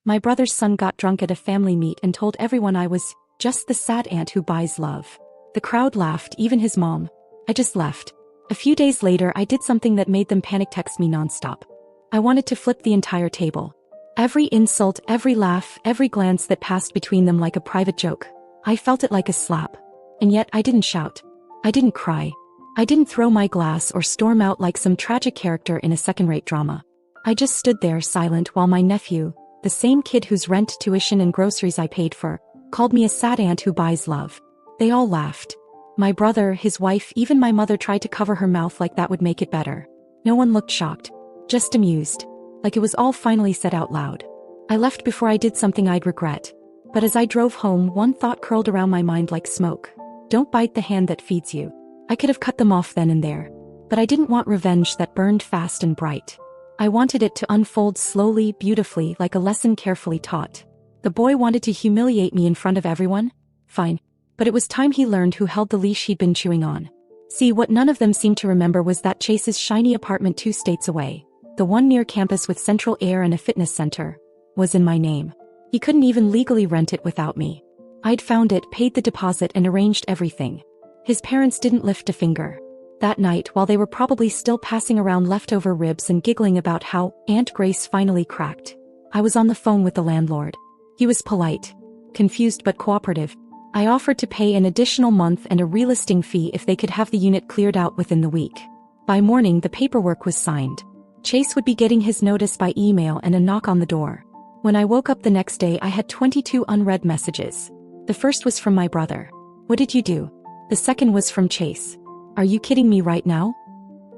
My brother's son got drunk at a family meet and told everyone I was just the sad aunt who buys love. The crowd laughed, even his mom. I just left. A few days later, I did something that made them panic text me nonstop. I wanted to flip the entire table. Every insult, every laugh, every glance that passed between them like a private joke. I felt it like a slap. And yet I didn't shout. I didn't cry. I didn't throw my glass or storm out like some tragic character in a second-rate drama. I just stood there silent while my nephew, the same kid whose rent, tuition and groceries I paid for, called me a sad aunt who buys love. They all laughed. My brother, his wife, even my mother tried to cover her mouth like that would make it better. No one looked shocked. Just amused. Like it was all finally said out loud. I left before I did something I'd regret. But as I drove home, one thought curled around my mind like smoke. Don't bite the hand that feeds you. I could have cut them off then and there. But I didn't want revenge that burned fast and bright. I wanted it to unfold slowly, beautifully, like a lesson carefully taught. The boy wanted to humiliate me in front of everyone? Fine. But it was time he learned who held the leash he'd been chewing on. See, what none of them seemed to remember was that Chase's shiny apartment 2 states away, the one near campus with central air and a fitness center, was in my name. He couldn't even legally rent it without me. I'd found it, paid the deposit and arranged everything. His parents didn't lift a finger. That night, while they were probably still passing around leftover ribs and giggling about how Aunt Grace finally cracked, I was on the phone with the landlord. He was polite, confused but cooperative. I offered to pay an additional month and a relisting fee if they could have the unit cleared out within the week. By morning, the paperwork was signed. Chase would be getting his notice by email and a knock on the door. When I woke up the next day, I had 22 unread messages. The first was from my brother. What did you do? The second was from Chase. Are you kidding me right now?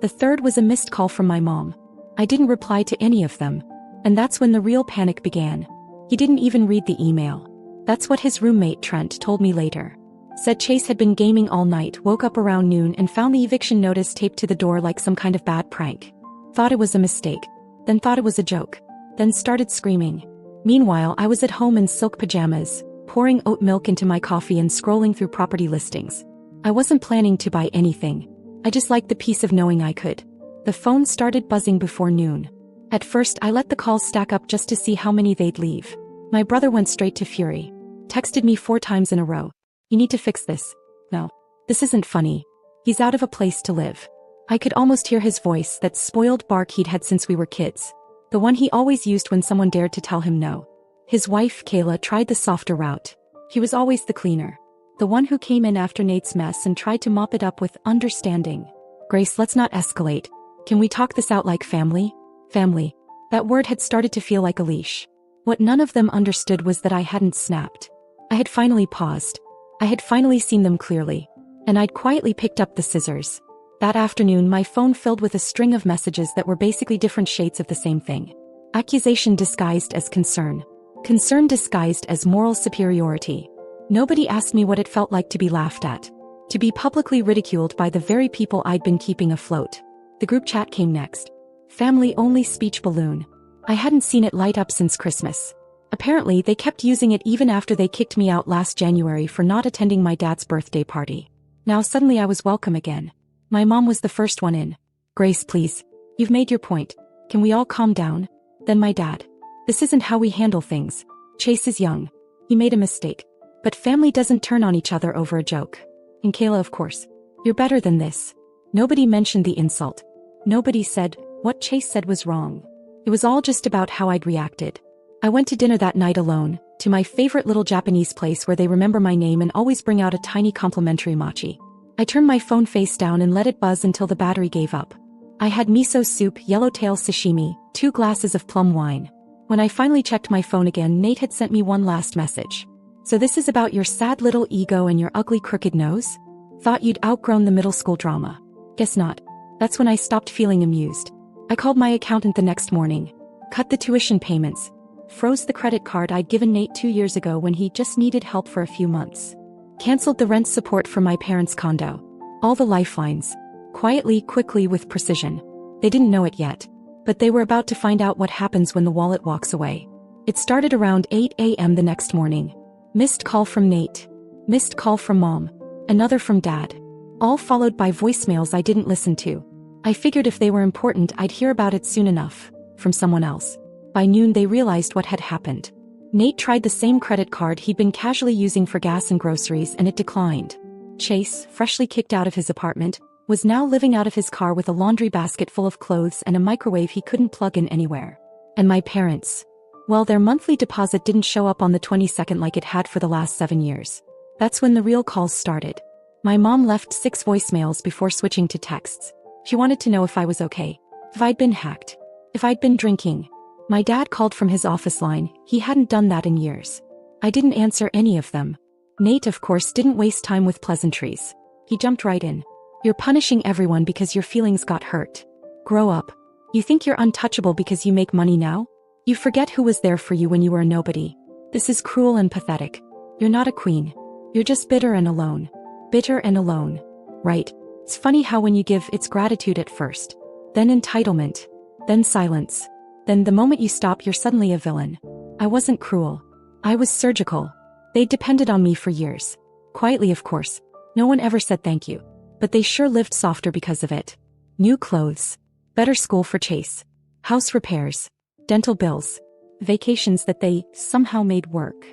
The third was a missed call from my mom. I didn't reply to any of them. And that's when the real panic began. He didn't even read the email. That's what his roommate Trent told me later. Said Chase had been gaming all night, woke up around noon and found the eviction notice taped to the door like some kind of bad prank. Thought it was a mistake. Then thought it was a joke. Then started screaming. Meanwhile, I was at home in silk pajamas, pouring oat milk into my coffee and scrolling through property listings. I wasn't planning to buy anything. I just liked the peace of knowing I could. The phone started buzzing before noon. At first, I let the calls stack up just to see how many they'd leave. My brother went straight to fury. Texted me 4 times in a row. You need to fix this. No. This isn't funny. He's out of a place to live. I could almost hear his voice, that spoiled bark he'd had since we were kids. The one he always used when someone dared to tell him no. His wife, Kayla, tried the softer route. He was always the cleaner. The one who came in after Nate's mess and tried to mop it up with understanding. Grace, let's not escalate. Can we talk this out like family? Family. That word had started to feel like a leash. What none of them understood was that I hadn't snapped. I had finally paused. I had finally seen them clearly. And I'd quietly picked up the scissors. That afternoon, my phone filled with a string of messages that were basically different shades of the same thing. Accusation disguised as concern. Concern disguised as moral superiority. Nobody asked me what it felt like to be laughed at. To be publicly ridiculed by the very people I'd been keeping afloat. The group chat came next. Family-only speech balloon. I hadn't seen it light up since Christmas. Apparently, they kept using it even after they kicked me out last January for not attending my dad's birthday party. Now suddenly I was welcome again. My mom was the first one in. Grace, please. You've made your point. Can we all calm down? Then my dad. This isn't how we handle things. Chase is young. He made a mistake. But family doesn't turn on each other over a joke. And Kayla, of course. You're better than this. Nobody mentioned the insult. Nobody said what Chase said was wrong. It was all just about how I'd reacted. I went to dinner that night alone, to my favorite little Japanese place where they remember my name and always bring out a tiny complimentary mochi. I turned my phone face down and let it buzz until the battery gave up. I had miso soup, yellowtail sashimi, 2 glasses of plum wine. When I finally checked my phone again, Nate had sent me one last message. So this is about your sad little ego and your ugly crooked nose? Thought you'd outgrown the middle school drama. Guess not. That's when I stopped feeling amused. I called my accountant the next morning. Cut the tuition payments. Froze the credit card I'd given Nate 2 years ago when he just needed help for a few months. Cancelled the rent support for my parents' condo. All the lifelines. Quietly, quickly, with precision. They didn't know it yet. But they were about to find out what happens when the wallet walks away. It started around 8 a.m. the next morning. Missed call from Nate. Missed call from Mom. Another from Dad. All followed by voicemails I didn't listen to. I figured if they were important I'd hear about it soon enough. From someone else. By noon they realized what had happened. Nate tried the same credit card he'd been casually using for gas and groceries and it declined. Chase, freshly kicked out of his apartment, was now living out of his car with a laundry basket full of clothes and a microwave he couldn't plug in anywhere. And my parents, well, their monthly deposit didn't show up on the 22nd like it had for the last 7 years. That's when the real calls started. My mom left 6 voicemails before switching to texts. She wanted to know if I was okay, if I'd been hacked, if I'd been drinking. My dad called from his office line. He hadn't done that in years. I didn't answer any of them. Nate, of course, didn't waste time with pleasantries. He jumped right in. You're punishing everyone because your feelings got hurt. Grow up. You think you're untouchable because you make money now? You forget who was there for you when you were a nobody. This is cruel and pathetic. You're not a queen. You're just bitter and alone. Bitter and alone. Right. It's funny how when you give, it's gratitude at first. Then entitlement. Then silence. Then the moment you stop, you're suddenly a villain. I wasn't cruel. I was surgical. They depended on me for years. Quietly, of course. No one ever said thank you. But they sure lived softer because of it. New clothes. Better school for Chase. House repairs. Dental bills. Vacations that they somehow made work.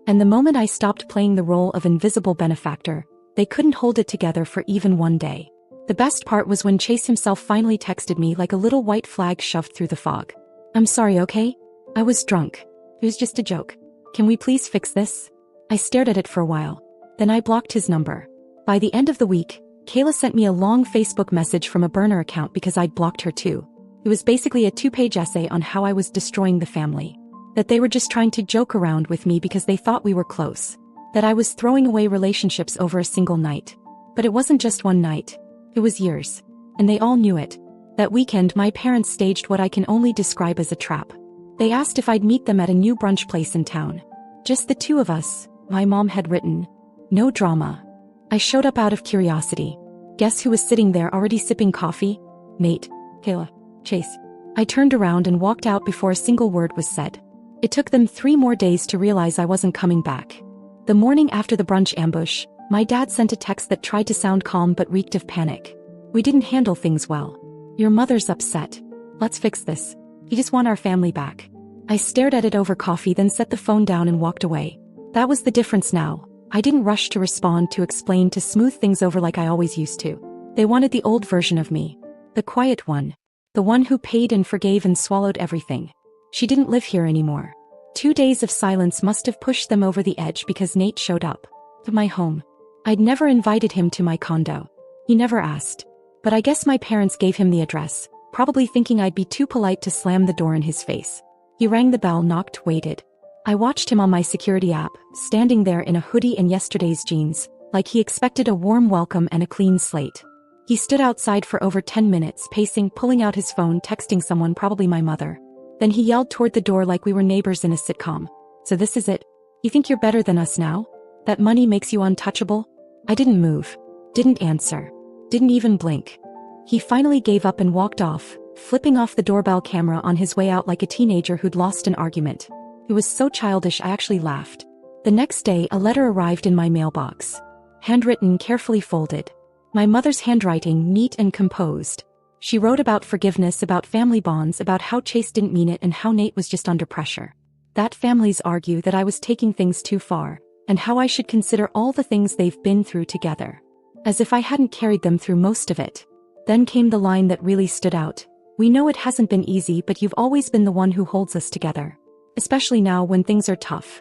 And the moment I stopped playing the role of invisible benefactor, they couldn't hold it together for even one day. The best part was when Chase himself finally texted me like a little white flag shoved through the fog. I'm sorry, okay? I was drunk. It was just a joke. Can we please fix this? I stared at it for a while. Then I blocked his number. By the end of the week, Kayla sent me a long Facebook message from a burner account because I'd blocked her too. It was basically a 2-page essay on how I was destroying the family. That they were just trying to joke around with me because they thought we were close. That I was throwing away relationships over a single night. But it wasn't just one night. It was years. And they all knew it. That weekend my parents staged what I can only describe as a trap. They asked if I'd meet them at a new brunch place in town. Just the two of us, my mom had written. No drama. I showed up out of curiosity. Guess who was sitting there already sipping coffee? Nate, Kayla, Chase. I turned around and walked out before a single word was said. It took them 3 more days to realize I wasn't coming back. The morning after the brunch ambush, my dad sent a text that tried to sound calm but reeked of panic. We didn't handle things well. Your mother's upset. Let's fix this. You just want our family back. I stared at it over coffee, then set the phone down and walked away. That was the difference now. I didn't rush to respond, to explain, to smooth things over like I always used to. They wanted the old version of me. The quiet one. The one who paid and forgave and swallowed everything. She didn't live here anymore. 2 days of silence must have pushed them over the edge because Nate showed up. To my home. I'd never invited him to my condo. He never asked. But I guess my parents gave him the address, probably thinking I'd be too polite to slam the door in his face. He rang the bell, knocked, waited. I watched him on my security app, standing there in a hoodie and yesterday's jeans, like he expected a warm welcome and a clean slate. He stood outside for over 10 minutes, pacing, pulling out his phone, texting someone, probably my mother. Then he yelled toward the door like we were neighbors in a sitcom. So this is it? You think you're better than us now? That money makes you untouchable? I didn't move. Didn't answer. Didn't even blink. He finally gave up and walked off, flipping off the doorbell camera on his way out like a teenager who'd lost an argument. It was so childish I actually laughed. The next day a letter arrived in my mailbox. Handwritten, carefully folded. My mother's handwriting, neat and composed. She wrote about forgiveness, about family bonds, about how Chase didn't mean it and how Nate was just under pressure. That families argue that I was taking things too far, and how I should consider all the things they've been through together. As if I hadn't carried them through most of it. Then came the line that really stood out. We know it hasn't been easy, but you've always been the one who holds us together. Especially now when things are tough.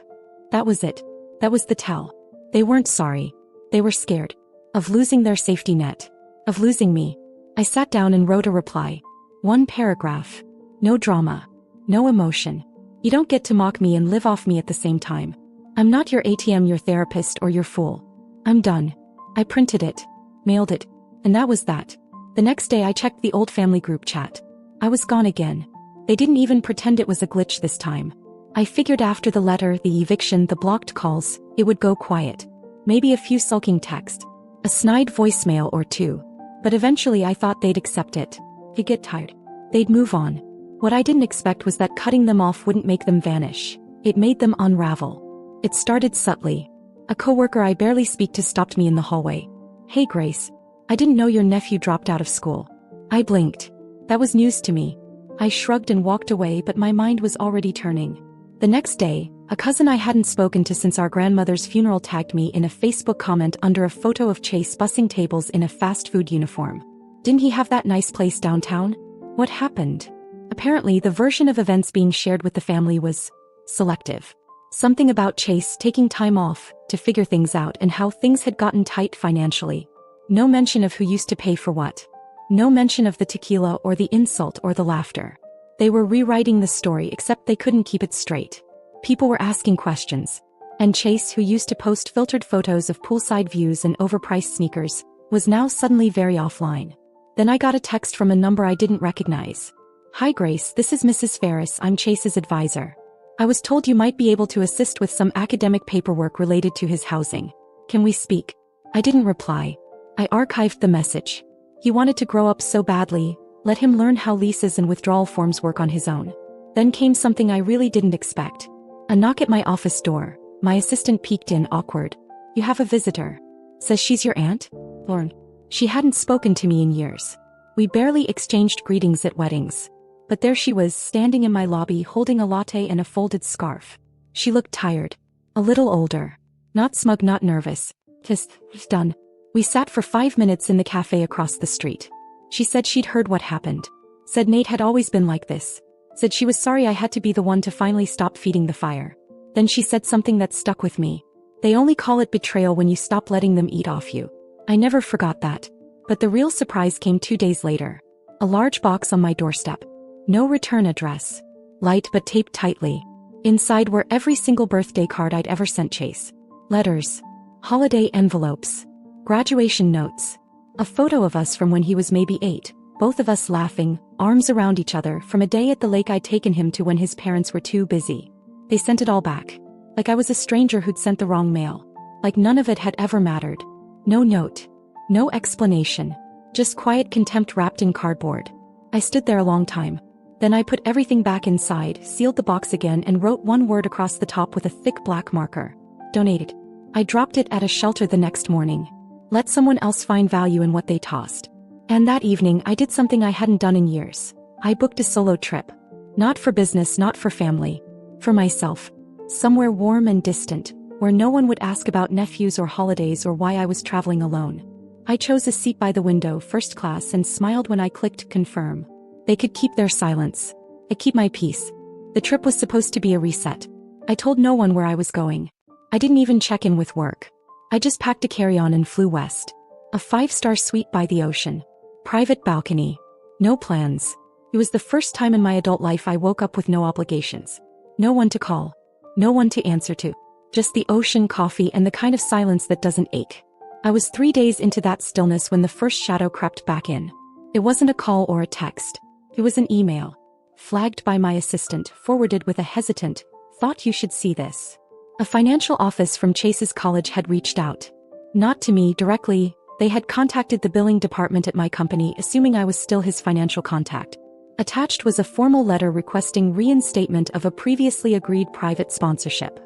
That was it. That was the tell. They weren't sorry. They were scared. Of losing their safety net. Of losing me. I sat down and wrote a reply. 1 paragraph. No drama. No emotion. You don't get to mock me and live off me at the same time. I'm not your ATM, your therapist, or your fool. I'm done. I printed it. Mailed it. And that was that. The next day I checked the old family group chat. I was gone again. They didn't even pretend it was a glitch this time. I figured after the letter, the eviction, the blocked calls, it would go quiet. Maybe a few sulking texts. A snide voicemail or 2. But eventually I thought they'd accept it. They'd get tired. They'd move on. What I didn't expect was that cutting them off wouldn't make them vanish. It made them unravel. It started subtly. A coworker I barely speak to stopped me in the hallway. Hey Grace. I didn't know your nephew dropped out of school. I blinked. That was news to me. I shrugged and walked away, but my mind was already turning. The next day, A cousin I hadn't spoken to since our grandmother's funeral tagged me in a Facebook comment under a photo of Chase bussing tables in a fast food uniform. Didn't he have that nice place downtown? What happened? Apparently, the version of events being shared with the family was selective. Something about Chase taking time off to figure things out and how things had gotten tight financially. No mention of who used to pay for what. No mention of the tequila or the insult or the laughter. They were rewriting the story, except they couldn't keep it straight. People were asking questions. And Chase, who used to post filtered photos of poolside views and overpriced sneakers, was now suddenly very offline. Then I got a text from a number I didn't recognize. "Hi Grace, this is Mrs. Ferris, I'm Chase's advisor. I was told you might be able to assist with some academic paperwork related to his housing. Can we speak?" I didn't reply. I archived the message. He wanted to grow up so badly, let him learn how leases and withdrawal forms work on his own. Then came something I really didn't expect. A knock at my office door. My assistant peeked in, awkward. "You have a visitor. Says she's your aunt?" Lauren. She hadn't spoken to me in years. We barely exchanged greetings at weddings. But there she was, standing in my lobby holding a latte and a folded scarf. She looked tired. A little older. Not smug, not nervous. Just done. We sat for 5 minutes in the cafe across the street. She said she'd heard what happened. Said Nate had always been like this. Said she was sorry I had to be the one to finally stop feeding the fire. Then she said something that stuck with me. They only call it betrayal when you stop letting them eat off you. I never forgot that. But the real surprise came 2 days later. A large box on my doorstep. No return address. Light but taped tightly. Inside were every single birthday card I'd ever sent Chase. Letters. Holiday envelopes. Graduation notes. A photo of us from when he was maybe 8. Both of us laughing, arms around each other, from a day at the lake I'd taken him to when his parents were too busy. They sent it all back. Like I was a stranger who'd sent the wrong mail. Like none of it had ever mattered. No note. No explanation. Just quiet contempt wrapped in cardboard. I stood there a long time. Then I put everything back inside, sealed the box again, and wrote one word across the top with a thick black marker. Donated. I dropped it at a shelter the next morning. Let someone else find value in what they tossed. And that evening I did something I hadn't done in years. I booked a solo trip. Not for business, not for family. For myself. Somewhere warm and distant, where no one would ask about nephews or holidays or why I was traveling alone. I chose a seat by the window, first class, and smiled when I clicked confirm. They could keep their silence. I keep my peace. The trip was supposed to be a reset. I told no one where I was going. I didn't even check in with work. I just packed a carry-on and flew west. A 5-star suite by the ocean. Private balcony. No plans. It was the first time in my adult life I woke up with no obligations. No one to call. No one to answer to. Just the ocean, coffee, and the kind of silence that doesn't ache. I was 3 days into that stillness when the first shadow crept back in. It wasn't a call or a text. It was an email. Flagged by my assistant, forwarded with a hesitant, "Thought you should see this." A financial office from Chase's college had reached out. Not to me directly. They had contacted the billing department at my company, assuming I was still his financial contact. Attached was a formal letter requesting reinstatement of a previously agreed private sponsorship.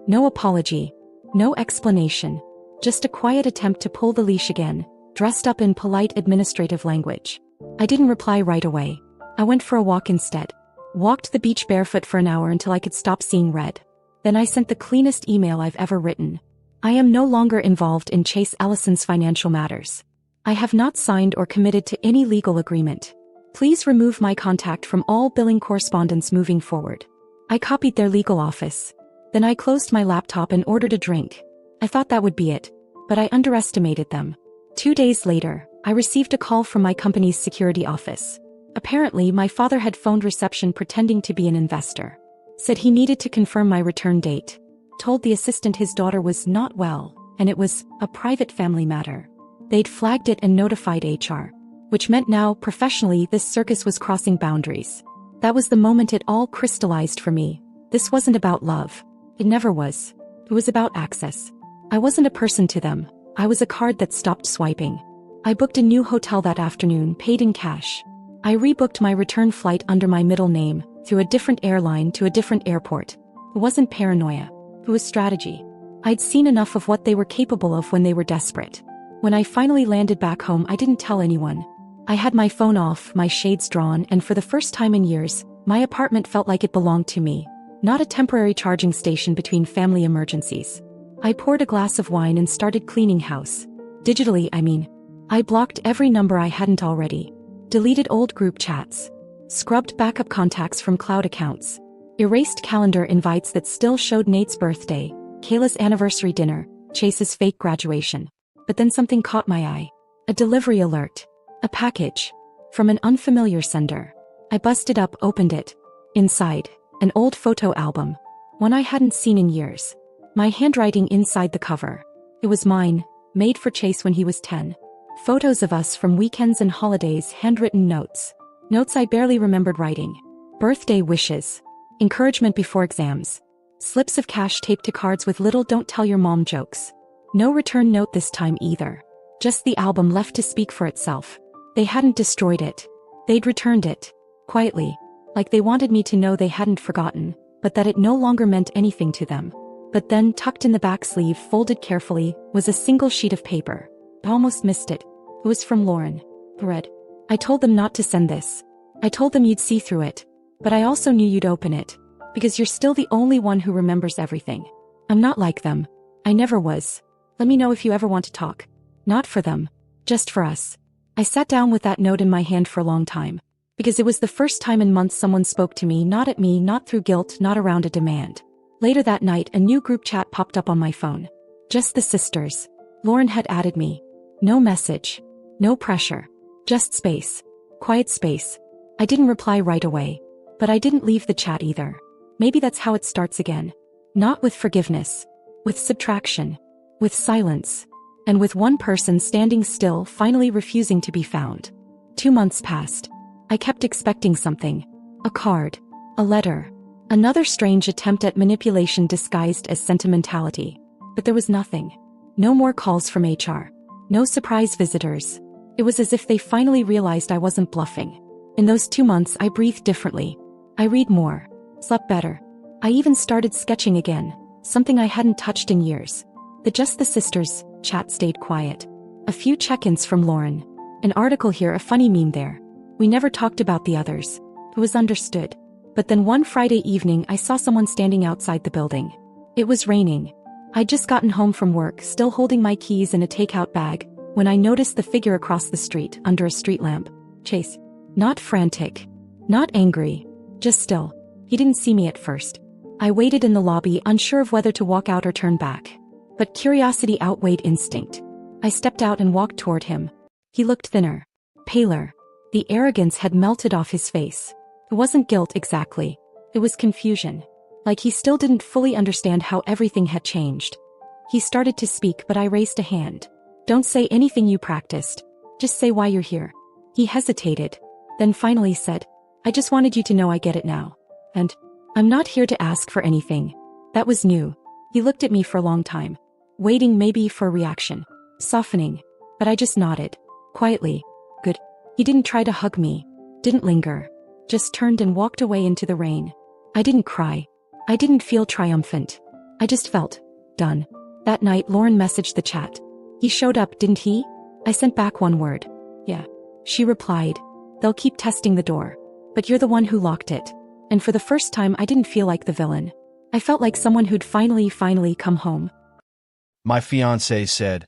No apology. No explanation. Just a quiet attempt to pull the leash again, dressed up in polite administrative language. I didn't reply right away. I went for a walk instead. Walked the beach barefoot for an hour until I could stop seeing red. Then I sent the cleanest email I've ever written. I am no longer involved in Chase Ellison's financial matters. I have not signed or committed to any legal agreement. Please remove my contact from all billing correspondence moving forward. I copied their legal office. Then I closed my laptop and ordered a drink. I thought that would be it. But I underestimated them. 2 days later, I received a call from my company's security office. Apparently, my father had phoned reception pretending to be an investor. Said he needed to confirm my return date. Told the assistant his daughter was not well, and it was a private family matter. They'd flagged it and notified HR. Which meant now, professionally, this circus was crossing boundaries. That was the moment it all crystallized for me. This wasn't about love. It never was. It was about access. I wasn't a person to them. I was a card that stopped swiping. I booked a new hotel that afternoon, paid in cash. I rebooked my return flight under my middle name, through a different airline to a different airport. It wasn't paranoia. It was strategy. I'd seen enough of what they were capable of when they were desperate. When I finally landed back home, I didn't tell anyone. I had my phone off, my shades drawn, and for the first time in years, my apartment felt like it belonged to me. not a temporary charging station between family emergencies. I poured a glass of wine and started cleaning house. Digitally, I mean. I blocked every number I hadn't already. Deleted old group chats. Scrubbed backup contacts from cloud accounts. Erased calendar invites that still showed Nate's birthday, Kayla's anniversary dinner, Chase's fake graduation. But then something caught my eye. A delivery alert. A package. From an unfamiliar sender. I busted up, opened it. Inside, an old photo album. One I hadn't seen in years. My handwriting inside the cover. It was mine, made for Chase when he was 10. Photos of us from weekends and holidays, handwritten notes. Notes I barely remembered writing. Birthday wishes. Encouragement before exams. Slips of cash taped to cards with little "don't tell your mom" jokes. No return note this time either. Just the album left to speak for itself. They hadn't destroyed it. They'd returned it. Quietly. Like they wanted me to know they hadn't forgotten, but that it no longer meant anything to them. But then, tucked in the back sleeve, folded carefully, was a single sheet of paper. I almost missed it. It was from Lauren. I read. I told them not to send this. I told them you'd see through it. But I also knew you'd open it. Because you're still the only one who remembers everything. I'm not like them. I never was. Let me know if you ever want to talk. Not for them. Just for us. I sat down with that note in my hand for a long time. Because it was the first time in months someone spoke to me, not through guilt, not around a demand. Later that night, a new group chat popped up on my phone. Just the sisters. Lauren had added me. No message. No pressure. Just space. Quiet space. I didn't reply right away. But I didn't leave the chat either. Maybe that's how it starts again. Not with forgiveness. With subtraction. With silence. And with one person standing still, finally refusing to be found. 2 months passed. I kept expecting something. A card. A letter. Another strange attempt at manipulation disguised as sentimentality. But there was nothing. No more calls from HR. No surprise visitors. It was as if they finally realized I wasn't bluffing. In those 2 months, I breathed differently. I read more. Slept better. I even started sketching again, something I hadn't touched in years. The Just the Sisters chat stayed quiet. A few check-ins from Lauren. An article here, a funny meme there. We never talked about the others. It was understood. But then one Friday evening, I saw someone standing outside the building. It was raining. I'd just gotten home from work, still holding my keys in a takeout bag, when I noticed the figure across the street, under a street lamp. Chase. Not frantic. Not angry. Just still. He didn't see me at first. I waited in the lobby, unsure of whether to walk out or turn back. But curiosity outweighed instinct. I stepped out and walked toward him. He looked thinner. Paler. The arrogance had melted off his face. It wasn't guilt exactly. It was confusion. Like he still didn't fully understand how everything had changed. He started to speak, but I raised a hand. Don't say anything you practiced. Just say why you're here. He hesitated. Then finally said, I just wanted you to know I get it now. And I'm not here to ask for anything. That was new. He looked at me for a long time. Waiting maybe for a reaction. Softening. But I just nodded. Quietly. Good. He didn't try to hug me. Didn't linger. Just turned and walked away into the rain. I didn't cry. I didn't feel triumphant. I just felt done. That night, Lauren messaged the chat. He showed up, didn't he? I sent back one word. Yeah. She replied. They'll keep testing the door. But you're the one who locked it. And for the first time, I didn't feel like the villain. I felt like someone who'd finally come home. My fiancé said,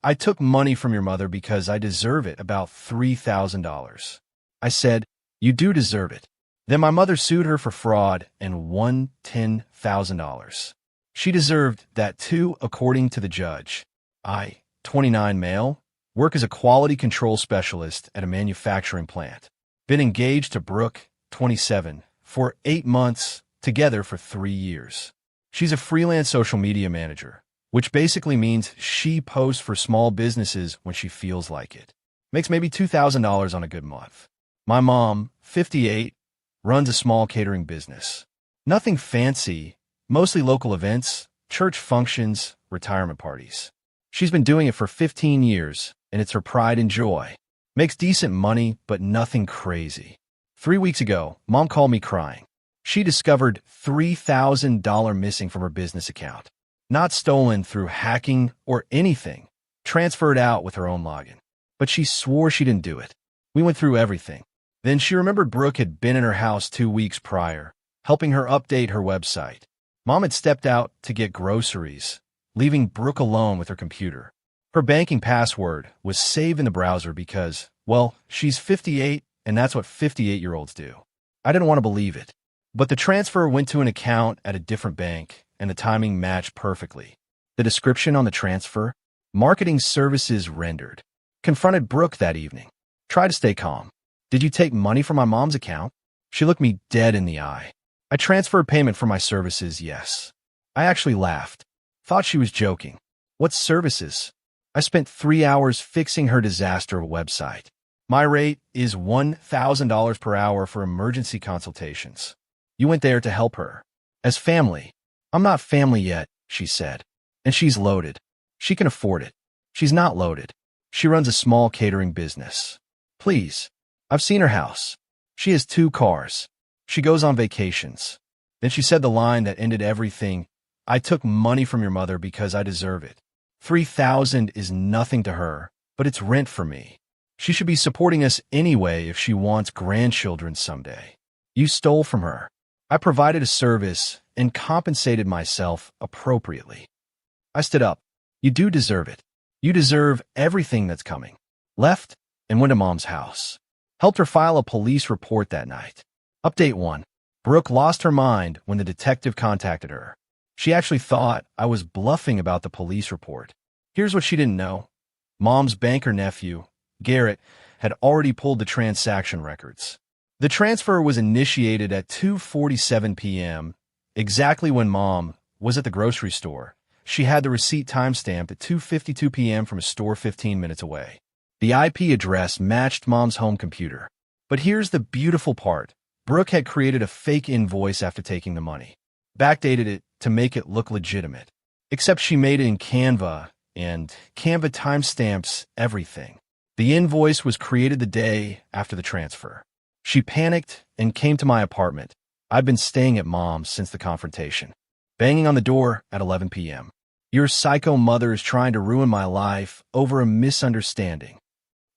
I took money from your mother because I deserve it, about $3,000. I said, you do deserve it. Then my mother sued her for fraud and won $10,000. She deserved that too, according to the judge. I, 29 male, work as a quality control specialist at a manufacturing plant. Been engaged to Brooke, 27, for 8 months, together for 3 years. She's a freelance social media manager, which basically means she posts for small businesses when she feels like it. Makes maybe $2,000 on a good month. My mom, 58, runs a small catering business. Nothing fancy, mostly local events, church functions, retirement parties. She's been doing it for 15 years, and it's her pride and joy. Makes decent money, but nothing crazy. 3 weeks ago, Mom called me crying. She discovered $3,000 missing from her business account. Not stolen through hacking or anything. Transferred out with her own login. But she swore she didn't do it. We went through everything. Then she remembered Brooke had been in her house 2 weeks prior, helping her update her website. Mom had stepped out to get groceries, leaving Brooke alone with her computer. Her banking password was saved in the browser because, well, she's 58, and that's what 58-year-olds do. I didn't want to believe it. But the transfer went to an account at a different bank, and the timing matched perfectly. The description on the transfer, marketing services rendered. Confronted Brooke that evening. Try to stay calm. Did you take money from my mom's account? She looked me dead in the eye. I transferred payment for my services, yes. I actually laughed. Thought she was joking. What services? I spent 3 hours fixing her disaster website. My rate is $1,000 per hour for emergency consultations. You went there to help her. As family. I'm not family yet, she said. And she's loaded. She can afford it. She's not loaded. She runs a small catering business. Please. I've seen her house. She has 2 cars. She goes on vacations. Then she said the line that ended everything. I took money from your mother because I deserve it. $3,000 is nothing to her, but it's rent for me. She should be supporting us anyway if she wants grandchildren someday. You stole from her. I provided a service and compensated myself appropriately. I stood up. You do deserve it. You deserve everything that's coming. Left and went to Mom's house. Helped her file a police report that night. Update 1. Brooke lost her mind when the detective contacted her. She actually thought I was bluffing about the police report. Here's what she didn't know. Mom's banker nephew, Garrett, had already pulled the transaction records. The transfer was initiated at 2:47 p.m., exactly when Mom was at the grocery store. She had the receipt timestamped at 2:52 p.m. from a store 15 minutes away. The IP address matched Mom's home computer. But here's the beautiful part. Brooke had created a fake invoice after taking the money, backdated it to make it look legitimate. Except she made it in Canva, and Canva timestamps everything. The invoice was created the day after the transfer. She panicked and came to my apartment. I'd been staying at Mom's since the confrontation. Banging on the door at 11 p.m. Your psycho mother is trying to ruin my life over a misunderstanding.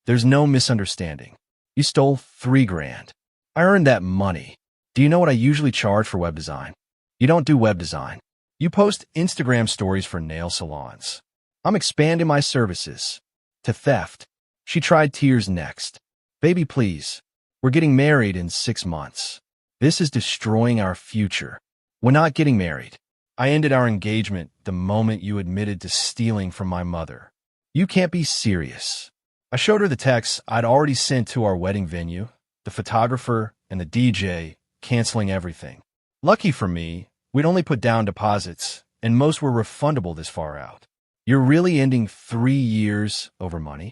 There's no misunderstanding. You stole $3,000. I earned that money. Do you know what I usually charge for web design? You don't do web design. You post Instagram stories for nail salons. I'm expanding my services. To theft. She tried tears next. Baby, please. We're getting married in 6 months. This is destroying our future. We're not getting married. I ended our engagement the moment you admitted to stealing from my mother. You can't be serious. I showed her the texts I'd already sent to our wedding venue, the photographer, and the DJ, canceling everything. Lucky for me, we'd only put down deposits, and most were refundable this far out. You're really ending 3 years over money?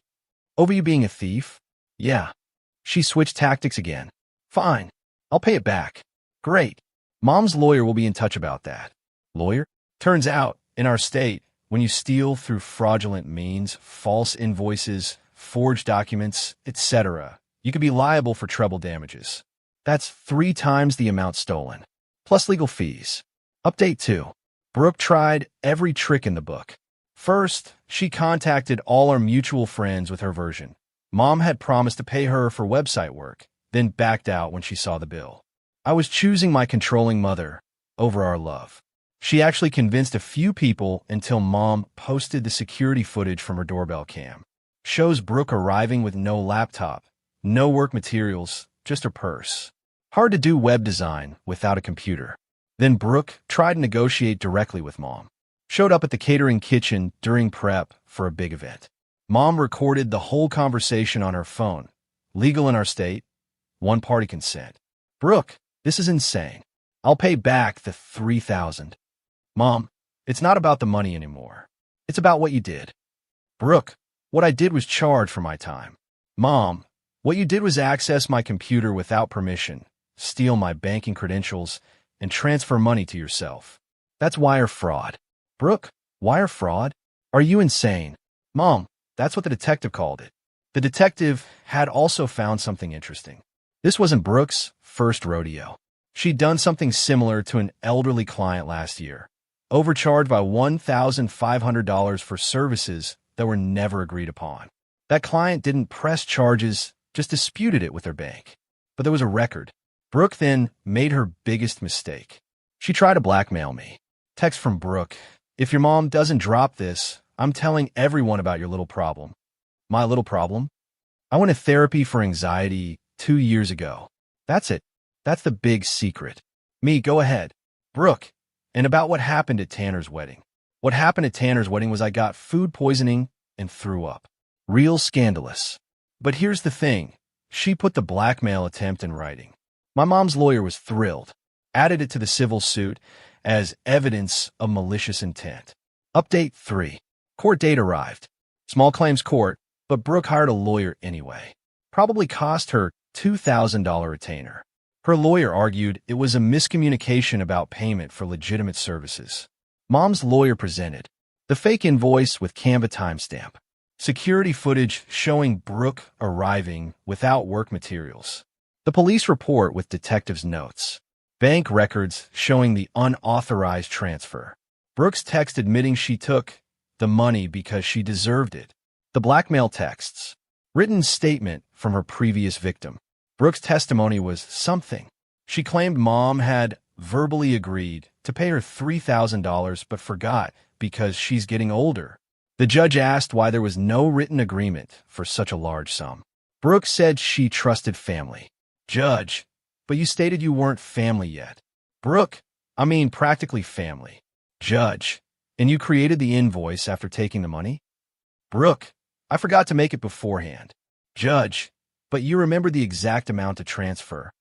Over you being a thief? Yeah. She switched tactics again. Fine. I'll pay it back. Great. Mom's lawyer will be in touch about that. Lawyer? Turns out, in our state, when you steal through fraudulent means, false invoices, forged documents, etc., you could be liable for treble damages. That's 3 times the amount stolen, plus legal fees. Update 2. Brooke tried every trick in the book. First, she contacted all our mutual friends with her version. Mom had promised to pay her for website work, then backed out when she saw the bill. I was choosing my controlling mother over our love. She actually convinced a few people until Mom posted the security footage from her doorbell cam. Shows Brooke arriving with no laptop, no work materials, just her purse. Hard to do web design without a computer. Then Brooke tried to negotiate directly with Mom. Showed up at the catering kitchen during prep for a big event. Mom recorded the whole conversation on her phone. Legal in our state. One-party consent. Brooke, this is insane. I'll pay back the $3,000. Mom, it's not about the money anymore. It's about what you did. Brooke, what I did was charge for my time. Mom, what you did was access my computer without permission, steal my banking credentials, and transfer money to yourself. That's wire fraud. Brooke, wire fraud? Are you insane? Mom, that's what the detective called it. The detective had also found something interesting. This wasn't Brooke's first rodeo. She'd done something similar to an elderly client last year, overcharged by $1,500 for services that were never agreed upon. That client didn't press charges, just disputed it with her bank. But there was a record. Brooke then made her biggest mistake. She tried to blackmail me. Text from Brooke. If your mom doesn't drop this, I'm telling everyone about your little problem. My little problem? I went to therapy for anxiety 2 years ago. That's it. That's the big secret. Me, go ahead. Brooke. And about what happened at Tanner's wedding. What happened at Tanner's wedding was I got food poisoning and threw up. Real scandalous. But here's the thing. She put the blackmail attempt in writing. My mom's lawyer was thrilled. Added it to the civil suit as evidence of malicious intent. Update 3. Court date arrived. Small claims court, but Brooke hired a lawyer anyway. Probably cost her $2,000 retainer. Her lawyer argued it was a miscommunication about payment for legitimate services. Mom's lawyer presented the fake invoice with Canva timestamp. Security footage showing Brooke arriving without work materials. The police report with detectives' notes. Bank records showing the unauthorized transfer. Brooke's text admitting she took the money because she deserved it. The blackmail texts. Written statement from her previous victim. Brooke's testimony was something. She claimed mom had verbally agreed to pay her $3,000 but forgot because she's getting older. The judge asked why there was no written agreement for such a large sum. Brooke said she trusted family. Judge, but you stated you weren't family yet. Brooke, I mean practically family. Judge, and you created the invoice after taking the money? Brooke, I forgot to make it beforehand. Judge, but you remember the exact amount to transfer.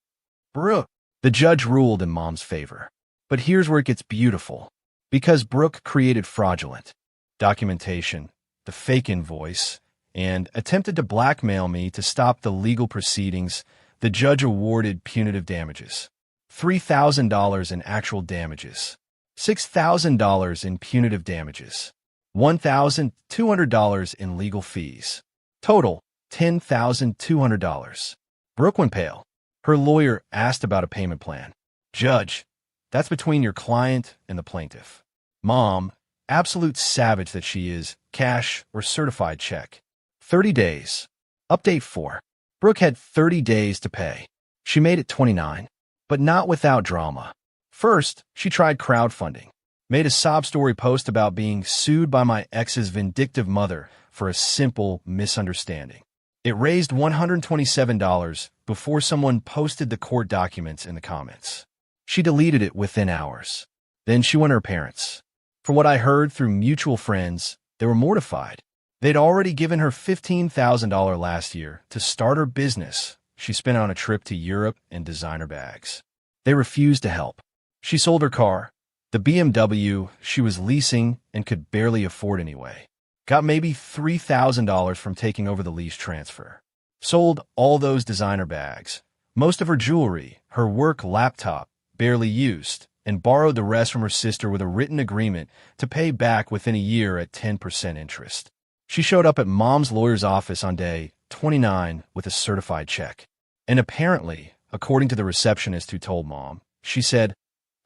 Brooke, the judge ruled in mom's favor. But here's where it gets beautiful. Because Brooke created fraudulent documentation, the fake invoice, and attempted to blackmail me to stop the legal proceedings, the judge awarded punitive damages. $3,000 in actual damages. $6,000 in punitive damages. $1,200 in legal fees. Total, $10,200. Brooke went pale. Her lawyer asked about a payment plan. Judge, that's between your client and the plaintiff. Mom, absolute savage that she is, cash or certified check. 30 days. Update 4. Brooke had 30 days to pay. She made it 29, but not without drama. First, she tried crowdfunding. Made a sob story post about being sued by my ex's vindictive mother for a simple misunderstanding. It raised $127 before someone posted the court documents in the comments. She deleted it within hours. Then she went to her parents. From what I heard through mutual friends, they were mortified. They'd already given her $15,000 last year to start her business she spent on a trip to Europe and designer bags. They refused to help. She sold her car, the BMW she was leasing and could barely afford anyway. Got maybe $3,000 from taking over the lease transfer. Sold all those designer bags, most of her jewelry, her work laptop, barely used, and borrowed the rest from her sister with a written agreement to pay back within a year at 10% interest. She showed up at mom's lawyer's office on day 29 with a certified check. And apparently, according to the receptionist who told mom, she said,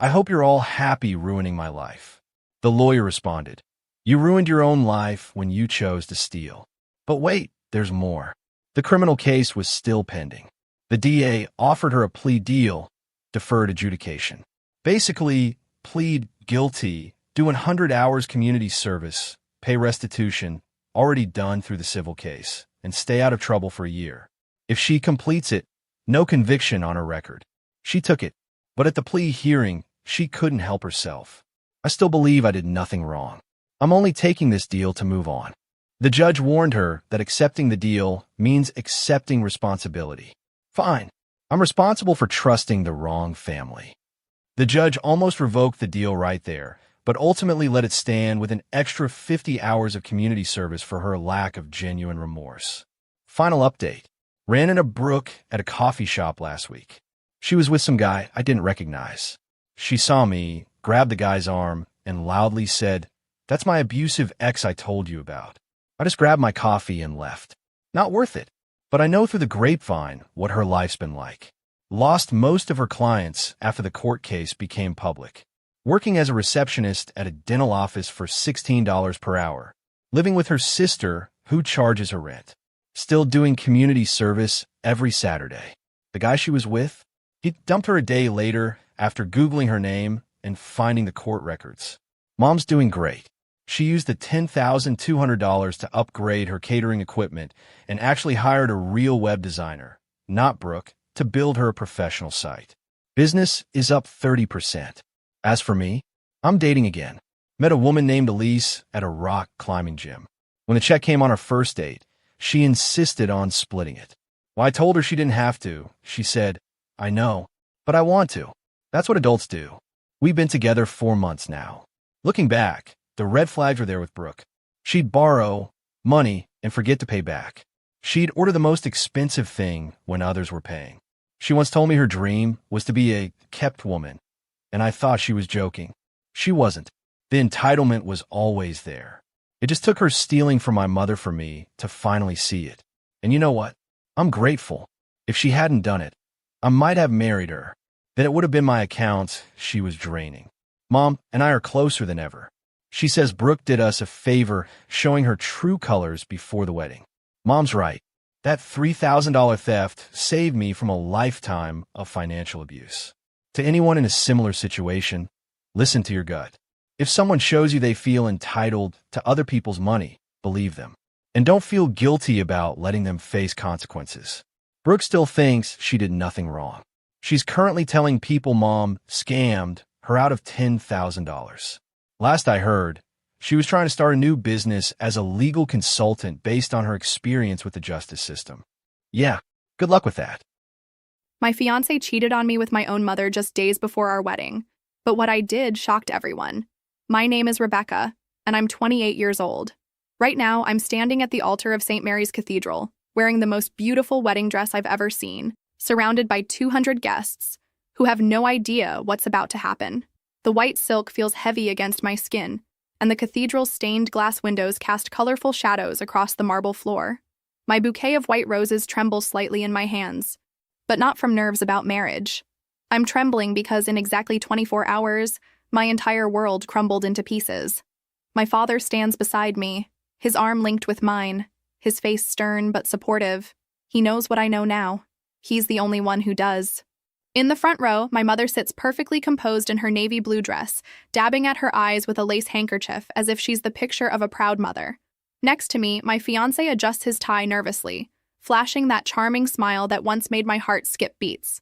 "I hope you're all happy ruining my life." The lawyer responded, "You ruined your own life when you chose to steal." But wait, there's more. The criminal case was still pending. The DA offered her a plea deal, deferred adjudication. Basically, plead guilty, do 100 hours community service, pay restitution, already done through the civil case, and stay out of trouble for a year. If she completes it, no conviction on her record. She took it, but at the plea hearing, she couldn't help herself. I still believe I did nothing wrong. I'm only taking this deal to move on. The judge warned her that accepting the deal means accepting responsibility. Fine, I'm responsible for trusting the wrong family. The judge almost revoked the deal right there, but ultimately let it stand with an extra 50 hours of community service for her lack of genuine remorse. Final update. Ran into Brooke at a coffee shop last week. She was with some guy I didn't recognize. She saw me, grabbed the guy's arm, and loudly said, "That's my abusive ex I told you about." I just grabbed my coffee and left. Not worth it. But I know through the grapevine what her life's been like. Lost most of her clients after the court case became public. Working as a receptionist at a dental office for $16 per hour. Living with her sister, who charges her rent. Still doing community service every Saturday. The guy she was with? He dumped her a day later after Googling her name and finding the court records. Mom's doing great. She used the $10,200 to upgrade her catering equipment and actually hired a real web designer, not Brooke, to build her a professional site. Business is up 30%. As for me, I'm dating again. Met a woman named Elise at a rock climbing gym. When the check came on our first date, she insisted on splitting it. Well, I told her she didn't have to. She said, "I know, but I want to." That's what adults do. We've been together 4 months now. Looking back, the red flags were there with Brooke. She'd borrow money and forget to pay back. She'd order the most expensive thing when others were paying. She once told me her dream was to be a kept woman, and I thought she was joking. She wasn't. The entitlement was always there. It just took her stealing from my mother for me to finally see it. And you know what? I'm grateful. If she hadn't done it, I might have married her. Then it would have been my account she was draining. Mom and I are closer than ever. She says Brooke did us a favor showing her true colors before the wedding. Mom's right. That $3,000 theft saved me from a lifetime of financial abuse. To anyone in a similar situation, listen to your gut. If someone shows you they feel entitled to other people's money, believe them. And don't feel guilty about letting them face consequences. Brooke still thinks she did nothing wrong. She's currently telling people Mom scammed her out of $10,000. Last I heard, she was trying to start a new business as a legal consultant based on her experience with the justice system. Yeah, good luck with that. My fiancé cheated on me with my own mother just days before our wedding. But what I did shocked everyone. My name is Rebecca, and I'm 28 years old. Right now, I'm standing at the altar of St. Mary's Cathedral, wearing the most beautiful wedding dress I've ever seen, surrounded by 200 guests who have no idea what's about to happen. The white silk feels heavy against my skin, and the cathedral's stained glass windows cast colorful shadows across the marble floor. My bouquet of white roses trembles slightly in my hands, but not from nerves about marriage. I'm trembling because in exactly 24 hours, my entire world crumbled into pieces. My father stands beside me, his arm linked with mine, his face stern but supportive. He knows what I know now. He's the only one who does. In the front row, my mother sits perfectly composed in her navy blue dress, dabbing at her eyes with a lace handkerchief as if she's the picture of a proud mother. Next to me, my fiancé adjusts his tie nervously, flashing that charming smile that once made my heart skip beats.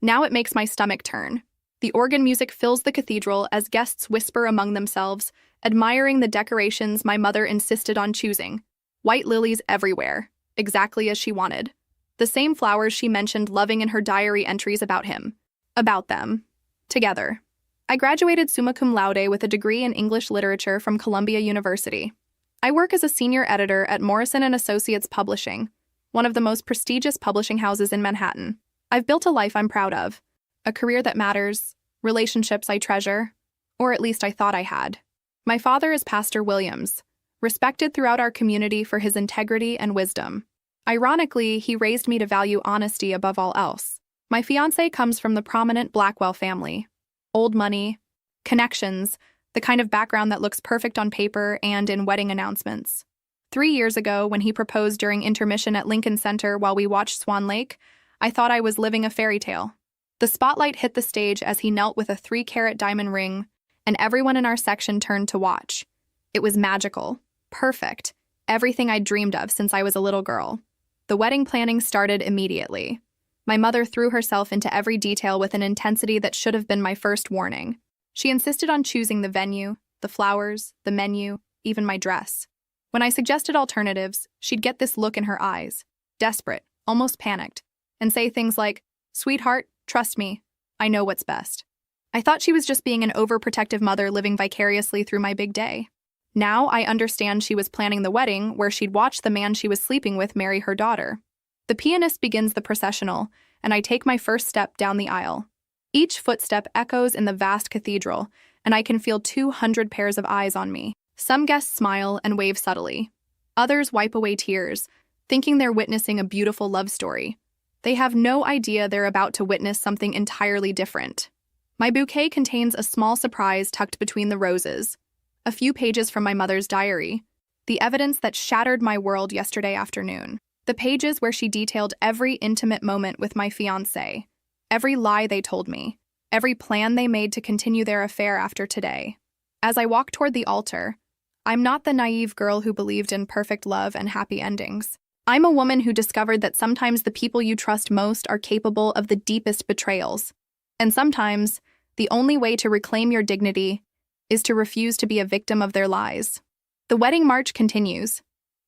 Now it makes my stomach turn. The organ music fills the cathedral as guests whisper among themselves, admiring the decorations my mother insisted on choosing. White lilies everywhere, exactly as she wanted. The same flowers she mentioned loving in her diary entries about him. About them. Together. I graduated summa cum laude with a degree in English literature from Columbia University. I work as a senior editor at Morrison & Associates Publishing, one of the most prestigious publishing houses in Manhattan. I've built a life I'm proud of, a career that matters, relationships I treasure, or at least I thought I had. My father is Pastor Williams, respected throughout our community for his integrity and wisdom. Ironically, he raised me to value honesty above all else. My fiancé comes from the prominent Blackwell family. Old money, connections, the kind of background that looks perfect on paper and in wedding announcements. 3 years ago, when he proposed during intermission at Lincoln Center while we watched Swan Lake, I thought I was living a fairy tale. The spotlight hit the stage as he knelt with a 3-carat diamond ring, and everyone in our section turned to watch. It was magical, perfect, everything I'd dreamed of since I was a little girl. The wedding planning started immediately. My mother threw herself into every detail with an intensity that should have been my first warning. She insisted on choosing the venue, the flowers, the menu, even my dress. When I suggested alternatives, she'd get this look in her eyes, desperate, almost panicked, and say things like, "Sweetheart, trust me, I know what's best." I thought she was just being an overprotective mother living vicariously through my big day. Now I understand she was planning the wedding where she'd watch the man she was sleeping with marry her daughter. The pianist begins the processional, and I take my first step down the aisle. Each footstep echoes in the vast cathedral, and I can feel 200 pairs of eyes on me. Some guests smile and wave subtly. Others wipe away tears, thinking they're witnessing a beautiful love story. They have no idea they're about to witness something entirely different. My bouquet contains a small surprise tucked between the roses. A few pages from my mother's diary, the evidence that shattered my world yesterday afternoon. The pages where she detailed every intimate moment with my fiancé, every lie they told me, every plan they made to continue their affair after today. As I walk toward the altar, I'm not the naive girl who believed in perfect love and happy endings. I'm a woman who discovered that sometimes the people you trust most are capable of the deepest betrayals. And sometimes, the only way to reclaim your dignity is to refuse to be a victim of their lies. The wedding march continues,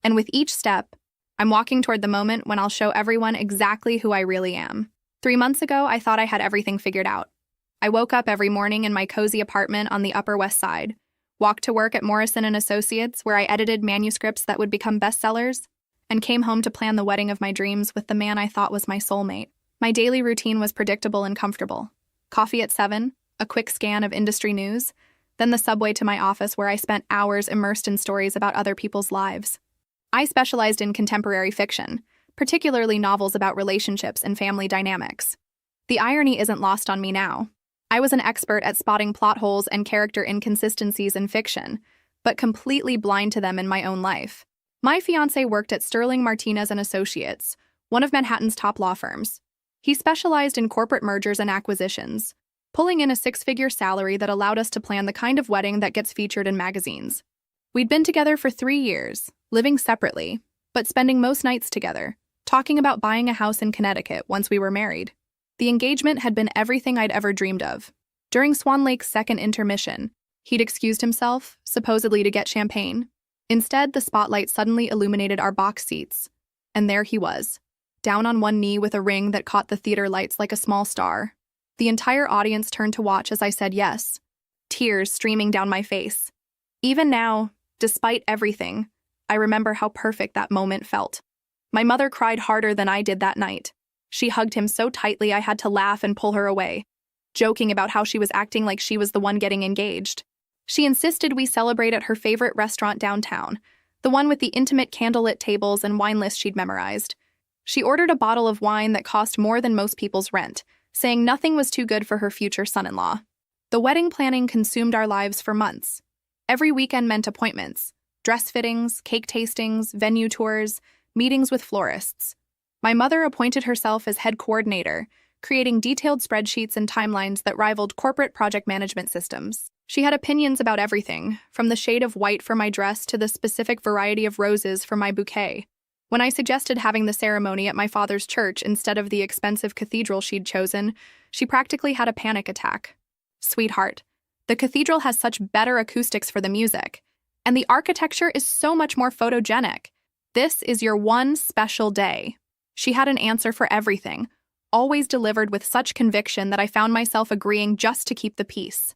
and with each step, I'm walking toward the moment when I'll show everyone exactly who I really am. 3 months ago, I thought I had everything figured out. I woke up every morning in my cozy apartment on the Upper West Side, walked to work at Morrison & Associates where I edited manuscripts that would become bestsellers, and came home to plan the wedding of my dreams with the man I thought was my soulmate. My daily routine was predictable and comfortable. Coffee at 7, a quick scan of industry news, then the subway to my office where I spent hours immersed in stories about other people's lives. I specialized in contemporary fiction, particularly novels about relationships and family dynamics. The irony isn't lost on me now. I was an expert at spotting plot holes and character inconsistencies in fiction, but completely blind to them in my own life. My fiancé worked at Sterling Martinez & Associates, one of Manhattan's top law firms. He specialized in corporate mergers and acquisitions, pulling in a 6-figure salary that allowed us to plan the kind of wedding that gets featured in magazines. We'd been together for 3 years, living separately, but spending most nights together, talking about buying a house in Connecticut once we were married. The engagement had been everything I'd ever dreamed of. During Swan Lake's second intermission, he'd excused himself, supposedly to get champagne. Instead, the spotlight suddenly illuminated our box seats, and there he was, down on one knee with a ring that caught the theater lights like a small star. The entire audience turned to watch as I said yes, tears streaming down my face. Even now, despite everything, I remember how perfect that moment felt. My mother cried harder than I did that night. She hugged him so tightly I had to laugh and pull her away, joking about how she was acting like she was the one getting engaged. She insisted we celebrate at her favorite restaurant downtown, the one with the intimate candlelit tables and wine list she'd memorized. She ordered a bottle of wine that cost more than most people's rent, saying nothing was too good for her future son-in-law. The wedding planning consumed our lives for months. Every weekend meant appointments, dress fittings, cake tastings, venue tours, meetings with florists. My mother appointed herself as head coordinator, creating detailed spreadsheets and timelines that rivaled corporate project management systems. She had opinions about everything, from the shade of white for my dress to the specific variety of roses for my bouquet. When I suggested having the ceremony at my father's church instead of the expensive cathedral she'd chosen, she practically had a panic attack. Sweetheart, the cathedral has such better acoustics for the music, and the architecture is so much more photogenic. This is your one special day. She had an answer for everything, always delivered with such conviction that I found myself agreeing just to keep the peace.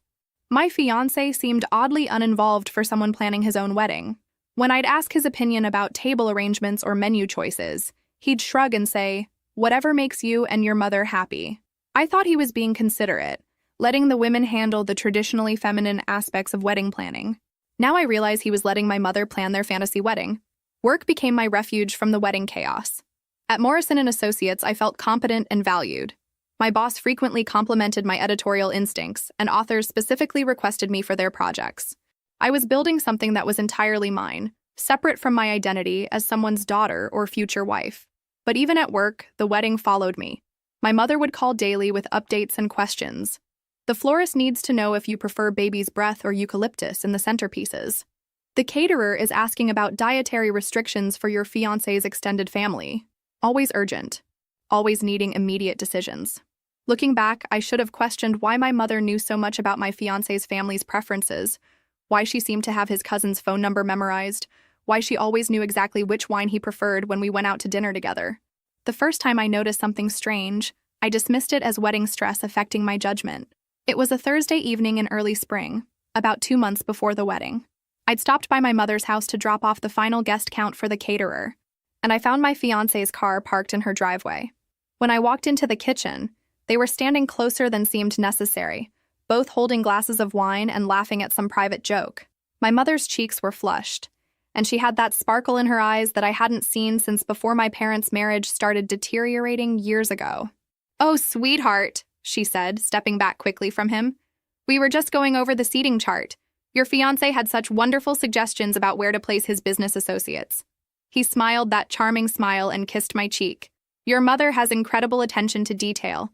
My fiancé seemed oddly uninvolved for someone planning his own wedding. When I'd ask his opinion about table arrangements or menu choices, he'd shrug and say, "Whatever makes you and your mother happy." I thought he was being considerate, letting the women handle the traditionally feminine aspects of wedding planning. Now I realize he was letting my mother plan their fantasy wedding. Work became my refuge from the wedding chaos. At Morrison & Associates, I felt competent and valued. My boss frequently complimented my editorial instincts, and authors specifically requested me for their projects. I was building something that was entirely mine, separate from my identity as someone's daughter or future wife. But even at work, the wedding followed me. My mother would call daily with updates and questions. The florist needs to know if you prefer baby's breath or eucalyptus in the centerpieces. The caterer is asking about dietary restrictions for your fiancé's extended family. Always urgent. Always needing immediate decisions. Looking back, I should have questioned why my mother knew so much about my fiancé's family's preferences, why she seemed to have his cousin's phone number memorized, why she always knew exactly which wine he preferred when we went out to dinner together. The first time I noticed something strange, I dismissed it as wedding stress affecting my judgment. It was a Thursday evening in early spring, about 2 months before the wedding. I'd stopped by my mother's house to drop off the final guest count for the caterer, and I found my fiancé's car parked in her driveway. When I walked into the kitchen, they were standing closer than seemed necessary, both holding glasses of wine and laughing at some private joke. My mother's cheeks were flushed, and she had that sparkle in her eyes that I hadn't seen since before my parents' marriage started deteriorating years ago. "Oh, sweetheart," she said, stepping back quickly from him. "We were just going over the seating chart. Your fiancé had such wonderful suggestions about where to place his business associates." He smiled that charming smile and kissed my cheek. "Your mother has incredible attention to detail."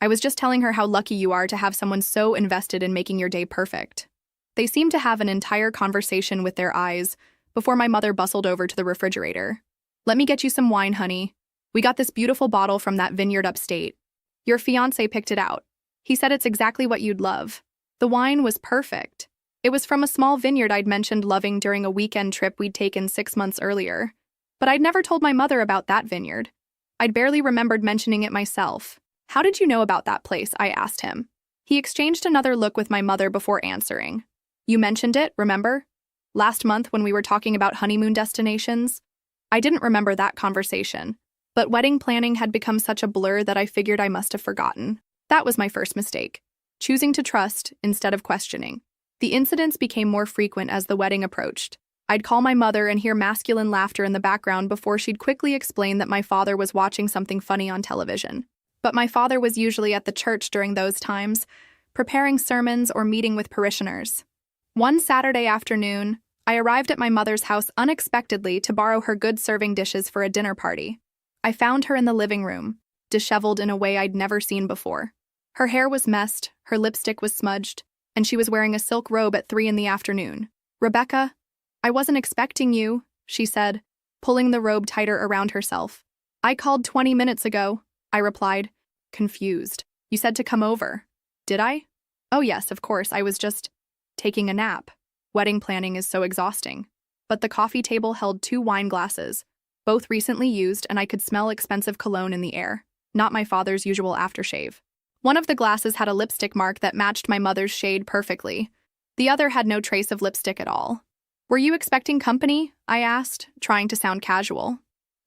I was just telling her how lucky you are to have someone so invested in making your day perfect. They seemed to have an entire conversation with their eyes before my mother bustled over to the refrigerator. Let me get you some wine, honey. We got this beautiful bottle from that vineyard upstate. Your fiancé picked it out. He said it's exactly what you'd love. The wine was perfect. It was from a small vineyard I'd mentioned loving during a weekend trip we'd taken 6 months earlier. But I'd never told my mother about that vineyard. I'd barely remembered mentioning it myself. How did you know about that place? I asked him. He exchanged another look with my mother before answering. You mentioned it, remember? Last month when we were talking about honeymoon destinations? I didn't remember that conversation, but wedding planning had become such a blur that I figured I must have forgotten. That was my first mistake, choosing to trust instead of questioning. The incidents became more frequent as the wedding approached. I'd call my mother and hear masculine laughter in the background before she'd quickly explain that my father was watching something funny on television. But my father was usually at the church during those times, preparing sermons or meeting with parishioners. One Saturday afternoon, I arrived at my mother's house unexpectedly to borrow her good serving dishes for a dinner party. I found her in the living room, disheveled in a way I'd never seen before. Her hair was messed, her lipstick was smudged, and she was wearing a silk robe at 3 p.m. Rebecca, I wasn't expecting you, she said, pulling the robe tighter around herself. I called 20 minutes ago, I replied, confused. You said to come over. Did I? Oh yes, of course, I was just taking a nap. Wedding planning is so exhausting. But the coffee table held 2 wine glasses, both recently used, and I could smell expensive cologne in the air, not my father's usual aftershave. One of the glasses had a lipstick mark that matched my mother's shade perfectly. The other had no trace of lipstick at all. Were you expecting company? I asked, trying to sound casual.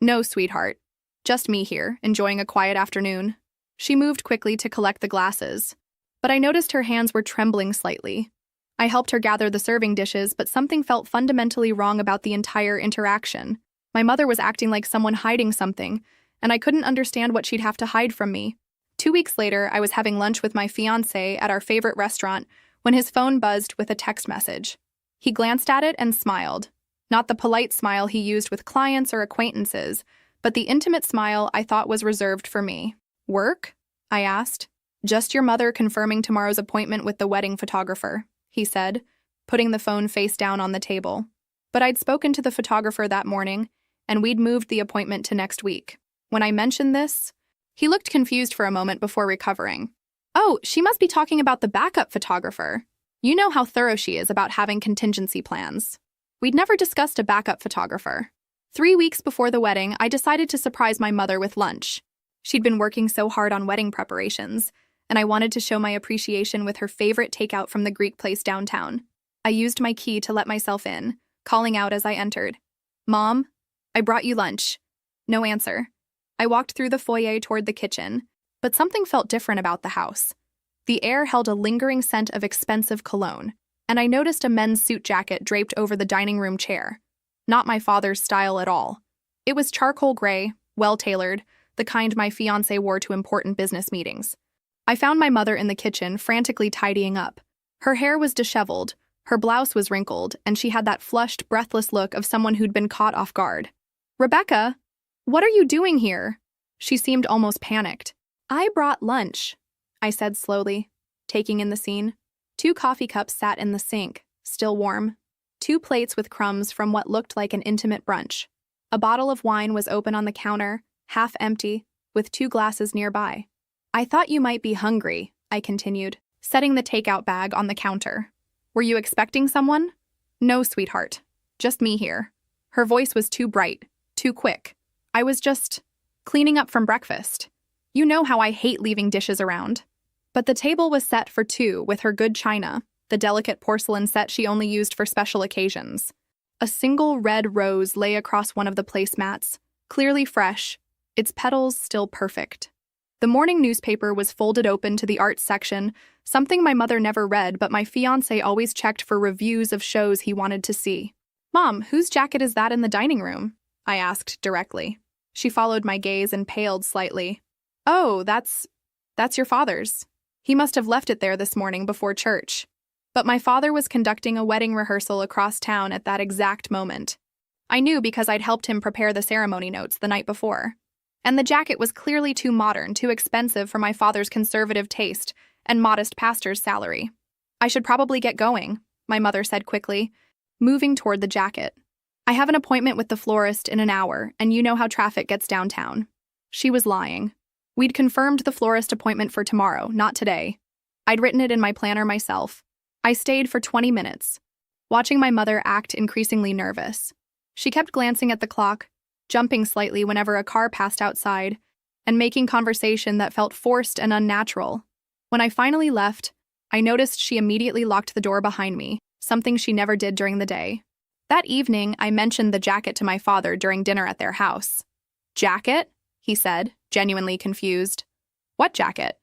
No, sweetheart. Just me here, enjoying a quiet afternoon. She moved quickly to collect the glasses, but I noticed her hands were trembling slightly. I helped her gather the serving dishes, but something felt fundamentally wrong about the entire interaction. My mother was acting like someone hiding something, and I couldn't understand what she'd have to hide from me. 2 weeks later, I was having lunch with my fiancé at our favorite restaurant when his phone buzzed with a text message. He glanced at it and smiled. Not the polite smile he used with clients or acquaintances, but the intimate smile I thought was reserved for me. Work? I asked. Just your mother confirming tomorrow's appointment with the wedding photographer, he said, putting the phone face down on the table. But I'd spoken to the photographer that morning, and we'd moved the appointment to next week. When I mentioned this, he looked confused for a moment before recovering. Oh, she must be talking about the backup photographer. You know how thorough she is about having contingency plans. We'd never discussed a backup photographer. 3 weeks before the wedding, I decided to surprise my mother with lunch. She'd been working so hard on wedding preparations, and I wanted to show my appreciation with her favorite takeout from the Greek place downtown. I used my key to let myself in, calling out as I entered. Mom, I brought you lunch. No answer. I walked through the foyer toward the kitchen, but something felt different about the house. The air held a lingering scent of expensive cologne, and I noticed a men's suit jacket draped over the dining room chair. Not my father's style at all. It was charcoal gray, well-tailored, the kind my fiancé wore to important business meetings. I found my mother in the kitchen, frantically tidying up. Her hair was disheveled, her blouse was wrinkled, and she had that flushed, breathless look of someone who'd been caught off guard. Rebecca, what are you doing here? She seemed almost panicked. I brought lunch, I said slowly, taking in the scene. 2 coffee cups sat in the sink, still warm. 2 plates with crumbs from what looked like an intimate brunch. A bottle of wine was open on the counter, half empty, with 2 glasses nearby. I thought you might be hungry, I continued, setting the takeout bag on the counter. Were you expecting someone? No, sweetheart. Just me here. Her voice was too bright, too quick. I was just cleaning up from breakfast. You know how I hate leaving dishes around. But the table was set for 2 with her good china, the delicate porcelain set she only used for special occasions. A single red rose lay across one of the placemats, clearly fresh, its petals still perfect. The morning newspaper was folded open to the arts section, something my mother never read, but my fiancé always checked for reviews of shows he wanted to see. Mom, whose jacket is that in the dining room? I asked directly. She followed my gaze and paled slightly. Oh, that's your father's. He must have left it there this morning before church. But my father was conducting a wedding rehearsal across town at that exact moment. I knew because I'd helped him prepare the ceremony notes the night before. And the jacket was clearly too modern, too expensive for my father's conservative taste and modest pastor's salary. I should probably get going, my mother said quickly, moving toward the jacket. I have an appointment with the florist in an hour, and you know how traffic gets downtown. She was lying. We'd confirmed the florist appointment for tomorrow, not today. I'd written it in my planner myself. I stayed for 20 minutes, watching my mother act increasingly nervous. She kept glancing at the clock, jumping slightly whenever a car passed outside, and making conversation that felt forced and unnatural. When I finally left, I noticed she immediately locked the door behind me, something she never did during the day. That evening, I mentioned the jacket to my father during dinner at their house. "Jacket?" he said, genuinely confused. "What jacket?"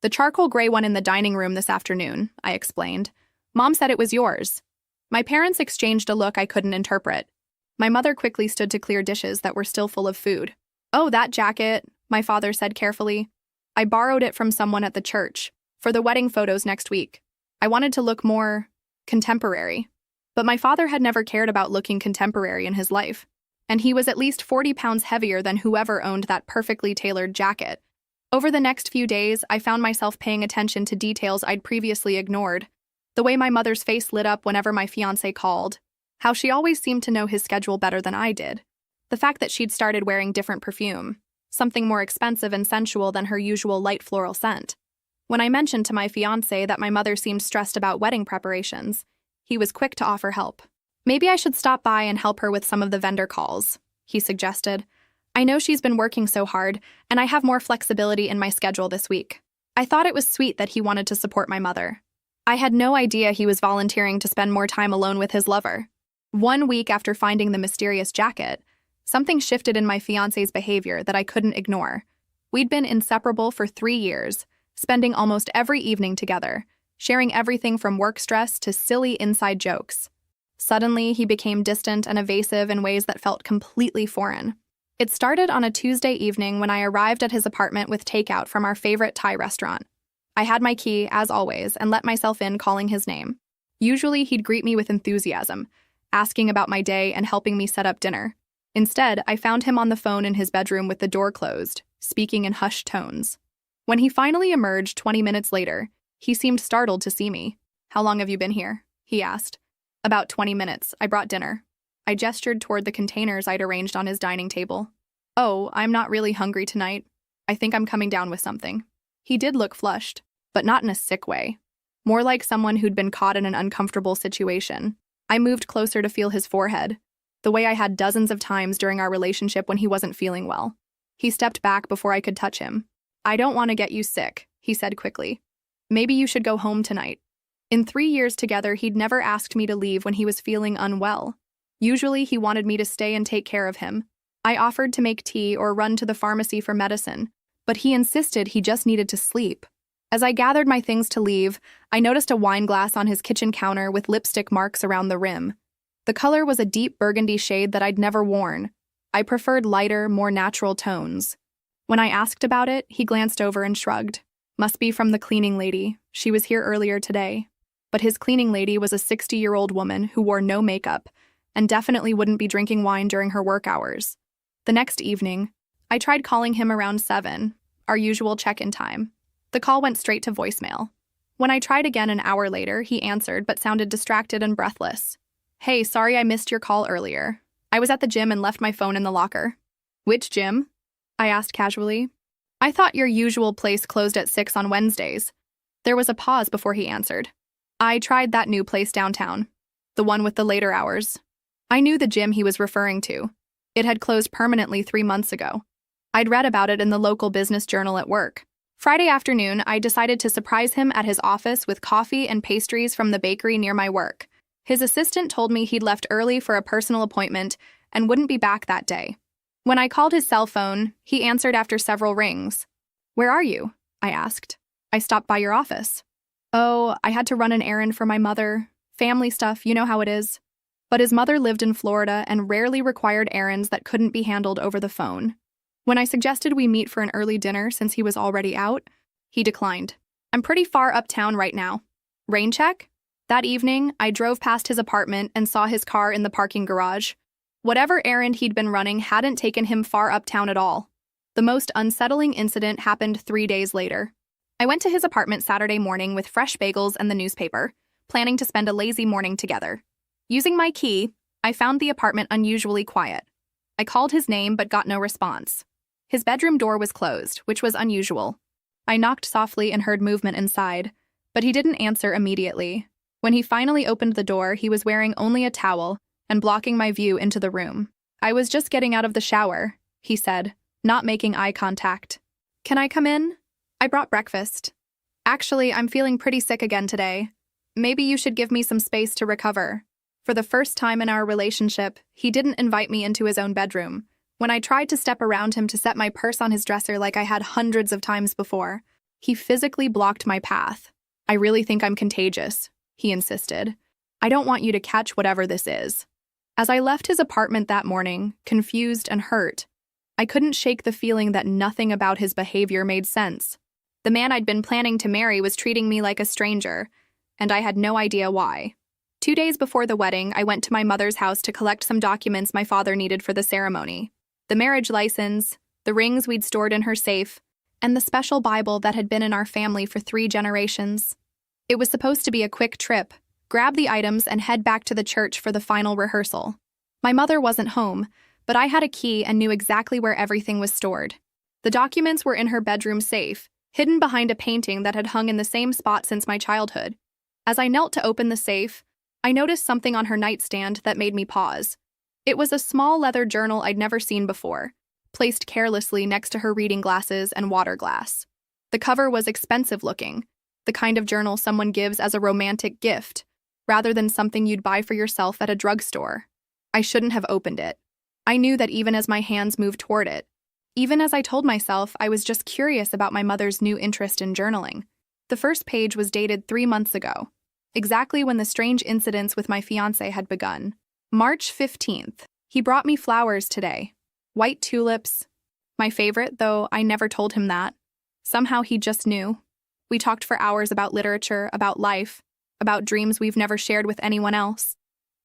"The charcoal gray one in the dining room this afternoon," I explained. "Mom said it was yours." My parents exchanged a look I couldn't interpret. My mother quickly stood to clear dishes that were still full of food. "Oh, that jacket," my father said carefully. "I borrowed it from someone at the church for the wedding photos next week. I wanted to look more contemporary." But my father had never cared about looking contemporary in his life, and he was at least 40 pounds heavier than whoever owned that perfectly tailored jacket. Over the next few days, I found myself paying attention to details I'd previously ignored. The way my mother's face lit up whenever my fiancé called, how she always seemed to know his schedule better than I did, the fact that she'd started wearing different perfume, something more expensive and sensual than her usual light floral scent. When I mentioned to my fiancé that my mother seemed stressed about wedding preparations, he was quick to offer help. "Maybe I should stop by and help her with some of the vendor calls," he suggested. "I know she's been working so hard, and I have more flexibility in my schedule this week." I thought it was sweet that he wanted to support my mother. I had no idea he was volunteering to spend more time alone with his lover. 1 week after finding the mysterious jacket, something shifted in my fiancé's behavior that I couldn't ignore. We'd been inseparable for 3 years, spending almost every evening together, sharing everything from work stress to silly inside jokes. Suddenly, he became distant and evasive in ways that felt completely foreign. It started on a Tuesday evening when I arrived at his apartment with takeout from our favorite Thai restaurant. I had my key, as always, and let myself in calling his name. Usually, he'd greet me with enthusiasm, asking about my day and helping me set up dinner. Instead, I found him on the phone in his bedroom with the door closed, speaking in hushed tones. When he finally emerged 20 minutes later, he seemed startled to see me. "How long have you been here?" he asked. "About 20 minutes. I brought dinner." I gestured toward the containers I'd arranged on his dining table. "Oh, I'm not really hungry tonight. I think I'm coming down with something." He did look flushed, but not in a sick way. More like someone who'd been caught in an uncomfortable situation. I moved closer to feel his forehead, the way I had dozens of times during our relationship when he wasn't feeling well. He stepped back before I could touch him. "I don't want to get you sick," he said quickly. "Maybe you should go home tonight." In 3 years together, he'd never asked me to leave when he was feeling unwell. Usually, he wanted me to stay and take care of him. I offered to make tea or run to the pharmacy for medicine, but he insisted he just needed to sleep. As I gathered my things to leave, I noticed a wine glass on his kitchen counter with lipstick marks around the rim. The color was a deep burgundy shade that I'd never worn. I preferred lighter, more natural tones. When I asked about it, he glanced over and shrugged. "Must be from the cleaning lady. She was here earlier today." But his cleaning lady was a 60-year-old woman who wore no makeup and definitely wouldn't be drinking wine during her work hours. The next evening, I tried calling him around 7, our usual check-in time. The call went straight to voicemail. When I tried again an hour later, he answered but sounded distracted and breathless. "Hey, sorry I missed your call earlier. I was at the gym and left my phone in the locker." "Which gym?" I asked casually. "I thought your usual place closed at 6 on Wednesdays." There was a pause before he answered. "I tried that new place downtown, the one with the later hours." I knew the gym he was referring to. It had closed permanently 3 months ago. I'd read about it in the local business journal at work. Friday afternoon, I decided to surprise him at his office with coffee and pastries from the bakery near my work. His assistant told me he'd left early for a personal appointment and wouldn't be back that day. When I called his cell phone, he answered after several rings. "Where are you?" I asked. "I stopped by your office." "Oh, I had to run an errand for my mother. Family stuff, you know how it is." But his mother lived in Florida and rarely required errands that couldn't be handled over the phone. When I suggested we meet for an early dinner since he was already out, he declined. "I'm pretty far uptown right now." Rain check? That evening, I drove past his apartment and saw his car in the parking garage. Whatever errand he'd been running hadn't taken him far uptown at all. The most unsettling incident happened 3 days later. I went to his apartment Saturday morning with fresh bagels and the newspaper, planning to spend a lazy morning together. Using my key, I found the apartment unusually quiet. I called his name but got no response. His bedroom door was closed, which was unusual. I knocked softly and heard movement inside, but he didn't answer immediately. When he finally opened the door, he was wearing only a towel and blocking my view into the room. "I was just getting out of the shower," he said, not making eye contact. "Can I come in? I brought breakfast. Actually, I'm feeling pretty sick again today. Maybe you should give me some space to recover." For the first time in our relationship, he didn't invite me into his own bedroom. When I tried to step around him to set my purse on his dresser like I had hundreds of times before, he physically blocked my path. "I really think I'm contagious," he insisted. "I don't want you to catch whatever this is." As I left his apartment that morning, confused and hurt, I couldn't shake the feeling that nothing about his behavior made sense. The man I'd been planning to marry was treating me like a stranger, and I had no idea why. 2 days before the wedding, I went to my mother's house to collect some documents my father needed for the ceremony. The marriage license, the rings we'd stored in her safe, and the special Bible that had been in our family for 3 generations. It was supposed to be a quick trip, grab the items and head back to the church for the final rehearsal. My mother wasn't home, but I had a key and knew exactly where everything was stored. The documents were in her bedroom safe, hidden behind a painting that had hung in the same spot since my childhood. As I knelt to open the safe, I noticed something on her nightstand that made me pause. It was a small leather journal I'd never seen before, placed carelessly next to her reading glasses and water glass. The cover was expensive looking, the kind of journal someone gives as a romantic gift, rather than something you'd buy for yourself at a drugstore. I shouldn't have opened it. I knew that even as my hands moved toward it, even as I told myself I was just curious about my mother's new interest in journaling. The first page was dated 3 months ago, exactly when the strange incidents with my fiancé had begun. March 15th. He brought me flowers today. White tulips. My favorite, though I never told him that. Somehow he just knew. We talked for hours about literature, about life, about dreams we've never shared with anyone else.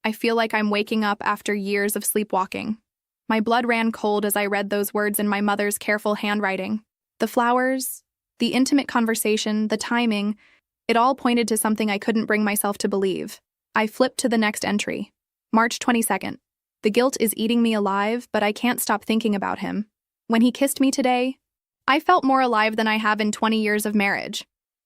I feel like I'm waking up after years of sleepwalking. My blood ran cold as I read those words in my mother's careful handwriting. The flowers, the intimate conversation, the timing, it all pointed to something I couldn't bring myself to believe. I flipped to the next entry. March 22nd. The guilt is eating me alive, but I can't stop thinking about him. When he kissed me today, I felt more alive than I have in 20 years of marriage.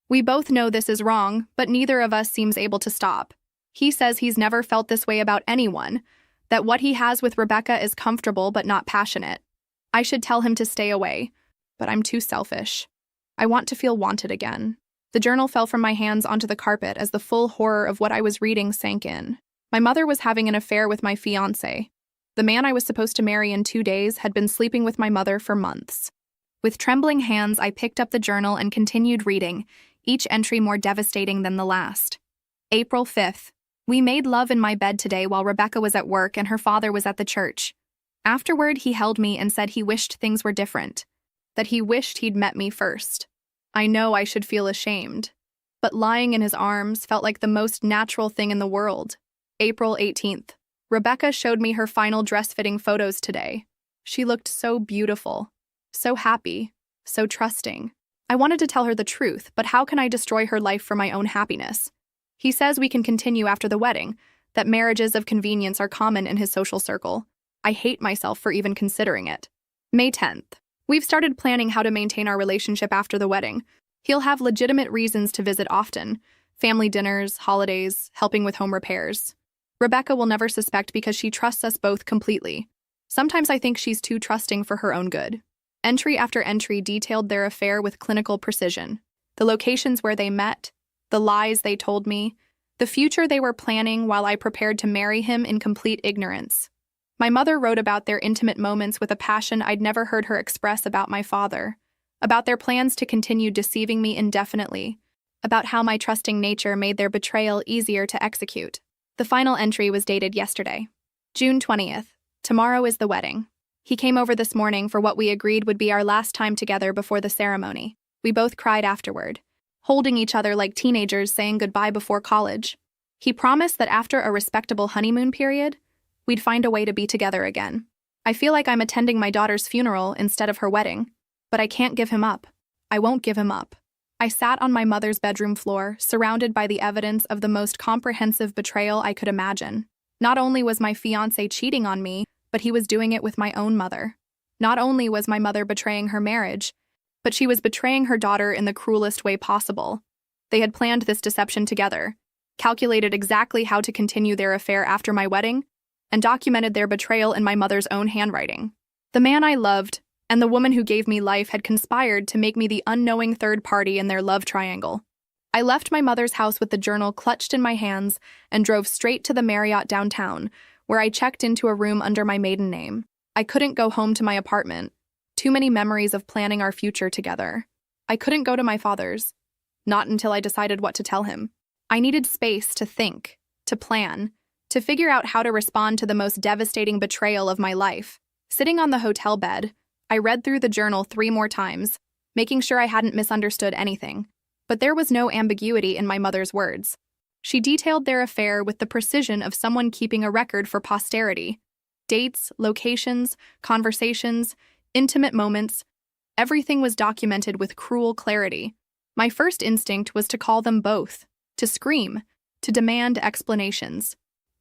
We both know this is wrong, but neither of us seems able to stop. He says he's never felt this way about anyone, that what he has with Rebecca is comfortable but not passionate. I should tell him to stay away, but I'm too selfish. I want to feel wanted again. The journal fell from my hands onto the carpet as the full horror of what I was reading sank in. My mother was having an affair with my fiancé. The man I was supposed to marry in 2 days had been sleeping with my mother for months. With trembling hands, I picked up the journal and continued reading, each entry more devastating than the last. April 5th. We made love in my bed today while Rebecca was at work and her father was at the church. Afterward, he held me and said he wished things were different, that he wished he'd met me first. I know I should feel ashamed, but lying in his arms felt like the most natural thing in the world. April 18th. Rebecca showed me her final dress-fitting photos today. She looked so beautiful, so happy, so trusting. I wanted to tell her the truth, but how can I destroy her life for my own happiness? He says we can continue after the wedding, that marriages of convenience are common in his social circle. I hate myself for even considering it. May 10th. We've started planning how to maintain our relationship after the wedding. He'll have legitimate reasons to visit often. Family dinners, holidays, helping with home repairs. Rebecca will never suspect because she trusts us both completely. Sometimes I think she's too trusting for her own good. Entry after entry detailed their affair with clinical precision. The locations where they met, the lies they told me, the future they were planning while I prepared to marry him in complete ignorance. My mother wrote about their intimate moments with a passion I'd never heard her express about my father, about their plans to continue deceiving me indefinitely, about how my trusting nature made their betrayal easier to execute. The final entry was dated yesterday, June 20th. Tomorrow is the wedding. He came over this morning for what we agreed would be our last time together before the ceremony. We both cried afterward, holding each other like teenagers saying goodbye before college. He promised that after a respectable honeymoon period, we'd find a way to be together again. I feel like I'm attending my daughter's funeral instead of her wedding. But I can't give him up. I won't give him up. I sat on my mother's bedroom floor, surrounded by the evidence of the most comprehensive betrayal I could imagine. Not only was my fiancé cheating on me, but he was doing it with my own mother. Not only was my mother betraying her marriage, but she was betraying her daughter in the cruelest way possible. They had planned this deception together, calculated exactly how to continue their affair after my wedding, and documented their betrayal in my mother's own handwriting. The man I loved and the woman who gave me life had conspired to make me the unknowing third party in their love triangle. I left my mother's house with the journal clutched in my hands and drove straight to the Marriott downtown, where I checked into a room under my maiden name. I couldn't go home to my apartment. Too many memories of planning our future together. I couldn't go to my father's. Not until I decided what to tell him. I needed space to think, to plan, to figure out how to respond to the most devastating betrayal of my life. Sitting on the hotel bed, I read through the journal 3 more times, making sure I hadn't misunderstood anything. But there was no ambiguity in my mother's words. She detailed their affair with the precision of someone keeping a record for posterity. Dates, locations, conversations, intimate moments, everything was documented with cruel clarity. My first instinct was to call them both, to scream, to demand explanations.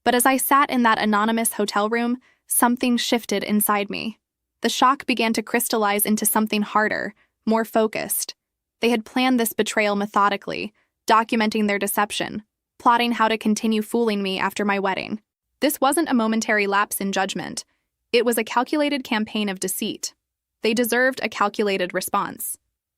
But as I sat in that anonymous hotel room, something shifted inside me. The shock began to crystallize into something harder, more focused. They had planned this betrayal methodically, documenting their deception, plotting how to continue fooling me after my wedding. This wasn't a momentary lapse in judgment. It was a calculated campaign of deceit. They deserved a calculated response.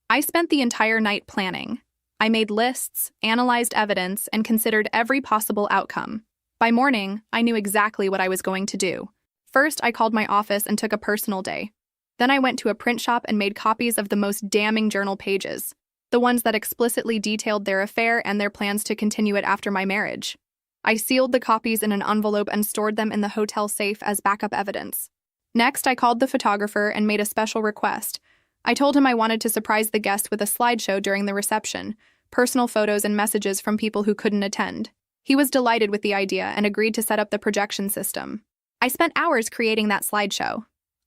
I spent the entire night planning. I made lists, analyzed evidence, and considered every possible outcome. By morning, I knew exactly what I was going to do. First, I called my office and took a personal day. Then I went to a print shop and made copies of the most damning journal pages, the ones that explicitly detailed their affair and their plans to continue it after my marriage. I sealed the copies in an envelope and stored them in the hotel safe as backup evidence. Next, I called the photographer and made a special request. I told him I wanted to surprise the guest with a slideshow during the reception, personal photos and messages from people who couldn't attend. He was delighted with the idea and agreed to set up the projection system. I spent hours creating that slideshow.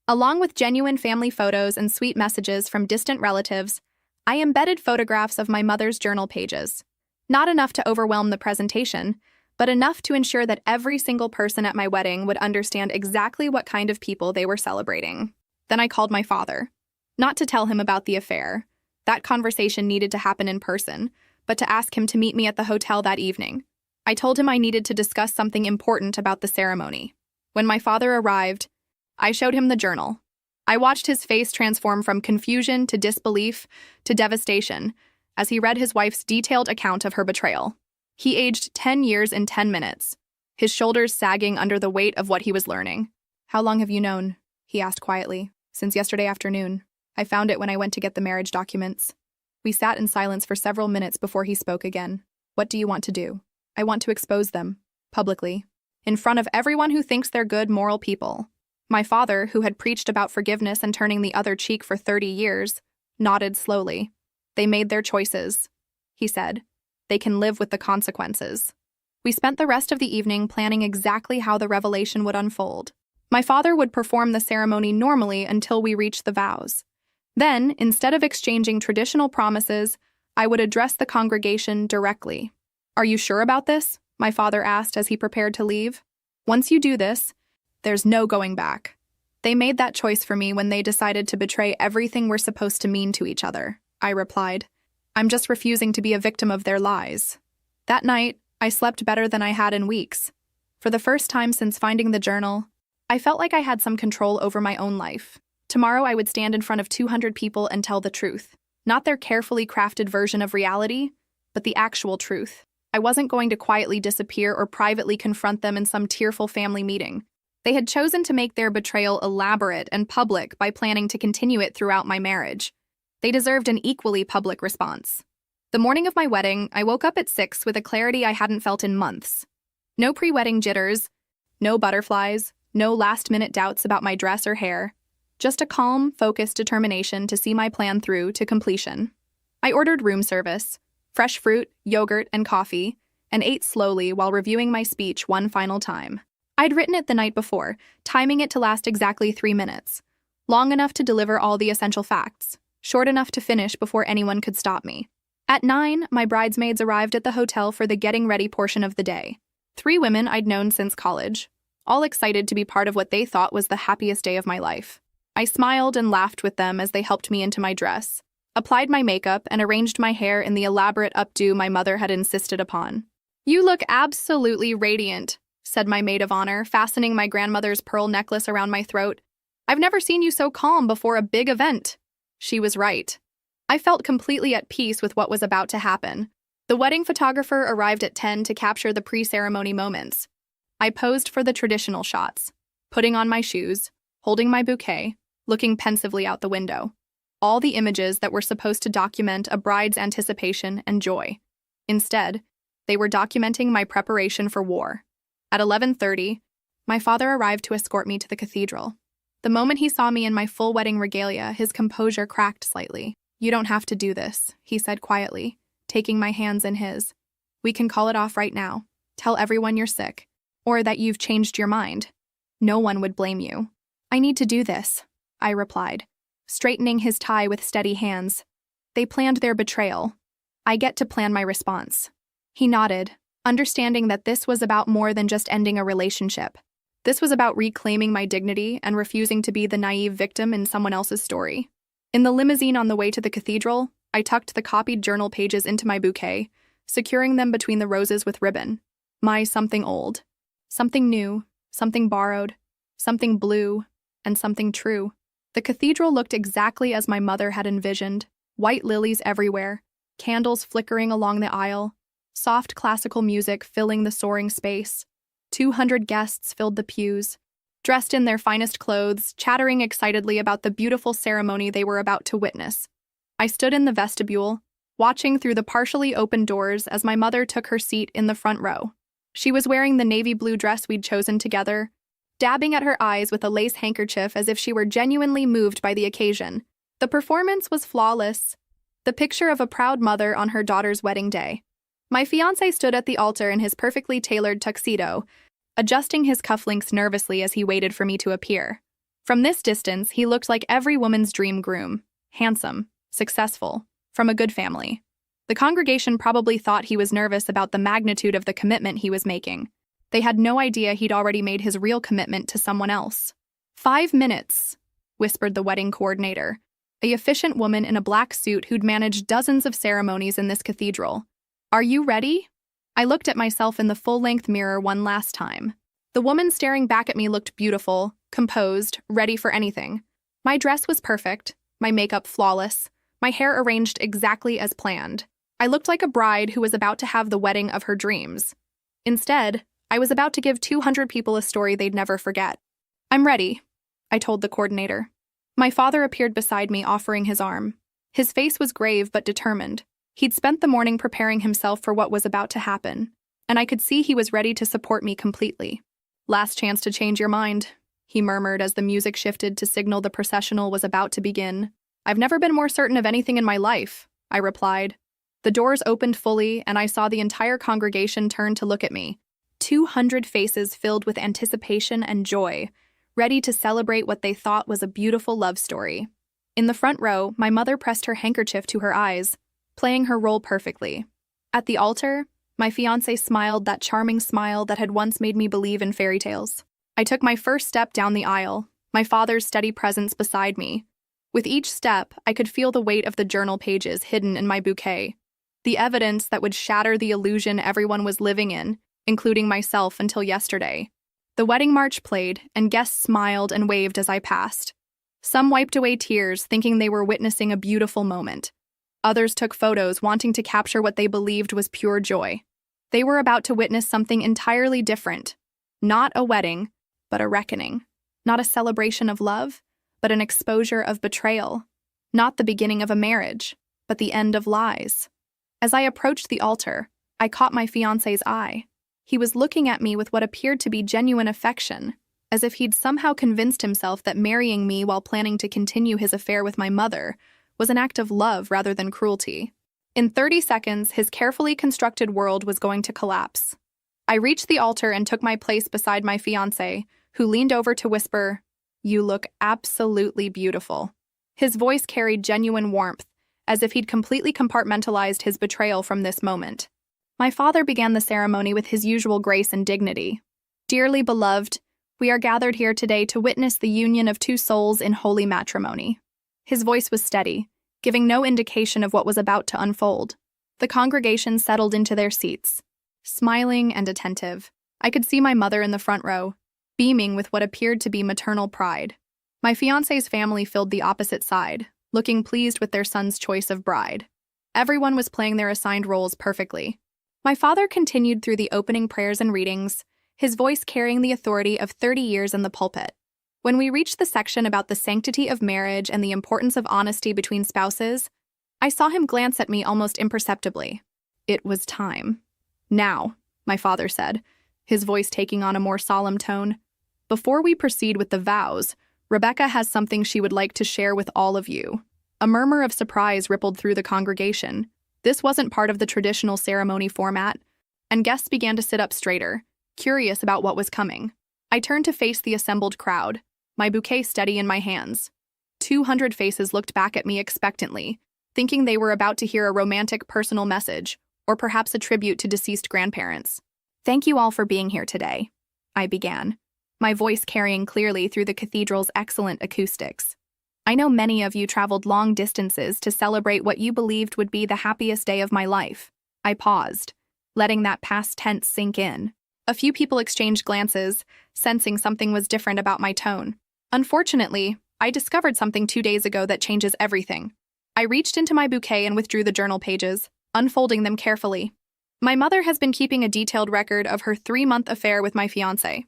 Along with genuine family photos and sweet messages from distant relatives, I embedded photographs of my mother's journal pages. Not enough to overwhelm the presentation, but enough to ensure that every single person at my wedding would understand exactly what kind of people they were celebrating. Then I called my father. Not to tell him about the affair. That conversation needed to happen in person, but to ask him to meet me at the hotel that evening. I told him I needed to discuss something important about the ceremony. When my father arrived, I showed him the journal. I watched his face transform from confusion to disbelief to devastation as he read his wife's detailed account of her betrayal. He aged 10 years in 10 minutes, his shoulders sagging under the weight of what he was learning. "How long have you known?" he asked quietly. "Since yesterday afternoon. I found it when I went to get the marriage documents." We sat in silence for several minutes before he spoke again. "What do you want to do?" "I want to expose them, publicly, in front of everyone who thinks they're good, moral people." My father, who had preached about forgiveness and turning the other cheek for 30 years, nodded slowly. "They made their choices," he said. "They can live with the consequences." We spent the rest of the evening planning exactly how the revelation would unfold. My father would perform the ceremony normally until we reached the vows. Then, instead of exchanging traditional promises, I would address the congregation directly. "Are you sure about this?" my father asked as he prepared to leave. "Once you do this, there's no going back. They made that choice for me when they decided to betray everything we're supposed to mean to each other," I replied. "I'm just refusing to be a victim of their lies." That night, I slept better than I had in weeks. For the first time since finding the journal, I felt like I had some control over my own life. Tomorrow I would stand in front of 200 people and tell the truth. Not their carefully crafted version of reality, but the actual truth. I wasn't going to quietly disappear or privately confront them in some tearful family meeting. They had chosen to make their betrayal elaborate and public by planning to continue it throughout my marriage. They deserved an equally public response. The morning of my wedding, I woke up at 6 with a clarity I hadn't felt in months. No pre-wedding jitters, no butterflies, no last-minute doubts about my dress or hair. Just a calm, focused determination to see my plan through to completion. I ordered room service, fresh fruit, yogurt, and coffee, and ate slowly while reviewing my speech one final time. I'd written it the night before, timing it to last exactly 3 minutes, long enough to deliver all the essential facts. short enough to finish before anyone could stop me. At 9, my bridesmaids arrived at the hotel for the getting ready portion of the day. 3 women I'd known since college, all excited to be part of what they thought was the happiest day of my life. I smiled and laughed with them as they helped me into my dress, applied my makeup, and arranged my hair in the elaborate updo my mother had insisted upon. "You look absolutely radiant," said my maid of honor, fastening my grandmother's pearl necklace around my throat. "I've never seen you so calm before a big event." She was right. I felt completely at peace with what was about to happen. The wedding photographer arrived at 10 to capture the pre-ceremony moments. I posed for the traditional shots, putting on my shoes, holding my bouquet, looking pensively out the window. All the images that were supposed to document a bride's anticipation and joy. Instead, they were documenting my preparation for war. At 11:30, my father arrived to escort me to the cathedral. The moment he saw me in my full wedding regalia, his composure cracked slightly. "You don't have to do this," he said quietly, taking my hands in his. "We can call it off right now. Tell everyone you're sick, or that you've changed your mind. No one would blame you." "I need to do this," I replied, straightening his tie with steady hands. "They planned their betrayal. I get to plan my response." He nodded, understanding that this was about more than just ending a relationship. This was about reclaiming my dignity and refusing to be the naive victim in someone else's story. In the limousine on the way to the cathedral, I tucked the copied journal pages into my bouquet, securing them between the roses with ribbon. My something old, something new, something borrowed, something blue, and something true. The cathedral looked exactly as my mother had envisioned, white lilies everywhere, candles flickering along the aisle, soft classical music filling the soaring space. 200 guests filled the pews, dressed in their finest clothes, chattering excitedly about the beautiful ceremony they were about to witness. I stood in the vestibule, watching through the partially open doors as my mother took her seat in the front row. She was wearing the navy blue dress we'd chosen together, dabbing at her eyes with a lace handkerchief as if she were genuinely moved by the occasion. The performance was flawless, the picture of a proud mother on her daughter's wedding day. My fiancé stood at the altar in his perfectly tailored tuxedo, adjusting his cufflinks nervously as he waited for me to appear. From this distance, he looked like every woman's dream groom, handsome, successful, from a good family. The congregation probably thought he was nervous about the magnitude of the commitment he was making. They had no idea he'd already made his real commitment to someone else. 5 minutes, whispered the wedding coordinator, a efficient woman in a black suit who'd managed dozens of ceremonies in this cathedral. "Are you ready?" I looked at myself in the full-length mirror one last time. The woman staring back at me looked beautiful, composed, ready for anything. My dress was perfect, my makeup flawless, my hair arranged exactly as planned. I looked like a bride who was about to have the wedding of her dreams. Instead, I was about to give 200 people a story they'd never forget. "I'm ready," I told the coordinator. My father appeared beside me, offering his arm. His face was grave but determined. He'd spent the morning preparing himself for what was about to happen, and I could see he was ready to support me completely. "Last chance to change your mind," he murmured as the music shifted to signal the processional was about to begin. "I've never been more certain of anything in my life," I replied. The doors opened fully, and I saw the entire congregation turn to look at me. 200 faces filled with anticipation and joy, ready to celebrate what they thought was a beautiful love story. In the front row, my mother pressed her handkerchief to her eyes, playing her role perfectly. At the altar, my fiancé smiled that charming smile that had once made me believe in fairy tales. I took my first step down the aisle, my father's steady presence beside me. With each step, I could feel the weight of the journal pages hidden in my bouquet, the evidence that would shatter the illusion everyone was living in, including myself until yesterday. The wedding march played, and guests smiled and waved as I passed. Some wiped away tears, thinking they were witnessing a beautiful moment. Others took photos, wanting to capture what they believed was pure joy. They were about to witness something entirely different. Not a wedding, but a reckoning. Not a celebration of love, but an exposure of betrayal. Not the beginning of a marriage, but the end of lies. As I approached the altar, I caught my fiancé's eye. He was looking at me with what appeared to be genuine affection, as if he'd somehow convinced himself that marrying me while planning to continue his affair with my mother was an act of love rather than cruelty. In 30 seconds, his carefully constructed world was going to collapse. I reached the altar and took my place beside my fiancé, who leaned over to whisper, "You look absolutely beautiful." His voice carried genuine warmth, as if he'd completely compartmentalized his betrayal from this moment. My father began the ceremony with his usual grace and dignity. "Dearly beloved, we are gathered here today to witness the union of two souls in holy matrimony." His voice was steady, giving no indication of what was about to unfold. The congregation settled into their seats, smiling and attentive. I could see my mother in the front row, beaming with what appeared to be maternal pride. My fiancé's family filled the opposite side, looking pleased with their son's choice of bride. Everyone was playing their assigned roles perfectly. My father continued through the opening prayers and readings, his voice carrying the authority of 30 years in the pulpit. When we reached the section about the sanctity of marriage and the importance of honesty between spouses, I saw him glance at me almost imperceptibly. It was time. "Now," my father said, his voice taking on a more solemn tone. "Before we proceed with the vows, Rebecca has something she would like to share with all of you." A murmur of surprise rippled through the congregation. This wasn't part of the traditional ceremony format, and guests began to sit up straighter, curious about what was coming. I turned to face the assembled crowd, my bouquet steady in my hands. 200 faces looked back at me expectantly, thinking they were about to hear a romantic personal message, or perhaps a tribute to deceased grandparents. "Thank you all for being here today," I began, my voice carrying clearly through the cathedral's excellent acoustics. "I know many of you traveled long distances to celebrate what you believed would be the happiest day of my life." I paused, letting that past tense sink in. A few people exchanged glances, sensing something was different about my tone. Unfortunately, I discovered something 2 days ago that changes everything. I reached into my bouquet and withdrew the journal pages, unfolding them carefully. My mother has been keeping a detailed record of her 3-month affair with my fiancé.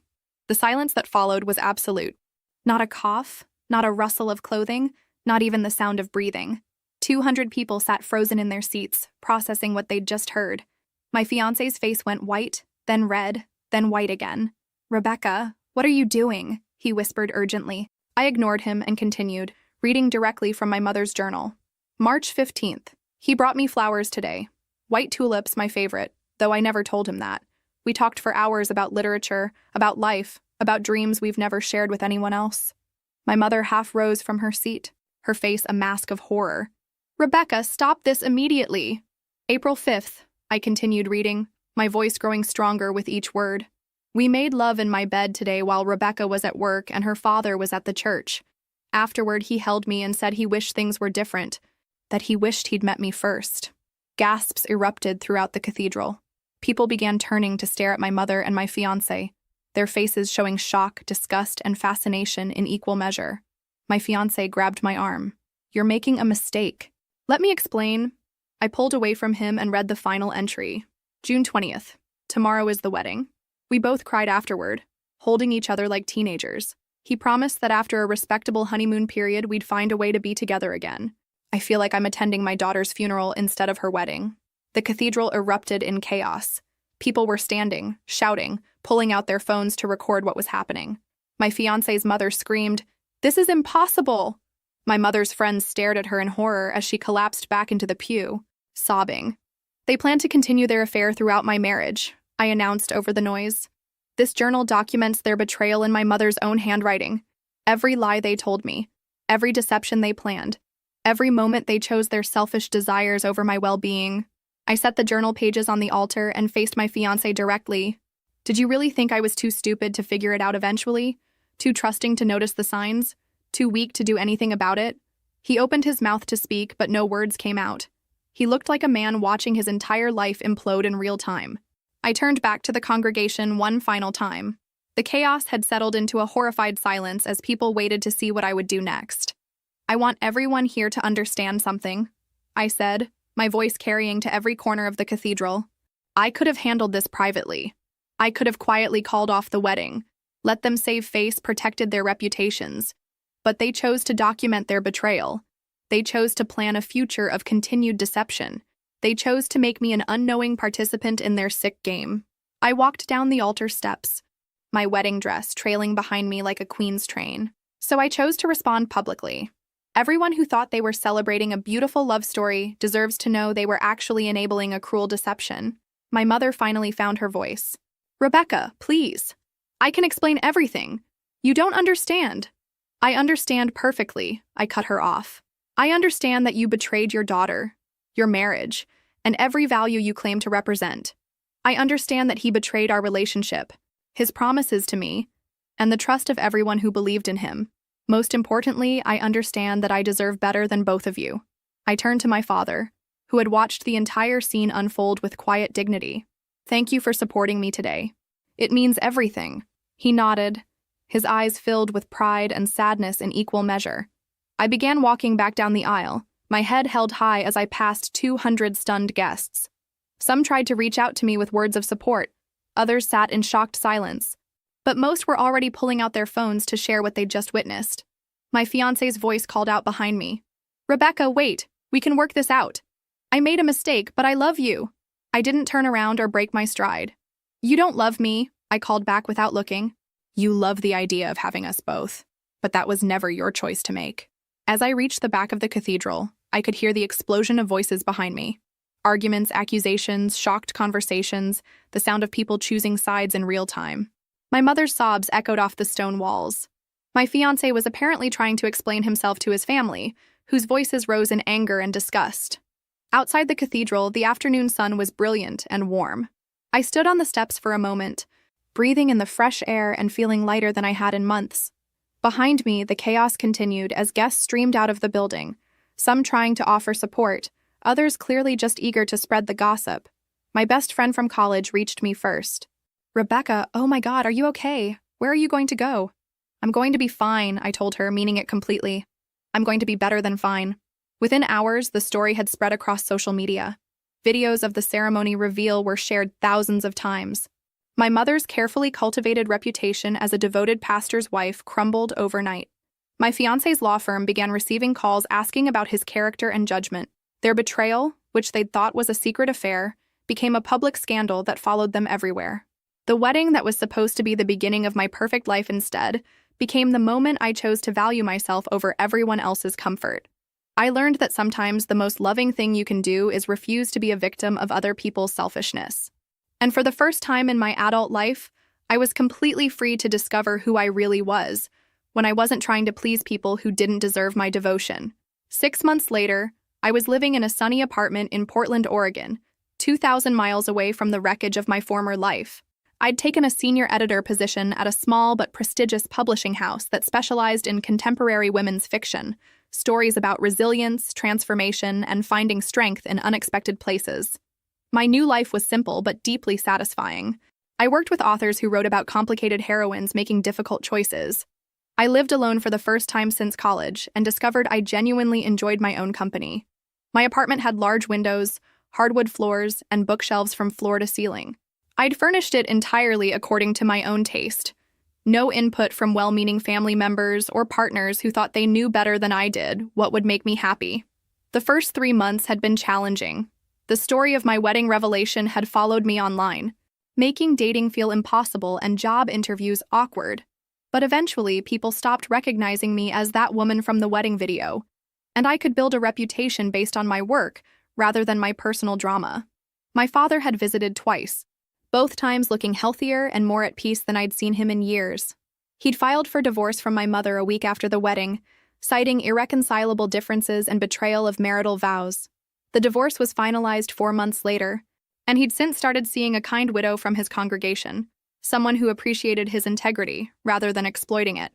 The silence that followed was absolute. Not a cough, not a rustle of clothing, not even the sound of breathing. 200 people sat frozen in their seats, processing what they'd just heard. My fiancé's face went white, then red, then white again. "Rebecca, what are you doing?" he whispered urgently. I ignored him and continued, reading directly from my mother's journal. March 15th. He brought me flowers today. White tulips, my favorite, though I never told him that. We talked for hours about literature, about life, about dreams we've never shared with anyone else. My mother half rose from her seat, her face a mask of horror. "Rebecca, stop this immediately." April 5th, I continued reading, my voice growing stronger with each word. "We made love in my bed today while Rebecca was at work and her father was at the church. Afterward, he held me and said he wished things were different, that he wished he'd met me first." Gasps erupted throughout the cathedral. People began turning to stare at my mother and my fiancé, their faces showing shock, disgust, and fascination in equal measure. My fiancé grabbed my arm. "You're making a mistake." "Let me explain." I pulled away from him and read the final entry. June 20th. Tomorrow is the wedding. We both cried afterward, holding each other like teenagers. He promised that after a respectable honeymoon period, we'd find a way to be together again. I feel like I'm attending my daughter's funeral instead of her wedding. The cathedral erupted in chaos. People were standing, shouting, pulling out their phones to record what was happening. My fiancé's mother screamed, "This is impossible!" My mother's friends stared at her in horror as she collapsed back into the pew, sobbing. "They plan to continue their affair throughout my marriage," I announced over the noise. "This journal documents their betrayal in my mother's own handwriting. Every lie they told me, every deception they planned, every moment they chose their selfish desires over my well-being." I set the journal pages on the altar and faced my fiancé directly. "Did you really think I was too stupid to figure it out eventually? Too trusting to notice the signs? Too weak to do anything about it?" He opened his mouth to speak, but no words came out. He looked like a man watching his entire life implode in real time. I turned back to the congregation one final time. The chaos had settled into a horrified silence as people waited to see what I would do next. "I want everyone here to understand something," I said, my voice carrying to every corner of the cathedral. "I could have handled this privately. I could have quietly called off the wedding, let them save face, protected their reputations. But they chose to document their betrayal. They chose to plan a future of continued deception. They chose to make me an unknowing participant in their sick game." I walked down the altar steps, my wedding dress trailing behind me like a queen's train. So I chose to respond publicly. Everyone who thought they were celebrating a beautiful love story deserves to know they were actually enabling a cruel deception. My mother finally found her voice. "Rebecca, please. I can explain everything. You don't understand." "I understand perfectly," I cut her off. I understand that you betrayed your daughter, your marriage, and every value you claim to represent. I understand that he betrayed our relationship, his promises to me, and the trust of everyone who believed in him. Most importantly, I understand that I deserve better than both of you. I turned to my father, who had watched the entire scene unfold with quiet dignity. Thank you for supporting me today. It means everything. He nodded, his eyes filled with pride and sadness in equal measure. I began walking back down the aisle, my head held high as I passed 200 stunned guests. Some tried to reach out to me with words of support, others sat in shocked silence. But most were already pulling out their phones to share what they'd just witnessed. My fiancé's voice called out behind me. Rebecca, wait, we can work this out. I made a mistake, but I love you. I didn't turn around or break my stride. You don't love me, I called back without looking. You love the idea of having us both, but that was never your choice to make. As I reached the back of the cathedral, I could hear the explosion of voices behind me. Arguments, accusations, shocked conversations, the sound of people choosing sides in real time. My mother's sobs echoed off the stone walls. My fiancé was apparently trying to explain himself to his family, whose voices rose in anger and disgust. Outside the cathedral, the afternoon sun was brilliant and warm. I stood on the steps for a moment, breathing in the fresh air and feeling lighter than I had in months. Behind me, the chaos continued as guests streamed out of the building, some trying to offer support, others clearly just eager to spread the gossip. My best friend from college reached me first. Rebecca, oh my God, are you okay? Where are you going to go? I'm going to be fine, I told her, meaning it completely. I'm going to be better than fine. Within hours, the story had spread across social media. Videos of the ceremony reveal were shared thousands of times. My mother's carefully cultivated reputation as a devoted pastor's wife crumbled overnight. My fiancé's law firm began receiving calls asking about his character and judgment. Their betrayal, which they'd thought was a secret affair, became a public scandal that followed them everywhere. The wedding that was supposed to be the beginning of my perfect life instead became the moment I chose to value myself over everyone else's comfort. I learned that sometimes the most loving thing you can do is refuse to be a victim of other people's selfishness. And for the first time in my adult life, I was completely free to discover who I really was, when I wasn't trying to please people who didn't deserve my devotion. 6 months later, I was living in a sunny apartment in Portland, Oregon, 2,000 miles away from the wreckage of my former life. I'd taken a senior editor position at a small but prestigious publishing house that specialized in contemporary women's fiction, stories about resilience, transformation, and finding strength in unexpected places. My new life was simple but deeply satisfying. I worked with authors who wrote about complicated heroines making difficult choices. I lived alone for the first time since college and discovered I genuinely enjoyed my own company. My apartment had large windows, hardwood floors, and bookshelves from floor to ceiling. I'd furnished it entirely according to my own taste. No input from well-meaning family members or partners who thought they knew better than I did what would make me happy. The first 3 months had been challenging. The story of my wedding revelation had followed me online, making dating feel impossible and job interviews awkward. But eventually, people stopped recognizing me as that woman from the wedding video, and I could build a reputation based on my work rather than my personal drama. My father had visited twice, both times looking healthier and more at peace than I'd seen him in years. He'd filed for divorce from my mother a week after the wedding, citing irreconcilable differences and betrayal of marital vows. The divorce was finalized 4 months later, and he'd since started seeing a kind widow from his congregation, someone who appreciated his integrity rather than exploiting it.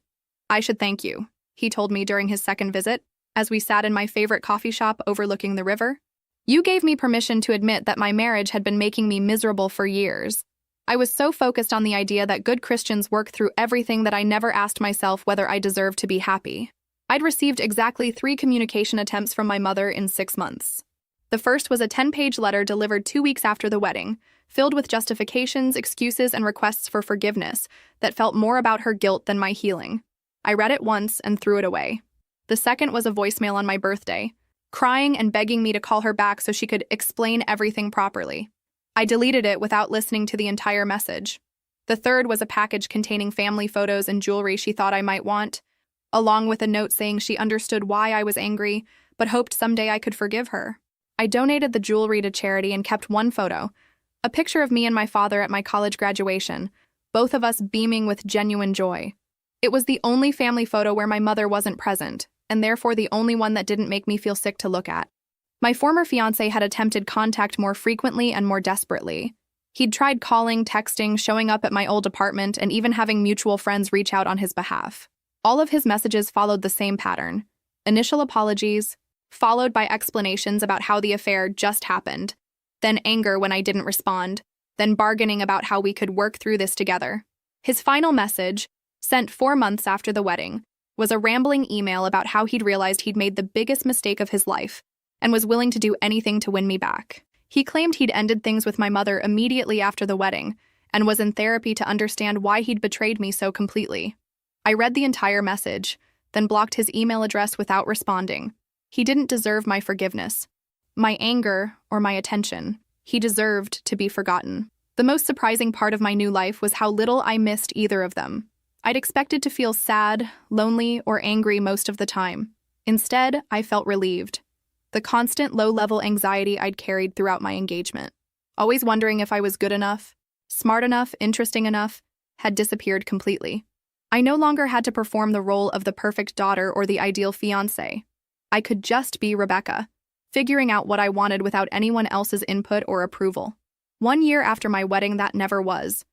I should thank you, he told me during his second visit, as we sat in my favorite coffee shop overlooking the river. You gave me permission to admit that my marriage had been making me miserable for years. I was so focused on the idea that good Christians work through everything that I never asked myself whether I deserved to be happy. I'd received exactly 3 communication attempts from my mother in 6 months. The first was a 10-page letter delivered 2 weeks after the wedding, filled with justifications, excuses, and requests for forgiveness that felt more about her guilt than my healing. I read it once and threw it away. The second was a voicemail on my birthday, crying and begging me to call her back so she could explain everything properly. I deleted it without listening to the entire message. The third was a package containing family photos and jewelry she thought I might want, along with a note saying she understood why I was angry, but hoped someday I could forgive her. I donated the jewelry to charity and kept one photo, a picture of me and my father at my college graduation, both of us beaming with genuine joy. It was the only family photo where my mother wasn't present, and therefore the only one that didn't make me feel sick to look at. My former fiancé had attempted contact more frequently and more desperately. He'd tried calling, texting, showing up at my old apartment, and even having mutual friends reach out on his behalf. All of his messages followed the same pattern: initial apologies, followed by explanations about how the affair just happened, then anger when I didn't respond, then bargaining about how we could work through this together. His final message, sent 4 months after the wedding, was a rambling email about how he'd realized he'd made the biggest mistake of his life and was willing to do anything to win me back. He claimed he'd ended things with my mother immediately after the wedding and was in therapy to understand why he'd betrayed me so completely. I read the entire message, then blocked his email address without responding. He didn't deserve my forgiveness, my anger, or my attention. He deserved to be forgotten. The most surprising part of my new life was how little I missed either of them. I'd expected to feel sad, lonely, or angry most of the time. Instead, I felt relieved. The constant low-level anxiety I'd carried throughout my engagement, always wondering if I was good enough, smart enough, interesting enough, had disappeared completely. I no longer had to perform the role of the perfect daughter or the ideal fiancé. I could just be Rebecca, figuring out what I wanted without anyone else's input or approval. 1 year after my wedding, that never was.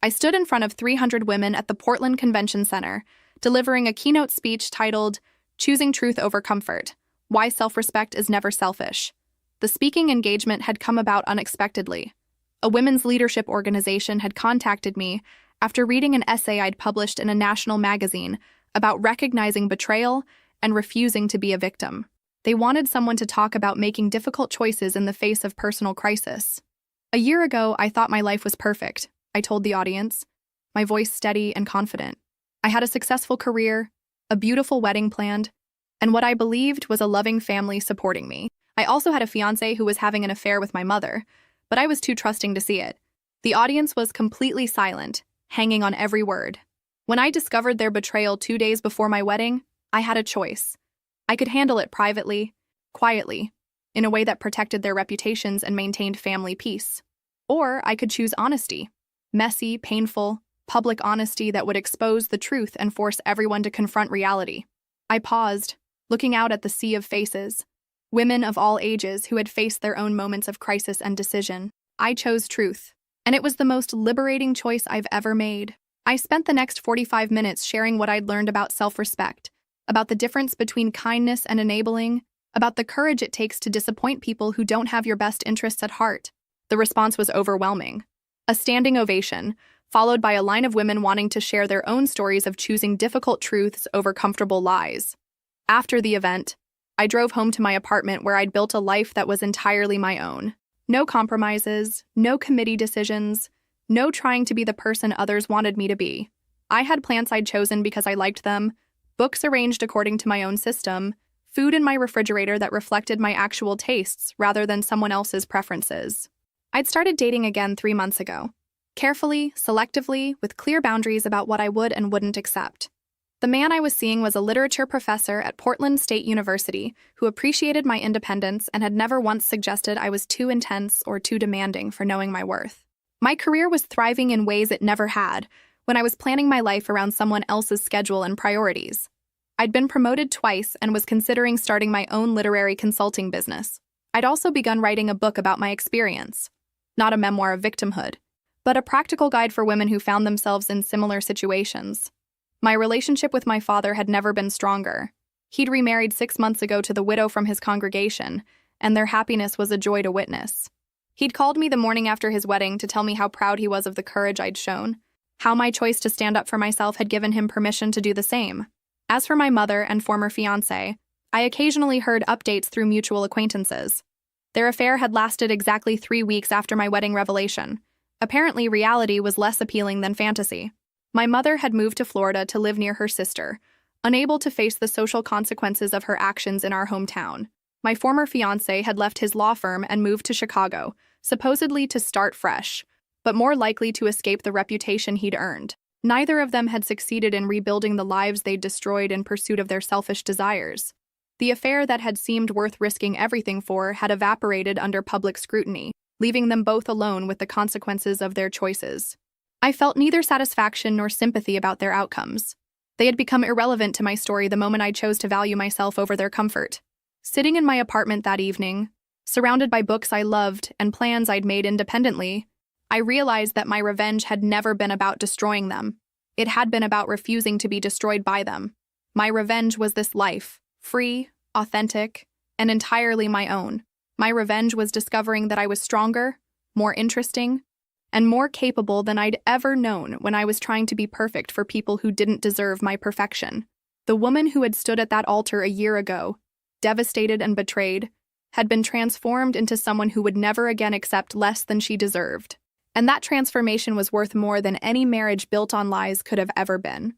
I stood in front of 300 women at the Portland Convention Center, delivering a keynote speech titled, "Choosing Truth Over Comfort: Why Self-Respect is Never Selfish." The speaking engagement had come about unexpectedly. A women's leadership organization had contacted me after reading an essay I'd published in a national magazine about recognizing betrayal and refusing to be a victim. They wanted someone to talk about making difficult choices in the face of personal crisis. A year ago, I thought my life was perfect, I told the audience, my voice steady and confident. I had a successful career, a beautiful wedding planned, and what I believed was a loving family supporting me. I also had a fiancé who was having an affair with my mother, but I was too trusting to see it. The audience was completely silent, hanging on every word. When I discovered their betrayal 2 days before my wedding, I had a choice. I could handle it privately, quietly, in a way that protected their reputations and maintained family peace. Or I could choose honesty, messy, painful, public honesty that would expose the truth and force everyone to confront reality. I paused, looking out at the sea of faces, women of all ages who had faced their own moments of crisis and decision. I chose truth, and it was the most liberating choice I've ever made. I spent the next 45 minutes sharing what I'd learned about self-respect, about the difference between kindness and enabling, about the courage it takes to disappoint people who don't have your best interests at heart. The response was overwhelming. A standing ovation, followed by a line of women wanting to share their own stories of choosing difficult truths over comfortable lies. After the event, I drove home to my apartment where I'd built a life that was entirely my own. No compromises, no committee decisions, no trying to be the person others wanted me to be. I had plants I'd chosen because I liked them, books arranged according to my own system, food in my refrigerator that reflected my actual tastes rather than someone else's preferences. I'd started dating again 3 months ago. Carefully, selectively, with clear boundaries about what I would and wouldn't accept. The man I was seeing was a literature professor at Portland State University who appreciated my independence and had never once suggested I was too intense or too demanding for knowing my worth. My career was thriving in ways it never had when I was planning my life around someone else's schedule and priorities. I'd been promoted twice and was considering starting my own literary consulting business. I'd also begun writing a book about my experience. Not a memoir of victimhood, but a practical guide for women who found themselves in similar situations. My relationship with my father had never been stronger. He'd remarried 6 months ago to the widow from his congregation, and their happiness was a joy to witness. He'd called me the morning after his wedding to tell me how proud he was of the courage I'd shown, how my choice to stand up for myself had given him permission to do the same. As for my mother and former fiancé, I occasionally heard updates through mutual acquaintances. Their affair had lasted exactly 3 weeks after my wedding revelation. Apparently, reality was less appealing than fantasy. My mother had moved to Florida to live near her sister, unable to face the social consequences of her actions in our hometown. My former fiancé had left his law firm and moved to Chicago, supposedly to start fresh, but more likely to escape the reputation he'd earned. Neither of them had succeeded in rebuilding the lives they'd destroyed in pursuit of their selfish desires. The affair that had seemed worth risking everything for had evaporated under public scrutiny, leaving them both alone with the consequences of their choices. I felt neither satisfaction nor sympathy about their outcomes. They had become irrelevant to my story the moment I chose to value myself over their comfort. Sitting in my apartment that evening, surrounded by books I loved and plans I'd made independently, I realized that my revenge had never been about destroying them. It had been about refusing to be destroyed by them. My revenge was this life, free, authentic, and entirely my own. My revenge was discovering that I was stronger, more interesting, and more capable than I'd ever known when I was trying to be perfect for people who didn't deserve my perfection. The woman who had stood at that altar a year ago, devastated and betrayed, had been transformed into someone who would never again accept less than she deserved. And that transformation was worth more than any marriage built on lies could have ever been.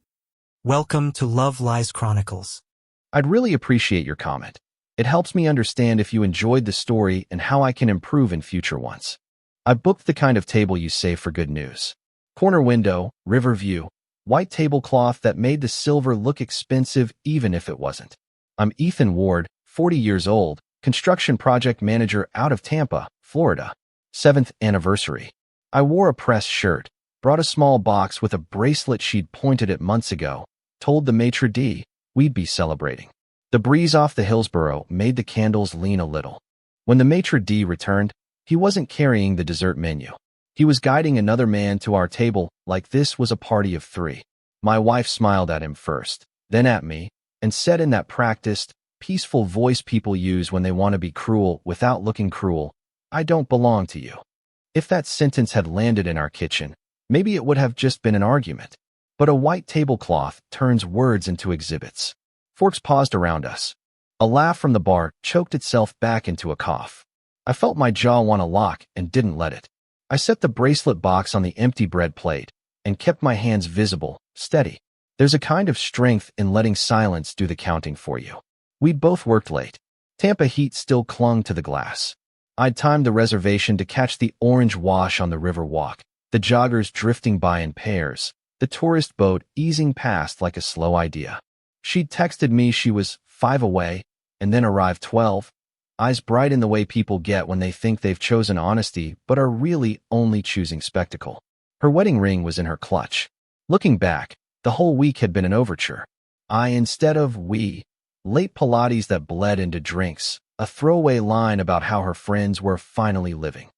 Welcome to Love Lies Chronicles. I'd really appreciate your comment. It helps me understand if you enjoyed the story and how I can improve in future ones. I booked the kind of table you save for good news. Corner window, river view, white tablecloth that made the silver look expensive even if it wasn't. I'm Ethan Ward, 40 years old, construction project manager out of Tampa, Florida. 7th anniversary. I wore a pressed shirt, brought a small box with a bracelet she'd pointed at months ago, told the maitre d' we'd be celebrating. The breeze off the Hillsborough made the candles lean a little. When the maitre d' returned, he wasn't carrying the dessert menu. He was guiding another man to our table like this was a party of 3. My wife smiled at him first, then at me, and said in that practiced, peaceful voice people use when they want to be cruel without looking cruel, "I don't belong to you." If that sentence had landed in our kitchen, maybe it would have just been an argument. But a white tablecloth turns words into exhibits. Forks paused around us. A laugh from the bar choked itself back into a cough. I felt my jaw want to lock and didn't let it. I set the bracelet box on the empty bread plate and kept my hands visible, steady. There's a kind of strength in letting silence do the counting for you. We'd both worked late. Tampa heat still clung to the glass. I'd timed the reservation to catch the orange wash on the river walk, the joggers drifting by in pairs, the tourist boat easing past like a slow idea. She'd texted me she was 5 away, and then arrived 12, eyes bright in the way people get when they think they've chosen honesty but are really only choosing spectacle. Her wedding ring was in her clutch. Looking back, the whole week had been an overture. I instead of we, late Pilates that bled into drinks, a throwaway line about how her friends were finally living.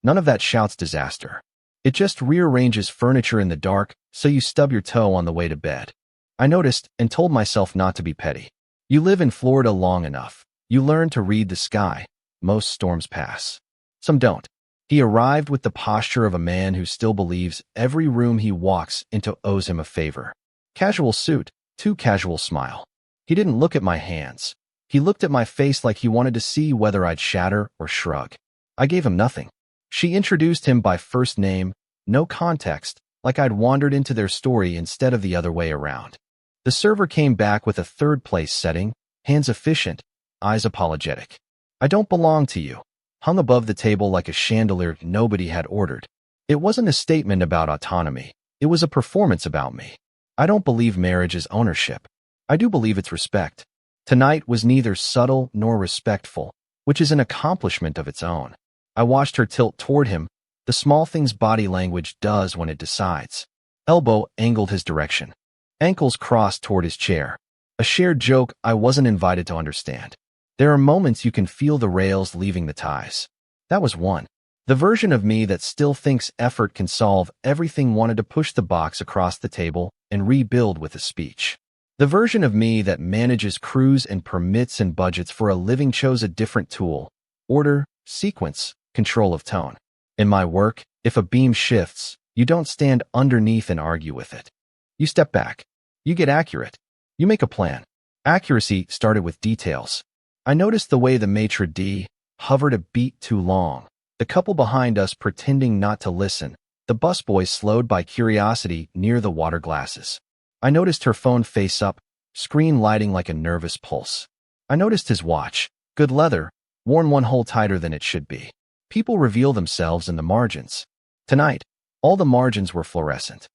None of that shouts disaster. It just rearranges furniture in the dark so you stub your toe on the way to bed. I noticed and told myself not to be petty. You live in Florida long enough. You learn to read the sky. Most storms pass. Some don't. He arrived with the posture of a man who still believes every room he walks into owes him a favor. Casual suit, too casual smile. He didn't look at my hands. He looked at my face like he wanted to see whether I'd shatter or shrug. I gave him nothing. She introduced him by first name, no context, like I'd wandered into their story instead of the other way around. The server came back with a third-place setting, hands efficient, eyes apologetic. "I don't belong to you," hung above the table like a chandelier nobody had ordered. It wasn't a statement about autonomy. It was a performance about me. I don't believe marriage is ownership. I do believe it's respect. Tonight was neither subtle nor respectful, which is an accomplishment of its own. I watched her tilt toward him, the small things body language does when it decides. Elbow angled his direction. Ankles crossed toward his chair. A shared joke I wasn't invited to understand. There are moments you can feel the rails leaving the ties. That was one. The version of me that still thinks effort can solve everything wanted to push the box across the table and rebuild with a speech. The version of me that manages crews and permits and budgets for a living chose a different tool: order, sequence, control of tone. In my work, if a beam shifts, you don't stand underneath and argue with it. You step back. You get accurate. You make a plan. Accuracy started with details. I noticed the way the maitre d' hovered a beat too long, the couple behind us pretending not to listen, the busboy slowed by curiosity near the water glasses. I noticed her phone face up, screen lighting like a nervous pulse. I noticed his watch, good leather, worn one hole tighter than it should be. People reveal themselves in the margins. Tonight, all the margins were fluorescent.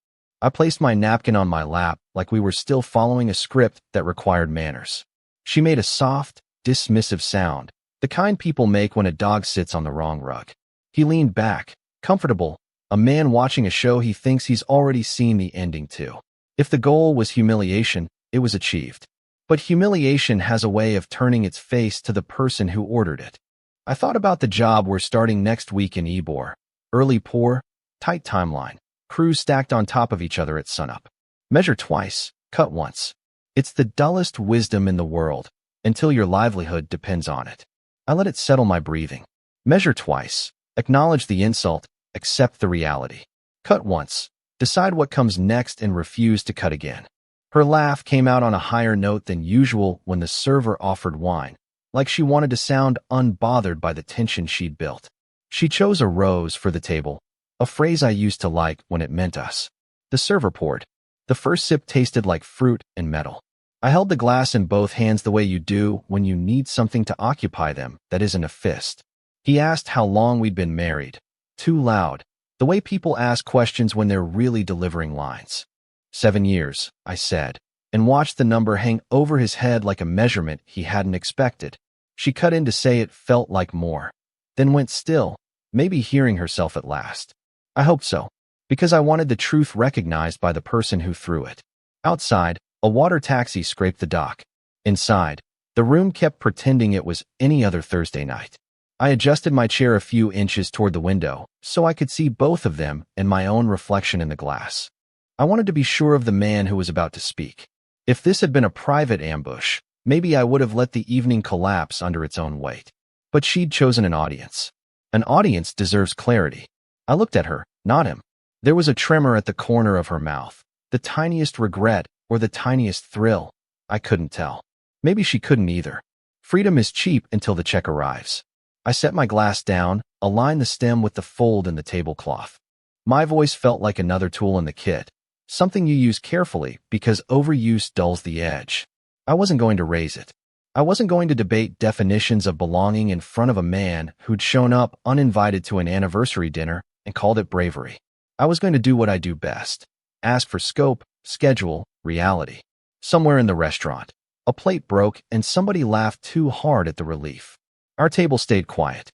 I placed my napkin on my lap like we were still following a script that required manners. She made a soft, dismissive sound, the kind people make when a dog sits on the wrong rug. He leaned back, comfortable, a man watching a show he thinks he's already seen the ending to. If the goal was humiliation, it was achieved. But humiliation has a way of turning its face to the person who ordered it. I thought about the job we're starting next week in Ybor. Early pour, tight timeline, crews stacked on top of each other at sunup. Measure twice, cut once. It's the dullest wisdom in the world, until your livelihood depends on it. I let it settle my breathing. Measure twice, acknowledge the insult, accept the reality. Cut once, decide what comes next and refuse to cut again. Her laugh came out on a higher note than usual when the server offered wine, like she wanted to sound unbothered by the tension she'd built. She chose a rose for the table, a phrase I used to like when it meant us. The server poured. The first sip tasted like fruit and metal. I held the glass in both hands the way you do when you need something to occupy them that isn't a fist. He asked how long we'd been married. Too loud, the way people ask questions when they're really delivering lines. 7 years, I said, and watched the number hang over his head like a measurement he hadn't expected. She cut in to say it felt like more, then went still, maybe hearing herself at last. I hoped so, because I wanted the truth recognized by the person who threw it. Outside, a water taxi scraped the dock. Inside, the room kept pretending it was any other Thursday night. I adjusted my chair a few inches toward the window so I could see both of them and my own reflection in the glass. I wanted to be sure of the man who was about to speak. If this had been a private ambush, maybe I would have let the evening collapse under its own weight. But she'd chosen an audience. An audience deserves clarity. I looked at her, not him. There was a tremor at the corner of her mouth, the tiniest regret or the tiniest thrill. I couldn't tell. Maybe she couldn't either. Freedom is cheap until the check arrives. I set my glass down, aligned the stem with the fold in the tablecloth. My voice felt like another tool in the kit. Something you use carefully because overuse dulls the edge. I wasn't going to raise it. I wasn't going to debate definitions of belonging in front of a man who'd shown up uninvited to an anniversary dinner and called it bravery. I was going to do what I do best. Ask for scope, schedule, reality. Somewhere in the restaurant, a plate broke and somebody laughed too hard at the relief. Our table stayed quiet.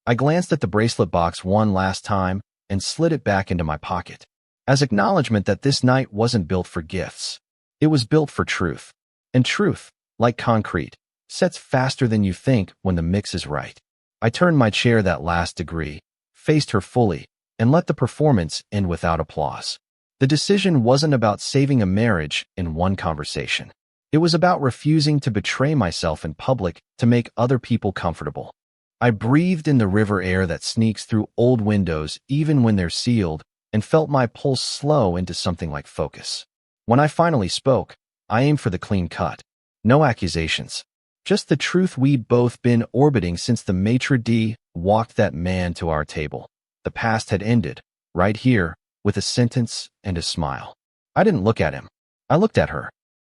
I glanced at the bracelet box one last time and slid it back into my pocket, as acknowledgement that this night wasn't built for gifts. It was built for truth. And truth, like concrete, sets faster than you think when the mix is right. I turned my chair that last degree, faced her fully, and let the performance end without applause. The decision wasn't about saving a marriage in one conversation. It was about refusing to betray myself in public to make other people comfortable. I breathed in the river air that sneaks through old windows even when they're sealed, and felt my pulse slow into something like focus. When I finally spoke, I aimed for the clean cut. No accusations. Just the truth we'd both been orbiting since the maitre d' walked that man to our table. The past had ended, right here, with a sentence and a smile. I didn't look at him. I looked at her.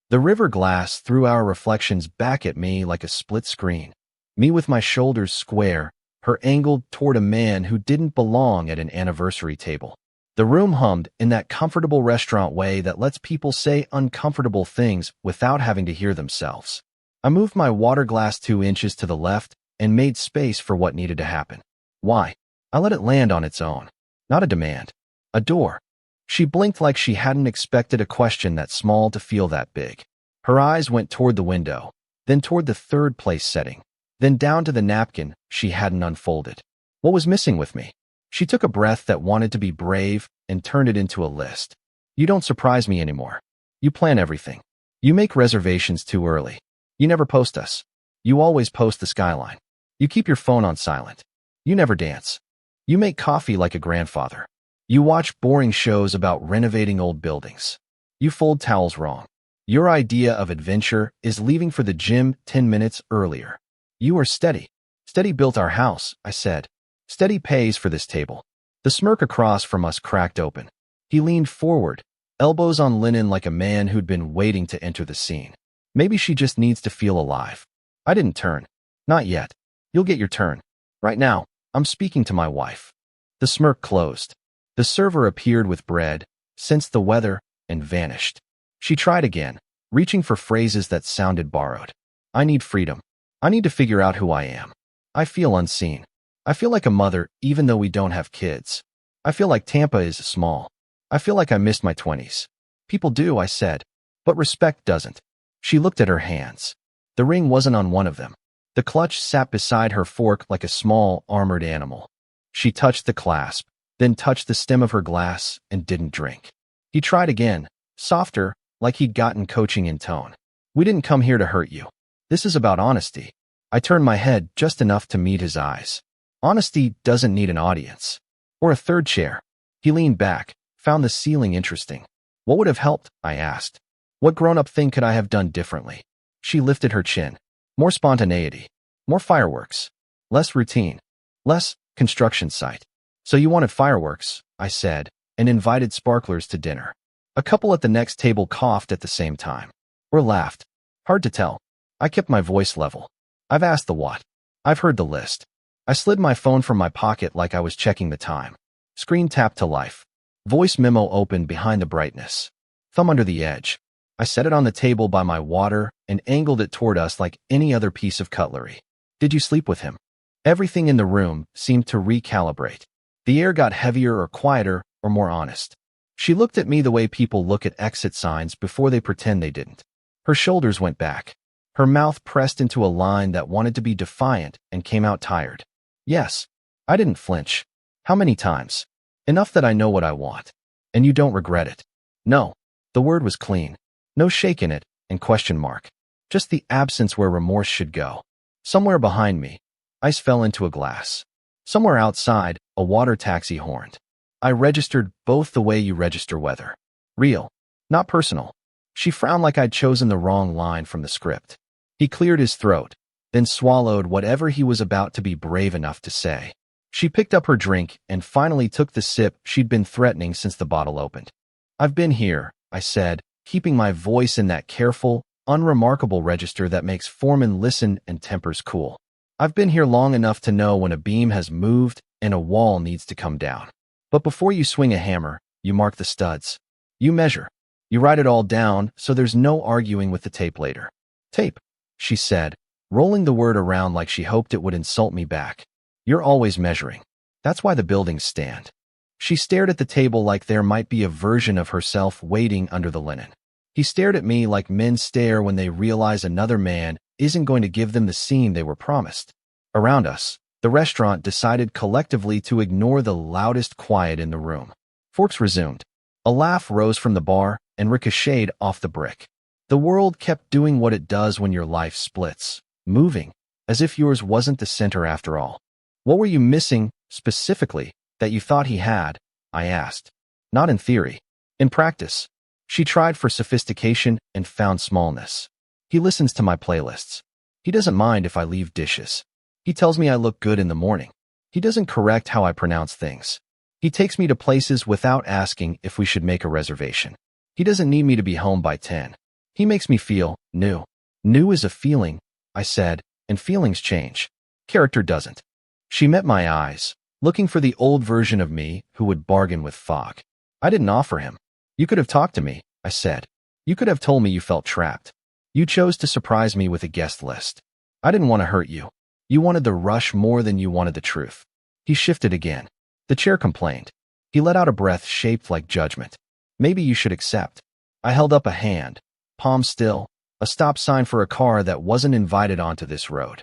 The river glass threw our reflections back at me like a split screen. Me with my shoulders square, her angled toward a man who didn't belong at an anniversary table. The room hummed in that comfortable restaurant way that lets people say uncomfortable things without having to hear themselves. I moved my water glass 2 inches to the left and made space for what needed to happen. Why? I let it land on its own. Not a demand. A door. She blinked like she hadn't expected a question that small to feel that big. Her eyes went toward the window, then toward the third place setting, then down to the napkin she hadn't unfolded. What was missing with me? She took a breath that wanted to be brave and turned it into a list. You don't surprise me anymore. You plan everything. You make reservations too early. You never post us. You always post the skyline. You keep your phone on silent. You never dance. You make coffee like a grandfather. You watch boring shows about renovating old buildings. You fold towels wrong. Your idea of adventure is leaving for the gym 10 minutes earlier. You are steady. Steady built our house, I said. Steady pays for this table. The smirk across from us cracked open. He leaned forward, elbows on linen like a man who'd been waiting to enter the scene. Maybe she just needs to feel alive. I didn't turn. Not yet. You'll get your turn. Right now, I'm speaking to my wife. The smirk closed. The server appeared with bread, sensed the weather, and vanished. She tried again, reaching for phrases that sounded borrowed. I need freedom. I need to figure out who I am. I feel unseen. I feel like a mother even though we don't have kids. I feel like Tampa is small. I feel like I missed my 20s. People do, I said, but respect doesn't. She looked at her hands. The ring wasn't on one of them. The clutch sat beside her fork like a small, armored animal. She touched the clasp, then touched the stem of her glass and didn't drink. He tried again, softer, like he'd gotten coaching in tone. We didn't come here to hurt you. This is about honesty. I turned my head just enough to meet his eyes. Honesty doesn't need an audience. Or a third chair. He leaned back, found the ceiling interesting. What would have helped? I asked. What grown-up thing could I have done differently? She lifted her chin. More spontaneity. More fireworks. Less routine. Less construction site. So you wanted fireworks, I said, and invited sparklers to dinner. A couple at the next table coughed at the same time. Or laughed. Hard to tell. I kept my voice level. I've asked the what. I've heard the list. I slid my phone from my pocket like I was checking the time. Screen tapped to life. Voice memo opened behind the brightness. Thumb under the edge. I set it on the table by my water and angled it toward us like any other piece of cutlery. Did you sleep with him? Everything in the room seemed to recalibrate. The air got heavier or quieter or more honest. She looked at me the way people look at exit signs before they pretend they didn't. Her shoulders went back. Her mouth pressed into a line that wanted to be defiant and came out tired. Yes. I didn't flinch. How many times? Enough that I know what I want. And you don't regret it. No. The word was clean. No shake in it, and question mark. Just the absence where remorse should go. Somewhere behind me, ice fell into a glass. Somewhere outside, a water taxi horned. I registered both the way you register weather. Real, not personal. She frowned like I'd chosen the wrong line from the script. He cleared his throat, then swallowed whatever he was about to be brave enough to say. She picked up her drink and finally took the sip she'd been threatening since the bottle opened. I've been here, I said, keeping my voice in that careful, unremarkable register that makes foremen listen and tempers cool. I've been here long enough to know when a beam has moved and a wall needs to come down. But before you swing a hammer, you mark the studs. You measure. You write it all down so there's no arguing with the tape later. Tape, she said, rolling the word around like she hoped it would insult me back. You're always measuring. That's why the buildings stand. She stared at the table like there might be a version of herself waiting under the linen. He stared at me like men stare when they realize another man isn't going to give them the scene they were promised. Around us, the restaurant decided collectively to ignore the loudest quiet in the room. Forks resumed. A laugh rose from the bar and ricocheted off the brick. The world kept doing what it does when your life splits, moving, as if yours wasn't the center after all. What were you missing, specifically, that you thought he had? I asked. Not in theory. In practice. She tried for sophistication and found smallness. He listens to my playlists. He doesn't mind if I leave dishes. He tells me I look good in the morning. He doesn't correct how I pronounce things. He takes me to places without asking if we should make a reservation. He doesn't need me to be home by 10. He makes me feel new. New is a feeling, I said, and feelings change. Character doesn't. She met my eyes, looking for the old version of me who would bargain with fog. I didn't offer him. You could have talked to me, I said. You could have told me you felt trapped. You chose to surprise me with a guest list. I didn't want to hurt you. You wanted the rush more than you wanted the truth. He shifted again. The chair complained. He let out a breath shaped like judgment. Maybe you should accept. I held up a hand, palm still, a stop sign for a car that wasn't invited onto this road.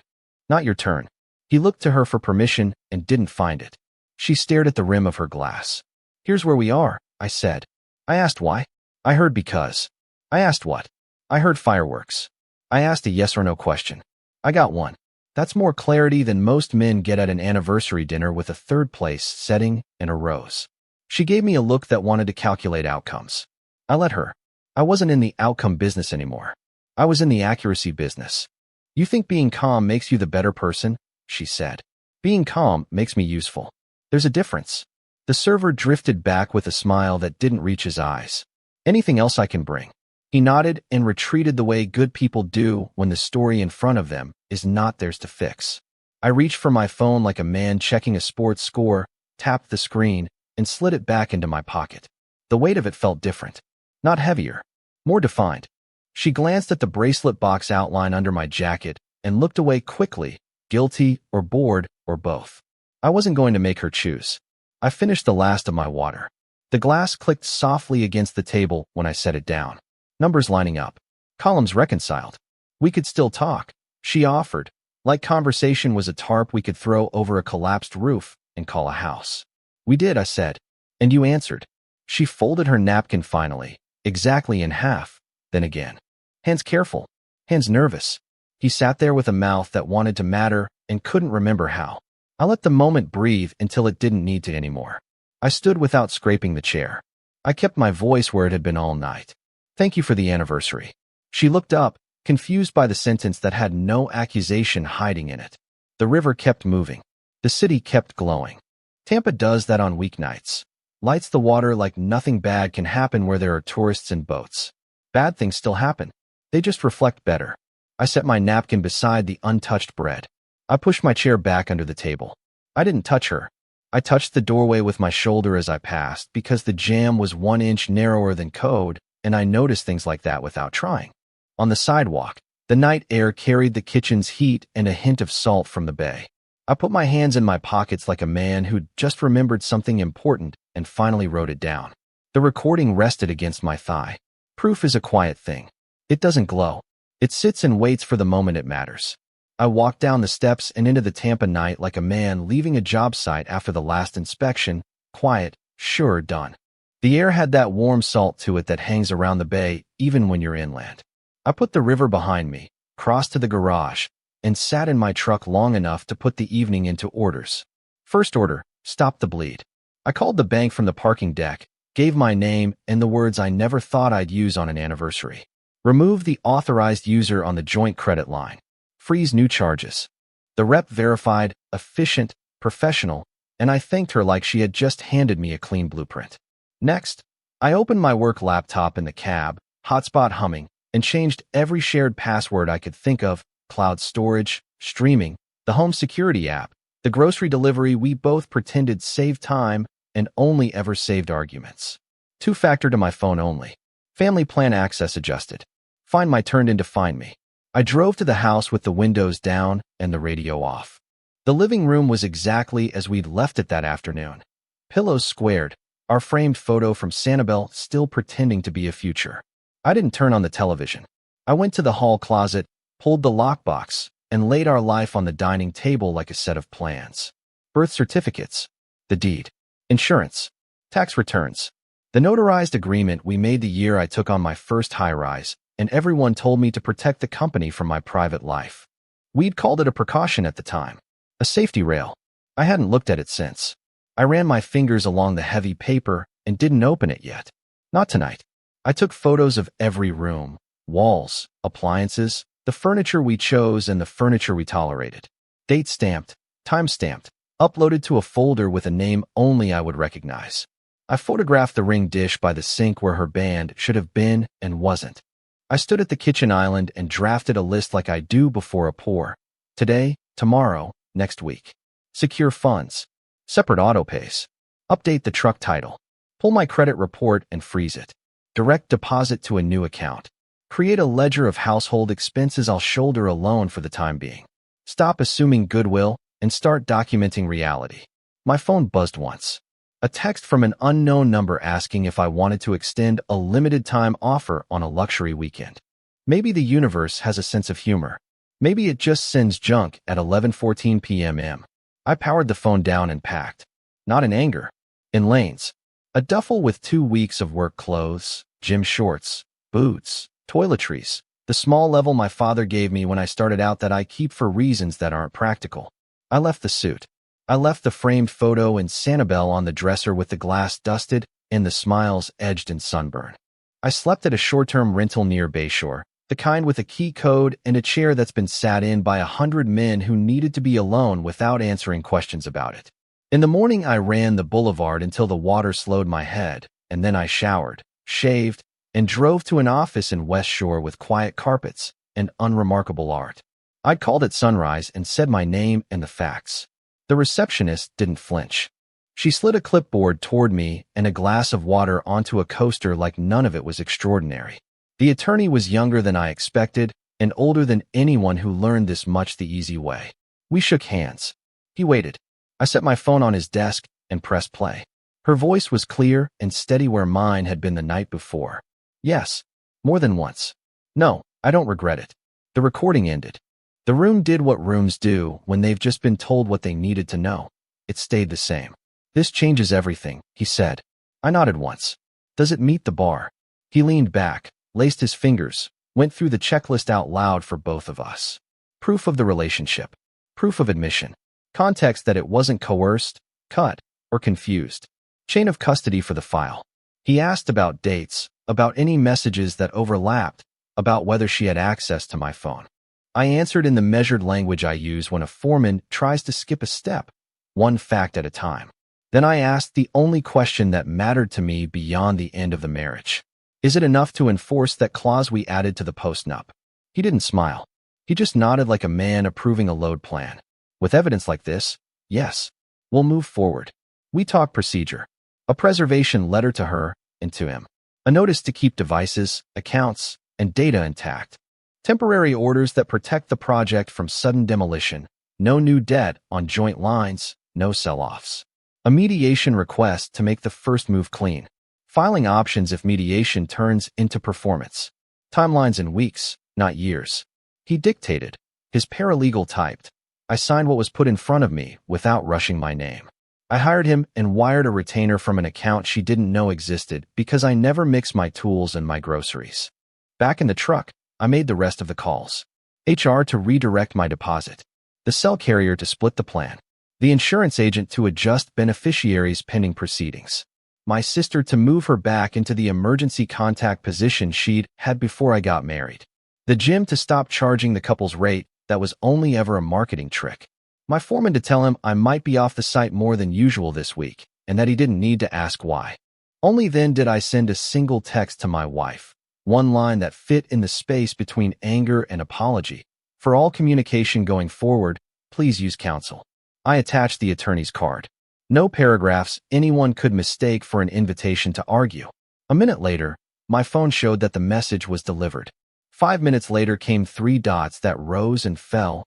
Not your turn. He looked to her for permission and didn't find it. She stared at the rim of her glass. Here's where we are, I said. I asked why. I heard because. I asked what. I heard fireworks. I asked a yes or no question. I got one. That's more clarity than most men get at an anniversary dinner with a third place setting and a rose. She gave me a look that wanted to calculate outcomes. I let her. I wasn't in the outcome business anymore. I was in the accuracy business. You think being calm makes you the better person? She said. Being calm makes me useful. There's a difference. The server drifted back with a smile that didn't reach his eyes. Anything else I can bring? He nodded and retreated the way good people do when the story in front of them is not theirs to fix. I reached for my phone like a man checking a sports score, tapped the screen, and slid it back into my pocket. The weight of it felt different. Not heavier. More defined. She glanced at the bracelet box outline under my jacket and looked away quickly, guilty or bored or both. I wasn't going to make her choose. I finished the last of my water. The glass clicked softly against the table when I set it down. Numbers lining up. Columns reconciled. We could still talk, she offered, like conversation was a tarp we could throw over a collapsed roof and call a house. We did, I said. And you answered. She folded her napkin finally, exactly in half, then again. Hands careful. Hands nervous. He sat there with a mouth that wanted to matter and couldn't remember how. I let the moment breathe until it didn't need to anymore. I stood without scraping the chair. I kept my voice where it had been all night. Thank you for the anniversary. She looked up, confused by the sentence that had no accusation hiding in it. The river kept moving. The city kept glowing. Tampa does that on weeknights. Lights the water like nothing bad can happen where there are tourists and boats. Bad things still happen. They just reflect better. I set my napkin beside the untouched bread. I pushed my chair back under the table. I didn't touch her. I touched the doorway with my shoulder as I passed because the jamb was 1 inch narrower than code, and I noticed things like that without trying. On the sidewalk, the night air carried the kitchen's heat and a hint of salt from the bay. I put my hands in my pockets like a man who'd just remembered something important and finally wrote it down. The recording rested against my thigh. Proof is a quiet thing. It doesn't glow. It sits and waits for the moment it matters. I walked down the steps and into the Tampa night like a man leaving a job site after the last inspection, quiet, sure, done. The air had that warm salt to it that hangs around the bay even when you're inland. I put the river behind me, crossed to the garage, and sat in my truck long enough to put the evening into orders. First order, stop the bleed. I called the bank from the parking deck, gave my name and the words I never thought I'd use on an anniversary. Remove the authorized user on the joint credit line. Freeze new charges. The rep verified, efficient, professional, and I thanked her like she had just handed me a clean blueprint. Next, I opened my work laptop in the cab, hotspot humming, and changed every shared password I could think of: cloud storage, streaming, the home security app, the grocery delivery we both pretended saved time and only ever saved arguments. Two-factor to my phone only. Family plan access adjusted. Find My turned into Find Me. I drove to the house with the windows down and the radio off. The living room was exactly as we'd left it that afternoon. Pillows squared, our framed photo from Sanibel still pretending to be a future. I didn't turn on the television. I went to the hall closet, pulled the lockbox, and laid our life on the dining table like a set of plans. Birth certificates, the deed, insurance, tax returns, the notarized agreement we made the year I took on my first high-rise, and everyone told me to protect the company from my private life. We'd called it a precaution at the time, a safety rail. I hadn't looked at it since. I ran my fingers along the heavy paper and didn't open it yet. Not tonight. I took photos of every room, walls, appliances, the furniture we chose and the furniture we tolerated. Date stamped, time stamped, uploaded to a folder with a name only I would recognize. I photographed the ring dish by the sink where her band should have been and wasn't. I stood at the kitchen island and drafted a list like I do before a pour. Today, tomorrow, next week. Secure funds. Separate autopays. Update the truck title. Pull my credit report and freeze it. Direct deposit to a new account. Create a ledger of household expenses I'll shoulder alone for the time being. Stop assuming goodwill and start documenting reality. My phone buzzed once. A text from an unknown number asking if I wanted to extend a limited-time offer on a luxury weekend. Maybe the universe has a sense of humor. Maybe it just sends junk at 11:14 p.m. I powered the phone down and packed. Not in anger. In lanes. A duffel with 2 weeks of work clothes, gym shorts, boots, toiletries, the small level my father gave me when I started out that I keep for reasons that aren't practical. I left the suit. I left the framed photo and Sanibel on the dresser with the glass dusted and the smiles edged in sunburn. I slept at a short-term rental near Bayshore, the kind with a key code and a chair that's been sat in by 100 men who needed to be alone without answering questions about it. In the morning, I ran the boulevard until the water slowed my head, and then I showered, shaved, and drove to an office in West Shore with quiet carpets and unremarkable art. I'd called at sunrise and said my name and the facts. The receptionist didn't flinch. She slid a clipboard toward me and a glass of water onto a coaster like none of it was extraordinary. The attorney was younger than I expected and older than anyone who learned this much the easy way. We shook hands. He waited. I set my phone on his desk and pressed play. Her voice was clear and steady where mine had been the night before. Yes, more than once. No, I don't regret it. The recording ended. The room did what rooms do when they've just been told what they needed to know. It stayed the same. This changes everything, he said. I nodded once. Does it meet the bar? He leaned back, laced his fingers, went through the checklist out loud for both of us. Proof of the relationship. Proof of admission. Context that it wasn't coerced, cut, or confused. Chain of custody for the file. He asked about dates, about any messages that overlapped, about whether she had access to my phone. I answered in the measured language I use when a foreman tries to skip a step, one fact at a time. Then I asked the only question that mattered to me beyond the end of the marriage. Is it enough to enforce that clause we added to the postnup? He didn't smile. He just nodded like a man approving a load plan. With evidence like this, yes, we'll move forward. We talked procedure. A preservation letter to her and to him. A notice to keep devices, accounts, and data intact. Temporary orders that protect the project from sudden demolition. No new debt on joint lines, no sell-offs. A mediation request to make the first move clean. Filing options if mediation turns into performance. Timelines in weeks, not years. He dictated. His paralegal typed. I signed what was put in front of me without rushing my name. I hired him and wired a retainer from an account she didn't know existed because I never mix my tools and my groceries. Back in the truck, I made the rest of the calls. HR to redirect my deposit. The cell carrier to split the plan. The insurance agent to adjust beneficiaries pending proceedings. My sister to move her back into the emergency contact position she'd had before I got married. The gym to stop charging the couple's rate that was only ever a marketing trick. My foreman to tell him I might be off the site more than usual this week, and that he didn't need to ask why. Only then did I send a single text to my wife. One line that fit in the space between anger and apology. For all communication going forward, please use counsel. I attached the attorney's card. No paragraphs anyone could mistake for an invitation to argue. A minute later, my phone showed that the message was delivered. 5 minutes later came 3 dots that rose and fell,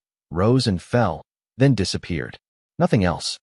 then disappeared. Nothing else.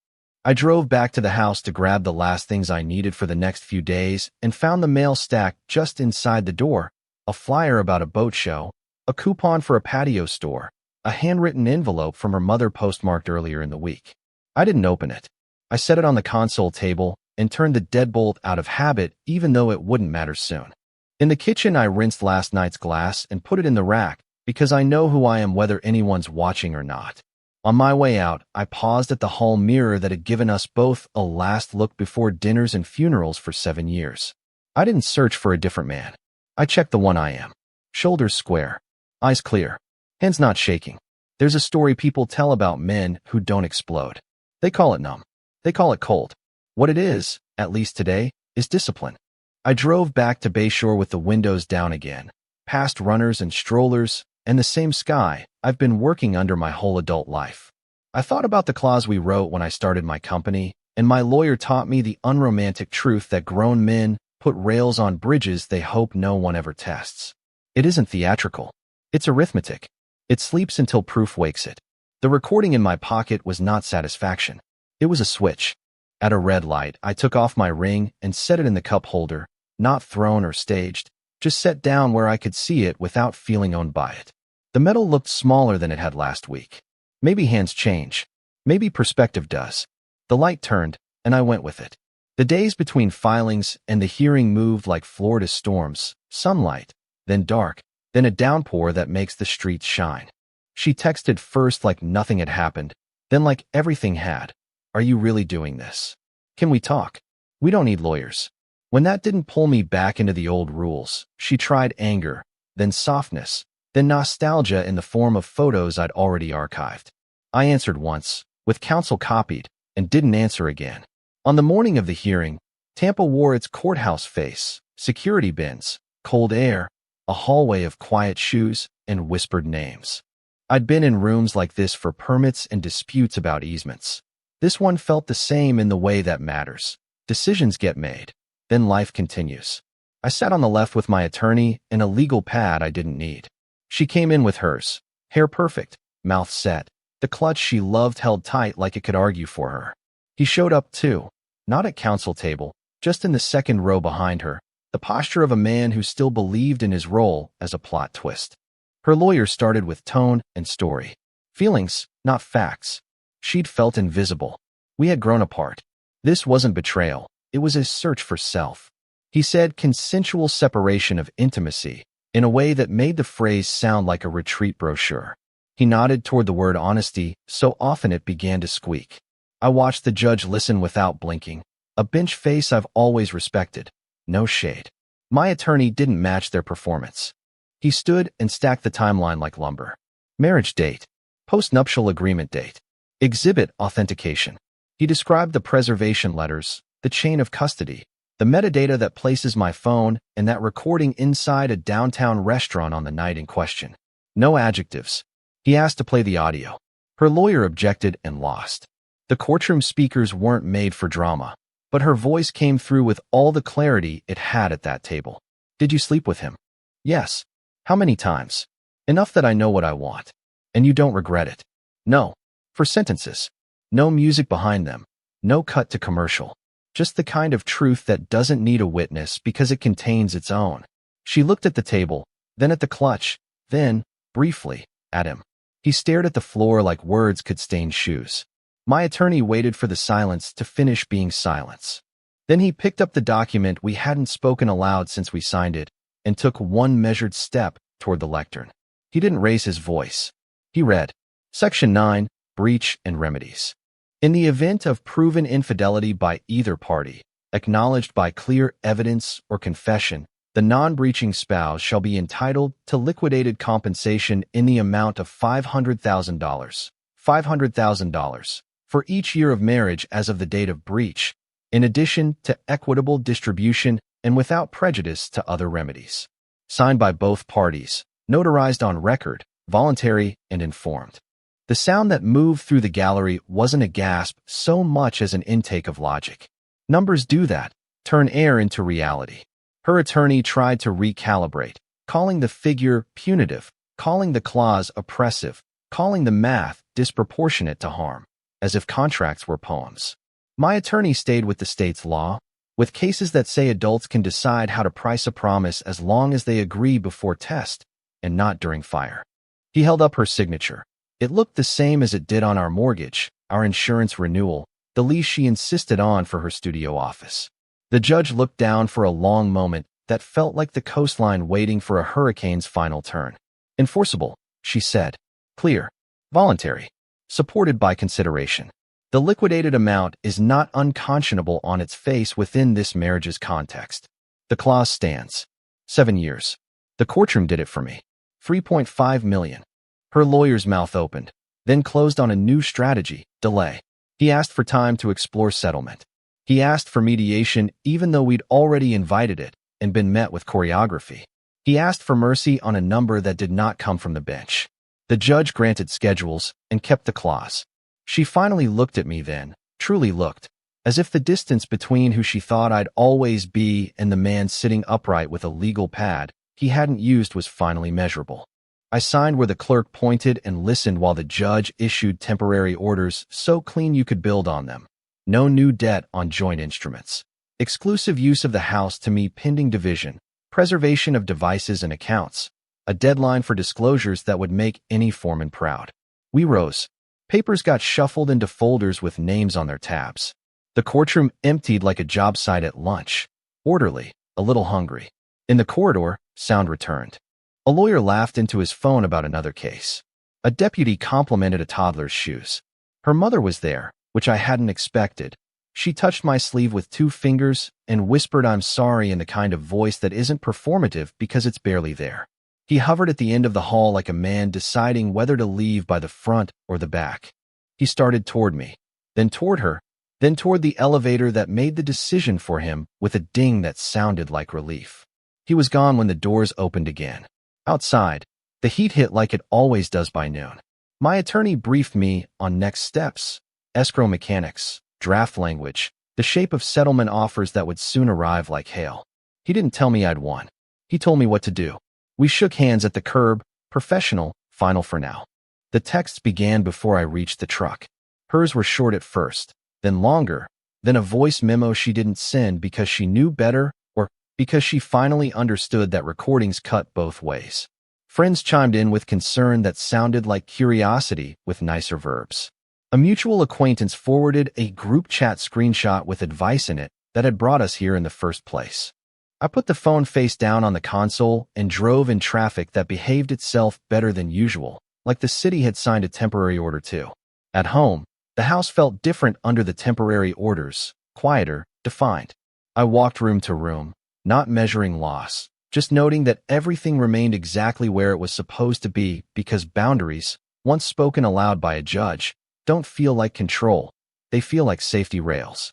I drove back to the house to grab the last things I needed for the next few days and found the mail stacked just inside the door, a flyer about a boat show, a coupon for a patio store, a handwritten envelope from her mother postmarked earlier in the week. I didn't open it. I set it on the console table and turned the deadbolt out of habit even though it wouldn't matter soon. In the kitchen, I rinsed last night's glass and put it in the rack because I know who I am whether anyone's watching or not. On my way out, I paused at the hall mirror that had given us both a last look before dinners and funerals for 7 years. I didn't search for a different man. I checked the one I am. Shoulders square. Eyes clear. Hands not shaking. There's a story people tell about men who don't explode. They call it numb. They call it cold. What it is, at least today, is discipline. I drove back to Bayshore with the windows down again, past runners and strollers, and the same sky I've been working under my whole adult life. I thought about the clause we wrote when I started my company, and my lawyer taught me the unromantic truth that grown men put rails on bridges they hope no one ever tests. It isn't theatrical. It's arithmetic. It sleeps until proof wakes it. The recording in my pocket was not satisfaction. It was a switch. At a red light, I took off my ring and set it in the cup holder, not thrown or staged, just set down where I could see it without feeling owned by it. The metal looked smaller than it had last week. Maybe hands change. Maybe perspective does. The light turned, and I went with it. The days between filings and the hearing moved like Florida storms, sunlight, then dark, then a downpour that makes the streets shine. She texted first like nothing had happened, then like everything had. Are you really doing this? Can we talk? We don't need lawyers. When that didn't pull me back into the old rules, she tried anger, then softness, then nostalgia in the form of photos I'd already archived. I answered once, with counsel copied, and didn't answer again. On the morning of the hearing, Tampa wore its courthouse face, security bins, cold air, a hallway of quiet shoes, and whispered names. I'd been in rooms like this for permits and disputes about easements. This one felt the same in the way that matters. Decisions get made. Then life continues. I sat on the left with my attorney and a legal pad I didn't need. She came in with hers, hair perfect, mouth set, the clutch she loved held tight like it could argue for her. He showed up too, not at counsel table, just in the second row behind her, the posture of a man who still believed in his role as a plot twist. Her lawyer started with tone and story. Feelings, not facts. She'd felt invisible. We had grown apart. This wasn't betrayal. It was his search for self. He said consensual separation of intimacy in a way that made the phrase sound like a retreat brochure. He nodded toward the word honesty, so often it began to squeak. I watched the judge listen without blinking, a bench face I've always respected. No shade. My attorney didn't match their performance. He stood and stacked the timeline like lumber. Marriage date. Post-nuptial agreement date. Exhibit authentication. He described the preservation letters, the chain of custody, the metadata that places my phone, and that recording inside a downtown restaurant on the night in question. No adjectives. He asked to play the audio. Her lawyer objected and lost. The courtroom speakers weren't made for drama, but her voice came through with all the clarity it had at that table. Did you sleep with him? Yes. How many times? Enough that I know what I want. And you don't regret it? No. For sentences. No music behind them. No cut to commercial. Just the kind of truth that doesn't need a witness because it contains its own. She looked at the table, then at the clutch, then, briefly, at him. He stared at the floor like words could stain shoes. My attorney waited for the silence to finish being silence. Then he picked up the document we hadn't spoken aloud since we signed it and took one measured step toward the lectern. He didn't raise his voice. He read, Section 9, Breach and Remedies. In the event of proven infidelity by either party, acknowledged by clear evidence or confession, the non-breaching spouse shall be entitled to liquidated compensation in the amount of $500,000 for each year of marriage as of the date of breach, in addition to equitable distribution and without prejudice to other remedies. Signed by both parties, notarized on record, voluntary and informed. The sound that moved through the gallery wasn't a gasp so much as an intake of logic. Numbers do that, turn air into reality. Her attorney tried to recalibrate, calling the figure punitive, calling the clause oppressive, calling the math disproportionate to harm, as if contracts were poems. My attorney stayed with the state's law, with cases that say adults can decide how to price a promise as long as they agree before test, and not during fire. He held up her signature. It looked the same as it did on our mortgage, our insurance renewal, the lease she insisted on for her studio office. The judge looked down for a long moment that felt like the coastline waiting for a hurricane's final turn. Enforceable, she said. Clear. Voluntary. Supported by consideration. The liquidated amount is not unconscionable on its face within this marriage's context. The clause stands. 7 years. The courtroom did it for me. $3.5 million. Her lawyer's mouth opened, then closed on a new strategy, delay. He asked for time to explore settlement. He asked for mediation even though we'd already invited it and been met with choreography. He asked for mercy on a number that did not come from the bench. The judge granted schedules and kept the clause. She finally looked at me then, truly looked, as if the distance between who she thought I'd always be and the man sitting upright with a legal pad he hadn't used was finally measurable. I signed where the clerk pointed and listened while the judge issued temporary orders so clean you could build on them. No new debt on joint instruments. Exclusive use of the house to me pending division. Preservation of devices and accounts. A deadline for disclosures that would make any foreman proud. We rose. Papers got shuffled into folders with names on their tabs. The courtroom emptied like a job site at lunch. Orderly, a little hungry. In the corridor, sound returned. A lawyer laughed into his phone about another case. A deputy complimented a toddler's shoes. Her mother was there, which I hadn't expected. She touched my sleeve with 2 fingers and whispered I'm sorry in the kind of voice that isn't performative because it's barely there. He hovered at the end of the hall like a man deciding whether to leave by the front or the back. He started toward me, then toward her, then toward the elevator that made the decision for him with a ding that sounded like relief. He was gone when the doors opened again. Outside, the heat hit like it always does by noon. My attorney briefed me on next steps, escrow mechanics, draft language, the shape of settlement offers that would soon arrive like hail. He didn't tell me I'd won. He told me what to do. We shook hands at the curb, professional, final for now. The texts began before I reached the truck. Hers were short at first, then longer, then a voice memo she didn't send because she knew better or because she finally understood that recordings cut both ways. Friends chimed in with concern that sounded like curiosity with nicer verbs. A mutual acquaintance forwarded a group chat screenshot with advice in it that had brought us here in the first place. I put the phone face down on the console and drove in traffic that behaved itself better than usual, like the city had signed a temporary order too. At home, the house felt different under the temporary orders, quieter, defined. I walked room to room, not measuring loss, just noting that everything remained exactly where it was supposed to be because boundaries, once spoken aloud by a judge, don't feel like control, they feel like safety rails.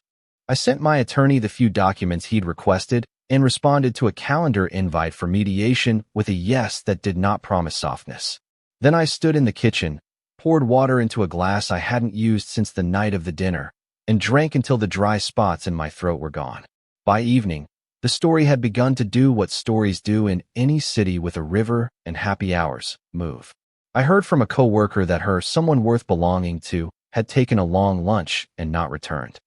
I sent my attorney the few documents he'd requested and responded to a calendar invite for mediation with a yes that did not promise softness. Then I stood in the kitchen, poured water into a glass I hadn't used since the night of the dinner, and drank until the dry spots in my throat were gone. By evening, the story had begun to do what stories do in any city with a river and happy hours, move. I heard from a coworker that someone worth belonging to, had taken a long lunch and not returned.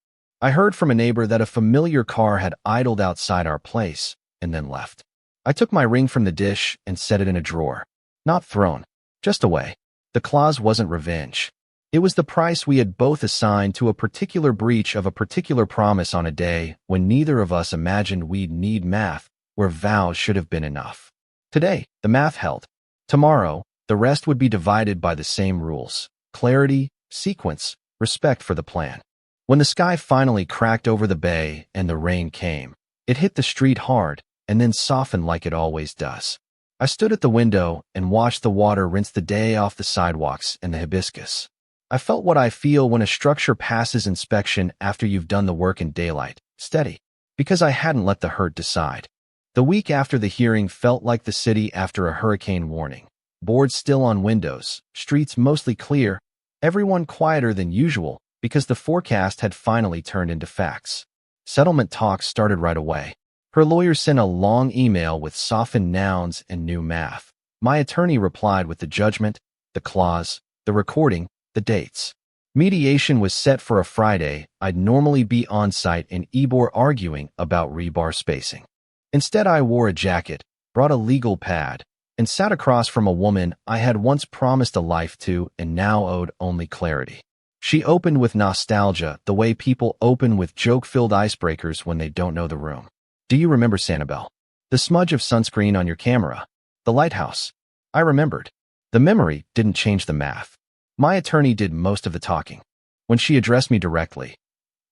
I heard from a neighbor that a familiar car had idled outside our place and then left. I took my ring from the dish and set it in a drawer. Not thrown, just away. The clause wasn't revenge. It was the price we had both assigned to a particular breach of a particular promise on a day when neither of us imagined we'd need math, where vows should have been enough. Today, the math held. Tomorrow, the rest would be divided by the same rules: clarity, sequence, respect for the plan. When the sky finally cracked over the bay and the rain came, it hit the street hard and then softened like it always does. I stood at the window and watched the water rinse the day off the sidewalks and the hibiscus. I felt what I feel when a structure passes inspection after you've done the work in daylight, steady, because I hadn't let the hurt decide. The week after the hearing felt like the city after a hurricane warning. Boards still on windows, streets mostly clear, everyone quieter than usual because the forecast had finally turned into facts. Settlement talks started right away. Her lawyer sent a long email with softened nouns and new math. My attorney replied with the judgment, the clause, the recording, the dates. Mediation was set for a Friday. I'd normally be on site in Ybor arguing about rebar spacing. Instead, I wore a jacket, brought a legal pad, and sat across from a woman I had once promised a life to and now owed only clarity. She opened with nostalgia, the way people open with joke-filled icebreakers when they don't know the room. Do you remember Sanibel? The smudge of sunscreen on your camera? The lighthouse? I remembered. The memory didn't change the math. My attorney did most of the talking. When she addressed me directly,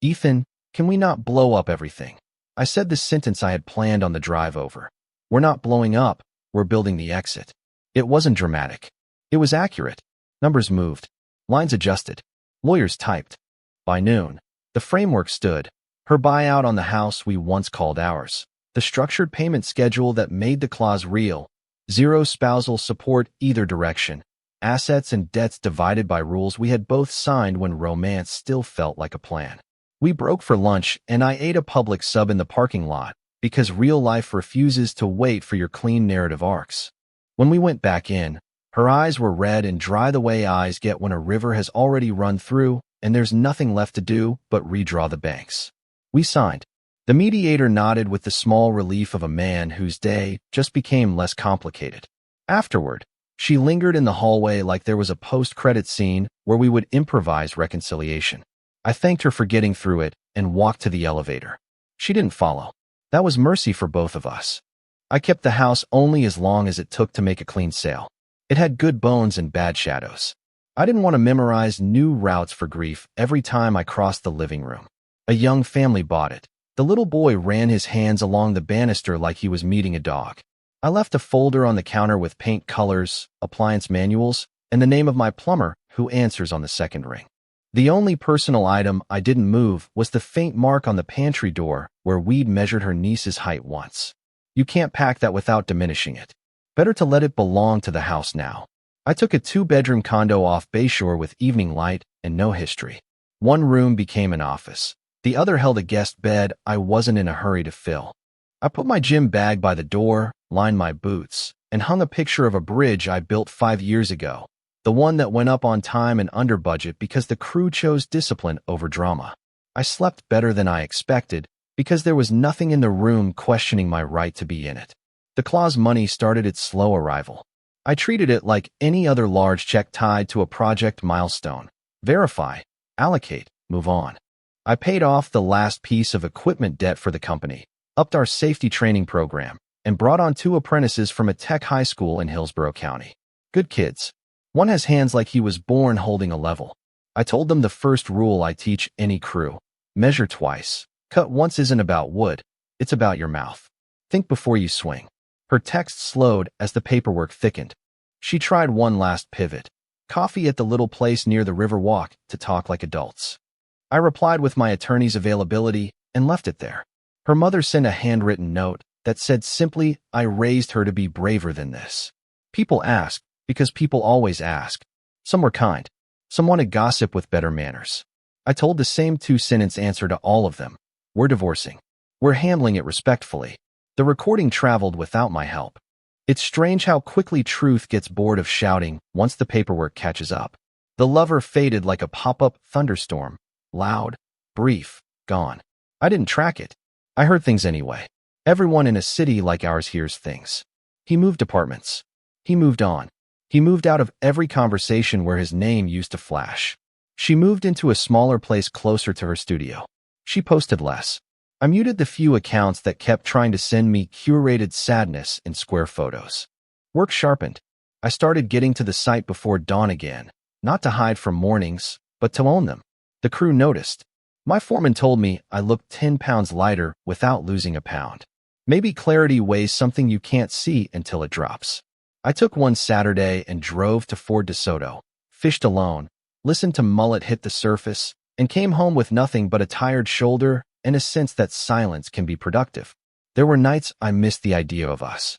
"Ethan, can we not blow up everything?" I said the sentence I had planned on the drive over. We're not blowing up, we're building the exit. It wasn't dramatic. It was accurate. Numbers moved. Lines adjusted. Lawyers typed. By noon, the framework stood. Her buyout on the house we once called ours. The structured payment schedule that made the clause real. Zero spousal support either direction. Assets and debts divided by rules we had both signed when romance still felt like a plan. We broke for lunch and I ate a public sub in the parking lot because real life refuses to wait for your clean narrative arcs. When we went back in, her eyes were red and dry the way eyes get when a river has already run through and there's nothing left to do but redraw the banks. We signed. The mediator nodded with the small relief of a man whose day just became less complicated. Afterward, she lingered in the hallway like there was a post-credit scene where we would improvise reconciliation. I thanked her for getting through it and walked to the elevator. She didn't follow. That was mercy for both of us. I kept the house only as long as it took to make a clean sale. It had good bones and bad shadows. I didn't want to memorize new routes for grief every time I crossed the living room. A young family bought it. The little boy ran his hands along the banister like he was meeting a dog. I left a folder on the counter with paint colors, appliance manuals, and the name of my plumber who answers on the second ring. The only personal item I didn't move was the faint mark on the pantry door where we'd measured her niece's height once. You can't pack that without diminishing it. Better to let it belong to the house now. I took a 2-bedroom condo off Bayshore with evening light and no history. One room became an office. The other held a guest bed I wasn't in a hurry to fill. I put my gym bag by the door, lined my boots, and hung a picture of a bridge I built 5 years ago, the one that went up on time and under budget because the crew chose discipline over drama. I slept better than I expected because there was nothing in the room questioning my right to be in it. The claw's money started its slow arrival. I treated it like any other large check tied to a project milestone. Verify, allocate, move on. I paid off the last piece of equipment debt for the company, upped our safety training program, and brought on 2 apprentices from a tech high school in Hillsborough County. Good kids. One has hands like he was born holding a level. I told them the first rule I teach any crew. Measure twice. Cut once isn't about wood. It's about your mouth. Think before you swing. Her text slowed as the paperwork thickened. She tried one last pivot. Coffee at the little place near the river walk to talk like adults. I replied with my attorney's availability and left it there. Her mother sent a handwritten note that said simply, I raised her to be braver than this. People asked, because people always ask. Some were kind. Some wanted gossip with better manners. I told the same 2-sentence answer to all of them. We're divorcing. We're handling it respectfully. The recording traveled without my help. It's strange how quickly truth gets bored of shouting once the paperwork catches up. The lover faded like a pop-up thunderstorm. Loud, brief, gone. I didn't track it. I heard things anyway. Everyone in a city like ours hears things. He moved apartments. He moved on. He moved out of every conversation where his name used to flash. She moved into a smaller place closer to her studio. She posted less. I muted the few accounts that kept trying to send me curated sadness in square photos. Work sharpened. I started getting to the site before dawn again, not to hide from mornings, but to own them. The crew noticed. My foreman told me I looked 10 pounds lighter without losing a pound. Maybe clarity weighs something you can't see until it drops. I took one Saturday and drove to Fort DeSoto, fished alone, listened to mullet hit the surface, and came home with nothing but a tired shoulder and a sense that silence can be productive. There were nights I missed the idea of us.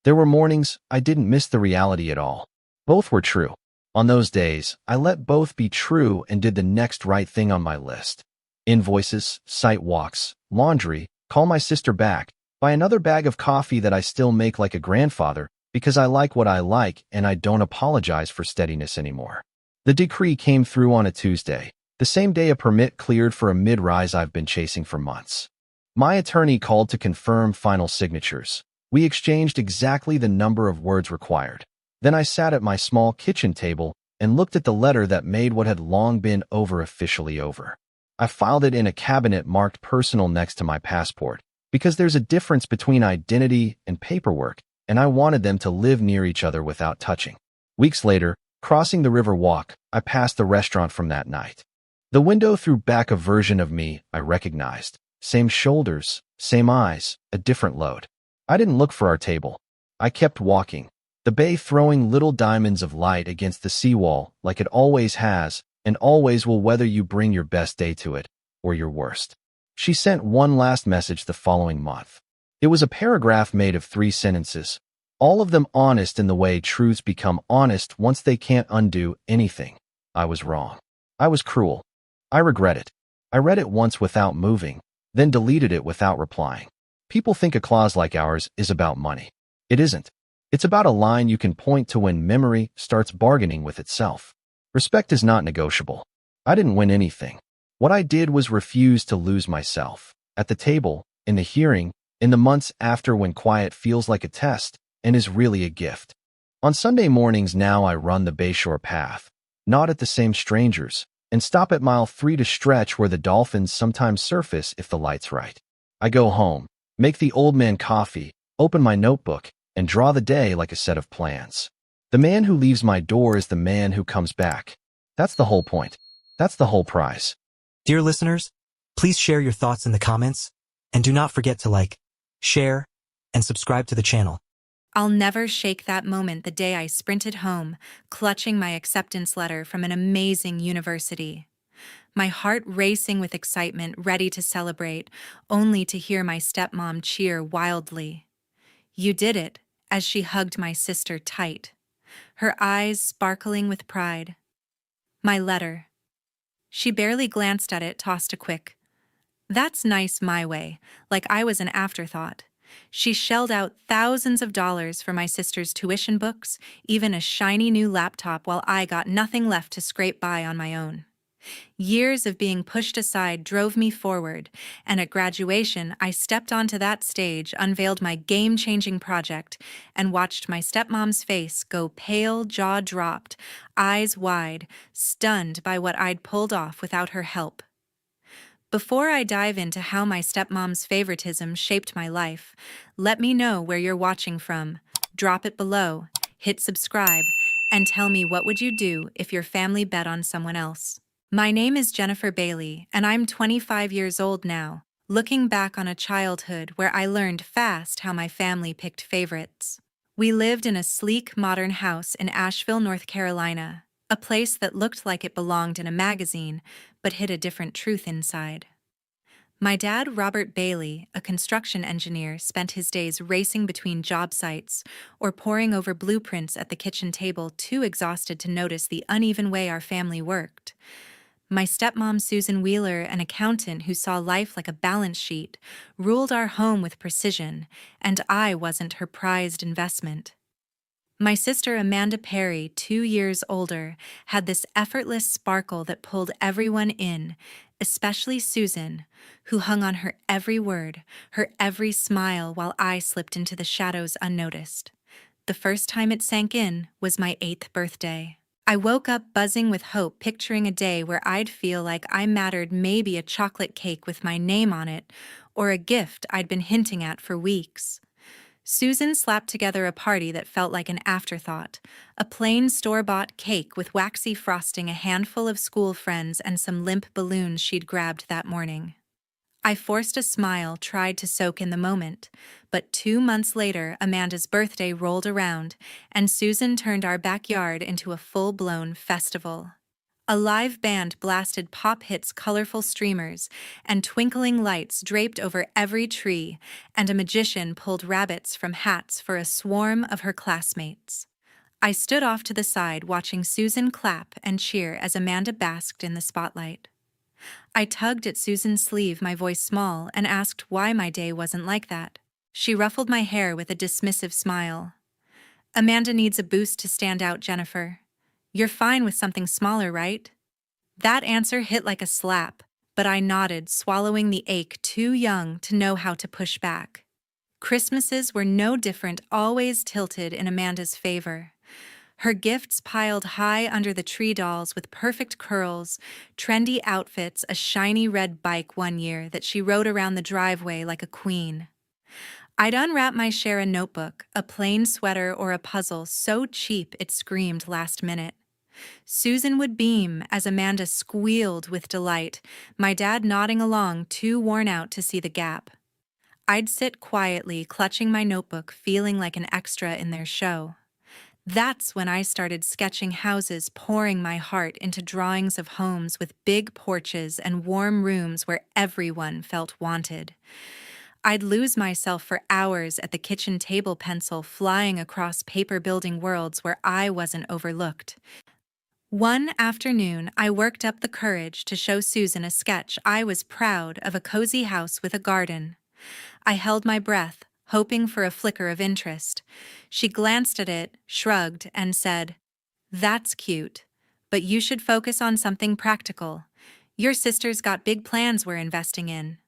There were mornings I didn't miss the reality at all. Both were true. On those days, I let both be true and did the next right thing on my list. Invoices, site walks, laundry, call my sister back, buy another bag of coffee that I still make like a grandfather because I like what I like and I don't apologize for steadiness anymore. The decree came through on a Tuesday, the same day a permit cleared for a mid-rise I've been chasing for months. My attorney called to confirm final signatures. We exchanged exactly the number of words required. Then I sat at my small kitchen table and looked at the letter that made what had long been over officially over. I filed it in a cabinet marked personal next to my passport, because there's a difference between identity and paperwork, and I wanted them to live near each other without touching. Weeks later, crossing the river walk, I passed the restaurant from that night. The window threw back a version of me I recognized. Same shoulders, same eyes, a different load. I didn't look for our table. I kept walking, the bay throwing little diamonds of light against the seawall like it always has and always will, whether you bring your best day to it or your worst. She sent one last message the following month. It was a paragraph made of 3 sentences, all of them honest in the way truths become honest once they can't undo anything. I was wrong. I was cruel. I regret it. I read it once without moving, then deleted it without replying. People think a clause like ours is about money. It isn't. It's about a line you can point to when memory starts bargaining with itself. Respect is not negotiable. I didn't win anything. What I did was refuse to lose myself. At the table, in the hearing, in the months after, when quiet feels like a test and is really a gift. On Sunday mornings now I run the Bayshore path, nod at the same strangers, and stop at mile 3 to stretch where the dolphins sometimes surface if the light's right. I go home, make the old man coffee, open my notebook, and draw the day like a set of plans. The man who leaves my door is the man who comes back. That's the whole point. That's the whole prize. Dear listeners, please share your thoughts in the comments, and do not forget to like, share, and subscribe to the channel. I'll never shake that moment the day I sprinted home, clutching my acceptance letter from an amazing university. My heart racing with excitement, ready to celebrate, only to hear my stepmom cheer wildly. "You did it," as she hugged my sister tight, her eyes sparkling with pride. My letter. She barely glanced at it, tossed a quick, "That's nice my way," like I was an afterthought. She shelled out thousands of dollars for my sister's tuition books, even a shiny new laptop, while I got nothing left to scrape by on my own. Years of being pushed aside drove me forward, and at graduation, I stepped onto that stage, unveiled my game-changing project, and watched my stepmom's face go pale, jaw dropped, eyes wide, stunned by what I'd pulled off without her help. Before I dive into how my stepmom's favoritism shaped my life, let me know where you're watching from. Drop it below, hit subscribe, and tell me what would you do if your family bet on someone else. My name is Jennifer Bailey, and I'm 25 years old now, looking back on a childhood where I learned fast how my family picked favorites. We lived in a sleek, modern house in Asheville, North Carolina, a place that looked like it belonged in a magazine, but hid a different truth inside. My dad, Robert Bailey, a construction engineer, spent his days racing between job sites or poring over blueprints at the kitchen table, too exhausted to notice the uneven way our family worked. My stepmom, Susan Wheeler, an accountant who saw life like a balance sheet, ruled our home with precision, and I wasn't her prized investment. My sister, Amanda Perry, 2 years older, had this effortless sparkle that pulled everyone in, especially Susan, who hung on her every word, her every smile, while I slipped into the shadows unnoticed. The first time it sank in was my 8th birthday. I woke up buzzing with hope, picturing a day where I'd feel like I mattered, maybe a chocolate cake with my name on it, or a gift I'd been hinting at for weeks. Susan slapped together a party that felt like an afterthought, a plain store-bought cake with waxy frosting, a handful of school friends, and some limp balloons she'd grabbed that morning. I forced a smile, tried to soak in the moment, but 2 months later, Amanda's birthday rolled around, and Susan turned our backyard into a full-blown festival. A live band blasted pop hits, colorful streamers, and twinkling lights draped over every tree, and a magician pulled rabbits from hats for a swarm of her classmates. I stood off to the side watching Susan clap and cheer as Amanda basked in the spotlight. I tugged at Susan's sleeve, my voice small, and asked why my day wasn't like that. She ruffled my hair with a dismissive smile. "Amanda needs a boost to stand out, Jennifer. You're fine with something smaller, right?" That answer hit like a slap, but I nodded, swallowing the ache, too young to know how to push back. Christmases were no different, always tilted in Amanda's favor. Her gifts piled high under the tree, dolls with perfect curls, trendy outfits, a shiny red bike one year that she rode around the driveway like a queen. I'd unwrap my share, a notebook, a plain sweater, or a puzzle so cheap it screamed last minute. Susan would beam as Amanda squealed with delight, my dad nodding along, too worn out to see the gap. I'd sit quietly, clutching my notebook, feeling like an extra in their show. That's when I started sketching houses, pouring my heart into drawings of homes with big porches and warm rooms where everyone felt wanted. I'd lose myself for hours at the kitchen table, pencil flying across paper, building worlds where I wasn't overlooked. One afternoon, I worked up the courage to show Susan a sketch I was proud of, a cozy house with a garden. I held my breath, hoping for a flicker of interest. She glanced at it, shrugged, and said, "That's cute, but you should focus on something practical. Your sister's got big plans we're investing in."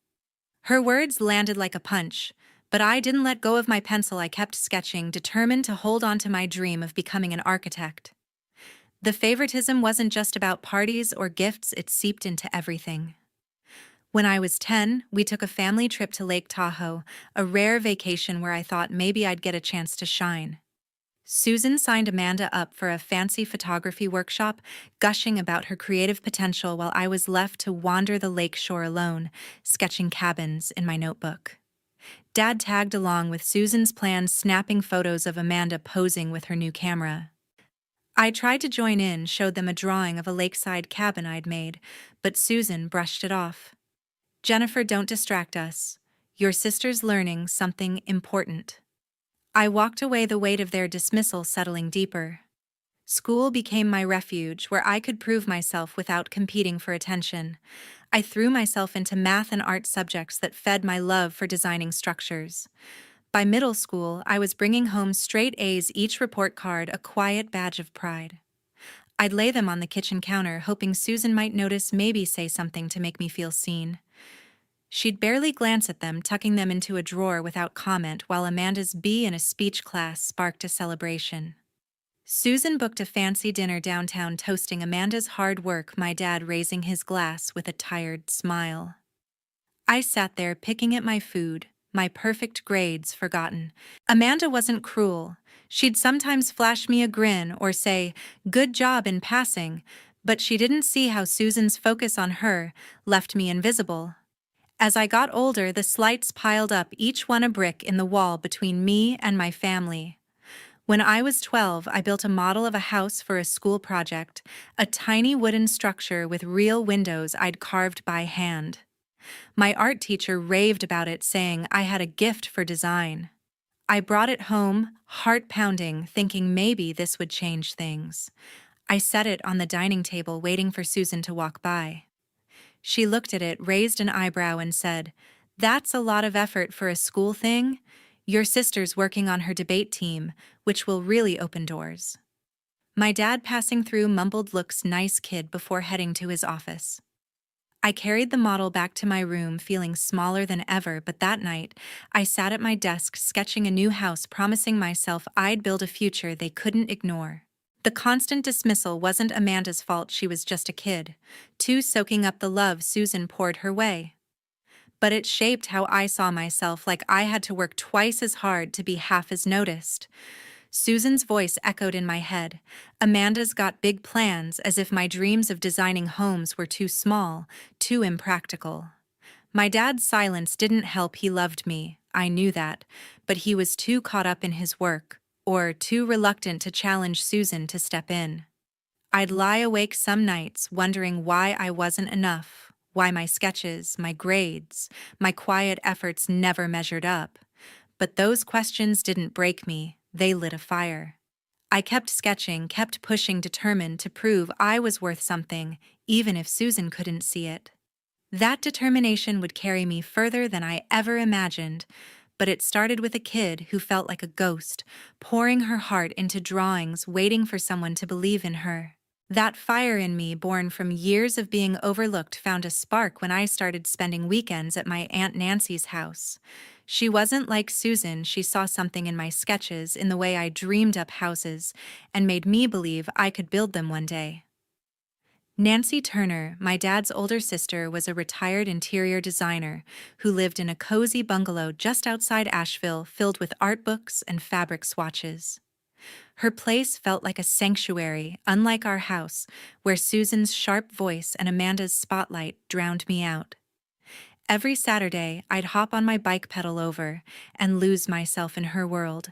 Her words landed like a punch, but I didn't let go of my pencil. I kept sketching, determined to hold on to my dream of becoming an architect. The favoritism wasn't just about parties or gifts, it seeped into everything. When I was 10, we took a family trip to Lake Tahoe, a rare vacation where I thought maybe I'd get a chance to shine. Susan signed Amanda up for a fancy photography workshop, gushing about her creative potential while I was left to wander the lake shore alone, sketching cabins in my notebook. Dad tagged along with Susan's plans, snapping photos of Amanda posing with her new camera. I tried to join in, showed them a drawing of a lakeside cabin I'd made, but Susan brushed it off. "Jennifer, don't distract us. Your sister's learning something important." I walked away, the weight of their dismissal settling deeper. School became my refuge, where I could prove myself without competing for attention. I threw myself into math and art subjects that fed my love for designing structures. By middle school, I was bringing home straight A's, each report card a quiet badge of pride. I'd lay them on the kitchen counter, hoping Susan might notice, maybe say something to make me feel seen. She'd barely glance at them, tucking them into a drawer without comment, while Amanda's B in a speech class sparked a celebration. Susan booked a fancy dinner downtown, toasting Amanda's hard work, my dad raising his glass with a tired smile. I sat there picking at my food, my perfect grades forgotten. Amanda wasn't cruel. She'd sometimes flash me a grin or say, "Good job," in passing, but she didn't see how Susan's focus on her left me invisible. As I got older, the slights piled up, each one a brick in the wall between me and my family. When I was 12, I built a model of a house for a school project, a tiny wooden structure with real windows I'd carved by hand. My art teacher raved about it, saying I had a gift for design. I brought it home, heart pounding, thinking maybe this would change things. I set it on the dining table, waiting for Susan to walk by. She looked at it, raised an eyebrow, and said, "That's a lot of effort for a school thing. Your sister's working on her debate team, which will really open doors." My dad, passing through, mumbled, "Looks nice, kid," before heading to his office. I carried the model back to my room, feeling smaller than ever, but that night, I sat at my desk sketching a new house, promising myself I'd build a future they couldn't ignore. The constant dismissal wasn't Amanda's fault, she was just a kid, too soaking up the love Susan poured her way. But it shaped how I saw myself, like I had to work twice as hard to be half as noticed. Susan's voice echoed in my head. Amanda's got big plans, as if my dreams of designing homes were too small, too impractical. My dad's silence didn't help. He loved me, I knew that, but he was too caught up in his work, or too reluctant to challenge Susan to step in. I'd lie awake some nights wondering why I wasn't enough, why my sketches, my grades, my quiet efforts never measured up. But those questions didn't break me. They lit a fire. I kept sketching, kept pushing, determined to prove I was worth something, even if Susan couldn't see it. That determination would carry me further than I ever imagined, but it started with a kid who felt like a ghost, pouring her heart into drawings, waiting for someone to believe in her. That fire in me, born from years of being overlooked, found a spark when I started spending weekends at my Aunt Nancy's house. She wasn't like Susan. She saw something in my sketches, in the way I dreamed up houses, and made me believe I could build them one day. Nancy Turner, my dad's older sister, was a retired interior designer who lived in a cozy bungalow just outside Asheville, filled with art books and fabric swatches. Her place felt like a sanctuary, unlike our house, where Susan's sharp voice and Amanda's spotlight drowned me out. Every Saturday, I'd hop on my bike, pedal over, and lose myself in her world.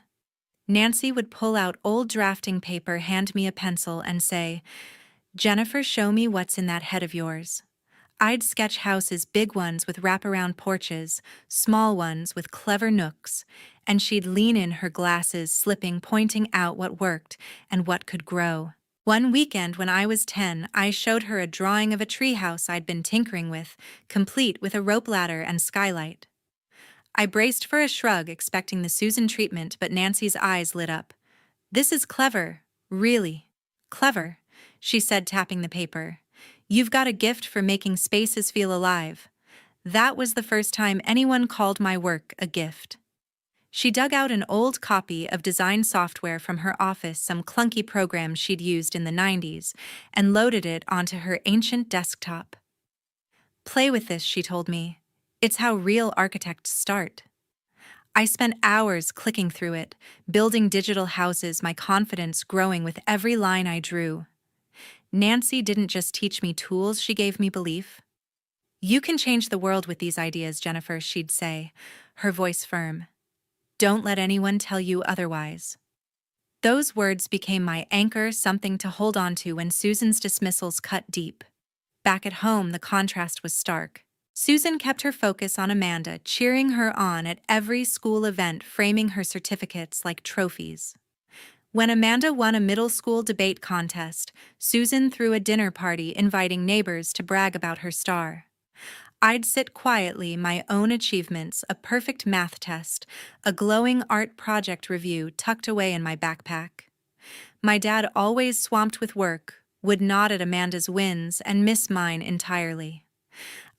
Nancy would pull out old drafting paper, hand me a pencil, and say, "Jennifer, show me what's in that head of yours." I'd sketch houses, big ones with wraparound porches, small ones with clever nooks, and she'd lean in, her glasses slipping, pointing out what worked and what could grow. One weekend when I was 10, I showed her a drawing of a treehouse I'd been tinkering with, complete with a rope ladder and skylight. I braced for a shrug, expecting the Susan treatment, but Nancy's eyes lit up. "This is clever, really clever," she said, tapping the paper. "You've got a gift for making spaces feel alive." That was the first time anyone called my work a gift. She dug out an old copy of design software from her office, some clunky program she'd used in the 90s, and loaded it onto her ancient desktop. "Play with this," she told me. "It's how real architects start." I spent hours clicking through it, building digital houses, my confidence growing with every line I drew. Nancy didn't just teach me tools, she gave me belief. "You can change the world with these ideas, Jennifer," she'd say, her voice firm. "Don't let anyone tell you otherwise." Those words became my anchor, something to hold on to when Susan's dismissals cut deep. Back at home, the contrast was stark. Susan kept her focus on Amanda, cheering her on at every school event, framing her certificates like trophies. When Amanda won a middle school debate contest, Susan threw a dinner party, inviting neighbors to brag about her star. I'd sit quietly, my own achievements, a perfect math test, a glowing art project review tucked away in my backpack. My dad, always swamped with work, would nod at Amanda's wins and miss mine entirely.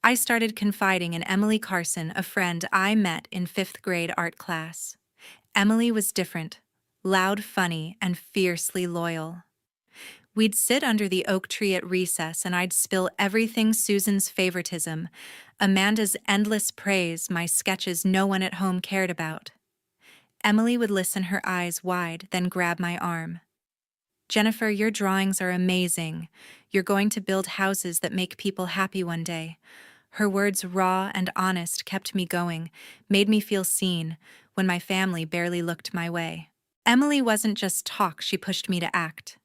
I started confiding in Emily Carson, a friend I met in 5th grade art class. Emily was different, loud, funny, and fiercely loyal. We'd sit under the oak tree at recess and I'd spill everything: Susan's favoritism, Amanda's endless praise, my sketches no one at home cared about. Emily would listen, her eyes wide, then grab my arm. "Jennifer, your drawings are amazing. You're going to build houses that make people happy one day." Her words, raw and honest, kept me going, made me feel seen when my family barely looked my way. Emily wasn't just talk, she pushed me to act.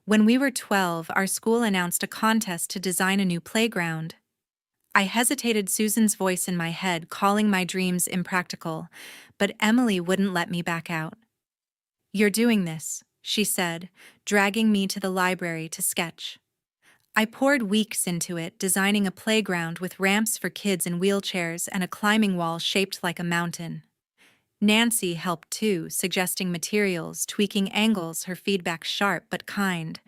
When we were 12, our school announced a contest to design a new playground. I hesitated, Susan's voice in my head calling my dreams impractical, but Emily wouldn't let me back out. "You're doing this," she said, dragging me to the library to sketch. I poured weeks into it, designing a playground with ramps for kids in wheelchairs and a climbing wall shaped like a mountain. Nancy helped too, suggesting materials, tweaking angles, her feedback sharp but kind.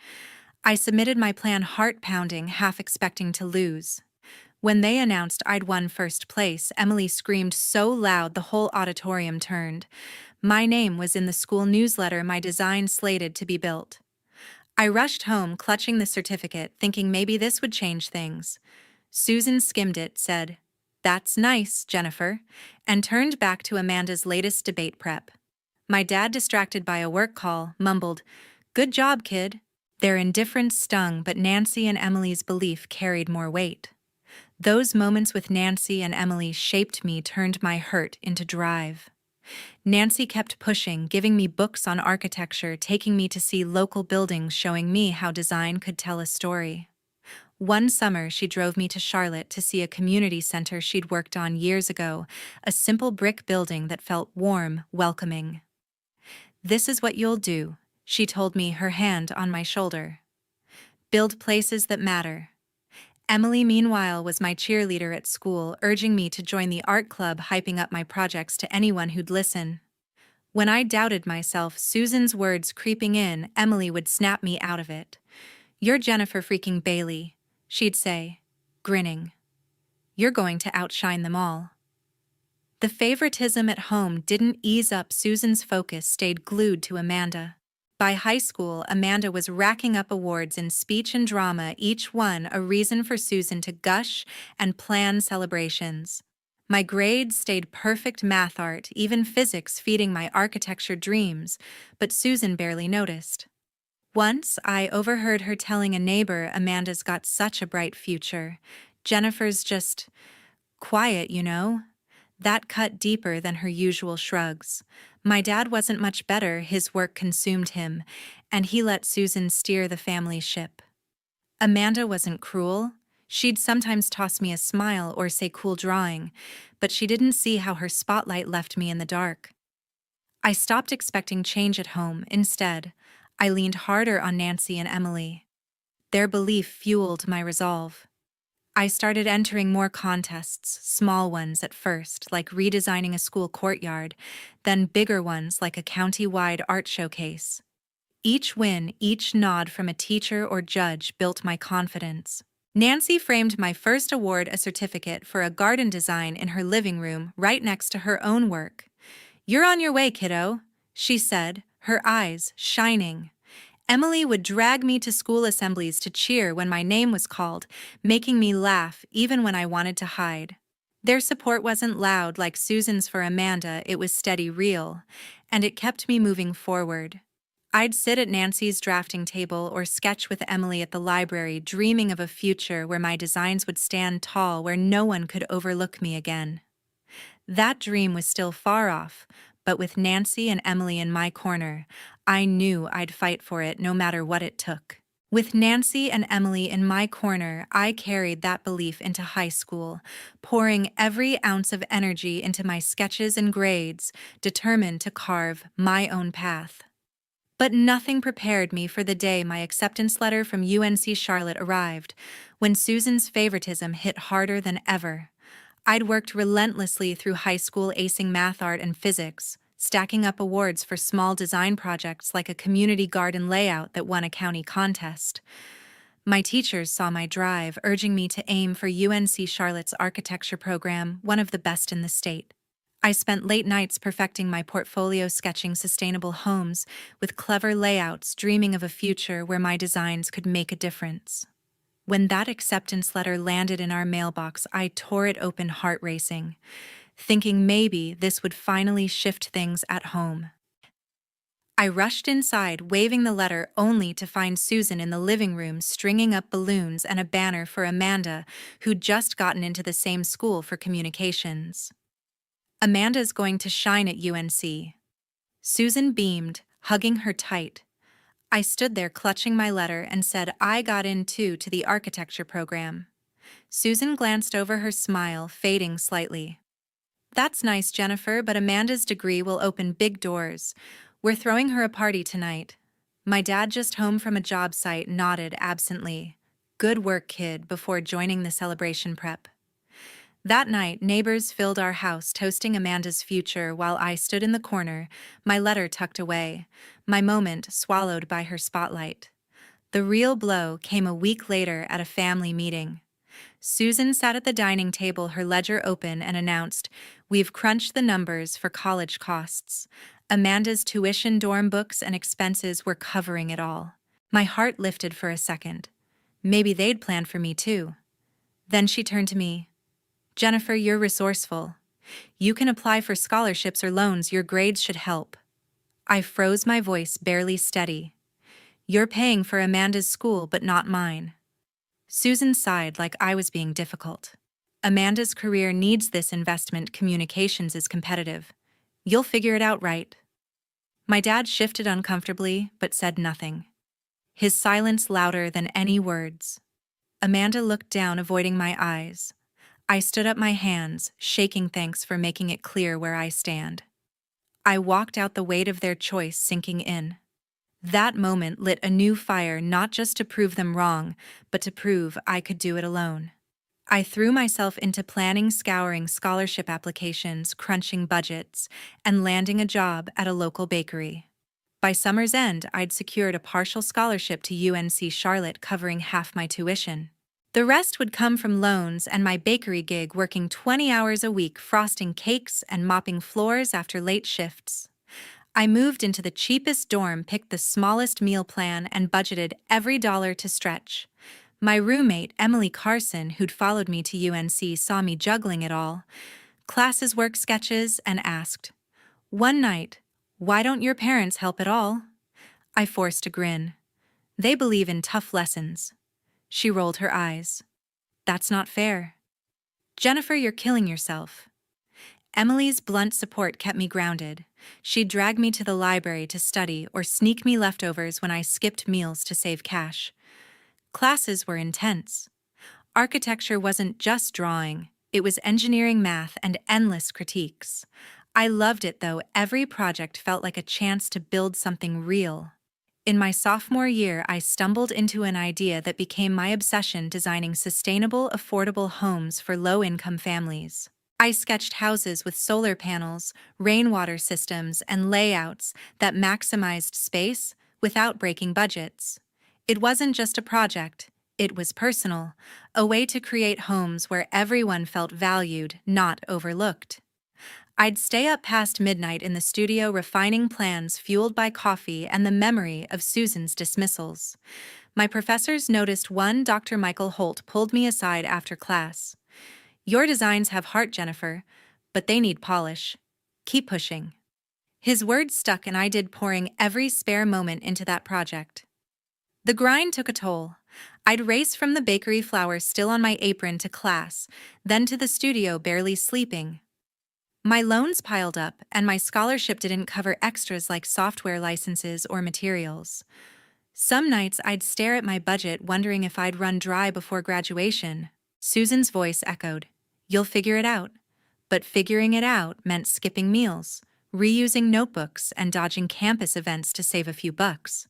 I submitted my plan, heart-pounding, half expecting to lose. When they announced I'd won first place, Emily screamed so loud the whole auditorium turned. My name was in the school newsletter, my design slated to be built. I rushed home, clutching the certificate, thinking maybe this would change things. Susan skimmed it, said, "That's nice, Jennifer," and turned back to Amanda's latest debate prep. My dad, distracted by a work call, mumbled, "Good job, kid." Their indifference stung, but Nancy and Emily's belief carried more weight. Those moments with Nancy and Emily shaped me, turned my hurt into drive. Nancy kept pushing, giving me books on architecture, taking me to see local buildings, showing me how design could tell a story. One summer, she drove me to Charlotte to see a community center she'd worked on years ago, a simple brick building that felt warm, welcoming. "This is what you'll do," she told me, her hand on my shoulder. "Build places that matter." Emily, meanwhile, was my cheerleader at school, urging me to join the art club, hyping up my projects to anyone who'd listen. When I doubted myself, Susan's words creeping in, Emily would snap me out of it. "You're Jennifer freaking Bailey," she'd say, grinning. "You're going to outshine them all." The favoritism at home didn't ease up. Susan's focus stayed glued to Amanda. By high school, Amanda was racking up awards in speech and drama, each one a reason for Susan to gush and plan celebrations. My grades stayed perfect, math, art, even physics feeding my architecture dreams, but Susan barely noticed. Once, I overheard her telling a neighbor, "Amanda's got such a bright future. Jennifer's just quiet, you know." That cut deeper than her usual shrugs. My dad wasn't much better, his work consumed him, and he let Susan steer the family ship. Amanda wasn't cruel. She'd sometimes toss me a smile or say cool drawing, but she didn't see how her spotlight left me in the dark. I stopped expecting change at home. Instead, I leaned harder on Nancy and Emily. Their belief fueled my resolve. I started entering more contests, small ones at first, like redesigning a school courtyard, then bigger ones like a county-wide art showcase. Each win, each nod from a teacher or judge built my confidence. Nancy framed my first award, a certificate for a garden design, in her living room, right next to her own work. "You're on your way, kiddo," she said, her eyes shining. Emily would drag me to school assemblies to cheer when my name was called, making me laugh even when I wanted to hide. Their support wasn't loud like Susan's for Amanda, it was steady, real, and it kept me moving forward. I'd sit at Nancy's drafting table or sketch with Emily at the library, dreaming of a future where my designs would stand tall, where no one could overlook me again. That dream was still far off, but with Nancy and Emily in my corner, I knew I'd fight for it no matter what it took. With Nancy and Emily in my corner, I carried that belief into high school, pouring every ounce of energy into my sketches and grades, determined to carve my own path. But nothing prepared me for the day my acceptance letter from UNC Charlotte arrived, when Susan's favoritism hit harder than ever. I'd worked relentlessly through high school, acing math, art, and physics, stacking up awards for small design projects like a community garden layout that won a county contest. My teachers saw my drive, urging me to aim for UNC Charlotte's architecture program, one of the best in the state. I spent late nights perfecting my portfolio, sketching sustainable homes with clever layouts, dreaming of a future where my designs could make a difference. When that acceptance letter landed in our mailbox, I tore it open, heart racing, thinking maybe this would finally shift things at home. I rushed inside, waving the letter, only to find Susan in the living room stringing up balloons and a banner for Amanda, who'd just gotten into the same school for communications. "Amanda's going to shine at UNC." Susan beamed, hugging her tight. I stood there clutching my letter and said I got in too to the architecture program. Susan glanced over, her smile fading slightly. "That's nice, Jennifer, but Amanda's degree will open big doors. We're throwing her a party tonight." My dad, just home from a job site, nodded absently. "Good work, kid," before joining the celebration prep. That night, neighbors filled our house toasting Amanda's future while I stood in the corner, my letter tucked away, my moment swallowed by her spotlight. The real blow came a week later at a family meeting. Susan sat at the dining table, her ledger open, and announced, "We've crunched the numbers for college costs. Amanda's tuition, dorm books, and expenses were covering it all." My heart lifted for a second. Maybe they'd planned for me too. Then she turned to me. "Jennifer, you're resourceful. You can apply for scholarships or loans. Your grades should help." I froze, my voice barely steady. "You're paying for Amanda's school, but not mine." Susan sighed like I was being difficult. "Amanda's career needs this investment. Communications is competitive. You'll figure it out, right?" My dad shifted uncomfortably, but said nothing. His silence louder than any words. Amanda looked down, avoiding my eyes. I stood up, my hands shaking. "Thanks for making it clear where I stand." I walked out, the weight of their choice sinking in. That moment lit a new fire, not just to prove them wrong, but to prove I could do it alone. I threw myself into planning, scouring scholarship applications, crunching budgets, and landing a job at a local bakery. By summer's end, I'd secured a partial scholarship to UNC Charlotte, covering half my tuition. The rest would come from loans and my bakery gig, working 20 hours a week, frosting cakes and mopping floors after late shifts. I moved into the cheapest dorm, picked the smallest meal plan, and budgeted every dollar to stretch. My roommate, Emily Carson, who'd followed me to UNC, saw me juggling it all. Classes, work, sketches, and asked, one night, "Why don't your parents help at all?" I forced a grin. "They believe in tough lessons." She rolled her eyes. "That's not fair." "Jennifer, you're killing yourself." Emily's blunt support kept me grounded. She'd drag me to the library to study or sneak me leftovers when I skipped meals to save cash. Classes were intense. Architecture wasn't just drawing, it was engineering, math, and endless critiques. I loved it, though. Every project felt like a chance to build something real. In my sophomore year, I stumbled into an idea that became my obsession: designing sustainable, affordable homes for low-income families. I sketched houses with solar panels, rainwater systems, and layouts that maximized space without breaking budgets. It wasn't just a project, it was personal, a way to create homes where everyone felt valued, not overlooked. I'd stay up past midnight in the studio, refining plans, fueled by coffee and the memory of Susan's dismissals. My professors noticed one. Dr. Michael Holt pulled me aside after class. "Your designs have heart, Jennifer, but they need polish. Keep pushing." His words stuck, and I did, pouring every spare moment into that project. The grind took a toll. I'd race from the bakery flour still on my apron to class, then to the studio, barely sleeping. My loans piled up, and my scholarship didn't cover extras like software licenses or materials. Some nights I'd stare at my budget, wondering if I'd run dry before graduation. Susan's voice echoed, "You'll figure it out." But figuring it out meant skipping meals, reusing notebooks, and dodging campus events to save a few bucks.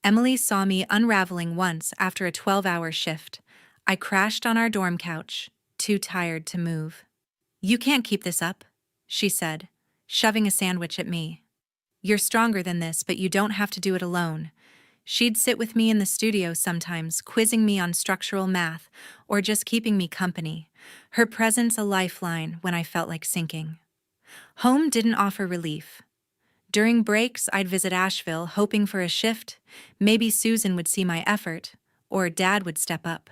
Emily saw me unraveling once after a 12-hour shift. I crashed on our dorm couch, too tired to move. "You can't keep this up," she said, shoving a sandwich at me. "You're stronger than this, but you don't have to do it alone." She'd sit with me in the studio sometimes, quizzing me on structural math, or just keeping me company. Her presence a lifeline when I felt like sinking. Home didn't offer relief. During breaks, I'd visit Asheville, hoping for a shift. Maybe Susan would see my effort, or Dad would step up.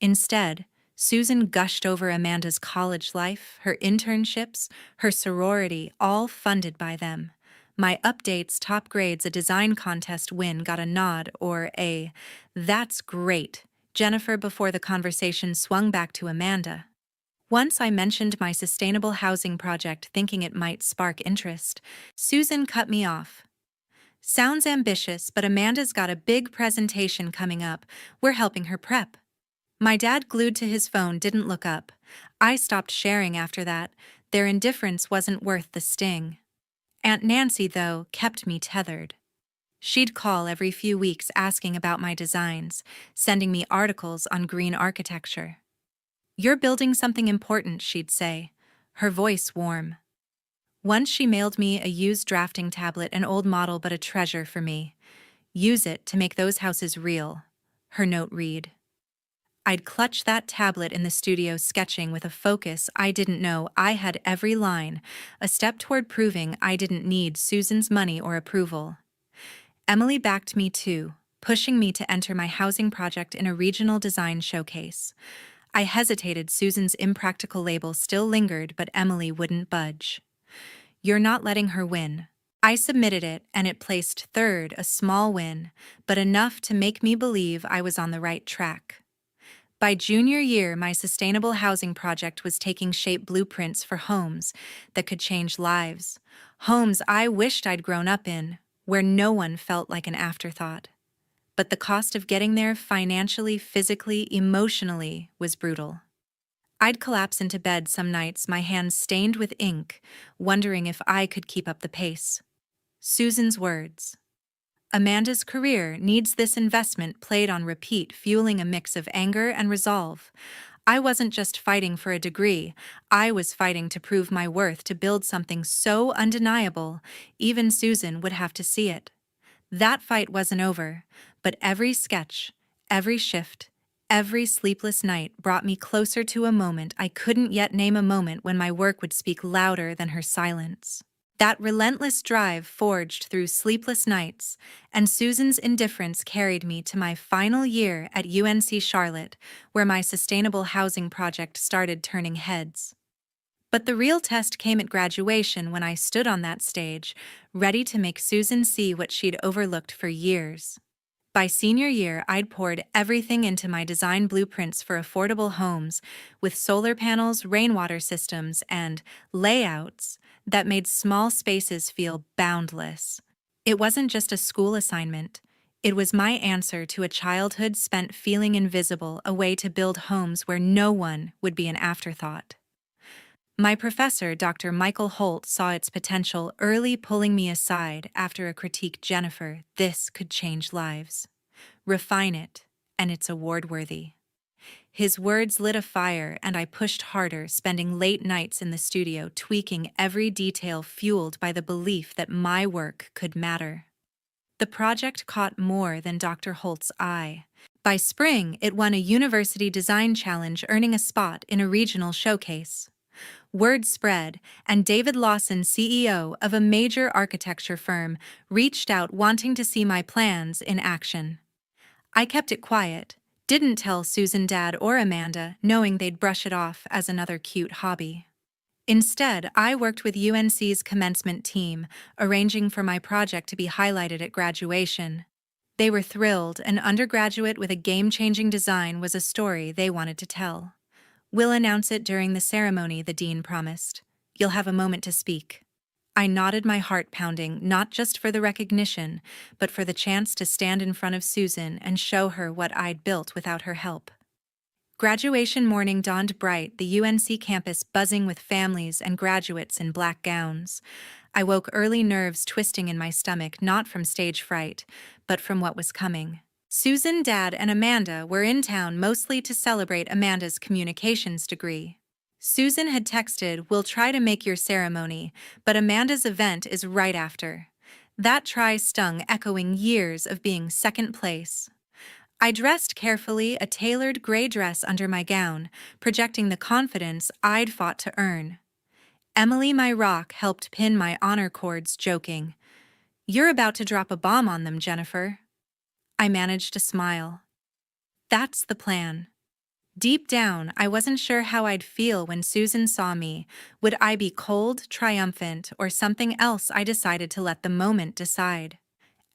Instead, Susan gushed over Amanda's college life, her internships, her sorority, all funded by them. My updates, top grades, a design contest win got a nod or a, "That's great," Jennifer before the conversation swung back to Amanda. Once I mentioned my sustainable housing project thinking it might spark interest. Susan cut me off. "Sounds ambitious, but Amanda's got a big presentation coming up. We're helping her prep." My dad, glued to his phone, didn't look up. I stopped sharing after that. Their indifference wasn't worth the sting. Aunt Nancy, though, kept me tethered. She'd call every few weeks asking about my designs, sending me articles on green architecture. "You're building something important," she'd say, her voice warm. Once she mailed me a used drafting tablet, an old model but a treasure for me. "Use it to make those houses real," her note read. I'd clutch that tablet in the studio, sketching with a focus I didn't know. I had every line, a step toward proving I didn't need Susan's money or approval. Emily backed me too, pushing me to enter my housing project in a regional design showcase. I hesitated. Susan's impractical label still lingered, but Emily wouldn't budge. "You're not letting her win." I submitted it, and it placed third, a small win, but enough to make me believe I was on the right track. By junior year, my sustainable housing project was taking shape, blueprints for homes that could change lives. Homes I wished I'd grown up in, where no one felt like an afterthought. But the cost of getting there, financially, physically, emotionally, was brutal. I'd collapse into bed some nights, my hands stained with ink, wondering if I could keep up the pace. Susan's words. "Amanda's career needs this investment," played on repeat, fueling a mix of anger and resolve. I wasn't just fighting for a degree, I was fighting to prove my worth, to build something so undeniable, even Susan would have to see it. That fight wasn't over, but every sketch, every shift, every sleepless night brought me closer to a moment I couldn't yet name, a moment when my work would speak louder than her silence. That relentless drive forged through sleepless nights, and Susan's indifference carried me to my final year at UNC Charlotte, where my sustainable housing project started turning heads. But the real test came at graduation, when I stood on that stage, ready to make Susan see what she'd overlooked for years. By senior year, I'd poured everything into my design blueprints for affordable homes, with solar panels, rainwater systems, and layouts that made small spaces feel boundless. It wasn't just a school assignment. It was my answer to a childhood spent feeling invisible, a way to build homes where no one would be an afterthought. My professor, Dr. Michael Holt, saw its potential early, pulling me aside after a critique. "Jennifer, this could change lives. Refine it, and it's award-worthy." His words lit a fire, and I pushed harder, spending late nights in the studio, tweaking every detail, fueled by the belief that my work could matter. The project caught more than Dr. Holt's eye. By spring, it won a university design challenge, earning a spot in a regional showcase. Word spread, and David Lawson, CEO of a major architecture firm, reached out wanting to see my plans in action. I kept it quiet, didn't tell Susan, Dad, or Amanda, knowing they'd brush it off as another cute hobby. Instead, I worked with UNC's commencement team, arranging for my project to be highlighted at graduation. They were thrilled. An undergraduate with a game-changing design was a story they wanted to tell. "We'll announce it during the ceremony," the dean promised. "You'll have a moment to speak." I nodded, my heart pounding, not just for the recognition, but for the chance to stand in front of Susan and show her what I'd built without her help. Graduation morning dawned bright, the UNC campus buzzing with families and graduates in black gowns. I woke early, nerves twisting in my stomach, not from stage fright, but from what was coming. Susan, Dad, and Amanda were in town, mostly to celebrate Amanda's communications degree. Susan had texted, "We'll try to make your ceremony, but Amanda's event is right after." That try stung, echoing years of being second place. I dressed carefully, a tailored gray dress under my gown, projecting the confidence I'd fought to earn. Emily, my rock, helped pin my honor cords, joking, "You're about to drop a bomb on them, Jennifer." I managed to smile. That's the plan. Deep down, I wasn't sure how I'd feel when Susan saw me. Would I be cold, triumphant, or something else? I decided to let the moment decide.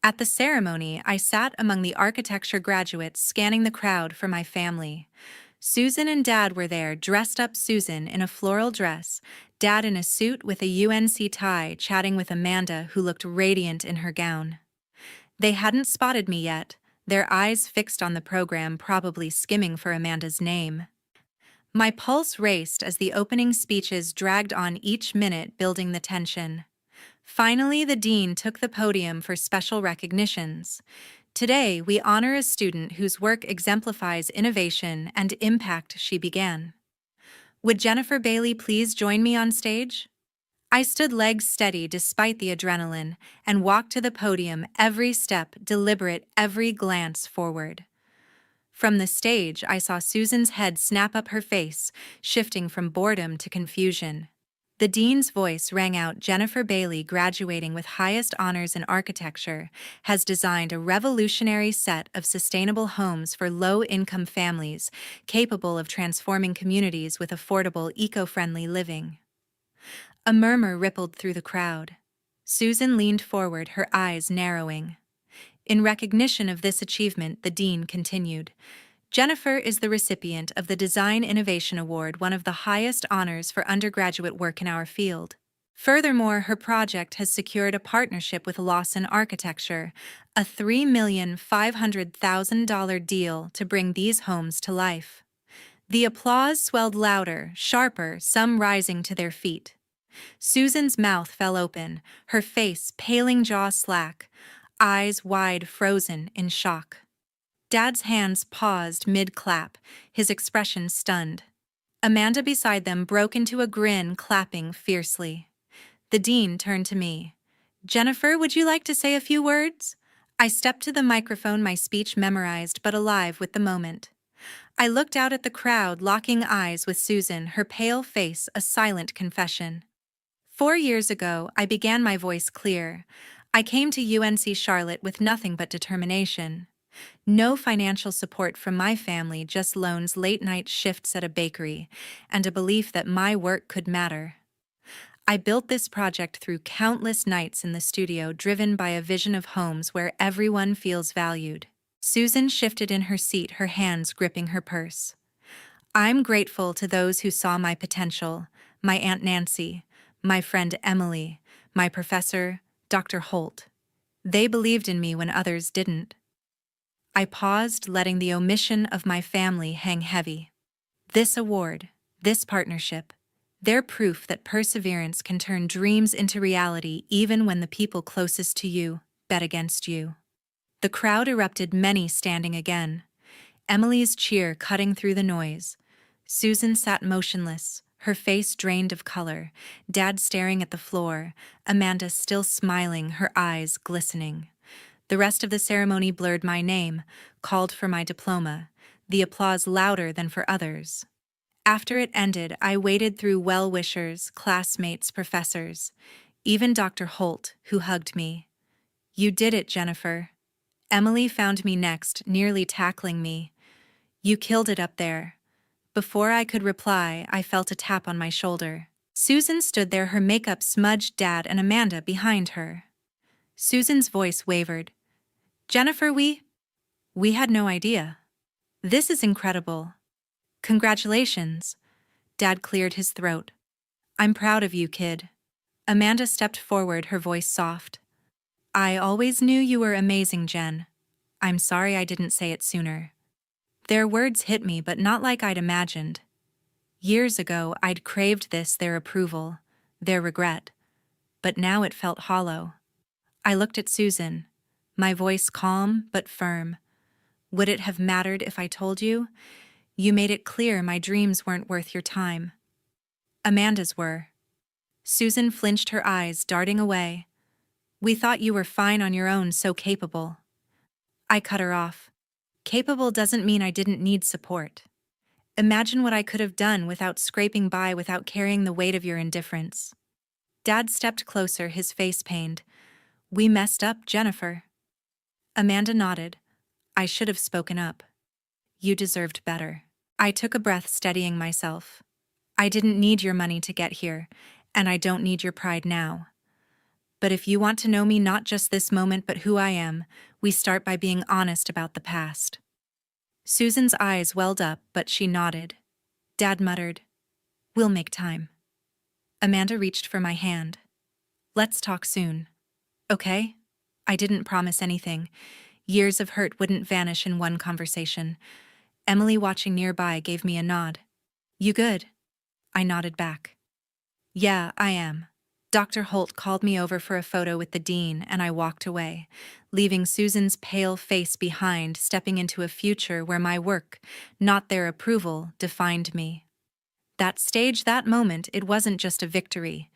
At the ceremony, I sat among the architecture graduates, scanning the crowd for my family. Susan and Dad were there, dressed up, Susan in a floral dress, Dad in a suit with a UNC tie, chatting with Amanda, who looked radiant in her gown. They hadn't spotted me yet, their eyes fixed on the program, probably skimming for Amanda's name. My pulse raced as the opening speeches dragged on, each minute building the tension. Finally, the dean took the podium for special recognitions. Today, we honor a student whose work exemplifies innovation and impact, she began. Would Jennifer Bailey please join me on stage? I stood legs steady despite the adrenaline and walked to the podium, every step deliberate, every glance forward. From the stage, I saw Susan's head snap up, her face shifting from boredom to confusion. The dean's voice rang out, "Jennifer Bailey, graduating with highest honors in architecture, has designed a revolutionary set of sustainable homes for low-income families, capable of transforming communities with affordable, eco-friendly living." A murmur rippled through the crowd. Susan leaned forward, her eyes narrowing. In recognition of this achievement, the dean continued, "Jennifer is the recipient of the Design Innovation Award, one of the highest honors for undergraduate work in our field. Furthermore, her project has secured a partnership with Lawson Architecture, a $3,500,000 deal to bring these homes to life." The applause swelled louder, sharper, some rising to their feet. Susan's mouth fell open, her face paling, jaw slack, eyes wide, frozen in shock. Dad's hands paused mid-clap, his expression stunned. Amanda beside them broke into a grin, clapping fiercely. The dean turned to me. "Jennifer, would you like to say a few words?" I stepped to the microphone, my speech memorized but alive with the moment. I looked out at the crowd, locking eyes with Susan, her pale face a silent confession. 4 years ago, I began my voice clear. I came to UNC Charlotte with nothing but determination. No financial support from my family, just loans, late-night shifts at a bakery, and a belief that my work could matter. I built this project through countless nights in the studio, driven by a vision of homes where everyone feels valued. Susan shifted in her seat, her hands gripping her purse. "I'm grateful to those who saw my potential, my Aunt Nancy, my friend Emily, my professor, Dr. Holt. They believed in me when others didn't." I paused, letting the omission of my family hang heavy. This award, this partnership, they're proof that perseverance can turn dreams into reality even when the people closest to you bet against you. The crowd erupted, many standing again. Emily's cheer cutting through the noise. Susan sat motionless, her face drained of color, Dad staring at the floor, Amanda still smiling, her eyes glistening. The rest of the ceremony blurred my name, called for my diploma, the applause louder than for others. After it ended, I waded through well-wishers, classmates, professors, even Dr. Holt, who hugged me. "You did it, Jennifer." Emily found me next, nearly tackling me. "You killed it up there." Before I could reply, I felt a tap on my shoulder. Susan stood there, her makeup smudged, Dad and Amanda behind her. Susan's voice wavered. "Jennifer, we had no idea. This is incredible. Congratulations." Dad cleared his throat. "I'm proud of you, kid." Amanda stepped forward, her voice soft. "I always knew you were amazing, Jen. I'm sorry I didn't say it sooner." Their words hit me, but not like I'd imagined. Years ago, I'd craved this, their approval, their regret. But now it felt hollow. I looked at Susan, my voice calm but firm. "Would it have mattered if I told you? You made it clear my dreams weren't worth your time." Amanda's were. Susan flinched, her eyes darting away. We thought you were fine on your own, so capable. I cut her off. Capable doesn't mean I didn't need support. Imagine what I could have done without scraping by, without carrying the weight of your indifference. Dad stepped closer, his face pained. We messed up, Jennifer. Amanda nodded. I should have spoken up. You deserved better. I took a breath, steadying myself. I didn't need your money to get here, and I don't need your pride now. But if you want to know me, not just this moment but who I am, we start by being honest about the past. Susan's eyes welled up, but she nodded. Dad muttered, We'll make time. Amanda reached for my hand. Let's talk soon. Okay? I didn't promise anything. Years of hurt wouldn't vanish in one conversation. Emily, watching nearby, gave me a nod. You good? I nodded back. Yeah, I am. Dr. Holt called me over for a photo with the dean, and I walked away, leaving Susan's pale face behind, stepping into a future where my work, not their approval, defined me. That stage, that moment, it wasn't just a victory.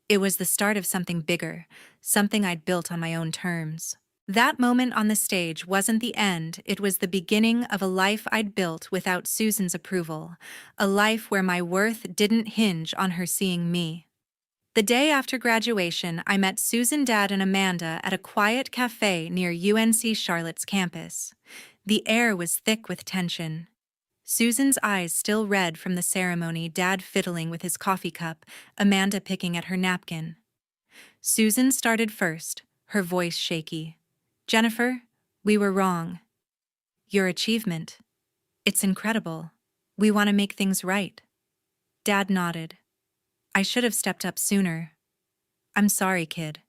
It was the start of something bigger, something I'd built on my own terms. That moment on the stage wasn't the end, it was the beginning of a life I'd built without Susan's approval, a life where my worth didn't hinge on her seeing me. The day after graduation, I met Susan, Dad, and Amanda at a quiet cafe near UNC Charlotte's campus. The air was thick with tension. Susan's eyes still red from the ceremony, Dad fiddling with his coffee cup, Amanda picking at her napkin. Susan started first, her voice shaky. Jennifer, we were wrong. Your achievement. It's incredible. We want to make things right. Dad nodded. I should have stepped up sooner. I'm sorry, kid.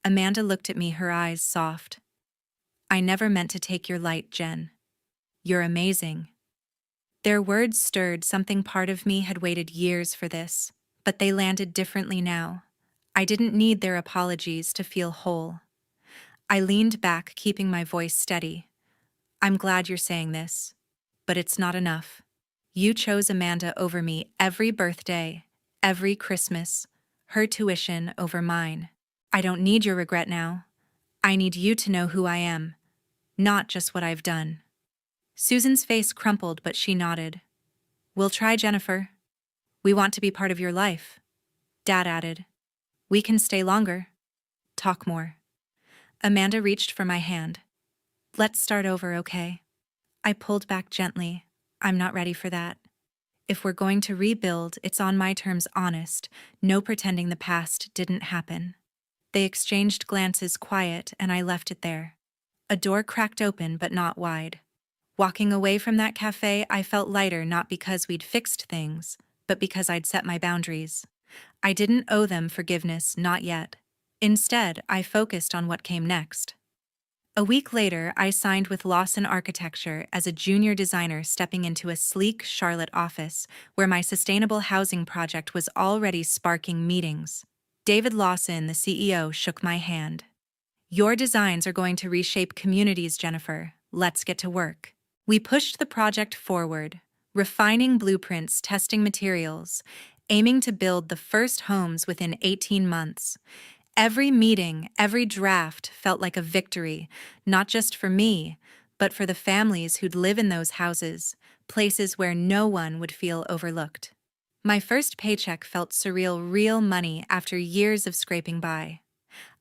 Amanda looked at me, her eyes soft. I never meant to take your light, Jen. You're amazing. Their words stirred something. Part of me had waited years for this, but they landed differently now. I didn't need their apologies to feel whole. I leaned back, keeping my voice steady. I'm glad you're saying this, but it's not enough. You chose Amanda over me every birthday, every Christmas, her tuition over mine. I don't need your regret now. I need you to know who I am, not just what I've done. Susan's face crumpled, but she nodded. We'll try, Jennifer. We want to be part of your life. Dad added. We can stay longer. Talk more. Amanda reached for my hand. Let's start over, okay? I pulled back gently. I'm not ready for that. If we're going to rebuild, it's on my terms, honest, no pretending the past didn't happen. They exchanged glances, quiet, and I left it there. A door cracked open, but not wide. Walking away from that cafe, I felt lighter, not because we'd fixed things, but because I'd set my boundaries. I didn't owe them forgiveness, not yet. Instead, I focused on what came next. A week later, I signed with Lawson Architecture as a junior designer, stepping into a sleek Charlotte office where my sustainable housing project was already sparking meetings. David Lawson, the CEO, shook my hand. Your designs are going to reshape communities, Jennifer. Let's get to work. We pushed the project forward, refining blueprints, testing materials, aiming to build the first homes within 18 months. Every meeting, every draft felt like a victory, not just for me, but for the families who'd live in those houses, places where no one would feel overlooked. My first paycheck felt surreal, real money after years of scraping by.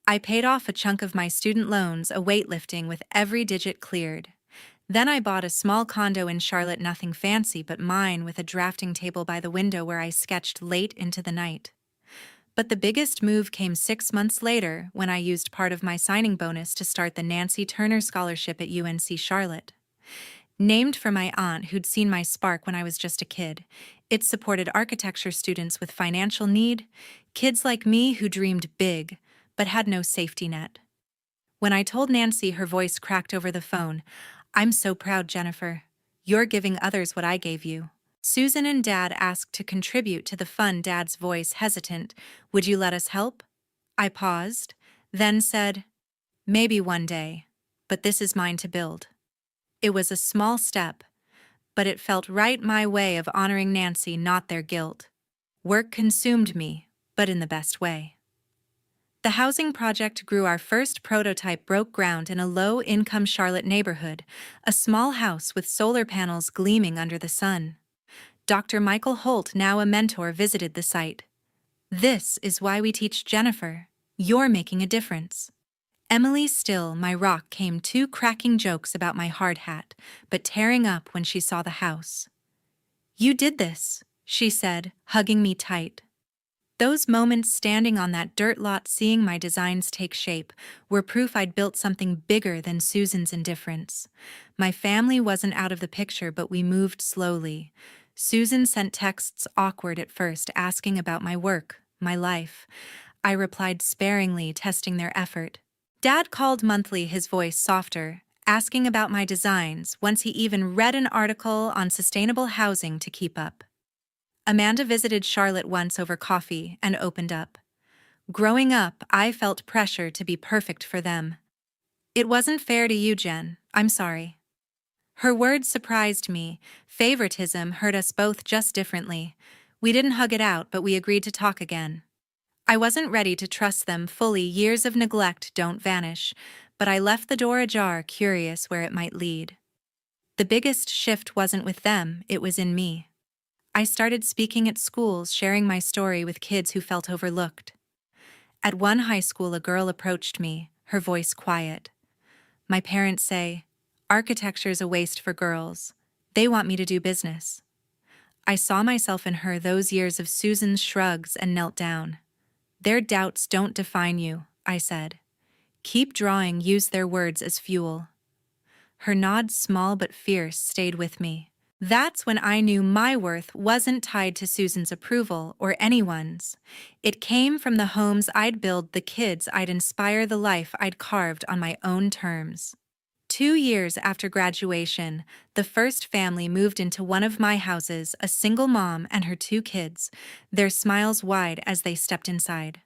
I paid off a chunk of my student loans, a weightlifting with every digit cleared. Then I bought a small condo in Charlotte, nothing fancy but mine, with a drafting table by the window where I sketched late into the night. But the biggest move came 6 months later, when I used part of my signing bonus to start the Nancy Turner Scholarship at UNC Charlotte. Named for my aunt who'd seen my spark when I was just a kid, it supported architecture students with financial need, kids like me who dreamed big, but had no safety net. When I told Nancy, her voice cracked over the phone, I'm so proud, Jennifer. You're giving others what I gave you. Susan and Dad asked to contribute to the fund, Dad's voice hesitant. Would you let us help? I paused, then said, maybe one day, but this is mine to build. It was a small step, but it felt right, my way of honoring Nancy, not their guilt. Work consumed me, but in the best way. The housing project grew. Our first prototype broke ground in a low-income Charlotte neighborhood, a small house with solar panels gleaming under the sun. Dr. Michael Holt, now a mentor, visited the site. "This is why we teach Jennifer. You're making a difference." Emily Still, my rock, came too, cracking jokes about my hard hat, but tearing up when she saw the house. "You did this," she said, hugging me tight. Those moments standing on that dirt lot seeing my designs take shape were proof I'd built something bigger than Susan's indifference. My family wasn't out of the picture, but we moved slowly. Susan sent texts, awkward at first, asking about my work, my life. I replied sparingly, testing their effort. Dad called monthly, his voice softer, asking about my designs, once he even read an article on sustainable housing to keep up. Amanda visited Charlotte once over coffee and opened up. "Growing up, I felt pressure to be perfect for them. It wasn't fair to you, Jen. I'm sorry." Her words surprised me. Favoritism hurt us both just differently. We didn't hug it out, but we agreed to talk again. I wasn't ready to trust them fully. Years of neglect don't vanish, but I left the door ajar, curious where it might lead. The biggest shift wasn't with them, it was in me. I started speaking at schools, sharing my story with kids who felt overlooked. At one high school, a girl approached me, her voice quiet. "My parents say, architecture's a waste for girls. They want me to do business." I saw myself in her, those years of Susan's shrugs, and knelt down. "Their doubts don't define you," I said. "Keep drawing, use their words as fuel." Her nod, small but fierce, stayed with me. That's when I knew my worth wasn't tied to Susan's approval or anyone's. It came from the homes I'd build, the kids I'd inspire, the life I'd carved on my own terms. 2 years after graduation, the first family moved into one of my houses, a single mom and her 2 kids, their smiles wide as they stepped inside.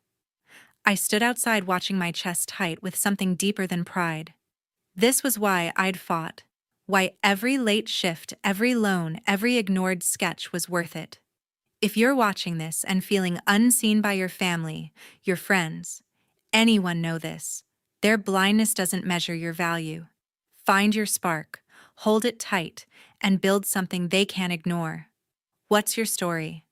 I stood outside, watching, my chest tight with something deeper than pride. This was why I'd fought. Why every late shift, every loan, every ignored sketch was worth it. If you're watching this and feeling unseen by your family, your friends, anyone, know this: their blindness doesn't measure your value. Find your spark, hold it tight, and build something they can't ignore. What's your story?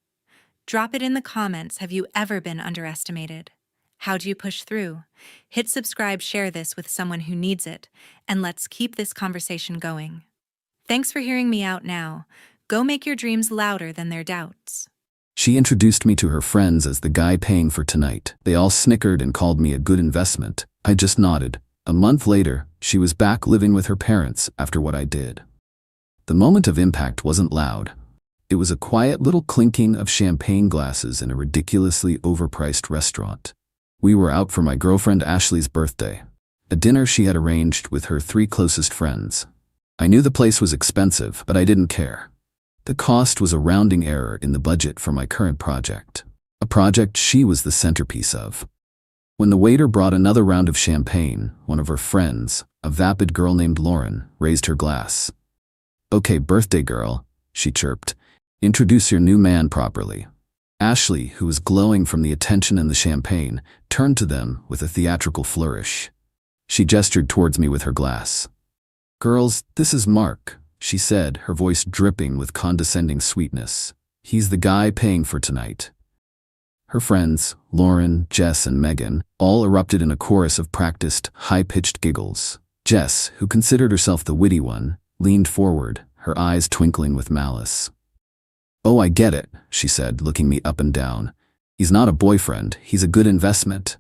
Drop it in the comments. Have you ever been underestimated? How do you push through? Hit subscribe, share this with someone who needs it, and let's keep this conversation going. Thanks for hearing me out now. Go make your dreams louder than their doubts. She introduced me to her friends as the guy paying for tonight. They all snickered and called me a good investment. I just nodded. A month later, she was back living with her parents after what I did. The moment of impact wasn't loud. It was a quiet little clinking of champagne glasses in a ridiculously overpriced restaurant. We were out for my girlfriend Ashley's birthday, a dinner she had arranged with her 3 closest friends. I knew the place was expensive, but I didn't care. The cost was a rounding error in the budget for my current project, a project she was the centerpiece of. When the waiter brought another round of champagne, one of her friends, a vapid girl named Lauren, raised her glass. "Okay, birthday girl," she chirped. "Introduce your new man properly." Ashley, who was glowing from the attention and the champagne, turned to them with a theatrical flourish. She gestured towards me with her glass. "Girls, this is Mark," she said, her voice dripping with condescending sweetness. "He's the guy paying for tonight." Her friends, Lauren, Jess, and Megan, all erupted in a chorus of practiced, high-pitched giggles. Jess, who considered herself the witty one, leaned forward, her eyes twinkling with malice. "Oh, I get it," she said, looking me up and down. "He's not a boyfriend, he's a good investment."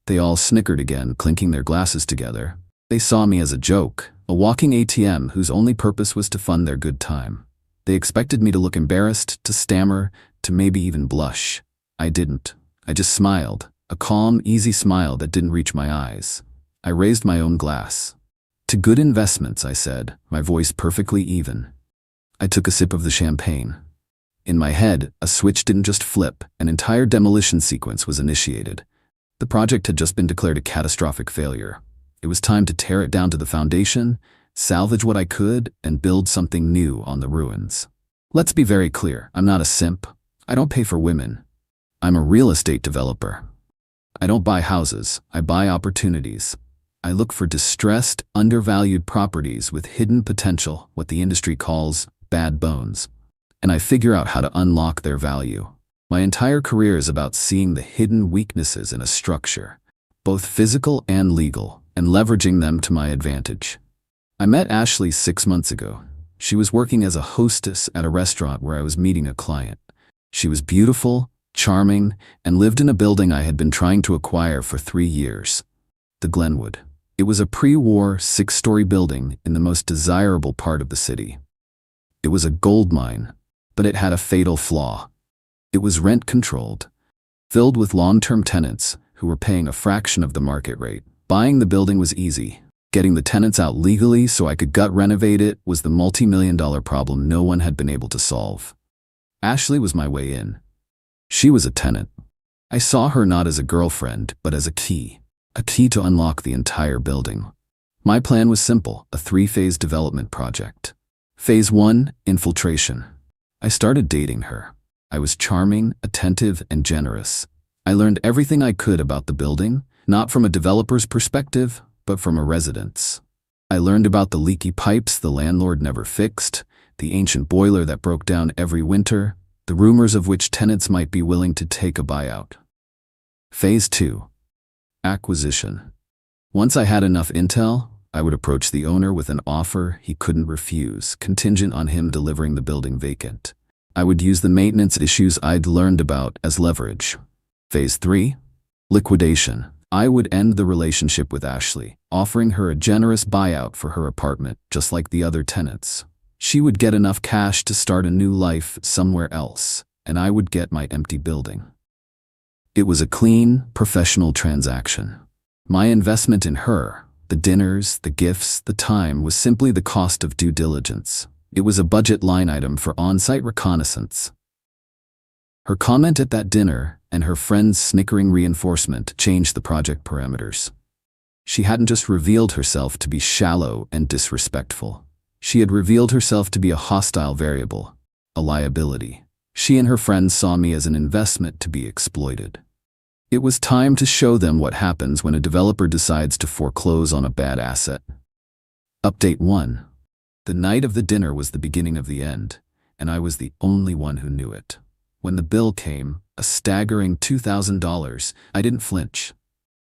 They all snickered again, clinking their glasses together. They saw me as a joke, a walking ATM whose only purpose was to fund their good time. They expected me to look embarrassed, to stammer, to maybe even blush. I didn't. I just smiled, a calm, easy smile that didn't reach my eyes. I raised my own glass. "To good investments," I said, my voice perfectly even. I took a sip of the champagne. In my head, a switch didn't just flip, an entire demolition sequence was initiated. The project had just been declared a catastrophic failure. It was time to tear it down to the foundation, salvage what I could, and build something new on the ruins. Let's be very clear, I'm not a simp. I don't pay for women. I'm a real estate developer. I don't buy houses, I buy opportunities. I look for distressed, undervalued properties with hidden potential, what the industry calls bad bones. And I figure out how to unlock their value. My entire career is about seeing the hidden weaknesses in a structure, both physical and legal, and leveraging them to my advantage. I met Ashley 6 months ago. She was working as a hostess at a restaurant where I was meeting a client. She was beautiful, charming, and lived in a building I had been trying to acquire for 3 years. The Glenwood. It was a pre-war 6-story building in the most desirable part of the city. It was a gold mine, but it had a fatal flaw. It was rent-controlled, filled with long-term tenants who were paying a fraction of the market rate. Buying the building was easy. Getting the tenants out legally so I could gut renovate it was the multi-million-dollar problem no one had been able to solve. Ashley was my way in. She was a tenant. I saw her not as a girlfriend, but as a key to unlock the entire building. My plan was simple, a 3-phase development project. Phase 1, infiltration. I started dating her. I was charming, attentive, and generous. I learned everything I could about the building, not from a developer's perspective, but from a resident's. I learned about the leaky pipes the landlord never fixed, the ancient boiler that broke down every winter, the rumors of which tenants might be willing to take a buyout. Phase 2. Acquisition. Once I had enough intel, I would approach the owner with an offer he couldn't refuse, contingent on him delivering the building vacant. I would use the maintenance issues I'd learned about as leverage. Phase 3. Liquidation. I would end the relationship with Ashley, offering her a generous buyout for her apartment, just like the other tenants. She would get enough cash to start a new life somewhere else, and I would get my empty building. It was a clean, professional transaction. My investment in her, the dinners, the gifts, the time, was simply the cost of due diligence. It was a budget line item for on-site reconnaissance. Her comment at that dinner and her friend's snickering reinforcement changed the project parameters. She hadn't just revealed herself to be shallow and disrespectful. She had revealed herself to be a hostile variable, a liability. She and her friends saw me as an investment to be exploited. It was time to show them what happens when a developer decides to foreclose on a bad asset. Update 1. The night of the dinner was the beginning of the end, and I was the only one who knew it. When the bill came, a staggering $2,000, I didn't flinch.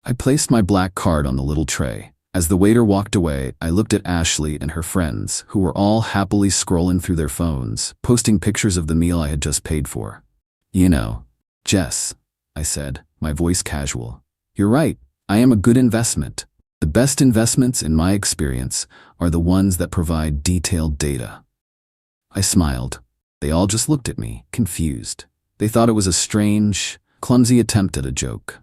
I placed my black card on the little tray. As the waiter walked away, I looked at Ashley and her friends, who were all happily scrolling through their phones, posting pictures of the meal I had just paid for. "You know, Jess," I said, my voice casual. "You're right, I am a good investment. The best investments, in my experience, are the ones that provide detailed data." I smiled. They all just looked at me, confused. They thought it was a strange, clumsy attempt at a joke.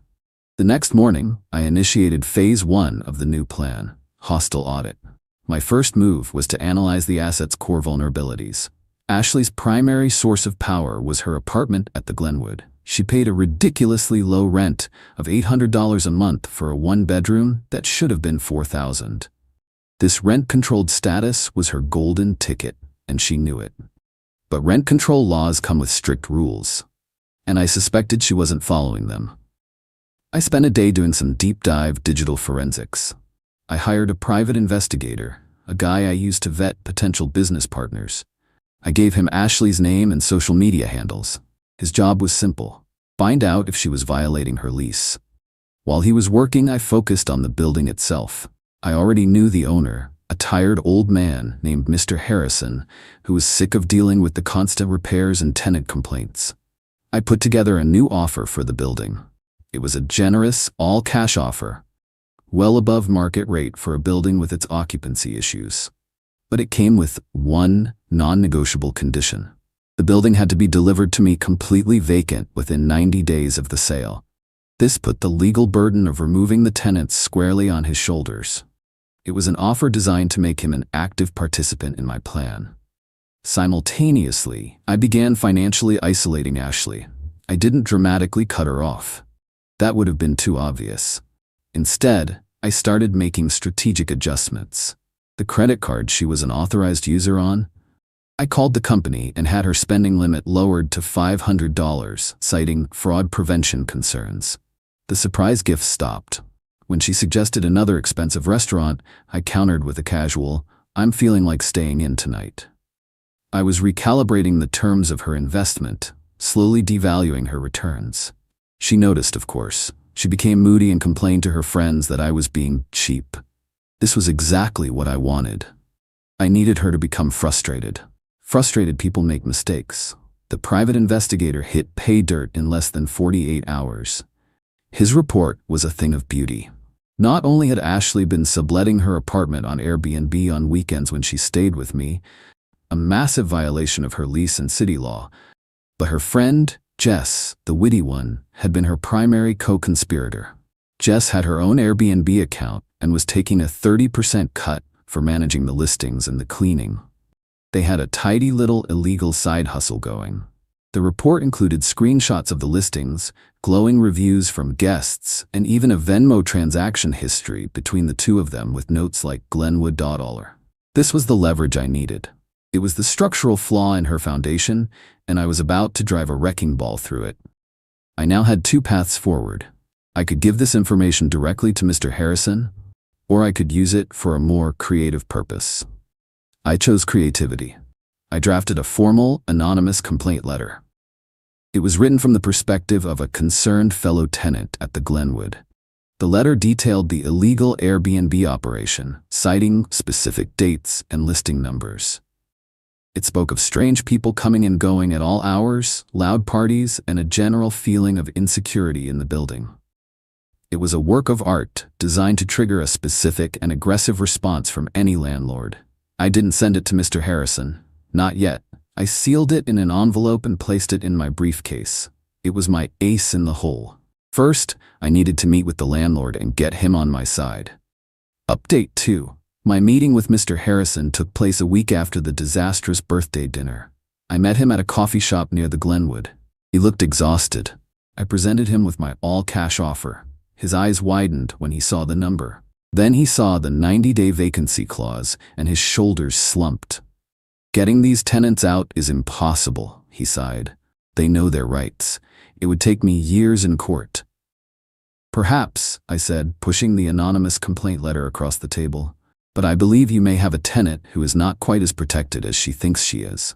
The next morning, I initiated phase 1 of the new plan, hostile audit. My first move was to analyze the asset's core vulnerabilities. Ashley's primary source of power was her apartment at the Glenwood. She paid a ridiculously low rent of $800 a month for a 1-bedroom that should have been $4,000. This rent-controlled status was her golden ticket, and she knew it. But rent control laws come with strict rules, and I suspected she wasn't following them. I spent a day doing some deep-dive digital forensics. I hired a private investigator, a guy I used to vet potential business partners. I gave him Ashley's name and social media handles. His job was simple: find out if she was violating her lease. While he was working, I focused on the building itself. I already knew the owner, a tired old man named Mr. Harrison, who was sick of dealing with the constant repairs and tenant complaints. I put together a new offer for the building. It was a generous, all-cash offer, well above market rate for a building with its occupancy issues. But it came with one non-negotiable condition. The building had to be delivered to me completely vacant within 90 days of the sale. This put the legal burden of removing the tenants squarely on his shoulders. It was an offer designed to make him an active participant in my plan. Simultaneously, I began financially isolating Ashley. I didn't dramatically cut her off. That would have been too obvious. Instead, I started making strategic adjustments. The credit card she was an authorized user on, I called the company and had her spending limit lowered to $500, citing fraud prevention concerns. The surprise gifts stopped. When she suggested another expensive restaurant, I countered with a casual, "I'm feeling like staying in tonight." I was recalibrating the terms of her investment, slowly devaluing her returns. She noticed, of course. She became moody and complained to her friends that I was being cheap. This was exactly what I wanted. I needed her to become frustrated. Frustrated people make mistakes. The private investigator hit pay dirt in less than 48 hours. His report was a thing of beauty. Not only had Ashley been subletting her apartment on Airbnb on weekends when she stayed with me, a massive violation of her lease and city law, but her friend, Jess, the witty one, had been her primary co-conspirator. Jess had her own Airbnb account and was taking a 30% cut for managing the listings and the cleaning. They had a tidy little illegal side hustle going. The report included screenshots of the listings, glowing reviews from guests, and even a Venmo transaction history between the two of them with notes like Glenwood.Aller. This was the leverage I needed. It was the structural flaw in her foundation, and I was about to drive a wrecking ball through it. I now had two paths forward. I could give this information directly to Mr. Harrison, or I could use it for a more creative purpose. I chose creativity. I drafted a formal, anonymous complaint letter. It was written from the perspective of a concerned fellow tenant at the Glenwood. The letter detailed the illegal Airbnb operation, citing specific dates and listing numbers. It spoke of strange people coming and going at all hours, loud parties, and a general feeling of insecurity in the building. It was a work of art designed to trigger a specific and aggressive response from any landlord. I didn't send it to Mr. Harrison. Not yet. I sealed it in an envelope and placed it in my briefcase. It was my ace in the hole. First, I needed to meet with the landlord and get him on my side. Update 2. My meeting with Mr. Harrison took place a week after the disastrous birthday dinner. I met him at a coffee shop near the Glenwood. He looked exhausted. I presented him with my all-cash offer. His eyes widened when he saw the number. Then he saw the 90-day vacancy clause, and his shoulders slumped. "Getting these tenants out is impossible," he sighed. "They know their rights. It would take me years in court." "Perhaps," I said, pushing the anonymous complaint letter across the table, "but I believe you may have a tenant who is not quite as protected as she thinks she is."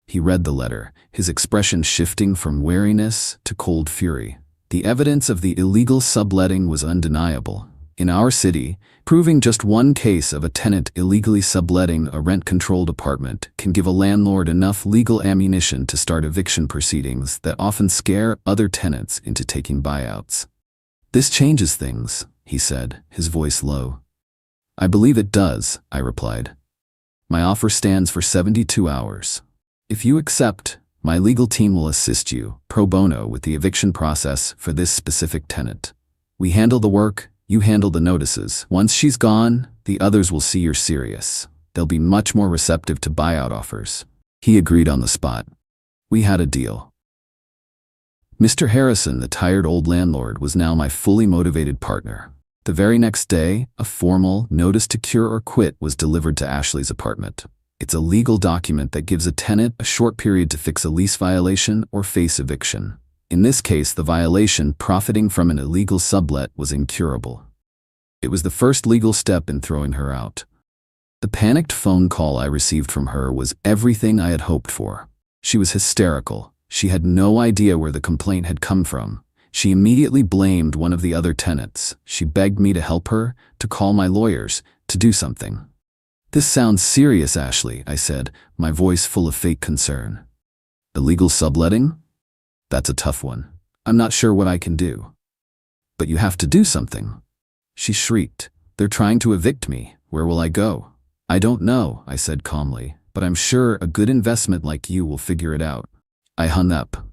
He read the letter, his expression shifting from wariness to cold fury. The evidence of the illegal subletting was undeniable. In our city, proving just one case of a tenant illegally subletting a rent-controlled apartment can give a landlord enough legal ammunition to start eviction proceedings that often scare other tenants into taking buyouts. "This changes things," he said, his voice low. "I believe it does," I replied. "My offer stands for 72 hours. If you accept, my legal team will assist you, pro bono, with the eviction process for this specific tenant. We handle the work, you handle the notices. Once she's gone, the others will see you're serious. They'll be much more receptive to buyout offers." He agreed on the spot. We had a deal. Mr. Harrison, the tired old landlord, was now my fully motivated partner. The very next day, a formal notice to cure or quit was delivered to Ashley's apartment. It's a legal document that gives a tenant a short period to fix a lease violation or face eviction. In this case, the violation, profiting from an illegal sublet, was incurable. It was the first legal step in throwing her out. The panicked phone call I received from her was everything I had hoped for. She was hysterical. She had no idea where the complaint had come from. She immediately blamed one of the other tenants. She begged me to help her, to call my lawyers, to do something. "This sounds serious, Ashley," I said, my voice full of fake concern. "Illegal subletting? That's a tough one. I'm not sure what I can do." "But you have to do something." She shrieked. "They're trying to evict me. Where will I go?" "I don't know," I said calmly, "but I'm sure a good investment like you will figure it out." I hung up.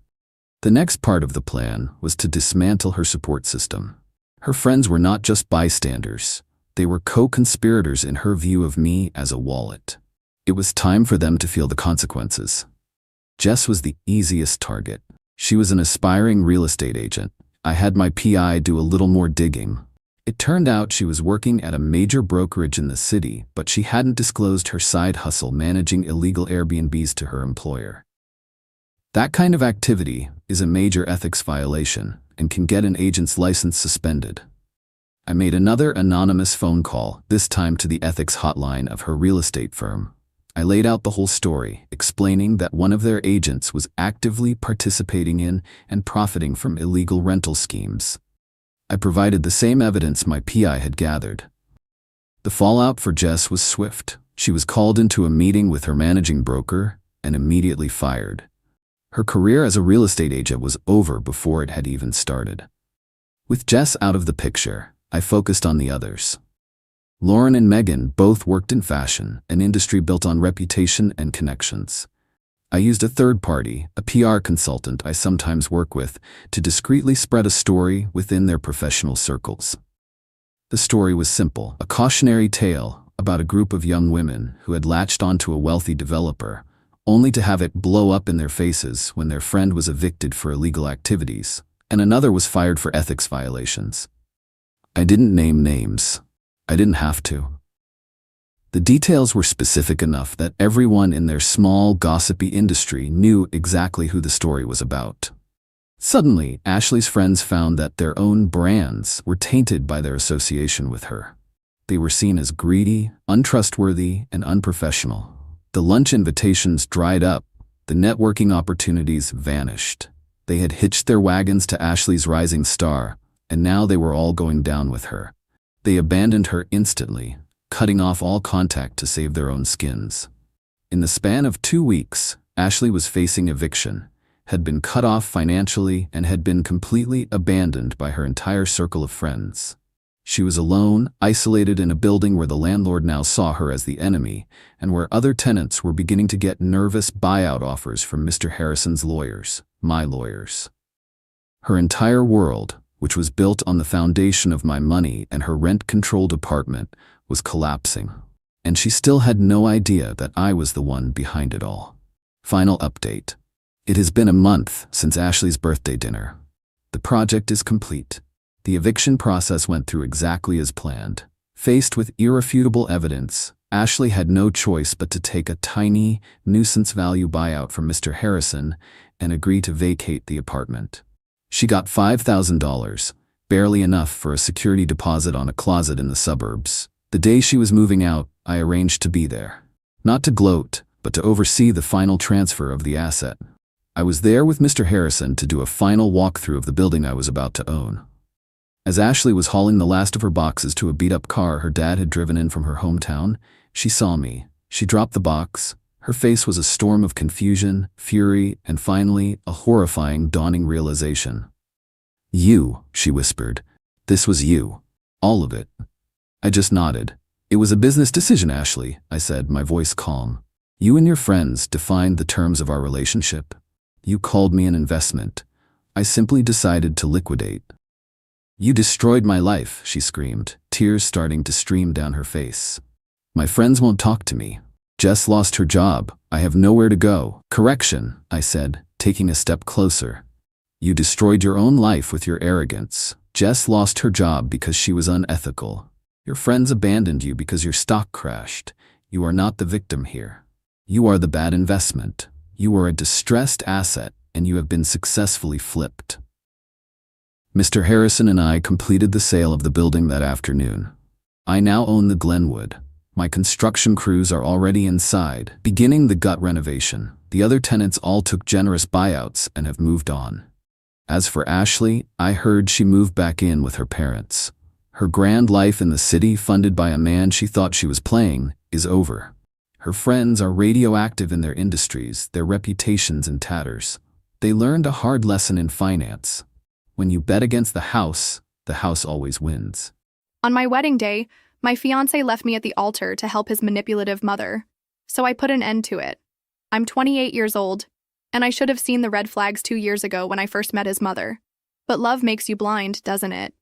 The next part of the plan was to dismantle her support system. Her friends were not just bystanders. They were co-conspirators in her view of me as a wallet. It was time for them to feel the consequences. Jess was the easiest target. She was an aspiring real estate agent. I had my PI do a little more digging. It turned out she was working at a major brokerage in the city, but she hadn't disclosed her side hustle managing illegal Airbnbs to her employer. That kind of activity is a major ethics violation and can get an agent's license suspended. I made another anonymous phone call, this time to the ethics hotline of her real estate firm. I laid out the whole story, explaining that one of their agents was actively participating in and profiting from illegal rental schemes. I provided the same evidence my PI had gathered. The fallout for Jess was swift. She was called into a meeting with her managing broker and immediately fired. Her career as a real estate agent was over before it had even started. With Jess out of the picture, I focused on the others. Lauren and Megan both worked in fashion, an industry built on reputation and connections. I used a third party, a PR consultant I sometimes work with, to discreetly spread a story within their professional circles. The story was simple, a cautionary tale about a group of young women who had latched onto a wealthy developer, only to have it blow up in their faces when their friend was evicted for illegal activities, and another was fired for ethics violations. I didn't name names. I didn't have to. The details were specific enough that everyone in their small, gossipy industry knew exactly who the story was about. Suddenly, Ashley's friends found that their own brands were tainted by their association with her. They were seen as greedy, untrustworthy, and unprofessional. The lunch invitations dried up. The networking opportunities vanished. They had hitched their wagons to Ashley's rising star, and now they were all going down with her. They abandoned her instantly, cutting off all contact to save their own skins. In the span of 2 weeks, Ashley was facing eviction, had been cut off financially, and had been completely abandoned by her entire circle of friends. She was alone, isolated in a building where the landlord now saw her as the enemy, and where other tenants were beginning to get nervous buyout offers from Mr. Harrison's lawyers, my lawyers. Her entire world, which was built on the foundation of my money and her rent-controlled apartment, was collapsing. And she still had no idea that I was the one behind it all. Final update. It has been a month since Ashley's birthday dinner. The project is complete. The eviction process went through exactly as planned. Faced with irrefutable evidence, Ashley had no choice but to take a tiny, nuisance value buyout from Mr. Harrison and agree to vacate the apartment. She got $5,000, barely enough for a security deposit on a closet in the suburbs. The day she was moving out, I arranged to be there. Not to gloat, but to oversee the final transfer of the asset. I was there with Mr. Harrison to do a final walkthrough of the building I was about to own. As Ashley was hauling the last of her boxes to a beat-up car her dad had driven in from her hometown, she saw me. She dropped the box. Her face was a storm of confusion, fury, and finally, a horrifying, dawning realization. "You," she whispered. "This was you. All of it." I just nodded. "It was a business decision, Ashley," I said, my voice calm. "You and your friends defined the terms of our relationship. You called me an investment. I simply decided to liquidate." "You destroyed my life," she screamed, tears starting to stream down her face. "My friends won't talk to me. Jess lost her job. I have nowhere to go." "Correction," I said, taking a step closer. "You destroyed your own life with your arrogance. Jess lost her job because she was unethical. Your friends abandoned you because your stock crashed. You are not the victim here. You are the bad investment. You are a distressed asset, and you have been successfully flipped." Mr. Harrison and I completed the sale of the building that afternoon. I now own the Glenwood. My construction crews are already inside, beginning the gut renovation. The other tenants all took generous buyouts and have moved on. As for Ashley, I heard she moved back in with her parents. Her grand life in the city, funded by a man she thought she was playing, is over. Her friends are radioactive in their industries, their reputations in tatters. They learned a hard lesson in finance. When you bet against the house always wins. On my wedding day, my fiancé left me at the altar to help his manipulative mother, so I put an end to it. I'm 28 years old, and I should have seen the red flags 2 years ago when I first met his mother. But love makes you blind, doesn't it?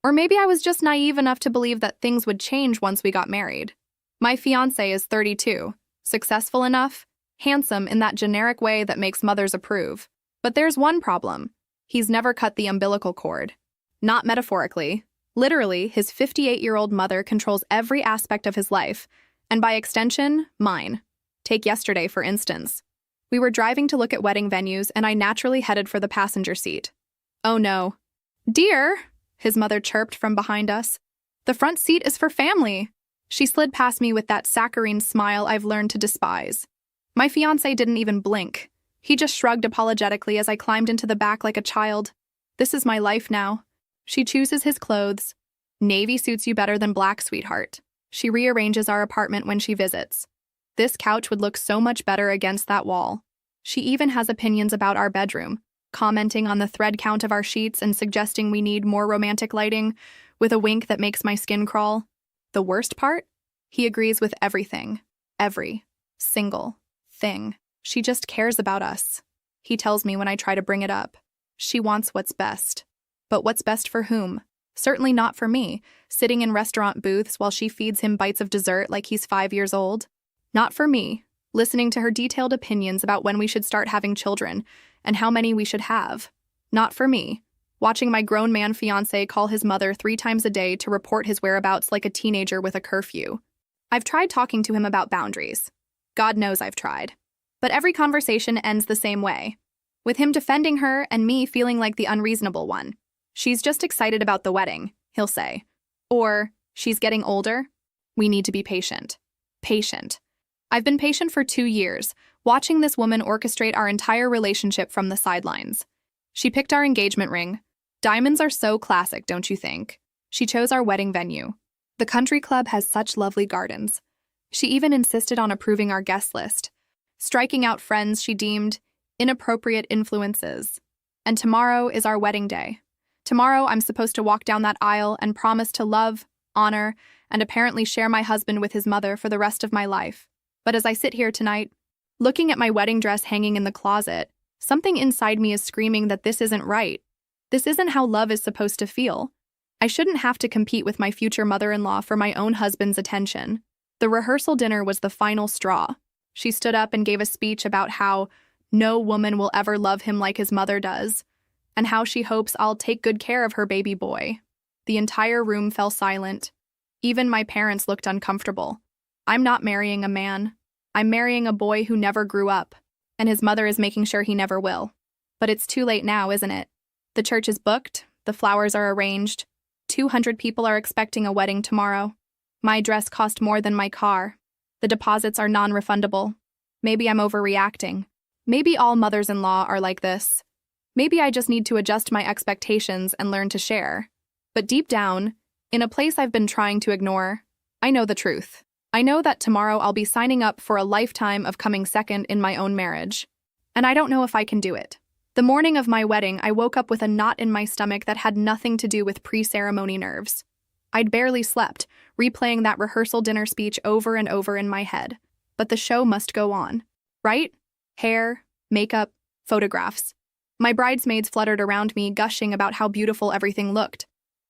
Or maybe I was just naive enough to believe that things would change once we got married. My fiancé is 32, successful enough, handsome in that generic way that makes mothers approve. But there's one problem. He's never cut the umbilical cord. Not metaphorically. Literally, his 58-year-old mother controls every aspect of his life, and by extension, mine. Take yesterday, for instance. We were driving to look at wedding venues, and I naturally headed for the passenger seat. Oh no. Dear, his mother chirped from behind us. The front seat is for family. She slid past me with that saccharine smile I've learned to despise. My fiancé didn't even blink. He just shrugged apologetically as I climbed into the back like a child. This is my life now. She chooses his clothes. Navy suits you better than black, sweetheart. She rearranges our apartment when she visits. This couch would look so much better against that wall. She even has opinions about our bedroom, commenting on the thread count of our sheets and suggesting we need more romantic lighting, with a wink that makes my skin crawl. The worst part? He agrees with everything. Every single thing. She just cares about us. He tells me when I try to bring it up. She wants what's best. But what's best for whom? Certainly not for me, sitting in restaurant booths while she feeds him bites of dessert like he's 5 years old. Not for me, listening to her detailed opinions about when we should start having children and how many we should have. Not for me, watching my grown man fiancé call his mother 3 times a day to report his whereabouts like a teenager with a curfew. I've tried talking to him about boundaries. God knows I've tried. But every conversation ends the same way, with him defending her and me feeling like the unreasonable one. She's just excited about the wedding, he'll say. Or, she's getting older. We need to be patient. Patient. I've been patient for 2 years, watching this woman orchestrate our entire relationship from the sidelines. She picked our engagement ring. Diamonds are so classic, don't you think? She chose our wedding venue. The country club has such lovely gardens. She even insisted on approving our guest list, striking out friends she deemed inappropriate influences. And tomorrow is our wedding day. Tomorrow I'm supposed to walk down that aisle and promise to love, honor, and apparently share my husband with his mother for the rest of my life. But as I sit here tonight, looking at my wedding dress hanging in the closet, something inside me is screaming that this isn't right. This isn't how love is supposed to feel. I shouldn't have to compete with my future mother-in-law for my own husband's attention. The rehearsal dinner was the final straw. She stood up and gave a speech about how no woman will ever love him like his mother does, and how she hopes I'll take good care of her baby boy. The entire room fell silent. Even my parents looked uncomfortable. I'm not marrying a man. I'm marrying a boy who never grew up, and his mother is making sure he never will. But it's too late now, isn't it? The church is booked, the flowers are arranged. 200 people are expecting a wedding tomorrow. My dress cost more than my car. The deposits are non-refundable. Maybe I'm overreacting. Maybe all mothers-in-law are like this. Maybe I just need to adjust my expectations and learn to share. But deep down, in a place I've been trying to ignore, I know the truth. I know that tomorrow I'll be signing up for a lifetime of coming second in my own marriage. And I don't know if I can do it. The morning of my wedding, I woke up with a knot in my stomach that had nothing to do with pre-ceremony nerves. I'd barely slept, replaying that rehearsal dinner speech over and over in my head. But the show must go on, right? Hair, makeup, photographs. My bridesmaids fluttered around me, gushing about how beautiful everything looked.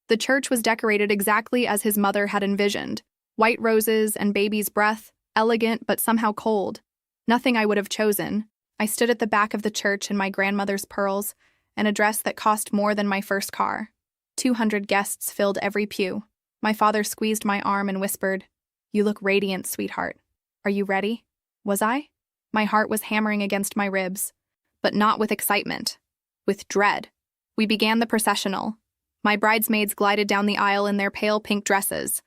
The church was decorated exactly as his mother had envisioned. White roses and baby's breath, elegant but somehow cold. Nothing I would have chosen. I stood at the back of the church in my grandmother's pearls and a dress that cost more than my first car. 200 guests filled every pew. My father squeezed my arm and whispered, "You look radiant, sweetheart. Are you ready?" Was I? My heart was hammering against my ribs, but not with excitement, with dread. We began the processional. My bridesmaids glided down the aisle in their pale pink dresses.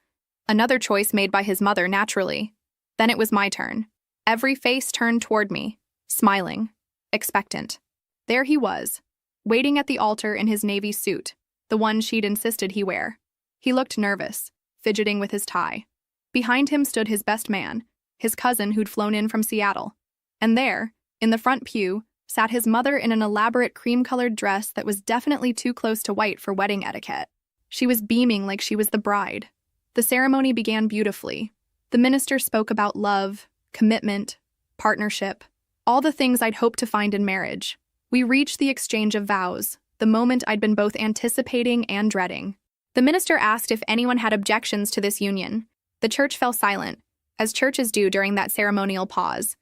Another choice made by his mother, naturally. Then it was my turn. Every face turned toward me, smiling, expectant. There he was, waiting at the altar in his navy suit, the one she'd insisted he wear. He looked nervous, fidgeting with his tie. Behind him stood his best man, his cousin who'd flown in from Seattle. And there, in the front pew, sat his mother in an elaborate cream-colored dress that was definitely too close to white for wedding etiquette. She was beaming like she was the bride. The ceremony began beautifully. The minister spoke about love, commitment, partnership, all the things I'd hoped to find in marriage. We reached the exchange of vows, the moment I'd been both anticipating and dreading. The minister asked if anyone had objections to this union. The church fell silent, as churches do during that ceremonial pause.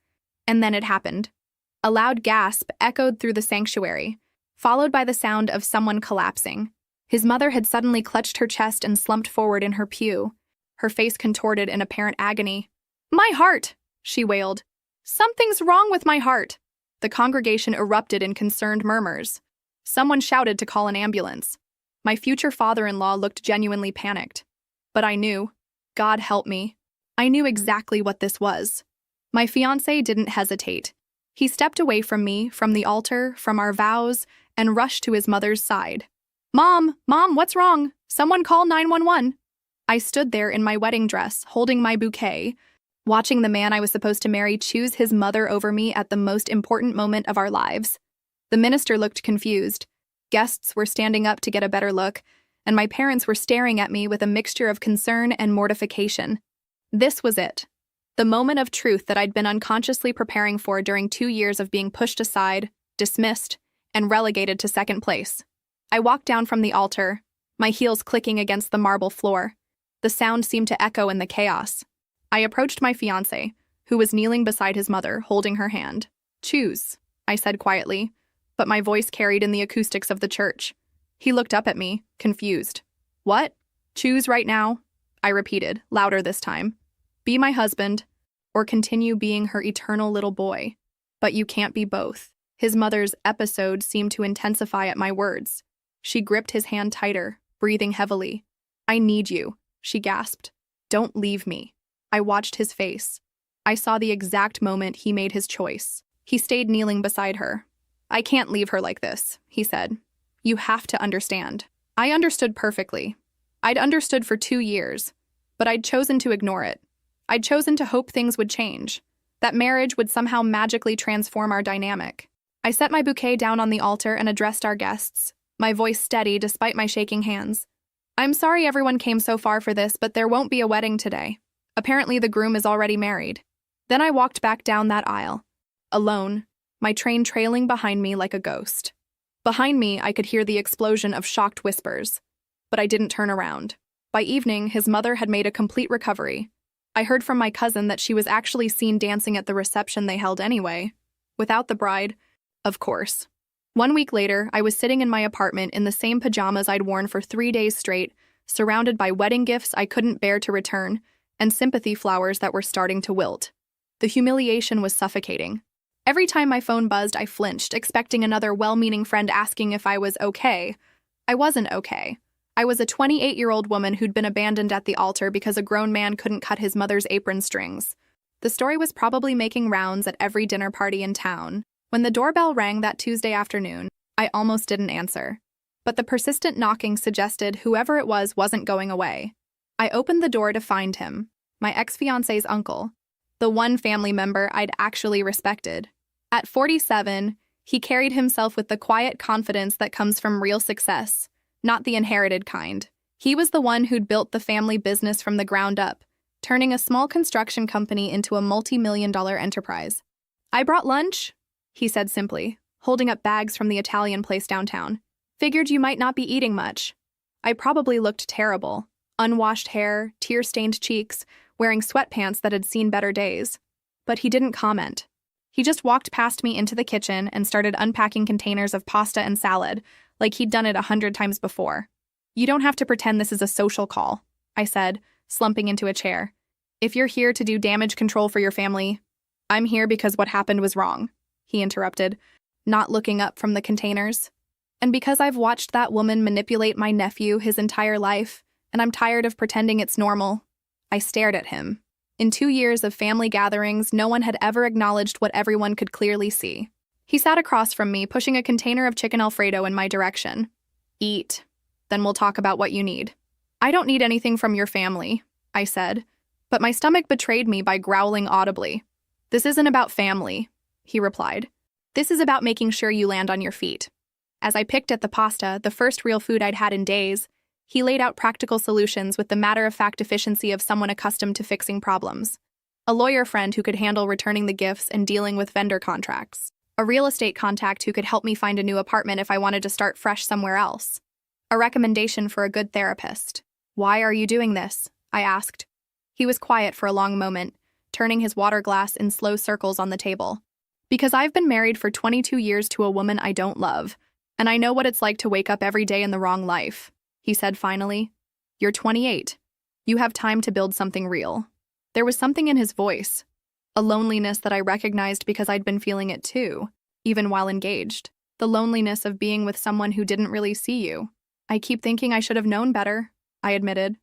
And then it happened. A loud gasp echoed through the sanctuary, followed by the sound of someone collapsing. His mother had suddenly clutched her chest and slumped forward in her pew, her face contorted in apparent agony. "My heart!" she wailed. "Something's wrong with my heart." The congregation erupted in concerned murmurs. Someone shouted to call an ambulance. My future father-in-law looked genuinely panicked. But I knew. God help me. I knew exactly what this was. My fiancé didn't hesitate. He stepped away from me, from the altar, from our vows, and rushed to his mother's side. Mom, what's wrong? Someone call 911. I stood there in my wedding dress, holding my bouquet, watching the man I was supposed to marry choose his mother over me at the most important moment of our lives. The minister looked confused. Guests were standing up to get a better look, and my parents were staring at me with a mixture of concern and mortification. This was it. The moment of truth that I'd been unconsciously preparing for during 2 years of being pushed aside, dismissed, and relegated to second place. I walked down from the altar, my heels clicking against the marble floor. The sound seemed to echo in the chaos. I approached my fiancé, who was kneeling beside his mother, holding her hand. Choose, I said quietly, but my voice carried in the acoustics of the church. He looked up at me, confused. What? Choose right now? I repeated, louder this time. Be my husband, or continue being her eternal little boy. But you can't be both. His mother's episode seemed to intensify at my words. She gripped his hand tighter, breathing heavily. I need you, she gasped. Don't leave me. I watched his face. I saw the exact moment he made his choice. He stayed kneeling beside her. I can't leave her like this, he said. You have to understand. I understood perfectly. I'd understood for 2 years, but I'd chosen to ignore it. I'd chosen to hope things would change, that marriage would somehow magically transform our dynamic. I set my bouquet down on the altar and addressed our guests, my voice steady despite my shaking hands. I'm sorry everyone came so far for this, but there won't be a wedding today. Apparently the groom is already married. Then I walked back down that aisle, alone, my train trailing behind me like a ghost. Behind me, I could hear the explosion of shocked whispers, but I didn't turn around. By evening, his mother had made a complete recovery. I heard from my cousin that she was actually seen dancing at the reception they held anyway, without the bride, of course. 1 week later, I was sitting in my apartment in the same pajamas I'd worn for 3 days straight, surrounded by wedding gifts I couldn't bear to return, and sympathy flowers that were starting to wilt. The humiliation was suffocating. Every time my phone buzzed, I flinched, expecting another well-meaning friend asking if I was okay. I wasn't okay. I was a 28-year-old woman who'd been abandoned at the altar because a grown man couldn't cut his mother's apron strings. The story was probably making rounds at every dinner party in town. When the doorbell rang that Tuesday afternoon, I almost didn't answer. But the persistent knocking suggested whoever it was wasn't going away. I opened the door to find him, my ex-fiancé's uncle, the one family member I'd actually respected. At 47, he carried himself with the quiet confidence that comes from real success, not the inherited kind. He was the one who'd built the family business from the ground up, turning a small construction company into a multi-million-dollar enterprise. I brought lunch, he said simply, holding up bags from the Italian place downtown. Figured you might not be eating much. I probably looked terrible. Unwashed hair, tear-stained cheeks, wearing sweatpants that had seen better days. But he didn't comment. He just walked past me into the kitchen and started unpacking containers of pasta and salad, like he'd done it 100 times before. You don't have to pretend this is a social call, I said, slumping into a chair. If you're here to do damage control for your family, I'm here because what happened was wrong, he interrupted, not looking up from the containers. And because I've watched that woman manipulate my nephew his entire life, and I'm tired of pretending it's normal. I stared at him. In 2 years of family gatherings, no one had ever acknowledged what everyone could clearly see. He sat across from me, pushing a container of chicken Alfredo in my direction. Eat. Then we'll talk about what you need. I don't need anything from your family, I said, but my stomach betrayed me by growling audibly. This isn't about family, he replied. This is about making sure you land on your feet. As I picked at the pasta, the first real food I'd had in days, he laid out practical solutions with the matter-of-fact efficiency of someone accustomed to fixing problems. A lawyer friend who could handle returning the gifts and dealing with vendor contracts. A real estate contact who could help me find a new apartment if I wanted to start fresh somewhere else. A recommendation for a good therapist. Why are you doing this? I asked. He was quiet for a long moment, turning his water glass in slow circles on the table. Because I've been married for 22 years to a woman I don't love, and I know what it's like to wake up every day in the wrong life, he said finally. You're 28. You have time to build something real. There was something in his voice, a loneliness that I recognized because I'd been feeling it too. even while engaged. The loneliness of being with someone who didn't really see you. I keep thinking I should have known better, I admitted.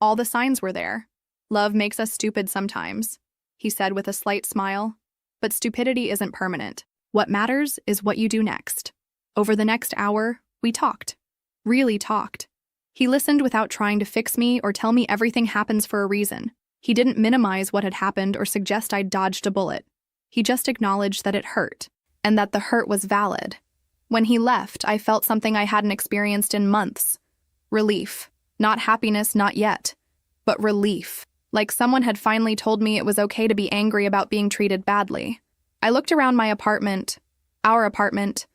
All the signs were there. Love makes us stupid sometimes, he said with a slight smile. But stupidity isn't permanent. What matters is what you do next. Over the next hour, we talked. Really talked. He listened without trying to fix me or tell me everything happens for a reason. He didn't minimize what had happened or suggest I'd dodged a bullet. He just acknowledged that it hurt, and that the hurt was valid. When he left, I felt something I hadn't experienced in months. Relief. Not happiness, not yet. But relief. Like someone had finally told me it was okay to be angry about being treated badly. I looked around my apartment, our apartment,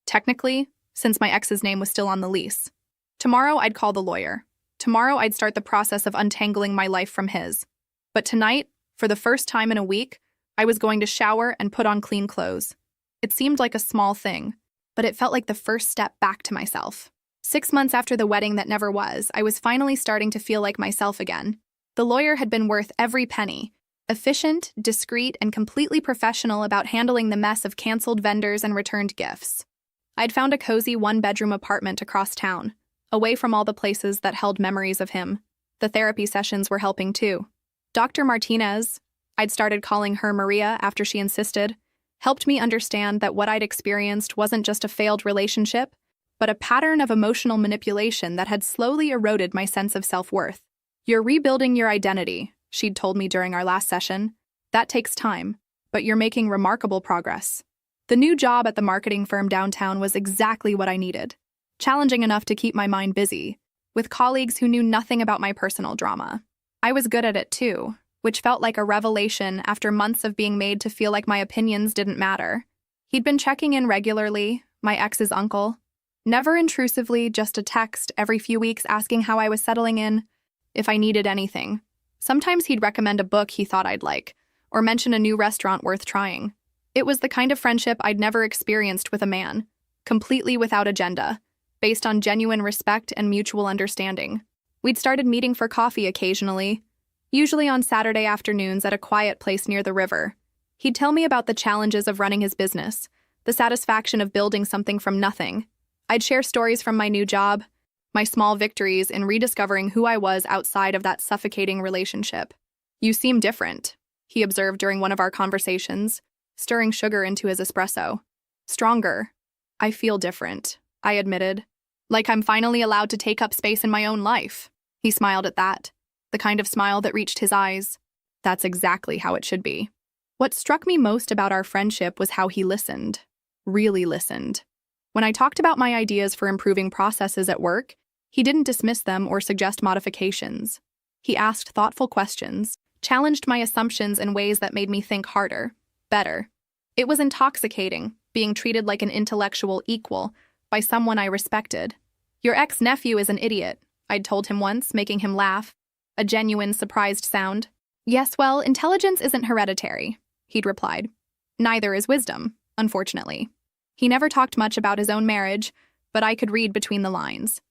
technically, since my ex's name was still on the lease. Tomorrow I'd call the lawyer. Tomorrow I'd start the process of untangling my life from his. But tonight, for the first time in a week, I was going to shower and put on clean clothes. It seemed like a small thing, but it felt like the first step back to myself. 6 months after the wedding that never was, I was finally starting to feel like myself again. The lawyer had been worth every penny. Efficient, discreet, and completely professional about handling the mess of canceled vendors and returned gifts. I'd found a cozy one-bedroom apartment across town, away from all the places that held memories of him. The therapy sessions were helping too. Dr. Martinez, I'd started calling her Maria after she insisted, helped me understand that what I'd experienced wasn't just a failed relationship, but a pattern of emotional manipulation that had slowly eroded my sense of self-worth. You're rebuilding your identity, she'd told me during our last session. That takes time, but you're making remarkable progress. The new job at the marketing firm downtown was exactly what I needed. Challenging enough to keep my mind busy, with colleagues who knew nothing about my personal drama. I was good at it too, which felt like a revelation after months of being made to feel like my opinions didn't matter. He'd been checking in regularly, my ex's uncle. Never intrusively, just a text every few weeks asking how I was settling in, if I needed anything. Sometimes he'd recommend a book he thought I'd like, or mention a new restaurant worth trying. It was the kind of friendship I'd never experienced with a man, completely without agenda, based on genuine respect and mutual understanding. We'd started meeting for coffee occasionally, usually on Saturday afternoons at a quiet place near the river. He'd tell me about the challenges of running his business, the satisfaction of building something from nothing. I'd share stories from my new job, my small victories in rediscovering who I was outside of that suffocating relationship. You seem different, he observed during one of our conversations, stirring sugar into his espresso. Stronger. I feel different, I admitted. Like I'm finally allowed to take up space in my own life. He smiled at that, the kind of smile that reached his eyes. That's exactly how it should be. What struck me most about our friendship was how he listened. Really listened. When I talked about my ideas for improving processes at work, he didn't dismiss them or suggest modifications. He asked thoughtful questions, challenged my assumptions in ways that made me think harder, better. It was intoxicating, being treated like an intellectual equal by someone I respected. Your ex-nephew is an idiot, I'd told him once, making him laugh, a genuine surprised sound. Yes, well, intelligence isn't hereditary, he'd replied. Neither is wisdom, unfortunately. He never talked much about his own marriage, but I could read between the lines.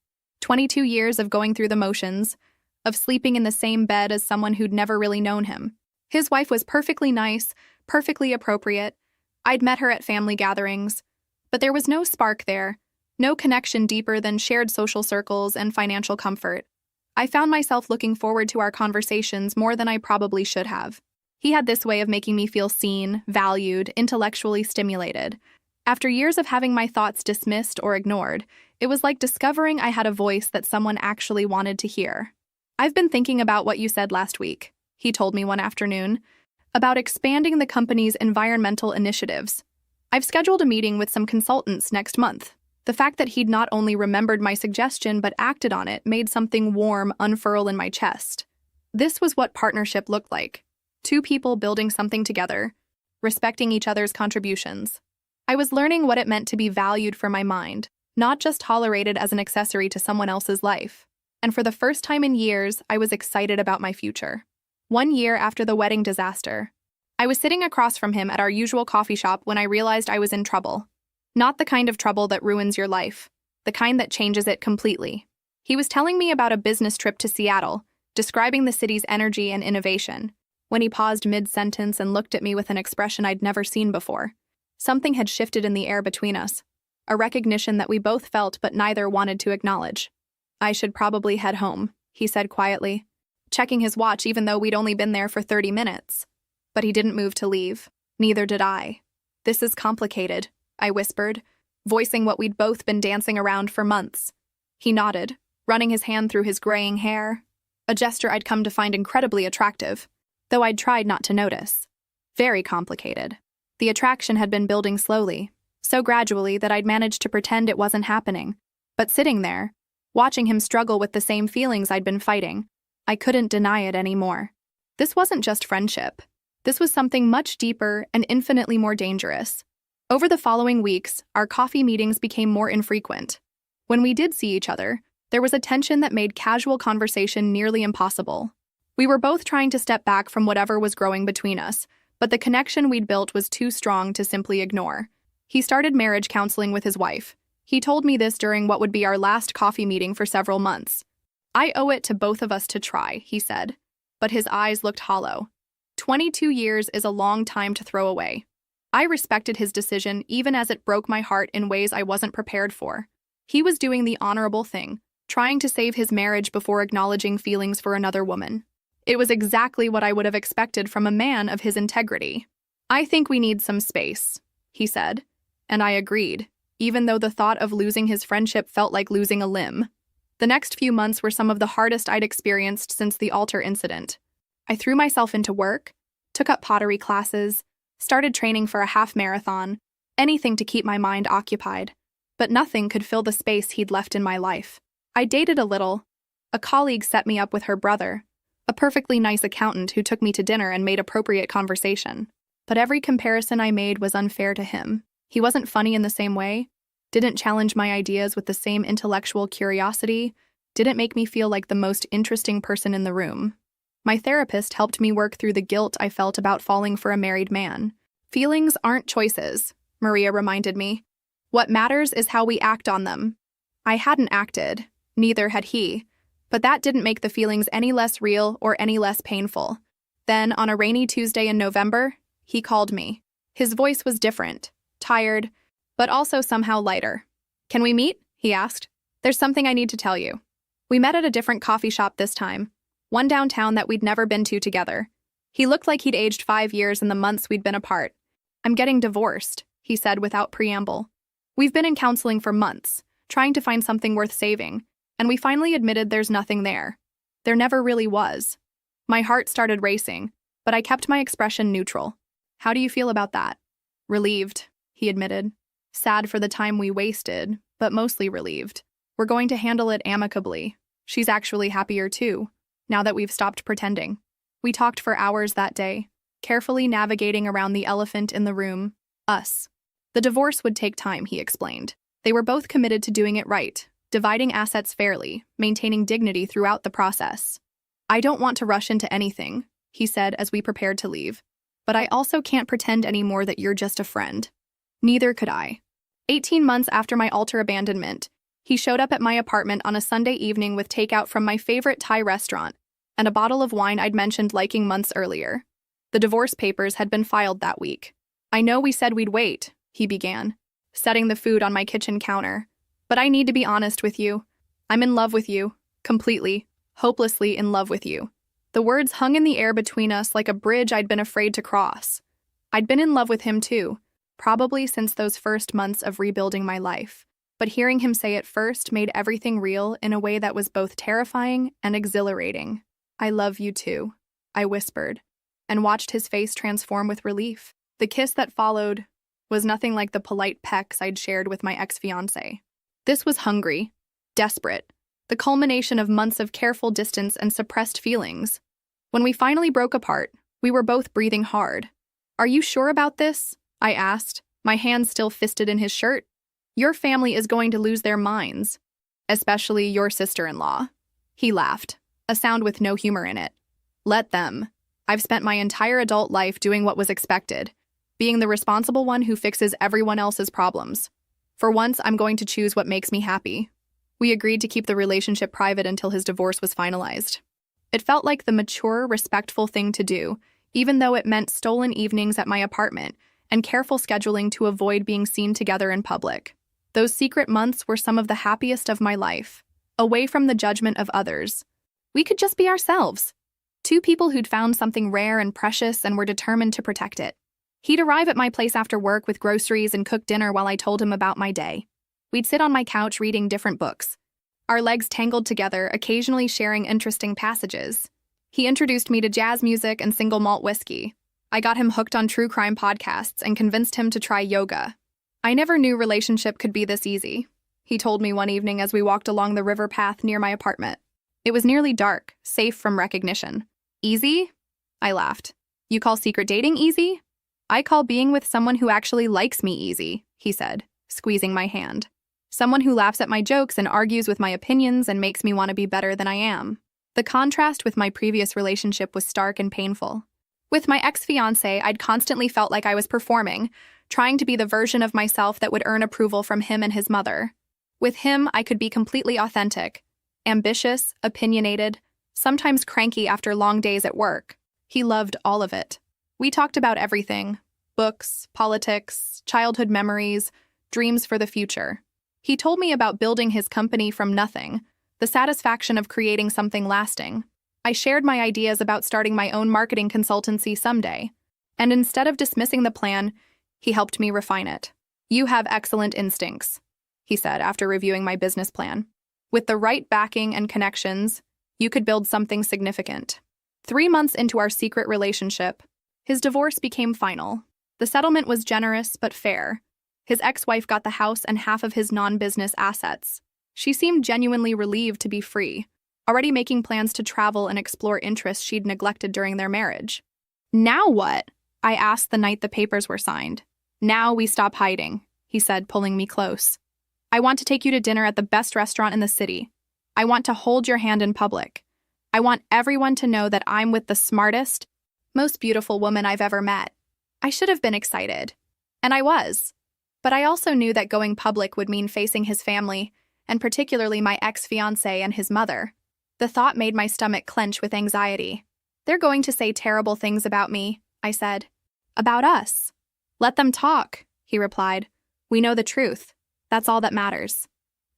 22 years of going through the motions, of sleeping in the same bed as someone who'd never really known him. His wife was perfectly nice, perfectly appropriate. I'd met her at family gatherings, but there was no spark there, no connection deeper than shared social circles and financial comfort. I found myself looking forward to our conversations more than I probably should have. He had this way of making me feel seen, valued, intellectually stimulated. After years of having my thoughts dismissed or ignored, it was like discovering I had a voice that someone actually wanted to hear. I've been thinking about what you said last week, he told me one afternoon, about expanding the company's environmental initiatives. I've scheduled a meeting with some consultants next month. The fact that he'd not only remembered my suggestion but acted on it made something warm unfurl in my chest. This was what partnership looked like. Two people building something together, respecting each other's contributions. I was learning what it meant to be valued for my mind, not just tolerated as an accessory to someone else's life. And for the first time in years, I was excited about my future. 1 year after the wedding disaster, I was sitting across from him at our usual coffee shop when I realized I was in trouble. Not the kind of trouble that ruins your life, the kind that changes it completely. He was telling me about a business trip to Seattle, describing the city's energy and innovation, when he paused mid-sentence and looked at me with an expression I'd never seen before. Something had shifted in the air between us, a recognition that we both felt but neither wanted to acknowledge. "I should probably head home," he said quietly, checking his watch even though we'd only been there for 30 minutes. But he didn't move to leave. Neither did I. "This is complicated," I whispered, voicing what we'd both been dancing around for months. He nodded, running his hand through his graying hair, a gesture I'd come to find incredibly attractive, though I'd tried not to notice. Very complicated. The attraction had been building slowly, so gradually that I'd managed to pretend it wasn't happening. But sitting there, watching him struggle with the same feelings I'd been fighting, I couldn't deny it anymore. This wasn't just friendship. This was something much deeper and infinitely more dangerous. Over the following weeks, our coffee meetings became more infrequent. When we did see each other, there was a tension that made casual conversation nearly impossible. We were both trying to step back from whatever was growing between us, but the connection we'd built was too strong to simply ignore. He started marriage counseling with his wife. He told me this during what would be our last coffee meeting for several months. "I owe it to both of us to try," he said, but his eyes looked hollow. 22 years is a long time to throw away. I respected his decision even as it broke my heart in ways I wasn't prepared for. He was doing the honorable thing, trying to save his marriage before acknowledging feelings for another woman. It was exactly what I would have expected from a man of his integrity. "I think we need some space," he said, and I agreed, even though the thought of losing his friendship felt like losing a limb. The next few months were some of the hardest I'd experienced since the altar incident. I threw myself into work, took up pottery classes, started training for a half marathon, anything to keep my mind occupied. But nothing could fill the space he'd left in my life. I dated a little. A colleague set me up with her brother, a perfectly nice accountant who took me to dinner and made appropriate conversation. But every comparison I made was unfair to him. He wasn't funny in the same way, didn't challenge my ideas with the same intellectual curiosity, didn't make me feel like the most interesting person in the room. My therapist helped me work through the guilt I felt about falling for a married man. "Feelings aren't choices," Maria reminded me. "What matters is how we act on them." I hadn't acted, neither had he, but that didn't make the feelings any less real or any less painful. Then, on a rainy Tuesday in November, he called me. His voice was different, tired, but also somehow lighter. "Can we meet?" he asked. "There's something I need to tell you." We met at a different coffee shop this time, one downtown that we'd never been to together. He looked like he'd aged 5 years in the months we'd been apart. "I'm getting divorced," he said without preamble. "We've been in counseling for months, trying to find something worth saving, and we finally admitted there's nothing there. There never really was." My heart started racing, but I kept my expression neutral. "How do you feel about that?" "Relieved," he admitted. "Sad for the time we wasted, but mostly relieved. We're going to handle it amicably. She's actually happier too, now that we've stopped pretending." We talked for hours that day, carefully navigating around the elephant in the room, us. The divorce would take time, he explained. They were both committed to doing it right, dividing assets fairly, maintaining dignity throughout the process. "I don't want to rush into anything," he said as we prepared to leave. "But I also can't pretend anymore that you're just a friend." Neither could I. 18 months after my altar abandonment, he showed up at my apartment on a Sunday evening with takeout from my favorite Thai restaurant and a bottle of wine I'd mentioned liking months earlier. The divorce papers had been filed that week. "I know we said we'd wait," he began, setting the food on my kitchen counter. "But I need to be honest with you. I'm in love with you, completely, hopelessly in love with you." The words hung in the air between us like a bridge I'd been afraid to cross. I'd been in love with him too, probably since those first months of rebuilding my life. But hearing him say it first made everything real in a way that was both terrifying and exhilarating. "I love you too," I whispered, and watched his face transform with relief. The kiss that followed was nothing like the polite pecks I'd shared with my ex-fiancé. This was hungry, desperate, the culmination of months of careful distance and suppressed feelings. When we finally broke apart, we were both breathing hard. "Are you sure about this?" I asked, my hands still fisted in his shirt. "Your family is going to lose their minds, especially your sister-in-law." He laughed, a sound with no humor in it. "Let them. I've spent my entire adult life doing what was expected, being the responsible one who fixes everyone else's problems. For once, I'm going to choose what makes me happy." We agreed to keep the relationship private until his divorce was finalized. It felt like the mature, respectful thing to do, even though it meant stolen evenings at my apartment and careful scheduling to avoid being seen together in public. Those secret months were some of the happiest of my life, away from the judgment of others. We could just be ourselves. Two people who'd found something rare and precious and were determined to protect it. He'd arrive at my place after work with groceries and cook dinner while I told him about my day. We'd sit on my couch reading different books, our legs tangled together, occasionally sharing interesting passages. He introduced me to jazz music and single malt whiskey. I got him hooked on true crime podcasts and convinced him to try yoga. I never knew relationship could be this easy, he told me one evening as we walked along the river path near my apartment. It was nearly dark, safe from recognition. Easy? I laughed. You call secret dating easy? I call being with someone who actually likes me easy, he said, squeezing my hand. Someone who laughs at my jokes and argues with my opinions and makes me want to be better than I am. The contrast with my previous relationship was stark and painful. With my ex-fiancé, I'd constantly felt like I was performing, trying to be the version of myself that would earn approval from him and his mother. With him, I could be completely authentic, ambitious, opinionated, sometimes cranky after long days at work. He loved all of it. We talked about everything: books, politics, childhood memories, dreams for the future. He told me about building his company from nothing, the satisfaction of creating something lasting. I shared my ideas about starting my own marketing consultancy someday. And instead of dismissing the plan, he helped me refine it. You have excellent instincts, he said after reviewing my business plan. With the right backing and connections, you could build something significant. 3 months into our secret relationship, his divorce became final. The settlement was generous but fair. His ex-wife got the house and half of his non-business assets. She seemed genuinely relieved to be free, already making plans to travel and explore interests she'd neglected during their marriage. Now what? I asked the night the papers were signed. Now we stop hiding, he said, pulling me close. I want to take you to dinner at the best restaurant in the city. I want to hold your hand in public. I want everyone to know that I'm with the smartest, most beautiful woman I've ever met. I should have been excited. And I was. But I also knew that going public would mean facing his family, and particularly my ex-fiancé and his mother. The thought made my stomach clench with anxiety. They're going to say terrible things about me, I said. About us. Let them talk, he replied. We know the truth. That's all that matters.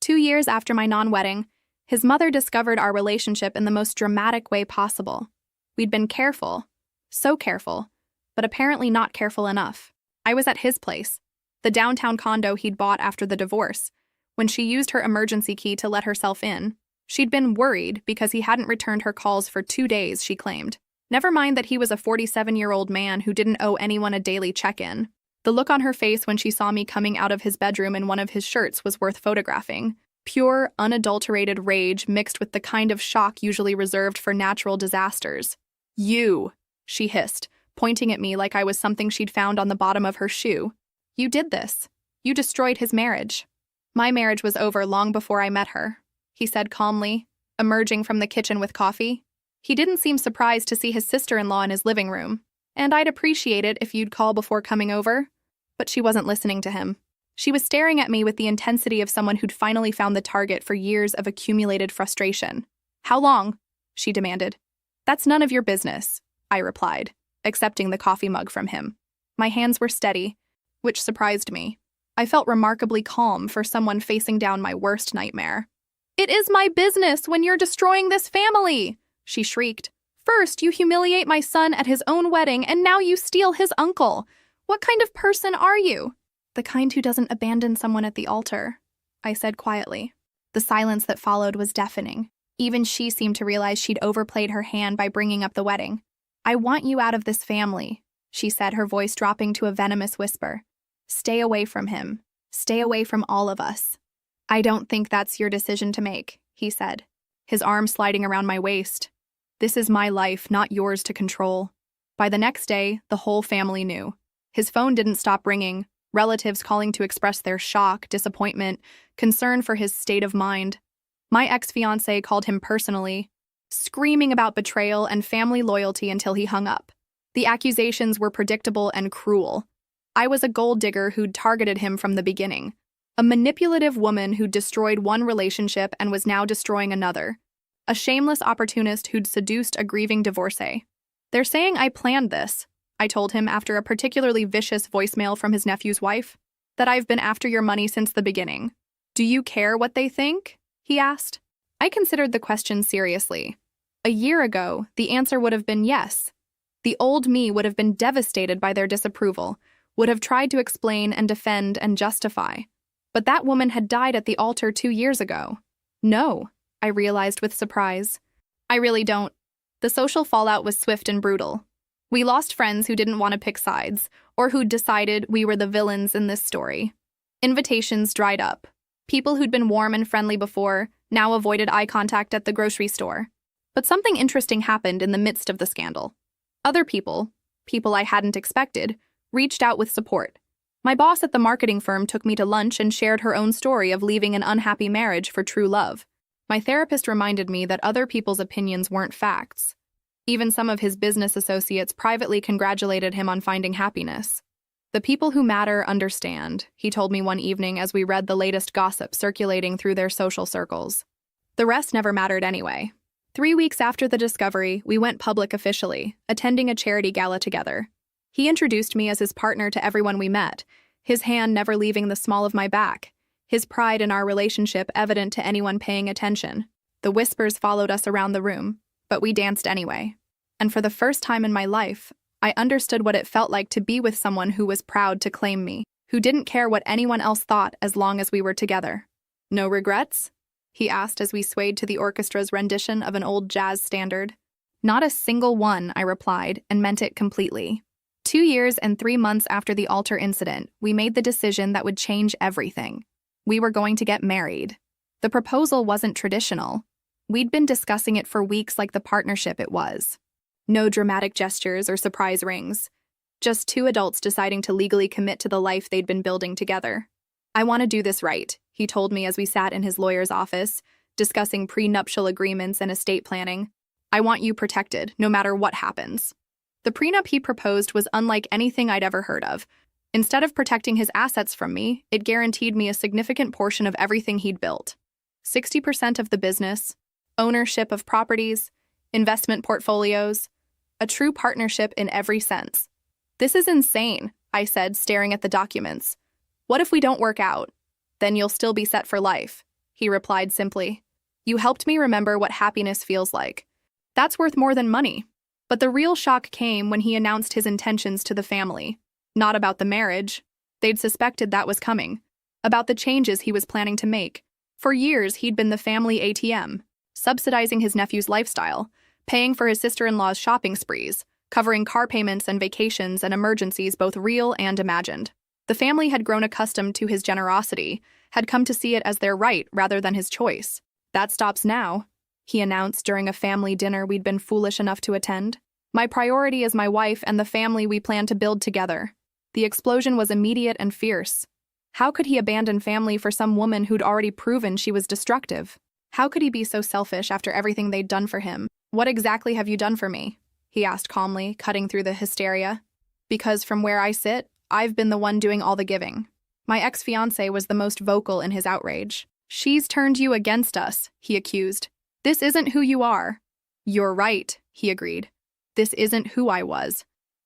2 years after my non-wedding, his mother discovered our relationship in the most dramatic way possible. We'd been careful, so careful, but apparently not careful enough. I was at his place, the downtown condo he'd bought after the divorce, when she used her emergency key to let herself in. She'd been worried because he hadn't returned her calls for 2 days, she claimed. Never mind that he was a 47-year-old man who didn't owe anyone a daily check-in. The look on her face when she saw me coming out of his bedroom in one of his shirts was worth photographing. Pure, unadulterated rage mixed with the kind of shock usually reserved for natural disasters. You, she hissed, pointing at me like I was something she'd found on the bottom of her shoe. You did this. You destroyed his marriage. My marriage was over long before I met her, he said calmly, emerging from the kitchen with coffee. He didn't seem surprised to see his sister-in-law in his living room, and I'd appreciate it if you'd call before coming over. But she wasn't listening to him. She was staring at me with the intensity of someone who'd finally found the target for years of accumulated frustration. How long? She demanded. That's none of your business, I replied, accepting the coffee mug from him. My hands were steady, which surprised me. I felt remarkably calm for someone facing down my worst nightmare. It is my business when you're destroying this family, she shrieked. First, you humiliate my son at his own wedding, and now you steal his uncle. What kind of person are you? The kind who doesn't abandon someone at the altar, I said quietly. The silence that followed was deafening. Even she seemed to realize she'd overplayed her hand by bringing up the wedding. I want you out of this family, she said, her voice dropping to a venomous whisper. Stay away from him. Stay away from all of us. I don't think that's your decision to make, he said, his arm sliding around my waist. This is my life, not yours to control. By the next day, the whole family knew. His phone didn't stop ringing, relatives calling to express their shock, disappointment, concern for his state of mind. My ex-fiancé called him personally, screaming about betrayal and family loyalty until he hung up. The accusations were predictable and cruel. I was a gold digger who'd targeted him from the beginning, a manipulative woman who'd destroyed one relationship and was now destroying another, a shameless opportunist who'd seduced a grieving divorcee. They're saying I planned this, I told him after a particularly vicious voicemail from his nephew's wife. That I've been after your money since the beginning. Do you care what they think? He asked. I considered the question seriously. A year ago, the answer would have been yes. The old me would have been devastated by their disapproval, would have tried to explain and defend and justify. But that woman had died at the altar 2 years ago. No, I realized with surprise. I really don't. The social fallout was swift and brutal. We lost friends who didn't want to pick sides, or who'd decided we were the villains in this story. Invitations dried up. People who'd been warm and friendly before now avoided eye contact at the grocery store. But something interesting happened in the midst of the scandal. Other people I hadn't expected, reached out with support. My boss at the marketing firm took me to lunch and shared her own story of leaving an unhappy marriage for true love. My therapist reminded me that other people's opinions weren't facts. Even some of his business associates privately congratulated him on finding happiness. The people who matter understand, he told me one evening as we read the latest gossip circulating through their social circles. The rest never mattered anyway. 3 weeks after the discovery, we went public officially, attending a charity gala together. He introduced me as his partner to everyone we met, his hand never leaving the small of my back, his pride in our relationship evident to anyone paying attention. The whispers followed us around the room, but we danced anyway. And for the first time in my life, I understood what it felt like to be with someone who was proud to claim me, who didn't care what anyone else thought as long as we were together. No regrets? He asked as we swayed to the orchestra's rendition of an old jazz standard. Not a single one, I replied, and meant it completely. 2 years and 3 months after the altar incident, we made the decision that would change everything. We were going to get married. The proposal wasn't traditional. We'd been discussing it for weeks like the partnership it was. No dramatic gestures or surprise rings. Just 2 adults deciding to legally commit to the life they'd been building together. I want to do this right, he told me as we sat in his lawyer's office, discussing prenuptial agreements and estate planning. I want you protected, no matter what happens. The prenup he proposed was unlike anything I'd ever heard of. Instead of protecting his assets from me, it guaranteed me a significant portion of everything he'd built. 60% of the business, ownership of properties, investment portfolios, a true partnership in every sense. This is insane, I said, staring at the documents. What if we don't work out? Then you'll still be set for life, he replied simply. You helped me remember what happiness feels like. That's worth more than money. But the real shock came when he announced his intentions to the family. Not about the marriage. They'd suspected that was coming. About the changes he was planning to make. For years, he'd been the family ATM, subsidizing his nephew's lifestyle, paying for his sister-in-law's shopping sprees, covering car payments and vacations and emergencies both real and imagined. The family had grown accustomed to his generosity, had come to see it as their right rather than his choice. That stops now, he announced during a family dinner we'd been foolish enough to attend. My priority is my wife and the family we plan to build together. The explosion was immediate and fierce. How could he abandon family for some woman who'd already proven she was destructive? How could he be so selfish after everything they'd done for him? What exactly have you done for me? He asked calmly, cutting through the hysteria. Because from where I sit, I've been the one doing all the giving. My ex-fiancé was the most vocal in his outrage. She's turned you against us, he accused. This isn't who you are. You're right, he agreed. This isn't who I was.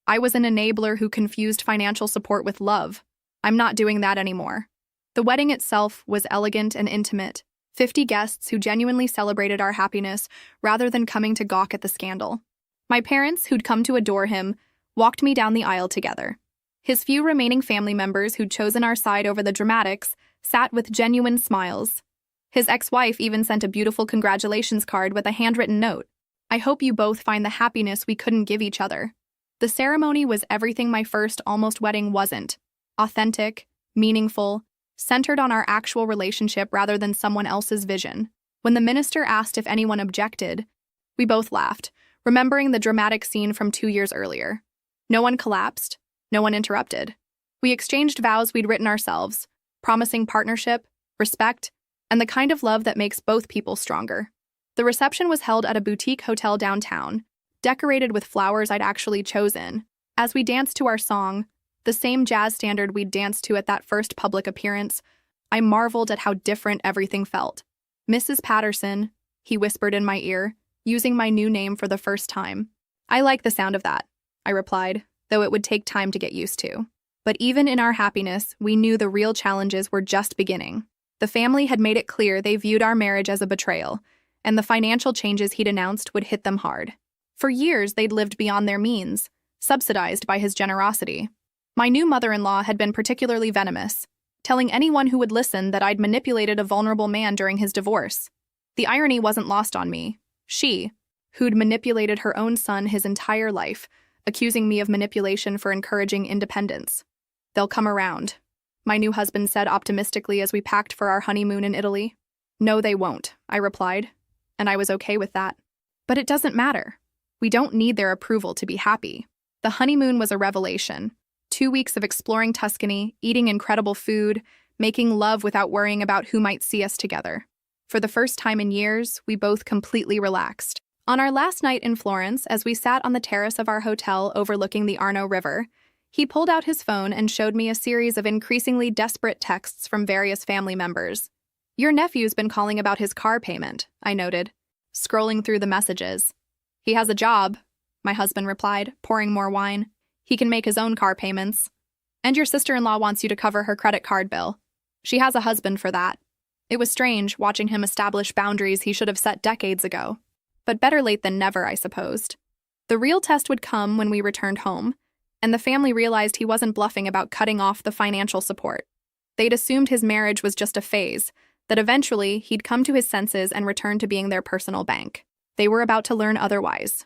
I was an enabler who confused financial support with love. I'm not doing that anymore. The wedding itself was elegant and intimate. 50 guests who genuinely celebrated our happiness rather than coming to gawk at the scandal. My parents, who'd come to adore him, walked me down the aisle together. His few remaining family members who'd chosen our side over the dramatics sat with genuine smiles. His ex-wife even sent a beautiful congratulations card with a handwritten note. I hope you both find the happiness we couldn't give each other. The ceremony was everything my first almost wedding wasn't. Authentic, meaningful, centered on our actual relationship rather than someone else's vision. When the minister asked if anyone objected, we both laughed, remembering the dramatic scene from 2 years earlier. No one collapsed. No one interrupted. We exchanged vows we'd written ourselves, promising partnership, respect, and the kind of love that makes both people stronger. The reception was held at a boutique hotel downtown, decorated with flowers I'd actually chosen. As we danced to our song, the same jazz standard we'd danced to at that first public appearance, I marveled at how different everything felt. Mrs. Patterson, he whispered in my ear, using my new name for the first time. I like the sound of that, I replied. though it would take time to get used to. But even in our happiness, we knew the real challenges were just beginning. The family had made it clear they viewed our marriage as a betrayal, and the financial changes he'd announced would hit them hard. For years, they'd lived beyond their means, subsidized by his generosity. My new mother-in-law had been particularly venomous, telling anyone who would listen that I'd manipulated a vulnerable man during his divorce. The irony wasn't lost on me. She, who'd manipulated her own son his entire life, accusing me of manipulation for encouraging independence. They'll come around, my new husband said optimistically as we packed for our honeymoon in Italy. No, they won't, I replied, and I was okay with that. But it doesn't matter. We don't need their approval to be happy. The honeymoon was a revelation. 2 weeks of exploring Tuscany, eating incredible food, making love without worrying about who might see us together. For the first time in years, we both completely relaxed. On our last night in Florence, as we sat on the terrace of our hotel overlooking the Arno River, he pulled out his phone and showed me a series of increasingly desperate texts from various family members. Your nephew's been calling about his car payment, I noted, scrolling through the messages. He has a job, my husband replied, pouring more wine. He can make his own car payments. And your sister-in-law wants you to cover her credit card bill. She has a husband for that. It was strange watching him establish boundaries he should have set decades ago. But better late than never, I supposed. The real test would come when we returned home, and the family realized he wasn't bluffing about cutting off the financial support. They'd assumed his marriage was just a phase, that eventually he'd come to his senses and return to being their personal bank. They were about to learn otherwise.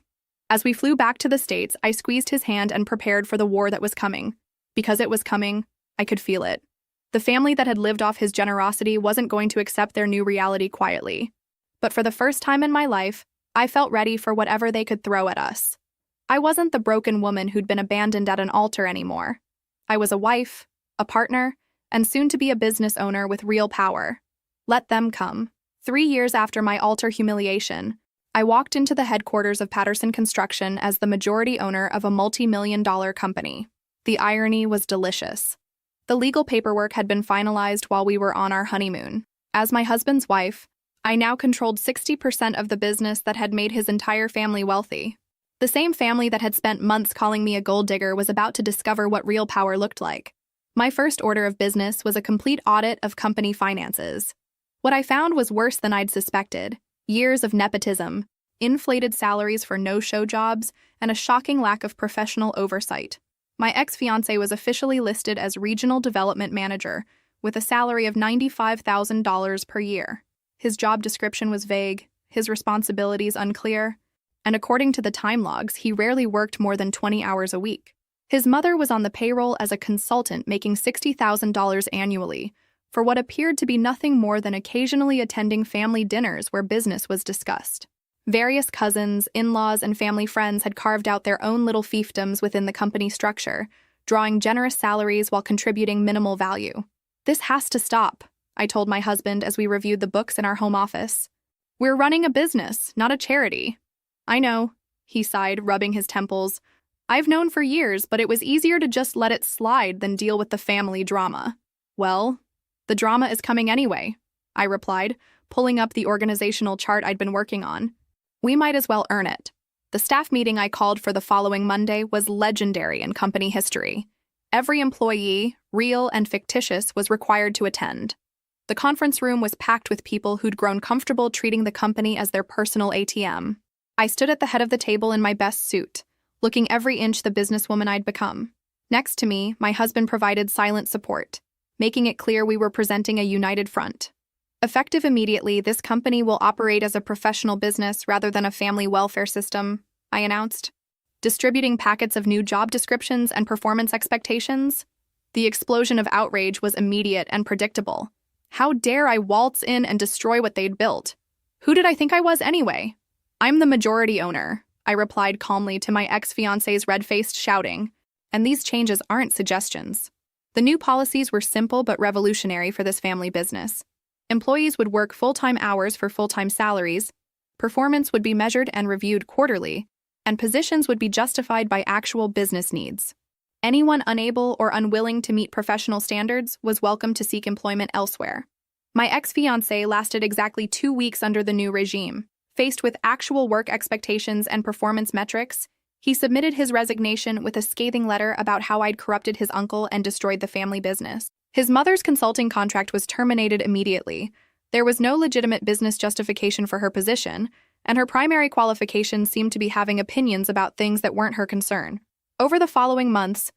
As we flew back to the States, I squeezed his hand and prepared for the war that was coming. Because it was coming, I could feel it. The family that had lived off his generosity wasn't going to accept their new reality quietly. But for the first time in my life, I felt ready for whatever they could throw at us. I wasn't the broken woman who'd been abandoned at an altar anymore. I was a wife, a partner, and soon to be a business owner with real power. Let them come. 3 years after my altar humiliation, I walked into the headquarters of Patterson Construction as the majority owner of a multi-million-dollar company. The irony was delicious. The legal paperwork had been finalized while we were on our honeymoon. As my husband's wife, I now controlled 60% of the business that had made his entire family wealthy. The same family that had spent months calling me a gold digger was about to discover what real power looked like. My first order of business was a complete audit of company finances. What I found was worse than I'd suspected. Years of nepotism, inflated salaries for no-show jobs, and a shocking lack of professional oversight. My ex-fiancé was officially listed as Regional Development Manager, with a salary of $95,000 per year. His job description was vague, his responsibilities unclear, and according to the time logs, he rarely worked more than 20 hours a week. His mother was on the payroll as a consultant making $60,000 annually, for what appeared to be nothing more than occasionally attending family dinners where business was discussed. Various cousins, in-laws, and family friends had carved out their own little fiefdoms within the company structure, drawing generous salaries while contributing minimal value. This has to stop, I told my husband as we reviewed the books in our home office. We're running a business, not a charity. I know, he sighed, rubbing his temples. I've known for years, but it was easier to just let it slide than deal with the family drama. Well, the drama is coming anyway, I replied, pulling up the organizational chart I'd been working on. We might as well earn it. The staff meeting I called for the following Monday was legendary in company history. Every employee, real and fictitious, was required to attend. The conference room was packed with people who'd grown comfortable treating the company as their personal ATM. I stood at the head of the table in my best suit, looking every inch the businesswoman I'd become. Next to me, my husband provided silent support, making it clear we were presenting a united front. Effective immediately, this company will operate as a professional business rather than a family welfare system, I announced. Distributing packets of new job descriptions and performance expectations? The explosion of outrage was immediate and predictable. How dare I waltz in and destroy what they'd built? Who did I think I was anyway? I'm the majority owner, I replied calmly to my ex-fiancé's red-faced shouting, and these changes aren't suggestions. The new policies were simple but revolutionary for this family business. Employees would work full-time hours for full-time salaries, performance would be measured and reviewed quarterly, and positions would be justified by actual business needs. Anyone unable or unwilling to meet professional standards was welcome to seek employment elsewhere. My ex-fiancé lasted exactly 2 weeks under the new regime. Faced with actual work expectations and performance metrics, He submitted his resignation with a scathing letter about how I'd corrupted his uncle and destroyed the family business. His mother's consulting contract was terminated immediately. There was no legitimate business justification for her position, and her primary qualifications seemed to be having opinions about things that weren't her concern. Over the following months,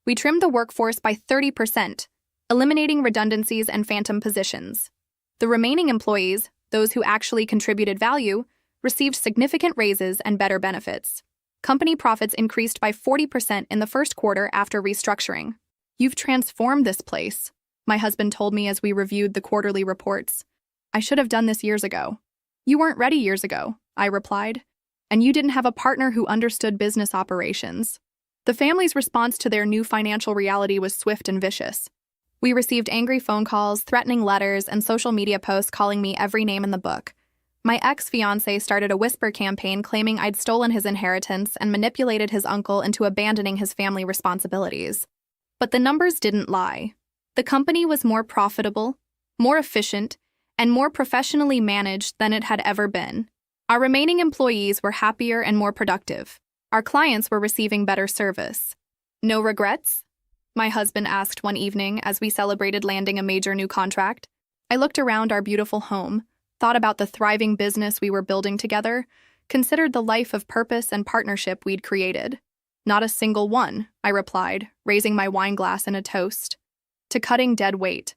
we trimmed the workforce by 30%, eliminating redundancies and phantom positions. The remaining employees, those who actually contributed value, received significant raises and better benefits. Company profits increased by 40% in the first quarter after restructuring. "You've transformed this place," my husband told me as we reviewed the quarterly reports. "I should have done this years ago." "You weren't ready years ago," I replied, "and you didn't have a partner who understood business operations." The family's response to their new financial reality was swift and vicious. We received angry phone calls, threatening letters, and social media posts calling me every name in the book. My ex-fiancé started a whisper campaign claiming I'd stolen his inheritance and manipulated his uncle into abandoning his family responsibilities. But the numbers didn't lie. The company was more profitable, more efficient, and more professionally managed than it had ever been. Our remaining employees were happier and more productive. Our clients were receiving better service. "No regrets?" my husband asked one evening as we celebrated landing a major new contract. I looked around our beautiful home, thought about the thriving business we were building together, considered the life of purpose and partnership we'd created. "Not a single one," I replied, raising my wine glass in a toast. "To cutting dead weight.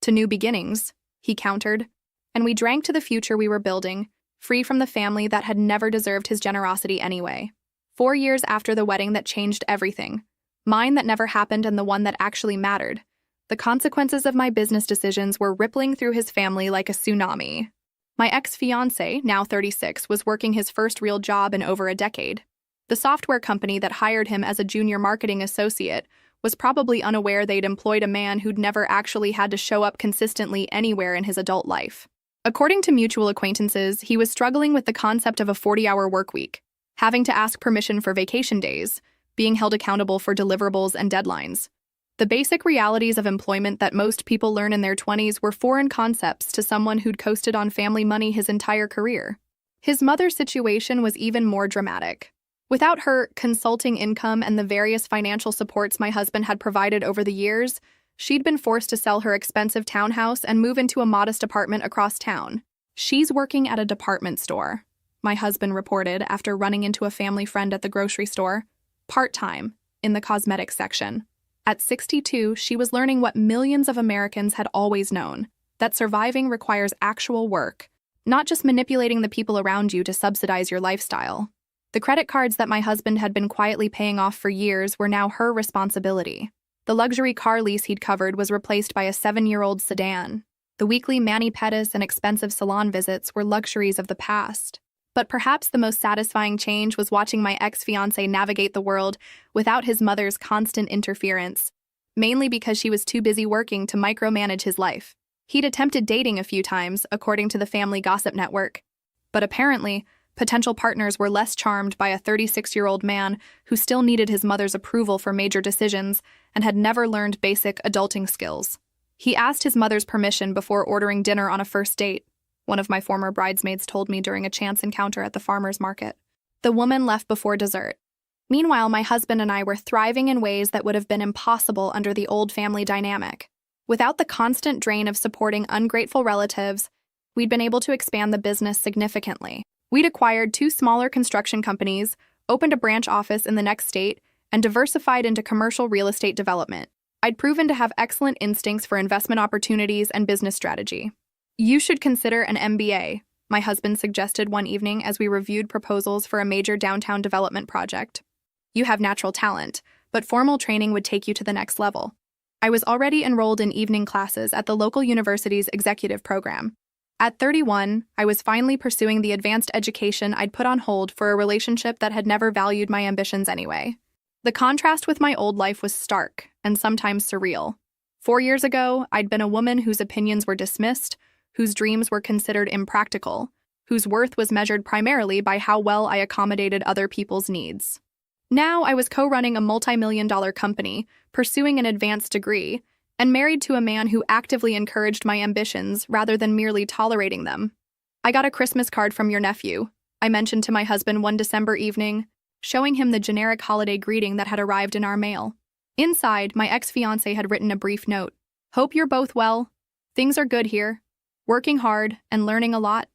To new beginnings," he countered, and we drank to the future we were building, free from the family that had never deserved his generosity anyway. 4 years after the wedding that changed everything, mine that never happened and the one that actually mattered, the consequences of my business decisions were rippling through his family like a tsunami. My ex-fiancé, now 36, was working his first real job in over a decade. The software company that hired him as a junior marketing associate was probably unaware they'd employed a man who'd never actually had to show up consistently anywhere in his adult life. According to mutual acquaintances, he was struggling with the concept of a 40-hour workweek, having to ask permission for vacation days, being held accountable for deliverables and deadlines. The basic realities of employment that most people learn in their 20s were foreign concepts to someone who'd coasted on family money his entire career. His mother's situation was even more dramatic. Without her consulting income and the various financial supports my husband had provided over the years, she'd been forced to sell her expensive townhouse and move into a modest apartment across town. "She's working at a department store," my husband reported after running into a family friend at the grocery store. "Part-time, in the cosmetics section." At 62, she was learning what millions of Americans had always known, that surviving requires actual work, not just manipulating the people around you to subsidize your lifestyle. The credit cards that my husband had been quietly paying off for years were now her responsibility. The luxury car lease he'd covered was replaced by a 7-year-old sedan. The weekly mani-pedis and expensive salon visits were luxuries of the past. But perhaps the most satisfying change was watching my ex-fiancé navigate the world without his mother's constant interference, mainly because she was too busy working to micromanage his life. He'd attempted dating a few times, according to the family gossip network. But apparently, potential partners were less charmed by a 36-year-old man who still needed his mother's approval for major decisions and had never learned basic adulting skills. He asked his mother's permission before ordering dinner on a first date, one of my former bridesmaids told me during a chance encounter at the farmer's market. The woman left before dessert. Meanwhile, my husband and I were thriving in ways that would have been impossible under the old family dynamic. Without the constant drain of supporting ungrateful relatives, we'd been able to expand the business significantly. We'd acquired 2 smaller construction companies, opened a branch office in the next state, and diversified into commercial real estate development. I'd proven to have excellent instincts for investment opportunities and business strategy. "You should consider an MBA," my husband suggested one evening as we reviewed proposals for a major downtown development project. "You have natural talent, but formal training would take you to the next level." I was already enrolled in evening classes at the local university's executive program. At 31, I was finally pursuing the advanced education I'd put on hold for a relationship that had never valued my ambitions anyway. The contrast with my old life was stark and sometimes surreal. 4 years ago, I'd been a woman whose opinions were dismissed, whose dreams were considered impractical, whose worth was measured primarily by how well I accommodated other people's needs. Now I was co-running a multi-million-dollar company, pursuing an advanced degree, and married to a man who actively encouraged my ambitions rather than merely tolerating them. "I got a Christmas card from your nephew," I mentioned to my husband one December evening, showing him the generic holiday greeting that had arrived in our mail. Inside, my ex-fiancé had written a brief note. "Hope you're both well. Things are good here. Working hard and learning a lot."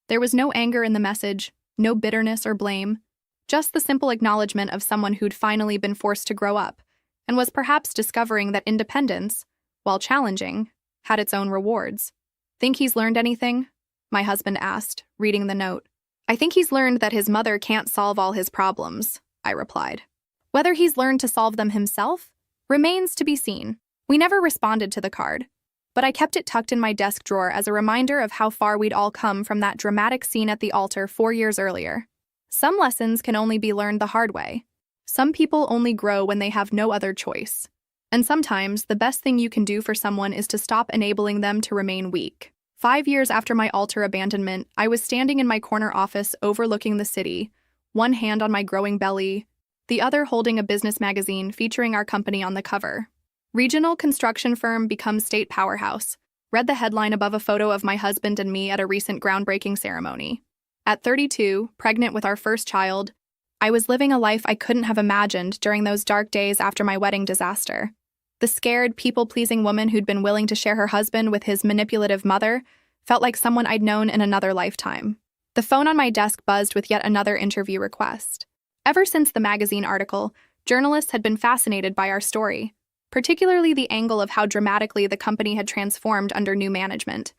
There was no anger in the message, no bitterness or blame, just the simple acknowledgement of someone who'd finally been forced to grow up and was perhaps discovering that independence, while challenging, had its own rewards. "Think he's learned anything?" my husband asked, reading the note. "I think he's learned that his mother can't solve all his problems," I replied. Whether he's learned to solve them himself remains to be seen. We never responded to the card, but I kept it tucked in my desk drawer as a reminder of how far we'd all come from that dramatic scene at the altar 4 years earlier. Some lessons can only be learned the hard way. Some people only grow when they have no other choice. And sometimes, the best thing you can do for someone is to stop enabling them to remain weak. 5 years after my altar abandonment, I was standing in my corner office overlooking the city, one hand on my growing belly, the other holding a business magazine featuring our company on the cover. "Regional construction firm becomes state powerhouse," read the headline above a photo of my husband and me at a recent groundbreaking ceremony. At 32, pregnant with our first child, I was living a life I couldn't have imagined during those dark days after my wedding disaster. The scared, people-pleasing woman who'd been willing to share her husband with his manipulative mother felt like someone I'd known in another lifetime. The phone on my desk buzzed with yet another interview request. Ever since the magazine article, journalists had been fascinated by our story, particularly the angle of how dramatically the company had transformed under new management.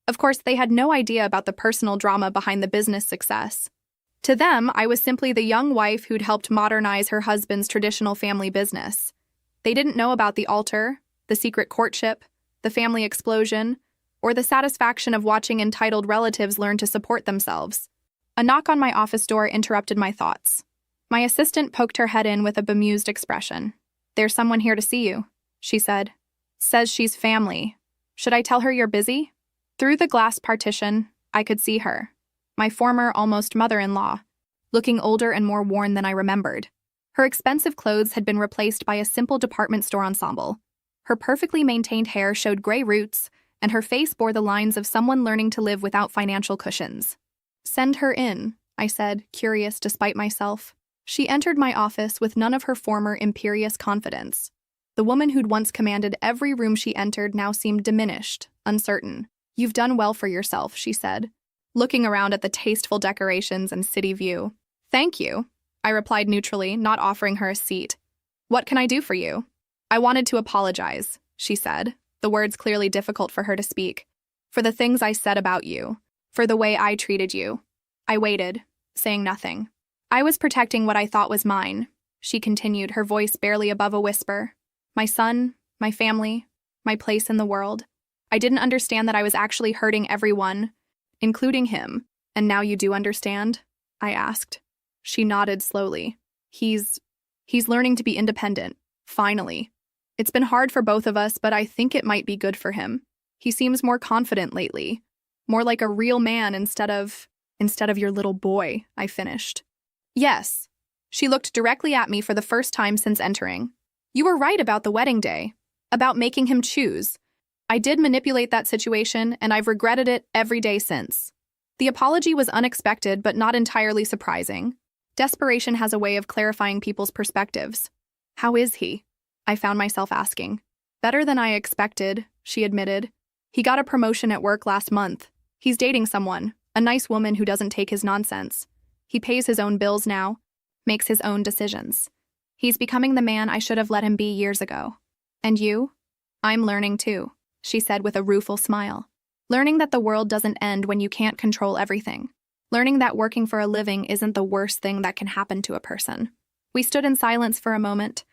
Of course, they had no idea about the personal drama behind the business success. To them, I was simply the young wife who'd helped modernize her husband's traditional family business. They didn't know about the altar, the secret courtship, the family explosion, or the satisfaction of watching entitled relatives learn to support themselves. A knock on my office door interrupted my thoughts. My assistant poked her head in with a bemused expression. "There's someone here to see you," she said. "Says she's family. Should I tell her you're busy?" Through the glass partition, I could see her, my former almost mother-in-law, looking older and more worn than I remembered. Her expensive clothes had been replaced by a simple department store ensemble. Her perfectly maintained hair showed gray roots, and her face bore the lines of someone learning to live without financial cushions. "Send her in," I said, curious despite myself. She entered my office with none of her former imperious confidence. The woman who'd once commanded every room she entered now seemed diminished, uncertain. "You've done well for yourself," she said, looking around at the tasteful decorations and city view. "Thank you," I replied neutrally, not offering her a seat. "What can I do for you?" "I wanted to apologize," she said, the words clearly difficult for her to speak, "for the things I said about you, for the way I treated you." I waited, saying nothing. "I was protecting what I thought was mine," she continued, her voice barely above a whisper. "My son, my family, my place in the world. I didn't understand that I was actually hurting everyone, including him. And now you do understand?" I asked. She nodded slowly. He's learning to be independent, finally. It's been hard for both of us, but I think it might be good for him. He seems more confident lately, more like a real man instead of your little boy," I finished. "Yes." She looked directly at me for the first time since entering. "You were right about the wedding day, about making him choose. I did manipulate that situation, and I've regretted it every day since." The apology was unexpected but not entirely surprising. Desperation has a way of clarifying people's perspectives. "How is he?" I found myself asking. "Better than I expected," she admitted. "He got a promotion at work last month. He's dating someone, a nice woman who doesn't take his nonsense. He pays his own bills now, makes his own decisions. He's becoming the man I should have let him be years ago." "And you?" "I'm learning too," she said with a rueful smile. "Learning that the world doesn't end when you can't control everything. Learning that working for a living isn't the worst thing that can happen to a person." We stood in silence for a moment,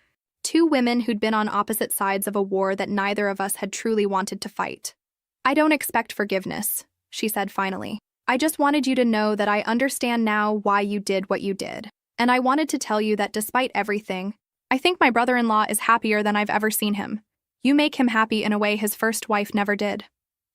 two women who'd been on opposite sides of a war that neither of us had truly wanted to fight. "I don't expect forgiveness," she said finally. "I just wanted you to know that I understand now why you did what you did. And I wanted to tell you that despite everything, I think my brother-in-law is happier than I've ever seen him. You make him happy in a way his first wife never did."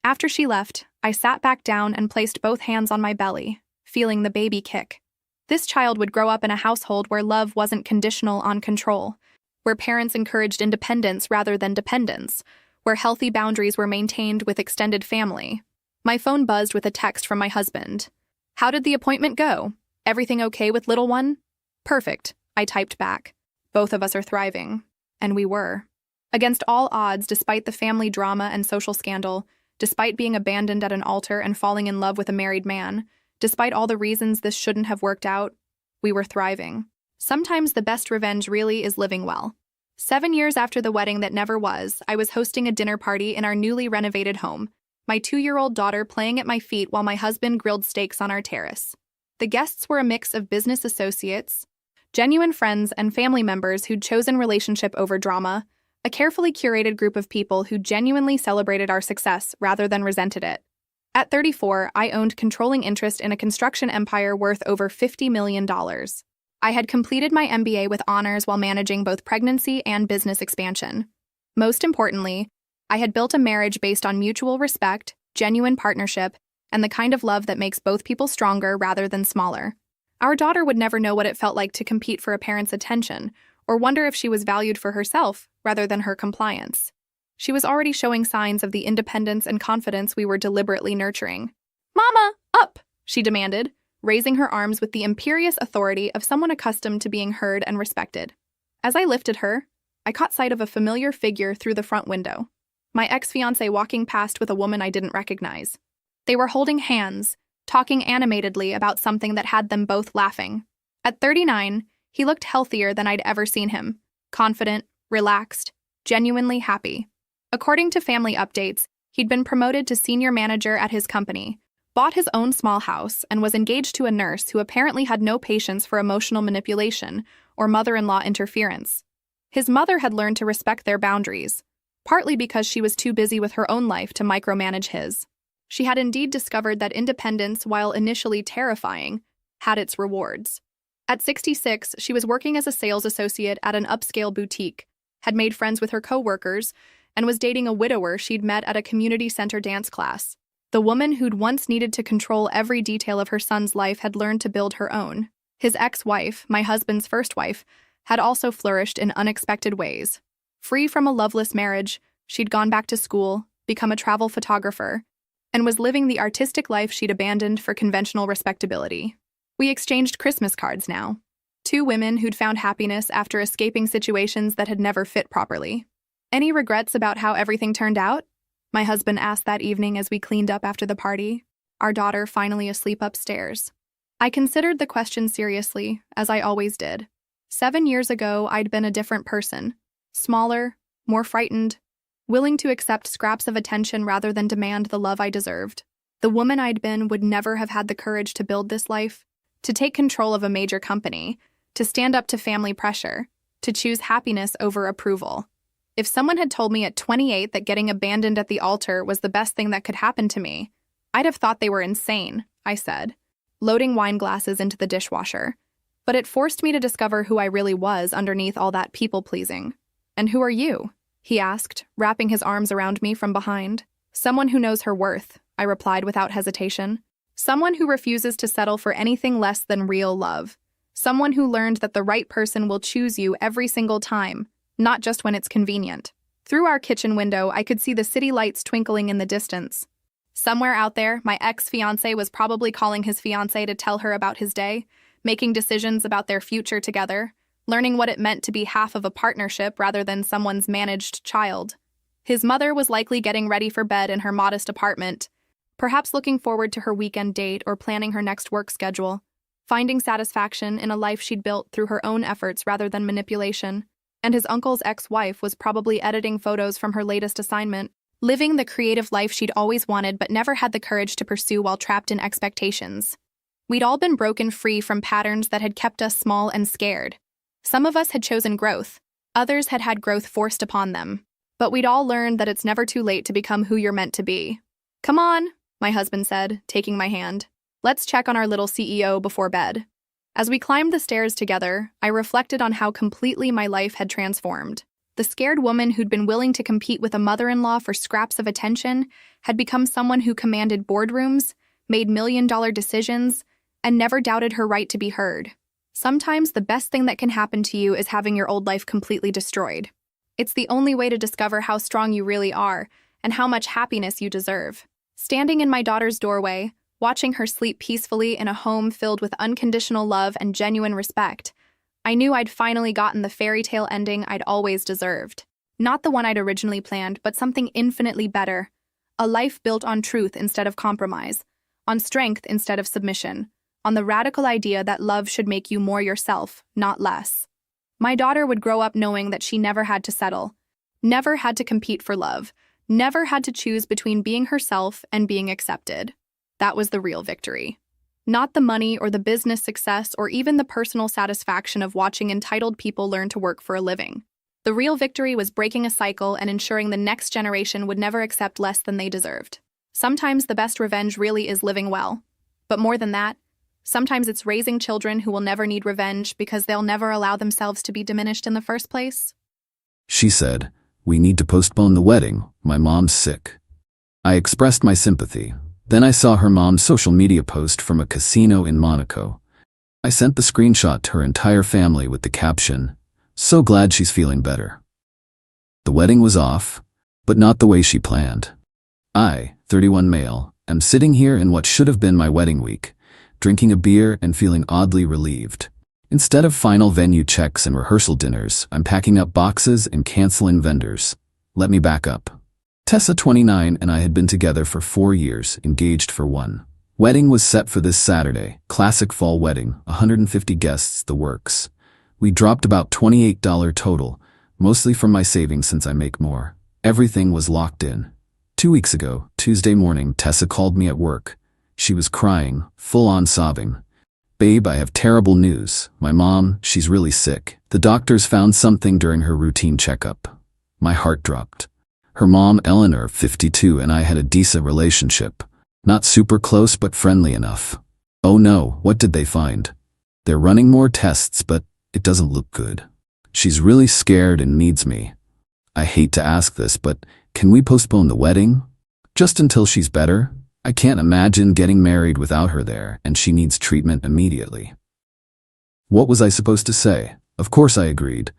After she left, I sat back down and placed both hands on my belly, feeling the baby kick. This child would grow up in a household where love wasn't conditional on control, where parents encouraged independence rather than dependence, where healthy boundaries were maintained with extended family. My phone buzzed with a text from my husband. "How did the appointment go? Everything okay with little one?" "Perfect," I typed back. Both of us are thriving. And we were. Against all odds, despite the family drama and social scandal, despite being abandoned at an altar and falling in love with a married man, despite all the reasons this shouldn't have worked out, we were thriving. Sometimes the best revenge really is living well. 7 years after the wedding that never was, I was hosting a dinner party in our newly renovated home, my 2-year-old daughter playing at my feet while my husband grilled steaks on our terrace. The guests were a mix of business associates, genuine friends, and family members who'd chosen relationship over drama, a carefully curated group of people who genuinely celebrated our success rather than resented it. At 34, I owned controlling interest in a construction empire worth over $50 million. I had completed my MBA with honors while managing both pregnancy and business expansion. Most importantly, I had built a marriage based on mutual respect, genuine partnership, and the kind of love that makes both people stronger rather than smaller. Our daughter would never know what it felt like to compete for a parent's attention, or wonder if she was valued for herself rather than her compliance. She was already showing signs of the independence and confidence we were deliberately nurturing. "Mama, up!" she demanded, raising her arms with the imperious authority of someone accustomed to being heard and respected. As I lifted her, I caught sight of a familiar figure through the front window. My ex-fiancé walking past with a woman I didn't recognize. They were holding hands, talking animatedly about something that had them both laughing. At 39, he looked healthier than I'd ever seen him. Confident, relaxed, genuinely happy. According to family updates, he'd been promoted to senior manager at his company, bought his own small house, and was engaged to a nurse who apparently had no patience for emotional manipulation or mother-in-law interference. His mother had learned to respect their boundaries, partly because she was too busy with her own life to micromanage his. She had indeed discovered that independence, while initially terrifying, had its rewards. At 66, she was working as a sales associate at an upscale boutique, had made friends with her co-workers, and was dating a widower she'd met at a community center dance class. The woman who'd once needed to control every detail of her son's life had learned to build her own. His ex-wife, my husband's first wife, had also flourished in unexpected ways. Free from a loveless marriage, she'd gone back to school, become a travel photographer, and was living the artistic life she'd abandoned for conventional respectability. We exchanged Christmas cards now. Two women who'd found happiness after escaping situations that had never fit properly. "Any regrets about how everything turned out?" my husband asked that evening as we cleaned up after the party, our daughter finally asleep upstairs. I considered the question seriously, as I always did. 7 years ago, I'd been a different person. Smaller, more frightened, willing to accept scraps of attention rather than demand the love I deserved. The woman I'd been would never have had the courage to build this life, to take control of a major company, to stand up to family pressure, to choose happiness over approval. If someone had told me at 28 that getting abandoned at the altar was the best thing that could happen to me, I'd have thought they were insane, I said, loading wine glasses into the dishwasher. But it forced me to discover who I really was underneath all that people-pleasing. "And who are you?" he asked, wrapping his arms around me from behind. "Someone who knows her worth," I replied without hesitation. "Someone who refuses to settle for anything less than real love. Someone who learned that the right person will choose you every single time, not just when it's convenient." Through our kitchen window, I could see the city lights twinkling in the distance. Somewhere out there, my ex-fiancé was probably calling his fiancée to tell her about his day, making decisions about their future together, learning what it meant to be half of a partnership rather than someone's managed child. His mother was likely getting ready for bed in her modest apartment, perhaps looking forward to her weekend date or planning her next work schedule, finding satisfaction in a life she'd built through her own efforts rather than manipulation. And his uncle's ex-wife was probably editing photos from her latest assignment, living the creative life she'd always wanted but never had the courage to pursue while trapped in expectations. We'd all been broken free from patterns that had kept us small and scared. Some of us had chosen growth, others had had growth forced upon them. But we'd all learned that it's never too late to become who you're meant to be. "Come on," my husband said, taking my hand. "Let's check on our little CEO before bed." As we climbed the stairs together, I reflected on how completely my life had transformed. The scared woman who'd been willing to compete with a mother-in-law for scraps of attention had become someone who commanded boardrooms, made million-dollar decisions, and never doubted her right to be heard. Sometimes the best thing that can happen to you is having your old life completely destroyed. It's the only way to discover how strong you really are and how much happiness you deserve. Standing in my daughter's doorway, watching her sleep peacefully in a home filled with unconditional love and genuine respect, I knew I'd finally gotten the fairy tale ending I'd always deserved. Not the one I'd originally planned, but something infinitely better. A life built on truth instead of compromise, on strength instead of submission, on the radical idea that love should make you more yourself, not less. My daughter would grow up knowing that she never had to settle, never had to compete for love, never had to choose between being herself and being accepted. That was the real victory. Not the money or the business success or even the personal satisfaction of watching entitled people learn to work for a living. The real victory was breaking a cycle and ensuring the next generation would never accept less than they deserved. Sometimes the best revenge really is living well. But more than that, sometimes it's raising children who will never need revenge because they'll never allow themselves to be diminished in the first place. She said, "We need to postpone the wedding. My mom's sick." I expressed my sympathy. Then I saw her mom's social media post from a casino in Monaco. I sent the screenshot to her entire family with the caption, "So glad she's feeling better." The wedding was off, but not the way she planned. I, 31 male, am sitting here in what should have been my wedding week, drinking a beer and feeling oddly relieved. Instead of final venue checks and rehearsal dinners, I'm packing up boxes and canceling vendors. Let me back up. Tessa, 29, and I had been together for 4 years, engaged for 1. Wedding was set for this Saturday, classic fall wedding, 150 guests, the works. We dropped about $28 total, mostly from my savings since I make more. Everything was locked in. 2 weeks ago, Tuesday morning, Tessa called me at work. She was crying, full-on sobbing. "Babe, I have terrible news. My mom, she's really sick. The doctors found something during her routine checkup." My heart dropped. Her mom, Eleanor, 52, and I had a decent relationship. Not super close, but friendly enough. Oh no, what did they find? They're running more tests, but it doesn't look good. She's really scared and needs me. I hate to ask this, but can we postpone the wedding? Just until she's better? I can't imagine getting married without her there, and she needs treatment immediately. What was I supposed to say? Of course I agreed.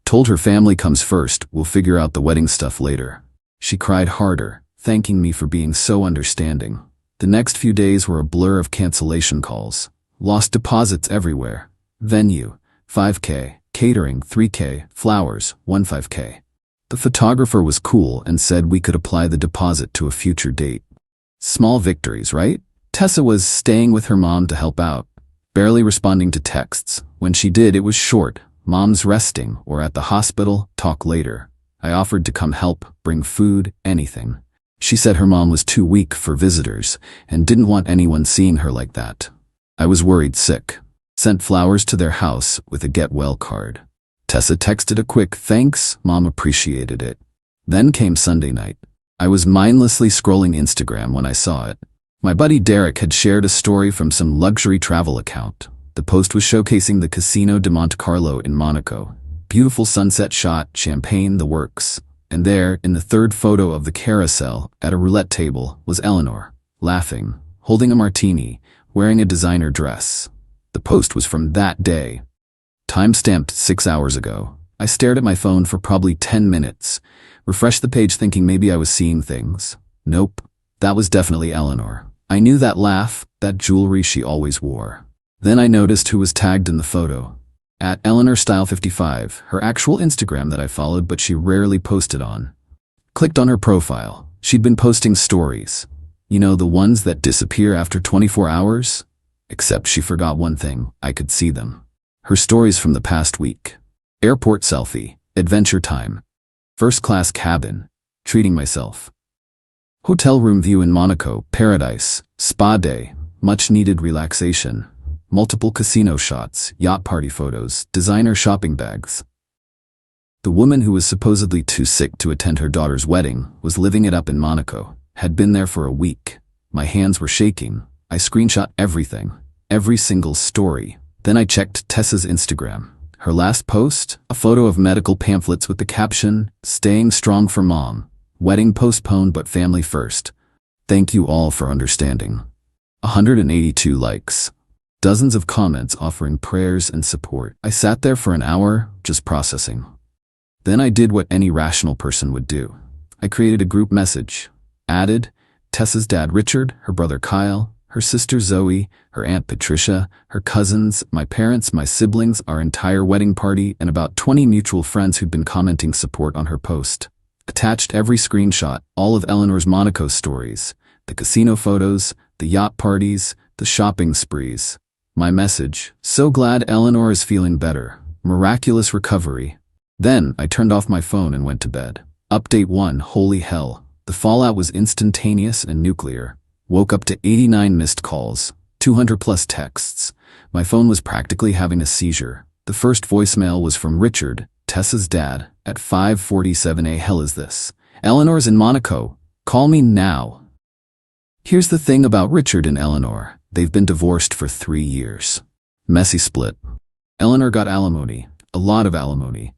Told her family comes first, we'll figure out the wedding stuff later. She cried harder, thanking me for being so understanding. The next few days were a blur of cancellation calls. Lost deposits everywhere. Venue, 5K. Catering, 3K. Flowers, 15K. The photographer was cool and said we could apply the deposit to a future date. Small victories, right? Tessa was staying with her mom to help out, barely responding to texts. When she did, it was short. "Mom's resting," or "at the hospital, talk later." I offered to come help, bring food, anything. She said her mom was too weak for visitors and didn't want anyone seeing her like that. I was worried sick. Sent flowers to their house with a get well card. Tessa texted a quick thanks, Mom appreciated it. Then came Sunday night. I was mindlessly scrolling Instagram when I saw it. My buddy Derek had shared a story from some luxury travel account. The post was showcasing the Casino de Monte Carlo in Monaco. Beautiful sunset shot, champagne, the works. And there, in the third photo of the carousel, at a roulette table, was Eleanor, laughing, holding a martini, wearing a designer dress. The post was from that day. Time-stamped 6 hours ago. I stared at my phone for probably 10 minutes, refreshed the page thinking maybe I was seeing things. Nope, that was definitely Eleanor. I knew that laugh, that jewelry she always wore. Then I noticed who was tagged in the photo. At EleanorStyle55, her actual Instagram that I followed but she rarely posted on. Clicked on her profile. She'd been posting stories. You know, the ones that disappear after 24 hours? Except she forgot one thing, I could see them. Her stories from the past week. Airport selfie, adventure time. First class cabin, treating myself. Hotel room view in Monaco, paradise, spa day, much needed relaxation. Multiple casino shots, yacht party photos, designer shopping bags. The woman who was supposedly too sick to attend her daughter's wedding was living it up in Monaco, had been there for a week. My hands were shaking. I screenshot everything, every single story. Then I checked Tessa's Instagram. Her last post, a photo of medical pamphlets with the caption, "Staying strong for mom. Wedding postponed but family first. Thank you all for understanding." 182 likes. Dozens of comments offering prayers and support. I sat there for an hour, just processing. Then I did what any rational person would do. I created a group message. Added Tessa's dad Richard, her brother Kyle, Her sister Zoe, her Aunt Patricia, her cousins, my parents, my siblings, our entire wedding party, and about 20 mutual friends who'd been commenting support on her post. Attached every screenshot, all of Eleanor's Monaco stories, the casino photos, the yacht parties, the shopping sprees. My message: so glad Eleanor is feeling better. Miraculous recovery. Then I turned off my phone and went to bed. Update 1. Holy hell. The fallout was instantaneous and nuclear. Woke up to 89 missed calls, 200 plus texts. My phone was practically having a seizure. The first voicemail was from Richard, Tessa's dad, at 5:47 a.m. Hell is this? Eleanor's in Monaco. Call me now. Here's the thing about Richard and Eleanor. They've been divorced for 3 years. Messy split. Eleanor got alimony, a lot of alimony.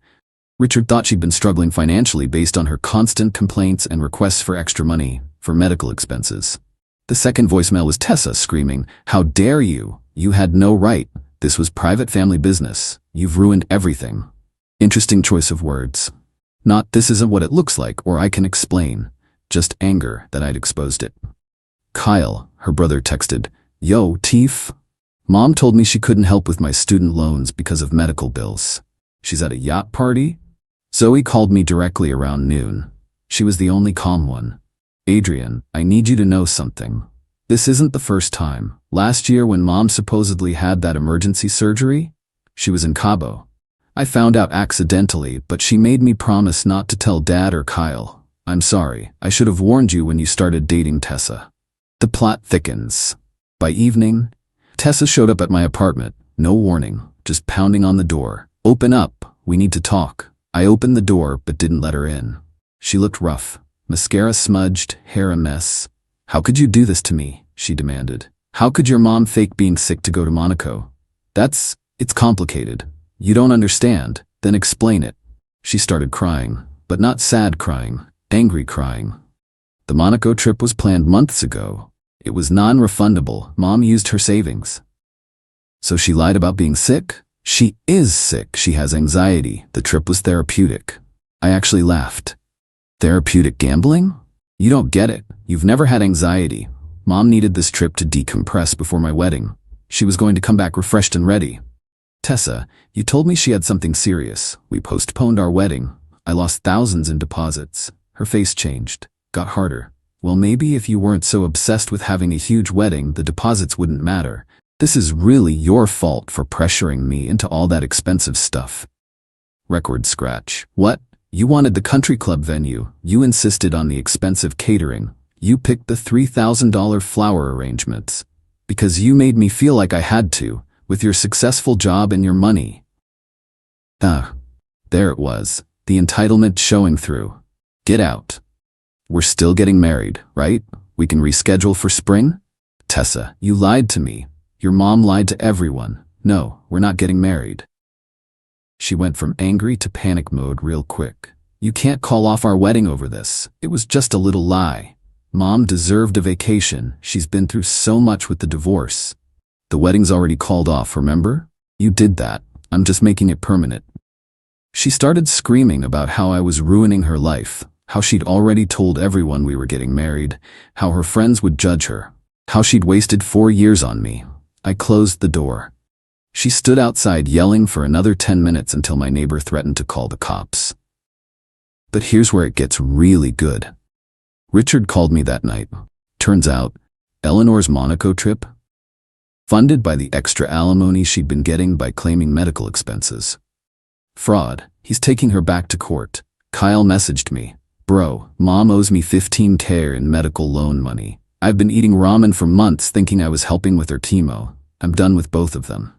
Richard thought she'd been struggling financially based on her constant complaints and requests for extra money for medical expenses. The second voicemail was Tessa screaming, "How dare you? You had no right. This was private family business. You've ruined everything." Interesting choice of words. Not "this isn't what it looks like" or "I can explain." Just anger that I'd exposed it. Kyle, her brother, texted, "Yo, Teef. Mom told me she couldn't help with my student loans because of medical bills. She's at a yacht party?" Zoe called me directly around noon. She was the only calm one. "Adrian, I need you to know something. This isn't the first time. Last year when Mom supposedly had that emergency surgery, she was in Cabo. I found out accidentally, but she made me promise not to tell Dad or Kyle. I'm sorry, I should have warned you when you started dating Tessa." The plot thickens. By evening, Tessa showed up at my apartment, no warning, just pounding on the door. "Open up, we need to talk." I opened the door but didn't let her in. She looked rough. Mascara smudged, hair a mess. "How could you do this to me?" she demanded. "How could your mom fake being sick to go to Monaco? It's complicated. You don't understand, then explain it." She started crying, but not sad crying, angry crying. The Monaco trip was planned months ago. It was non-refundable. Mom used her savings. So she lied about being sick? She is sick. She has anxiety. The trip was therapeutic. I actually laughed. Therapeutic gambling? You don't get it. You've never had anxiety. Mom needed this trip to decompress before my wedding. She was going to come back refreshed and ready. "Tessa, you told me she had something serious. We postponed our wedding. I lost thousands in deposits." Her face changed, got harder. "Well, maybe if you weren't so obsessed with having a huge wedding, the deposits wouldn't matter. This is really your fault for pressuring me into all that expensive stuff." Record scratch. "What? You wanted the country club venue. You insisted on the expensive catering. You picked the $3,000 flower arrangements. Because you made me feel like I had to, with your successful job and your money." There it was, the entitlement showing through. Get out. "We're still getting married, right? We can reschedule for spring?" "Tessa, you lied to me. Your mom lied to everyone. No, we're not getting married." She went from angry to panic mode real quick. "You can't call off our wedding over this. It was just a little lie. Mom deserved a vacation. She's been through so much with the divorce. The wedding's already called off, remember? You did that. I'm just making it permanent." She started screaming about how I was ruining her life, how she'd already told everyone we were getting married, how her friends would judge her, how she'd wasted 4 years on me. I closed the door. She stood outside yelling for another 10 minutes until my neighbor threatened to call the cops. But here's where it gets really good. Richard called me that night. Turns out, Eleanor's Monaco trip, funded by the extra alimony she'd been getting by claiming medical expenses. Fraud. He's taking her back to court. Kyle messaged me. "Bro, Mom owes me $15K in medical loan money. I've been eating ramen for months thinking I was helping with her chemo. I'm done with both of them."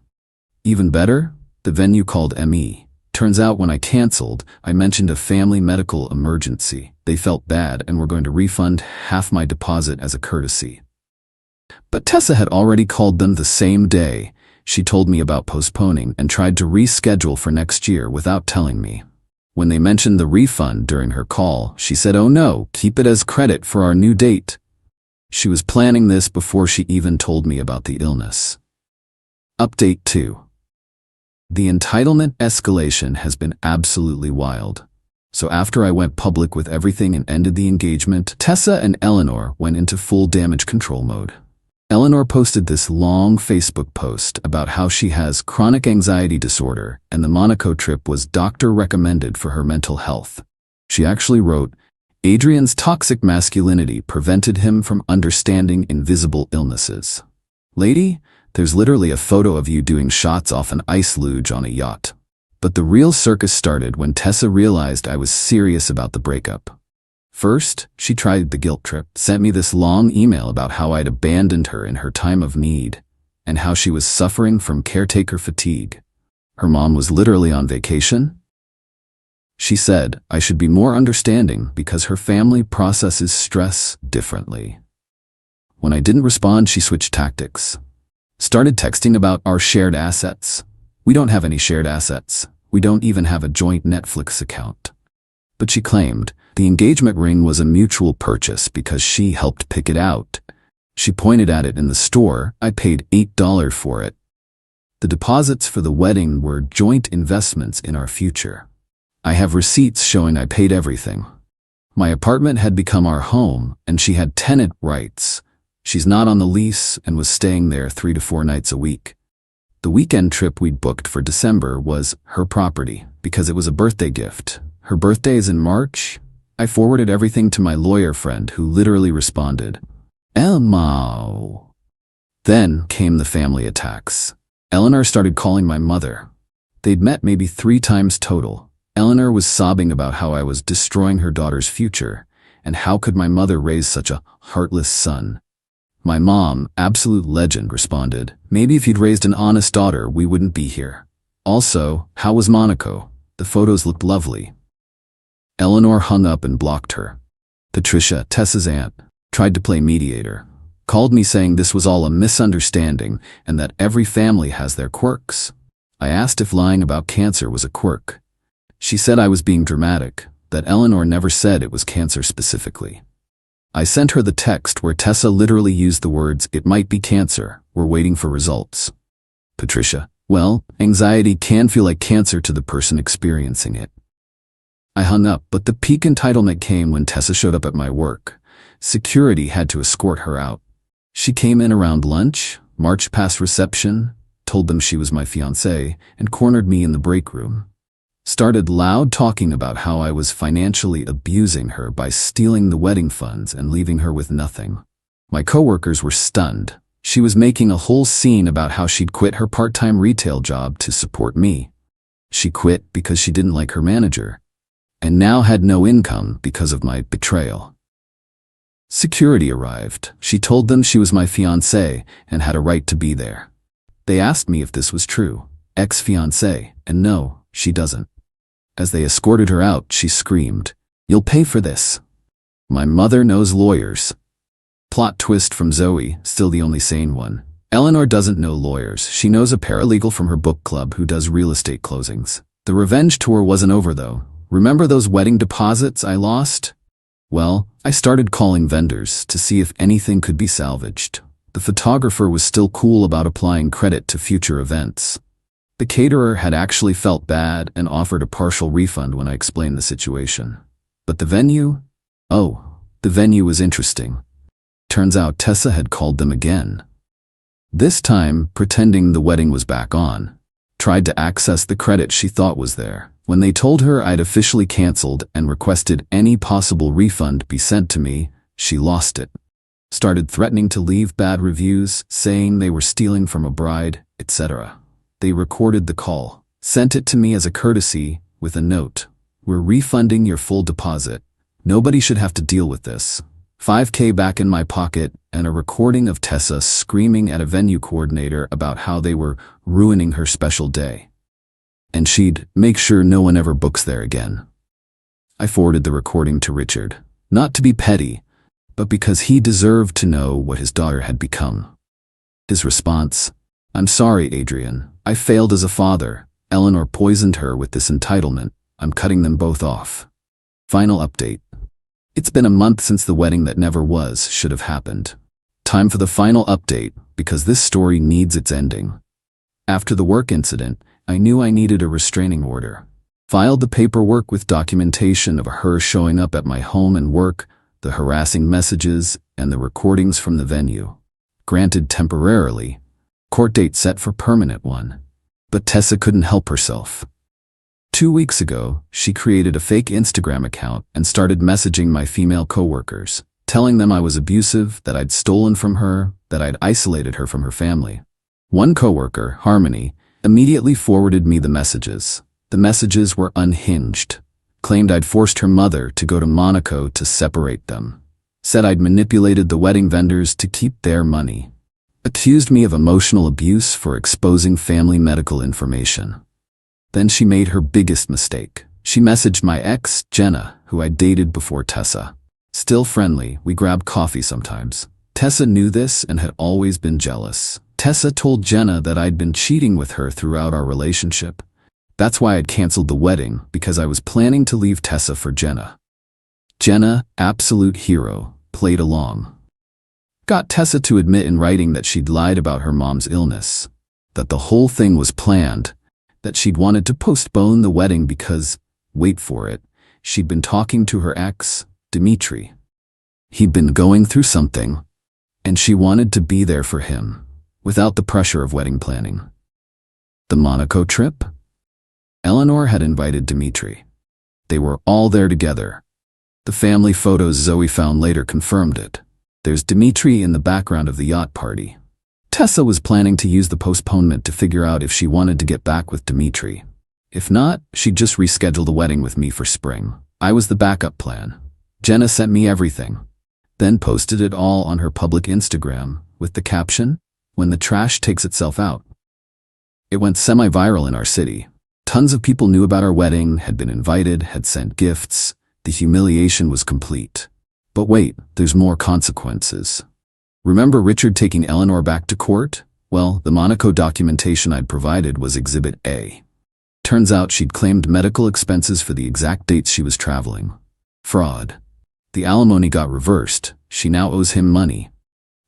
Even better, the venue called ME. Turns out when I canceled, I mentioned a family medical emergency. They felt bad and were going to refund half my deposit as a courtesy. But Tessa had already called them the same day. She told me about postponing and tried to reschedule for next year without telling me. When they mentioned the refund during her call, she said, "Oh no, keep it as credit for our new date." She was planning this before she even told me about the illness. Update 2. The entitlement escalation has been absolutely wild. So after I went public with everything and ended the engagement, Tessa and Eleanor went into full damage control mode. Eleanor posted this long Facebook post about how she has chronic anxiety disorder and the Monaco trip was doctor recommended for her mental health. She actually wrote, Adrian's toxic masculinity prevented him from understanding invisible illnesses. Lady, there's literally a photo of you doing shots off an ice luge on a yacht. But the real circus started when Tessa realized I was serious about the breakup. First, she tried the guilt trip, sent me this long email about how I'd abandoned her in her time of need, and how she was suffering from caretaker fatigue. Her mom was literally on vacation. She said I should be more understanding because her family processes stress differently. When I didn't respond, she switched tactics. Started texting about our shared assets. We don't have any shared assets. We don't even have a joint Netflix account. But she claimed the engagement ring was a mutual purchase because she helped pick it out. She pointed at it in the store. I paid $8 for it. The deposits for the wedding were joint investments in our future. I have receipts showing I paid everything. My apartment had become our home, and she had tenant rights. She's not on the lease and was staying there 3 to 4 nights a week. The weekend trip we'd booked for December was her property because it was a birthday gift. Her birthday is in March. I forwarded everything to my lawyer friend who literally responded, Elmo. Then came the family attacks. Eleanor started calling my mother. They'd met maybe 3 times total. Eleanor was sobbing about how I was destroying her daughter's future, and how could my mother raise such a heartless son. My mom, absolute legend, responded, maybe if you'd raised an honest daughter, we wouldn't be here. Also, how was Monaco? The photos looked lovely. Eleanor hung up and blocked her. Patricia, Tessa's aunt, tried to play mediator, called me saying this was all a misunderstanding and that every family has their quirks. I asked if lying about cancer was a quirk. She said I was being dramatic, that Eleanor never said it was cancer specifically. I sent her the text where Tessa literally used the words, it might be cancer, we're waiting for results. Patricia, well, anxiety can feel like cancer to the person experiencing it. I hung up, but the peak entitlement came when Tessa showed up at my work. Security had to escort her out. She came in around lunch, marched past reception, told them she was my fiancée, and cornered me in the break room. Started loud talking about how I was financially abusing her by stealing the wedding funds and leaving her with nothing. My coworkers were stunned. She was making a whole scene about how she'd quit her part-time retail job to support me. She quit because she didn't like her manager, and now had no income because of my betrayal. Security arrived. She told them she was my fiancée and had a right to be there. They asked me if this was true. Ex-fiancée, and no, she doesn't. As they escorted her out, she screamed, "You'll pay for this." My mother knows lawyers. Plot twist from Zoe, still the only sane one. Eleanor doesn't know lawyers. She knows a paralegal from her book club who does real estate closings. The revenge tour wasn't over though. Remember those wedding deposits I lost? Well, I started calling vendors to see if anything could be salvaged. The photographer was still cool about applying credit to future events. The caterer had actually felt bad and offered a partial refund when I explained the situation. But the venue? Oh, the venue was interesting. Turns out Tessa had called them again. This time, pretending the wedding was back on. Tried to access the credit she thought was there. When they told her I'd officially canceled and requested any possible refund be sent to me, she lost it. Started threatening to leave bad reviews, saying they were stealing from a bride, etc. They recorded the call, sent it to me as a courtesy with a note. We're refunding your full deposit. Nobody should have to deal with this. $5,000 back in my pocket and a recording of Tessa screaming at a venue coordinator about how they were ruining her special day. And she'd make sure no one ever books there again. I forwarded the recording to Richard, not to be petty, but because he deserved to know what his daughter had become. His response, "I'm sorry, Adrian. I failed as a father. Eleanor poisoned her with this entitlement. I'm cutting them both off." Final update. It's been a month since the wedding that never was should have happened. Time for the final update, because this story needs its ending. After the work incident, I knew I needed a restraining order. Filed the paperwork with documentation of her showing up at my home and work, the harassing messages, and the recordings from the venue. granted temporarily. Court date set for permanent one. But Tessa couldn't help herself. 2 weeks ago, she created a fake Instagram account and started messaging my female coworkers, telling them I was abusive, that I'd stolen from her, that I'd isolated her from her family. One coworker, Harmony, immediately forwarded me the messages. The messages were unhinged. Claimed I'd forced her mother to go to Monaco to separate them. Said I'd manipulated the wedding vendors to keep their money. Accused me of emotional abuse for exposing family medical information. Then she made her biggest mistake. She messaged my ex, Jenna, who I dated before Tessa. Still friendly, we grabbed coffee sometimes. Tessa knew this and had always been jealous. Tessa told Jenna that I'd been cheating with her throughout our relationship. That's why I'd canceled the wedding, because I was planning to leave Tessa for Jenna. Jenna, absolute hero, played along. Got Tessa to admit in writing that she'd lied about her mom's illness, that the whole thing was planned, that she'd wanted to postpone the wedding because, wait for it, she'd been talking to her ex, Dimitri. He'd been going through something, and she wanted to be there for him, without the pressure of wedding planning. The Monaco trip? Eleanor had invited Dimitri. They were all there together. The family photos Zoe found later confirmed it. There's Dimitri in the background of the yacht party. Tessa was planning to use the postponement to figure out if she wanted to get back with Dimitri. If not, she'd just reschedule the wedding with me for spring. I was the backup plan. Jenna sent me everything, then posted it all on her public Instagram with the caption, "When the trash takes itself out." It went semi-viral in our city. Tons of people knew about our wedding, had been invited, had sent gifts. The humiliation was complete. But wait, there's more consequences. Remember Richard taking Eleanor back to court? Well, the Monaco documentation I'd provided was Exhibit A. Turns out she'd claimed medical expenses for the exact dates she was traveling. Fraud. The alimony got reversed. She now owes him money.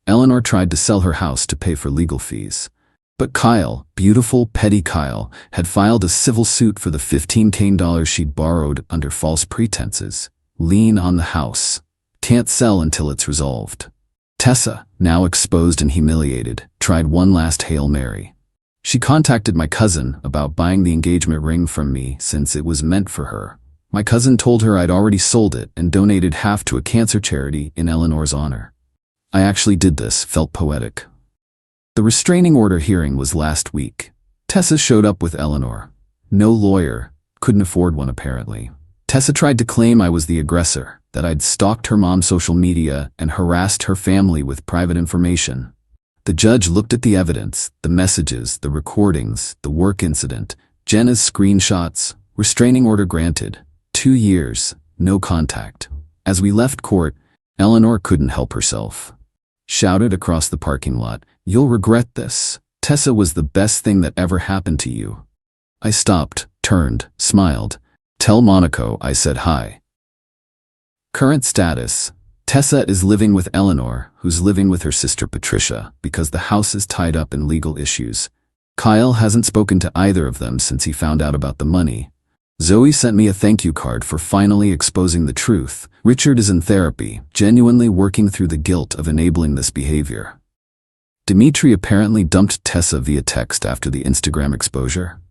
Eleanor tried to sell her house to pay for legal fees. But Kyle, beautiful, petty Kyle, had filed a civil suit for the $15,000 she'd borrowed under false pretenses. Lien on the house. Can't sell until it's resolved. Tessa, now exposed and humiliated, tried one last Hail Mary. She contacted my cousin about buying the engagement ring from me since it was meant for her. My cousin told her I'd already sold it and donated half to a cancer charity in Eleanor's honor. I actually did this, felt poetic. The restraining order hearing was last week. Tessa showed up with Eleanor. No lawyer, couldn't afford one apparently. Tessa tried to claim I was the aggressor, that I'd stalked her mom's social media and harassed her family with private information. The judge looked at the evidence, the messages, the recordings, the work incident, Jenna's screenshots, restraining order granted. 2 years, no contact. As we left court, Eleanor couldn't help herself. Shouted across the parking lot, "You'll regret this. Tessa was the best thing that ever happened to you." I stopped, turned, smiled. "Tell Monaco I said hi." Current status. Tessa is living with Eleanor, who's living with her sister Patricia, because the house is tied up in legal issues. Kyle hasn't spoken to either of them since he found out about the money. Zoe sent me a thank you card for finally exposing the truth. Richard is in therapy, genuinely working through the guilt of enabling this behavior. Dimitri apparently dumped Tessa via text after the Instagram exposure.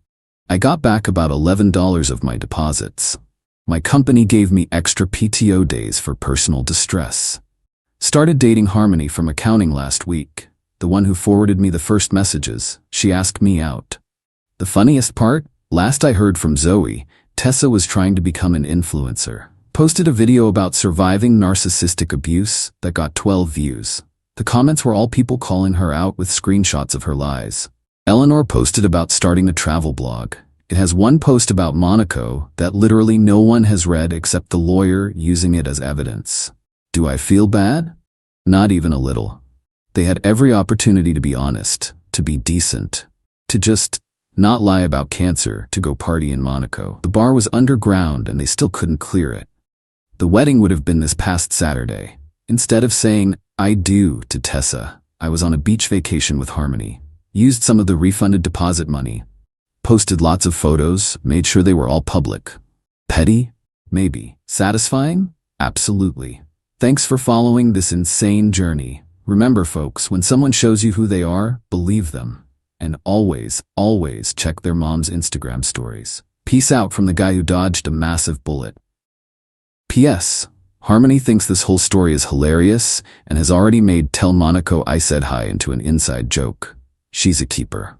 I got back about $11 of my deposits. My company gave me extra PTO days for personal distress. Started dating Harmony from accounting last week, the one who forwarded me the first messages. She asked me out. The funniest part? Last I heard from Zoe, Tessa was trying to become an influencer. Posted a video about surviving narcissistic abuse that got 12 views. The comments were all people calling her out with screenshots of her lies. Eleanor posted about starting a travel blog. It has one post about Monaco that literally no one has read except the lawyer using it as evidence. Do I feel bad? Not even a little. They had every opportunity to be honest, to be decent, to just not lie about cancer, to go party in Monaco. The bar was underground and they still couldn't clear it. The wedding would have been this past Saturday. Instead of saying, "I do" to Tessa, I was on a beach vacation with Harmony. Used some of the refunded deposit money. Posted lots of photos, made sure they were all public. Petty? Maybe. Satisfying? Absolutely. Thanks for following this insane journey. Remember, folks, when someone shows you who they are, believe them. And always, always check their mom's Instagram stories. Peace out from the guy who dodged a massive bullet. P.S. Harmony thinks this whole story is hilarious and has already made Tell Monaco I Said Hi into an inside joke. She's a keeper.